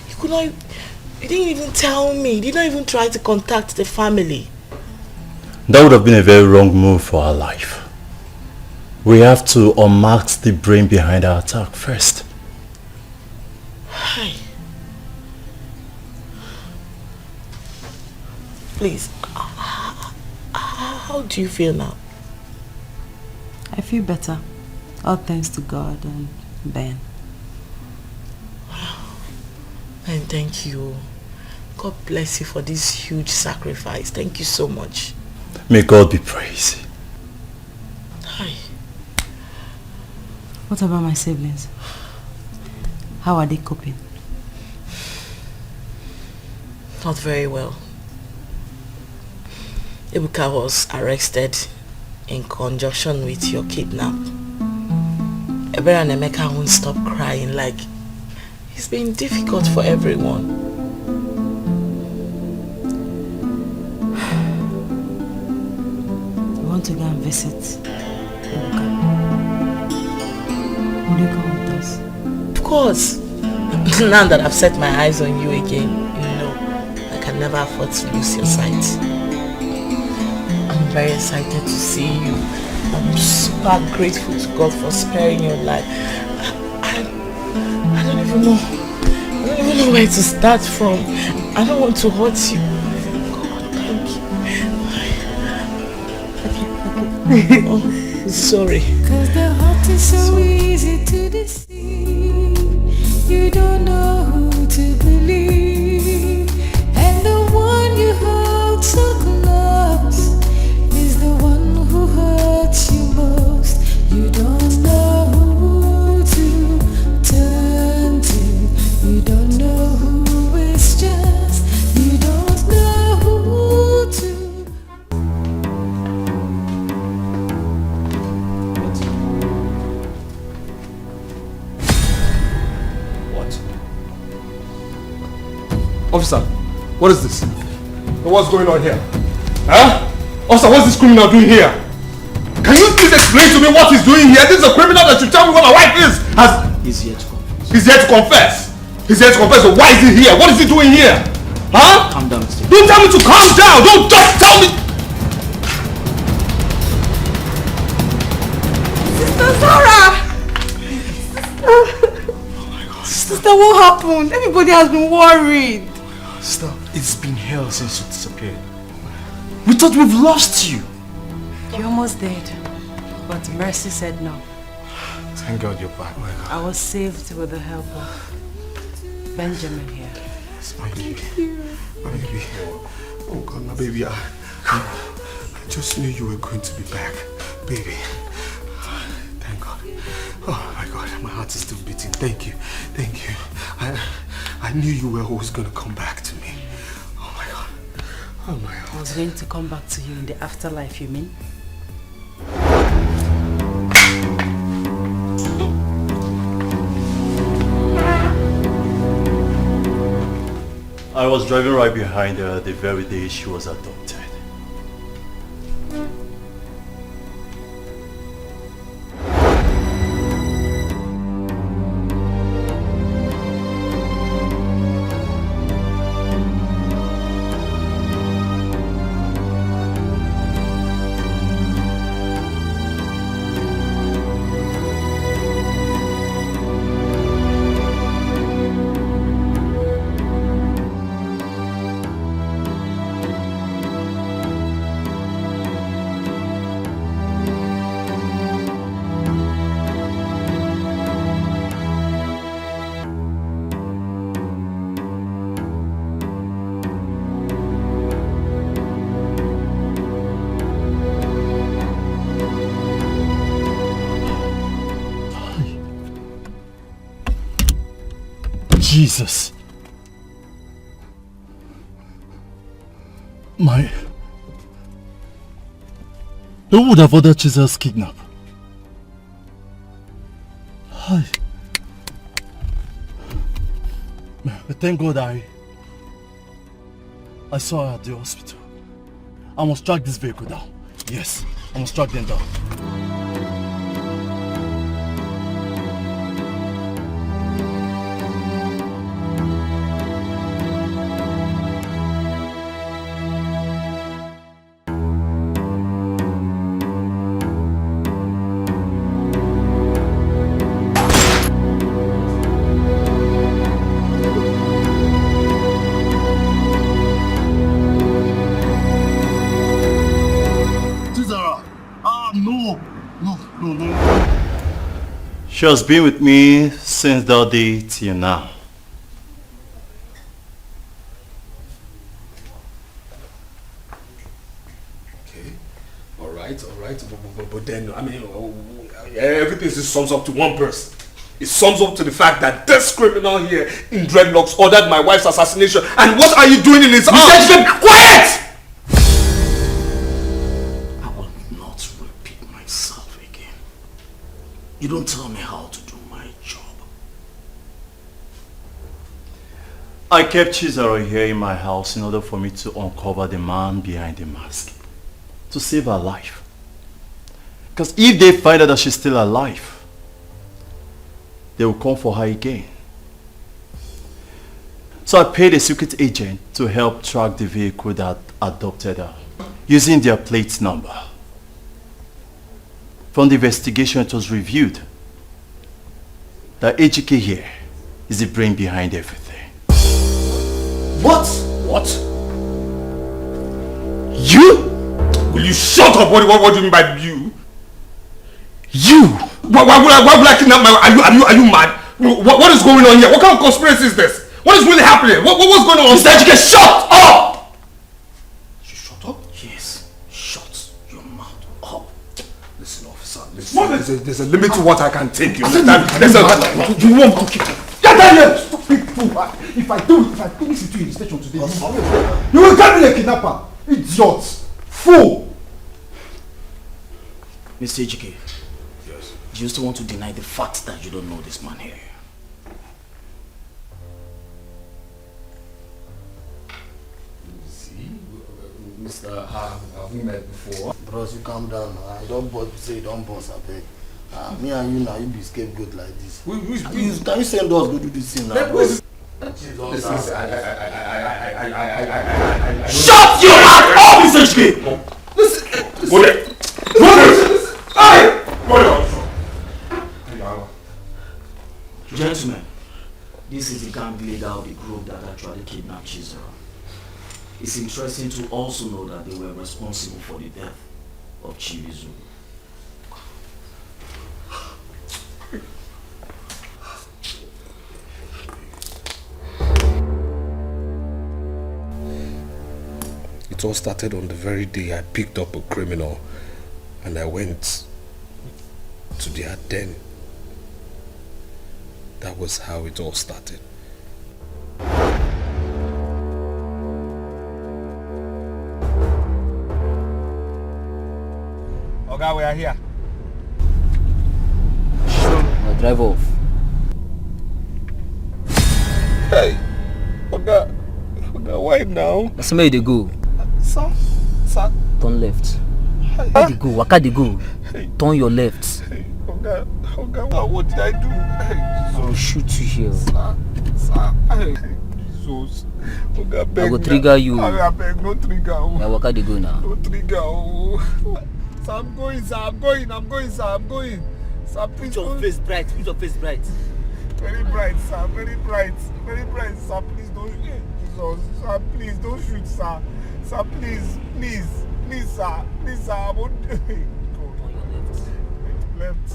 you didn't even tell me. You did not even try to contact the family. That would have been a very wrong move for our life. We have to unmark the brain behind our attack first. Hi. Please, how do you feel now? I feel better. All thanks to God and Ben. And thank you. God bless you for this huge sacrifice. Thank you so much. May God be praised. Hi. What about my siblings? How are they coping? Not very well. Ebuka was arrested in conjunction with your kidnap. Ebere and Emeka won't stop crying, like it's been difficult for everyone. I want to go and visit Ebuka. Will you come with us? Of course. Now that I've set my eyes on you again, you know I can never afford to lose your sight. I'm very excited to see you. I'm super grateful to God for sparing your life. I don't even know where to start from. I don't want to hurt you. God, thank you. Oh, sorry. 'Cause the heart is so easy to deceive. You don't know who to believe. And the one you hold so close is the one who hurts you most. You don't know who to turn to. You don't know who is just. You don't know who to. Officer, what is this? What's going on here? Huh? Officer, what's this criminal doing here? Can you please explain to me what he's doing here? This is a criminal that should tell me what my wife is. He's here to confess. He's here to confess. He's here to confess. So why is he here? What is he doing here? Huh? Calm down, Mr. Don't tell me to calm down. Don't just tell me. Sister Zara! Sister, what happened? Everybody has been worried. Sister, it's been hell since you disappeared. We thought we've lost you. You almost did, but Mercy said no. Thank God you're back. I was saved with the help of Benjamin here. Thank you. Thank you. Oh God, my baby, I just knew you were going to be back, baby. Thank God. Oh my God, my heart is still beating. Thank you. Thank you. I knew you were always going to come back to me. Oh my God. Oh my God. I was going to come back to you in the afterlife, you mean? I was driving right behind her the very day she was adopted. Jesus. Who would have ordered Jesus kidnap? Hi. But thank God I saw her at the hospital. I must track this vehicle down. Yes, I must track them down. She has been with me since that day till now. Okay, all right. But then, I mean, everything sums up to one person. It sums up to the fact that this criminal here in dreadlocks ordered my wife's assassination. And what are you doing in his arms? Be quiet! You don't tell me how to do my job. I kept Chizaro here in my house in order for me to uncover the man behind the mask. To save her life. Because if they find out that she's still alive, they will come for her again. So I paid a secret agent to help track the vehicle that adopted her, using their plate number. From the investigation, it was reviewed that HK here is the brain behind everything. What? You? Will you shut up? What do you mean by you? You? Why would I kidnap my... Are you mad? What is going on here? What kind of conspiracy is this? What is really happening? What's going on? Mr. HK, shut up! There's a limit to what I can take. You understand? You won't cook it. Get down here! Stupid fool! If I do this to you in the station today, you will get me a kidnapper! Idiot! Fool! Mr. HK. Yes. Do you still want to deny the fact that you don't know this man here? See? Mr. Have we met before? Bros, you calm down now. Don't say don't boss, I beg. Me and you now, you be scapegoat like this. Can you send us go do this thing now, bros? Shut your mouth up, Mr. HK! Listen. Go there. Gentlemen, this is the gang leader of the group that actually kidnapped Chizera. It's interesting to also know that they were responsible for the death of Chivizu. It all started on the very day I picked up a criminal and I went to their den. That was how it all started. Okay, we are here. Drive off. Hey, okay, why now? That's where they go. Sir. Turn left. Where they go? Waka they go. Turn your left. Okay, what did I do? I will shoot you here. Sir. Jesus. Okay, I will trigger you. I beg, no trigger. Now waka they go now. No trigger. Sir, I'm going. Sir, please. Put your face bright. Very bright, sir. Very bright, sir. Please don't. Jesus, sir. Please don't shoot, sir. Sir, please, sir. I won't do it. Left.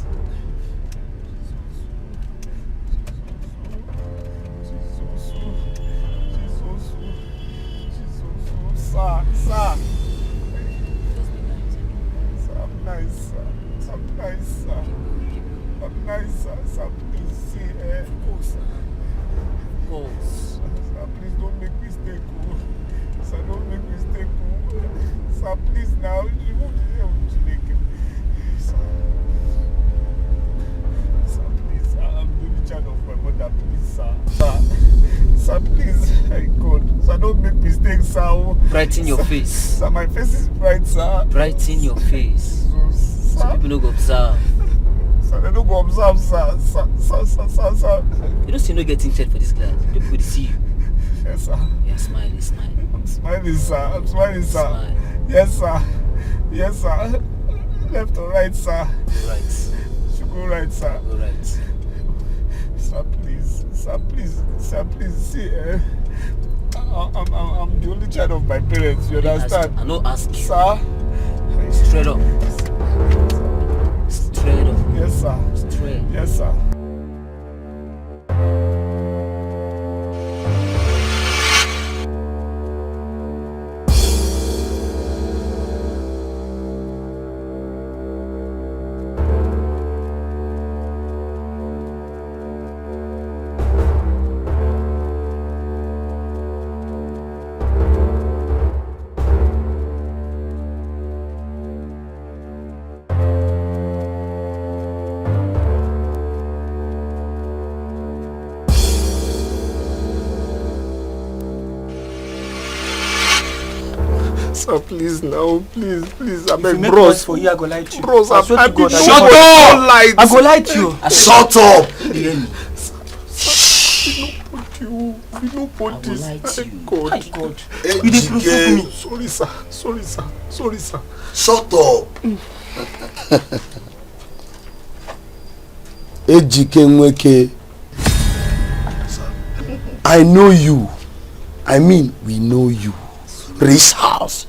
Jesus. Sir. I'm nice, sir. Sir, please see, of course. don't make mistakes, sir. Brighten your face. Sir, my face is bright, sir. Brighten your face. So people don't go observe. Sir, they don't go observe, sir. Sir. You don't see no getting fed for this class. People will see you. Yes, sir. Yeah, smile. I'm smiling, sir. Smile. Yes, sir. Left or right, sir? Right. Should go right, sir. Go right. Sir, please. See, I'm the only child of my parents. You understand? I know ask you. Sir? Straight up. Yes, sir. Straight. Yes, sir. Sir, please now, please. I beg, bros. For you, I go lie to you. Bros, I swear to God, shut up! I go lie to you. Shut up! We no put this. God. You didn't me. Sorry, sir. Shut up. Ejike Nweke. I know you. I mean, we know you. Rich house.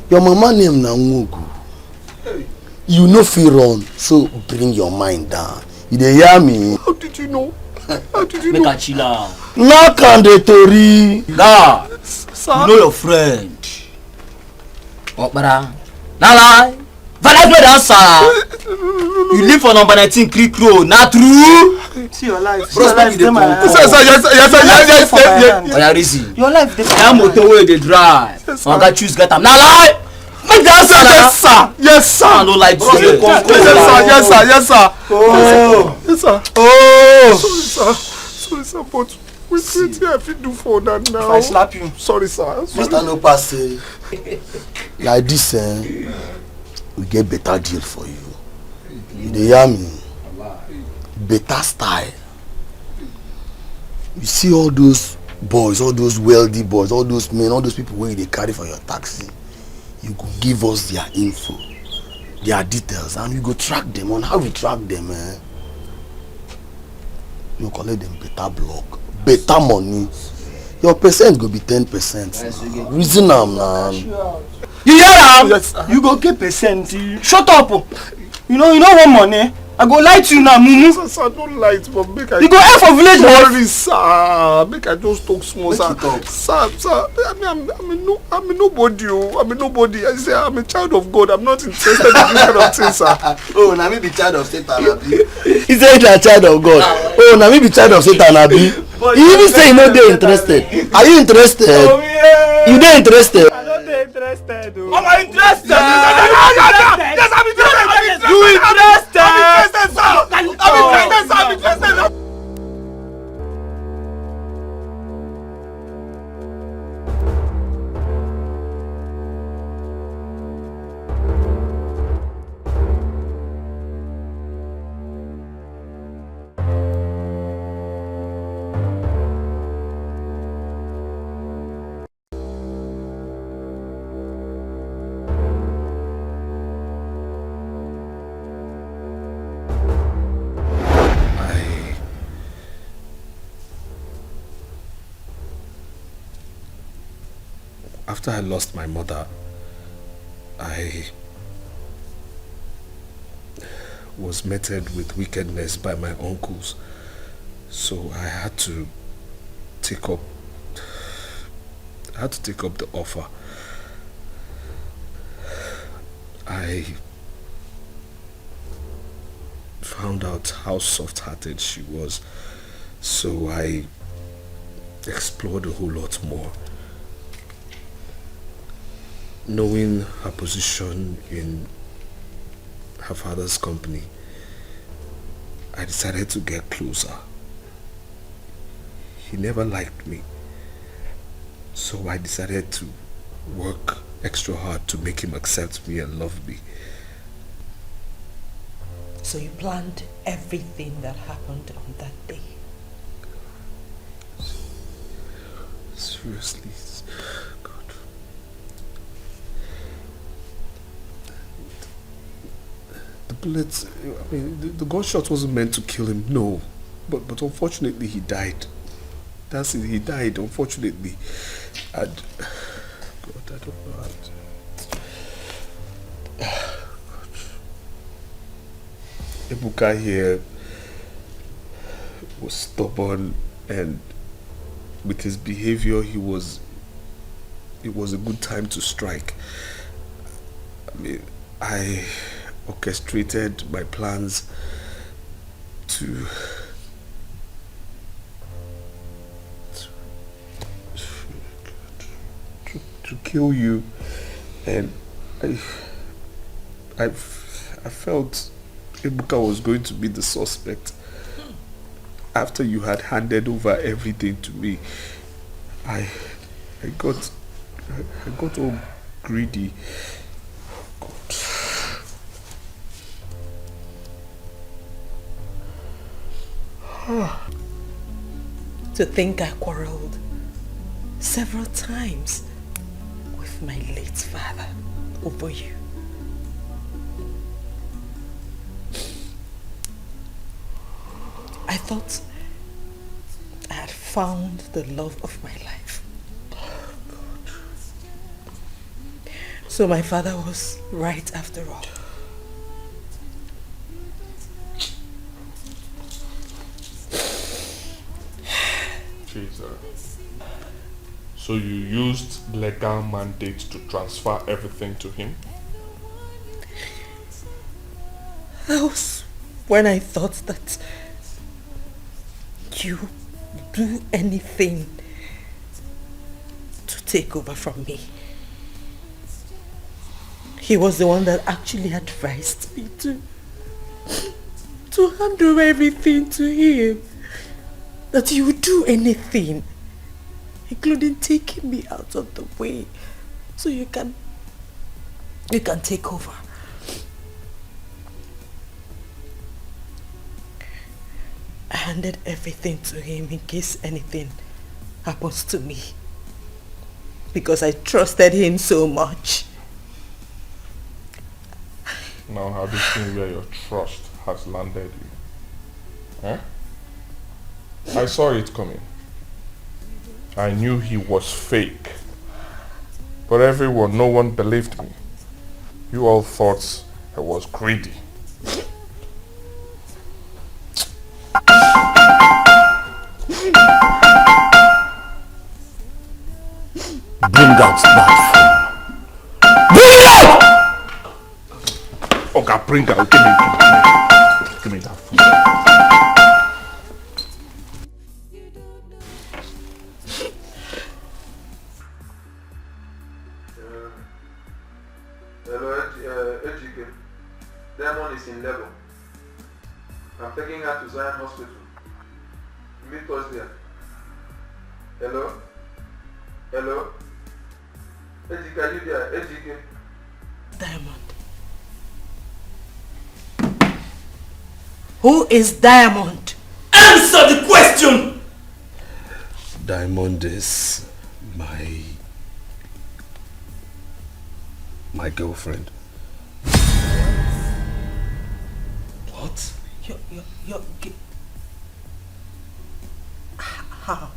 Your mama name na Nwogu. You no fit run, so bring your mind down. You dey hear me? How did you know? Make a chill out. Knock on the tori. Nah. Sir? You know your friend. What, brother? Nah lie. Valid with answer. You live for number 19 Creek Road. Not true? See your life. Bros, Yes. Oh, yeah, Rizzy. Your life. That motor where they drive. I got choose get them. Nah lie. Make the answer. Yes, sir. I don't like Yes, sir. Sorry, sir. But wait, I fit do for that now. If I slap you. Sorry, sir. Mr. No pass. Like this, we get better deal for you. You dey hear me? Better style. You see all those boys, all those wealthy boys, all those men, all those people where they carry for your taxi. You go give us their info, their details, and we go track them. On how we track them, you collect them better block, better money. Your percent go be 10%. Reason am now. You hear am? Yes, you go get percent. Shut up. You know want money. I go lie to you now, mumu. Sir, don't lie, but make I... You go air for village life. Sorry, sir. Make I just talk small, sir. Sir, I'm a nobody. I'm a nobody. I say I'm a child of God. I'm not interested in this kind of thing, sir. Oh, now me be child of Satan, Abi. He said you're a child of God. Oh, now me be child of Satan, Abi. You even say you know they're interested. Are you interested? Oh, yeah. You not interested? I'm not interested. Am I interested? Yes, I'm interested. You interested? I'm interested. After I lost my mother, I was meted with wickedness by my uncles, so I had to take up the offer. I found out how soft-hearted she was, so I explored a whole lot more. Knowing her position in her father's company, I decided to get closer. He never liked me. So I decided to work extra hard to make him accept me and love me. So you planned everything that happened on that day? Seriously, God. The bullets, I mean, the gunshot wasn't meant to kill him, no. But unfortunately he died. That's it, he died, unfortunately. And, God, I don't know how to... Ebuka here was stubborn, and with his behavior it was a good time to strike. I mean, I orchestrated my plans to kill you, and I felt Ebuka was going to be the suspect. After you had handed over everything to me, I got all greedy. To think I quarreled several times with my late father over you. I thought I had found the love of my life. So my father was right after all. Jesus. So you used legal mandate to transfer everything to him? That was when I thought that you do anything to take over from me. He was the one that actually advised me to hand over everything to him. That you would do anything, including taking me out of the way, so you can take over. I handed everything to him in case anything happens to me, because I trusted him so much. Now have you seen where your trust has landed you? Huh? I saw it coming. I knew he was fake. But no one believed me. You all thought I was greedy. Bring out that phone. Bring it out! Okay, bring out. Give me that phone. Ejike. Diamond is in labor. I'm taking her to Zion Hospital. Meet us there. Hello? Hello? Ejike, are you there? Ejike? Diamond. Who is Diamond? Answer the question! Diamond is my girlfriend. What? You're how?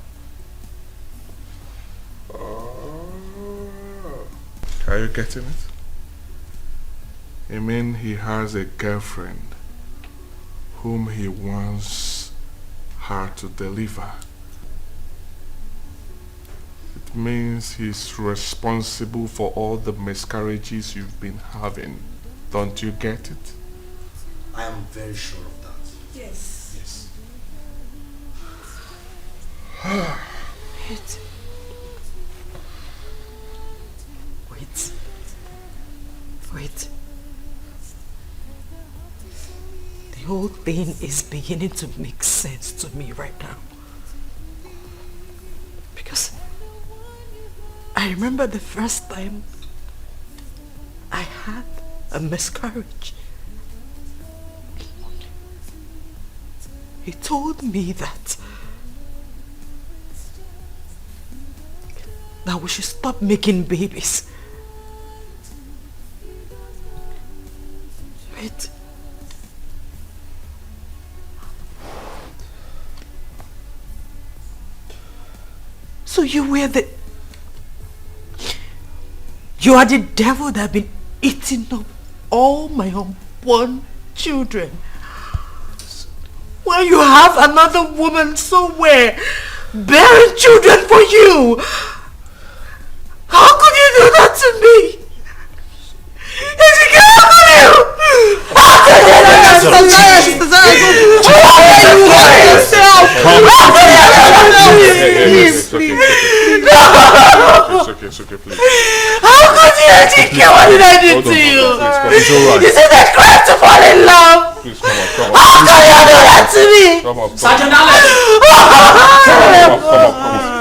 Are you getting it? I mean, he has a girlfriend whom he wants her to deliver. It means he's responsible for all the miscarriages you've been having. Don't you get it? I am very sure of that. Yes. Yes. Wait. The whole thing is beginning to make sense to me right now. Because I remember the first time I had a miscarriage. He told me that we should stop making babies. Wait. So you are the devil that have been eating up all my unborn children. While you have another woman somewhere bearing children for you. How could you do that to me? How could you? How could you do that to me? Sister Zara, It's okay, please. How could you? What did I do to you? You said that crap to fall in love. Please come on. How could you do that to me? Come on. Sergeant Alex.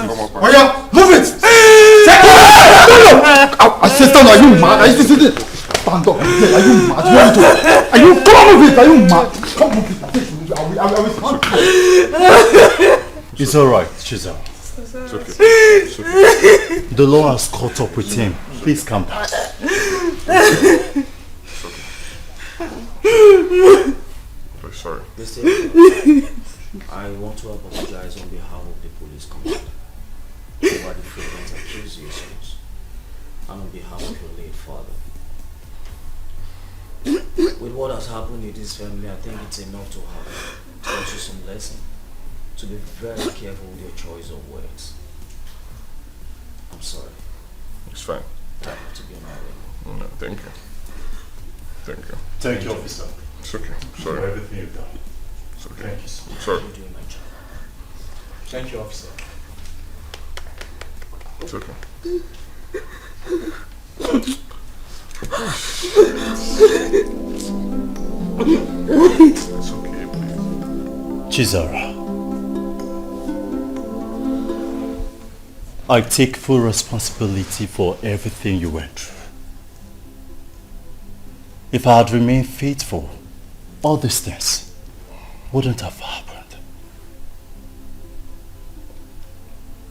Come on. Oh yeah, move it! I said, stand up, are you mad? Are you sitting? Stand up, are you mad? Are you, come on, move it, are you mad? Come move it, I will stand. It's alright, Chisel. It's okay. The law has caught up with him. Please calm down. I'm sorry. I want to apologize on behalf of the police commander over the frequent accusations and on behalf of your late father. With what has happened in this family, I think it's enough to have taught you some lesson. To be very careful with your choice of words. I'm sorry. It's fine. I have to be married. No, thank you. Thank you, officer. It's okay. Sorry. For everything you've done. It's okay. Thank you so much. Sorry. You're doing my job. Thank you, officer. It's okay. It's okay, please. Chisara, I take full responsibility for everything you went through. If I had remained faithful, all these things wouldn't have happened.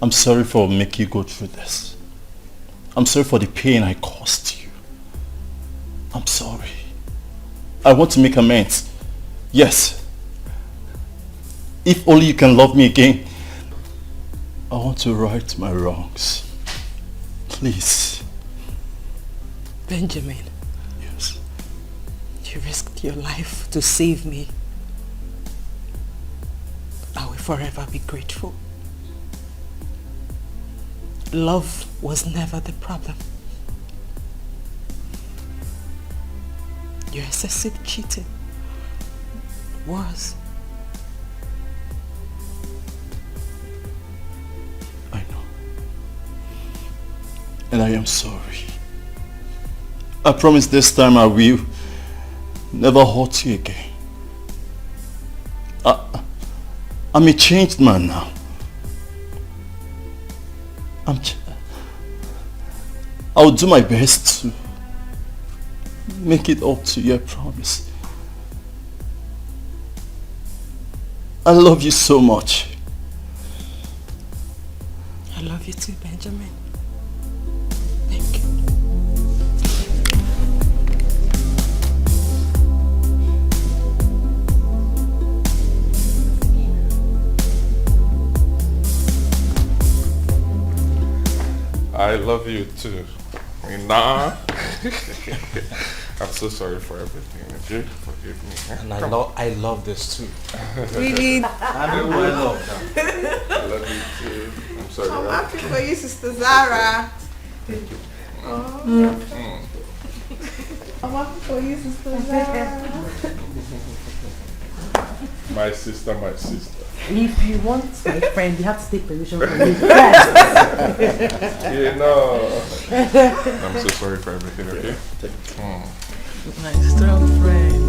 I'm sorry for making you go through this. I'm sorry for the pain I caused you. I'm sorry. I want to make amends. Yes. If only you can love me again. I want to right my wrongs. Please. Benjamin. Yes. You risked your life to save me. I will forever be grateful. Love was never the problem. Your excessive cheating was. I know. And I am sorry. I promise this time I will never hurt you again. I'm a changed man now. I'll do my best to make it up to you, I promise. I love you so much. I love you too, Benjamin. Thank you. I love you too. Nah. I'm so sorry for everything. Okay? Forgive me. And I love this too. Really? I love that. I love you too. I'm sorry. I'm happy for you, Sister Zara. Thank you. Oh. I'm happy for you, Sister Zara. My sister. If you want my friend, you have to take permission from me first. You know. I'm so sorry for everything, okay? My strong friend.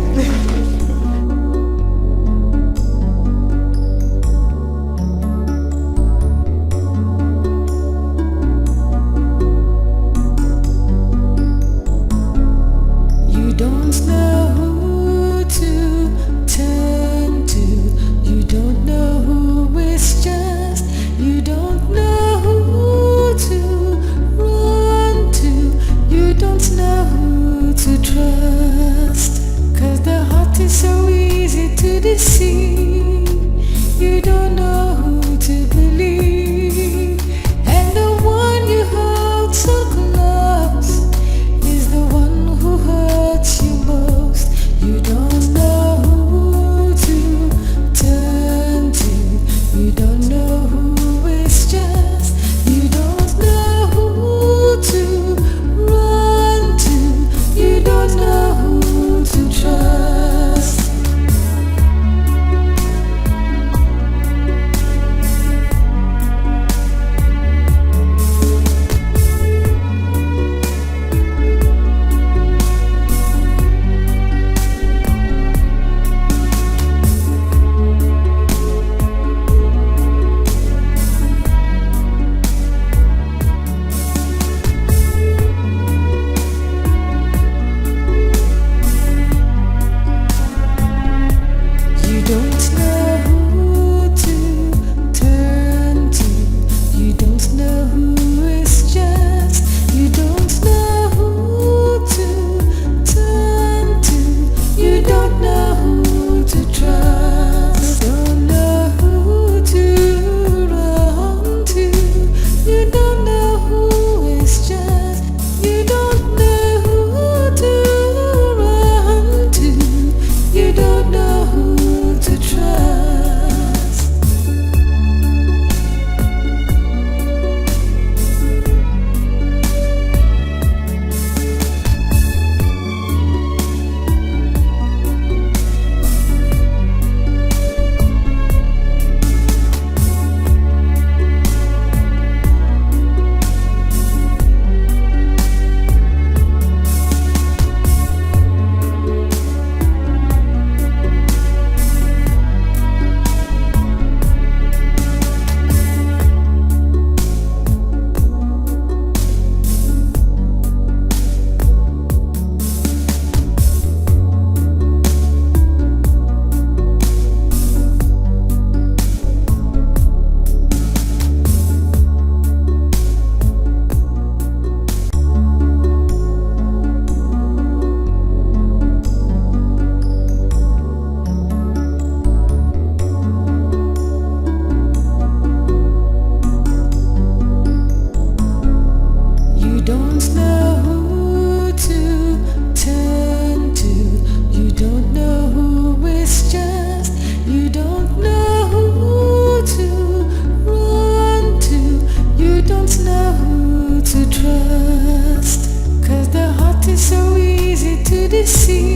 don't know who to turn to. You don't know who is just. You don't know who to run to. You don't know who to trust. 'Cause the heart is so easy to deceive.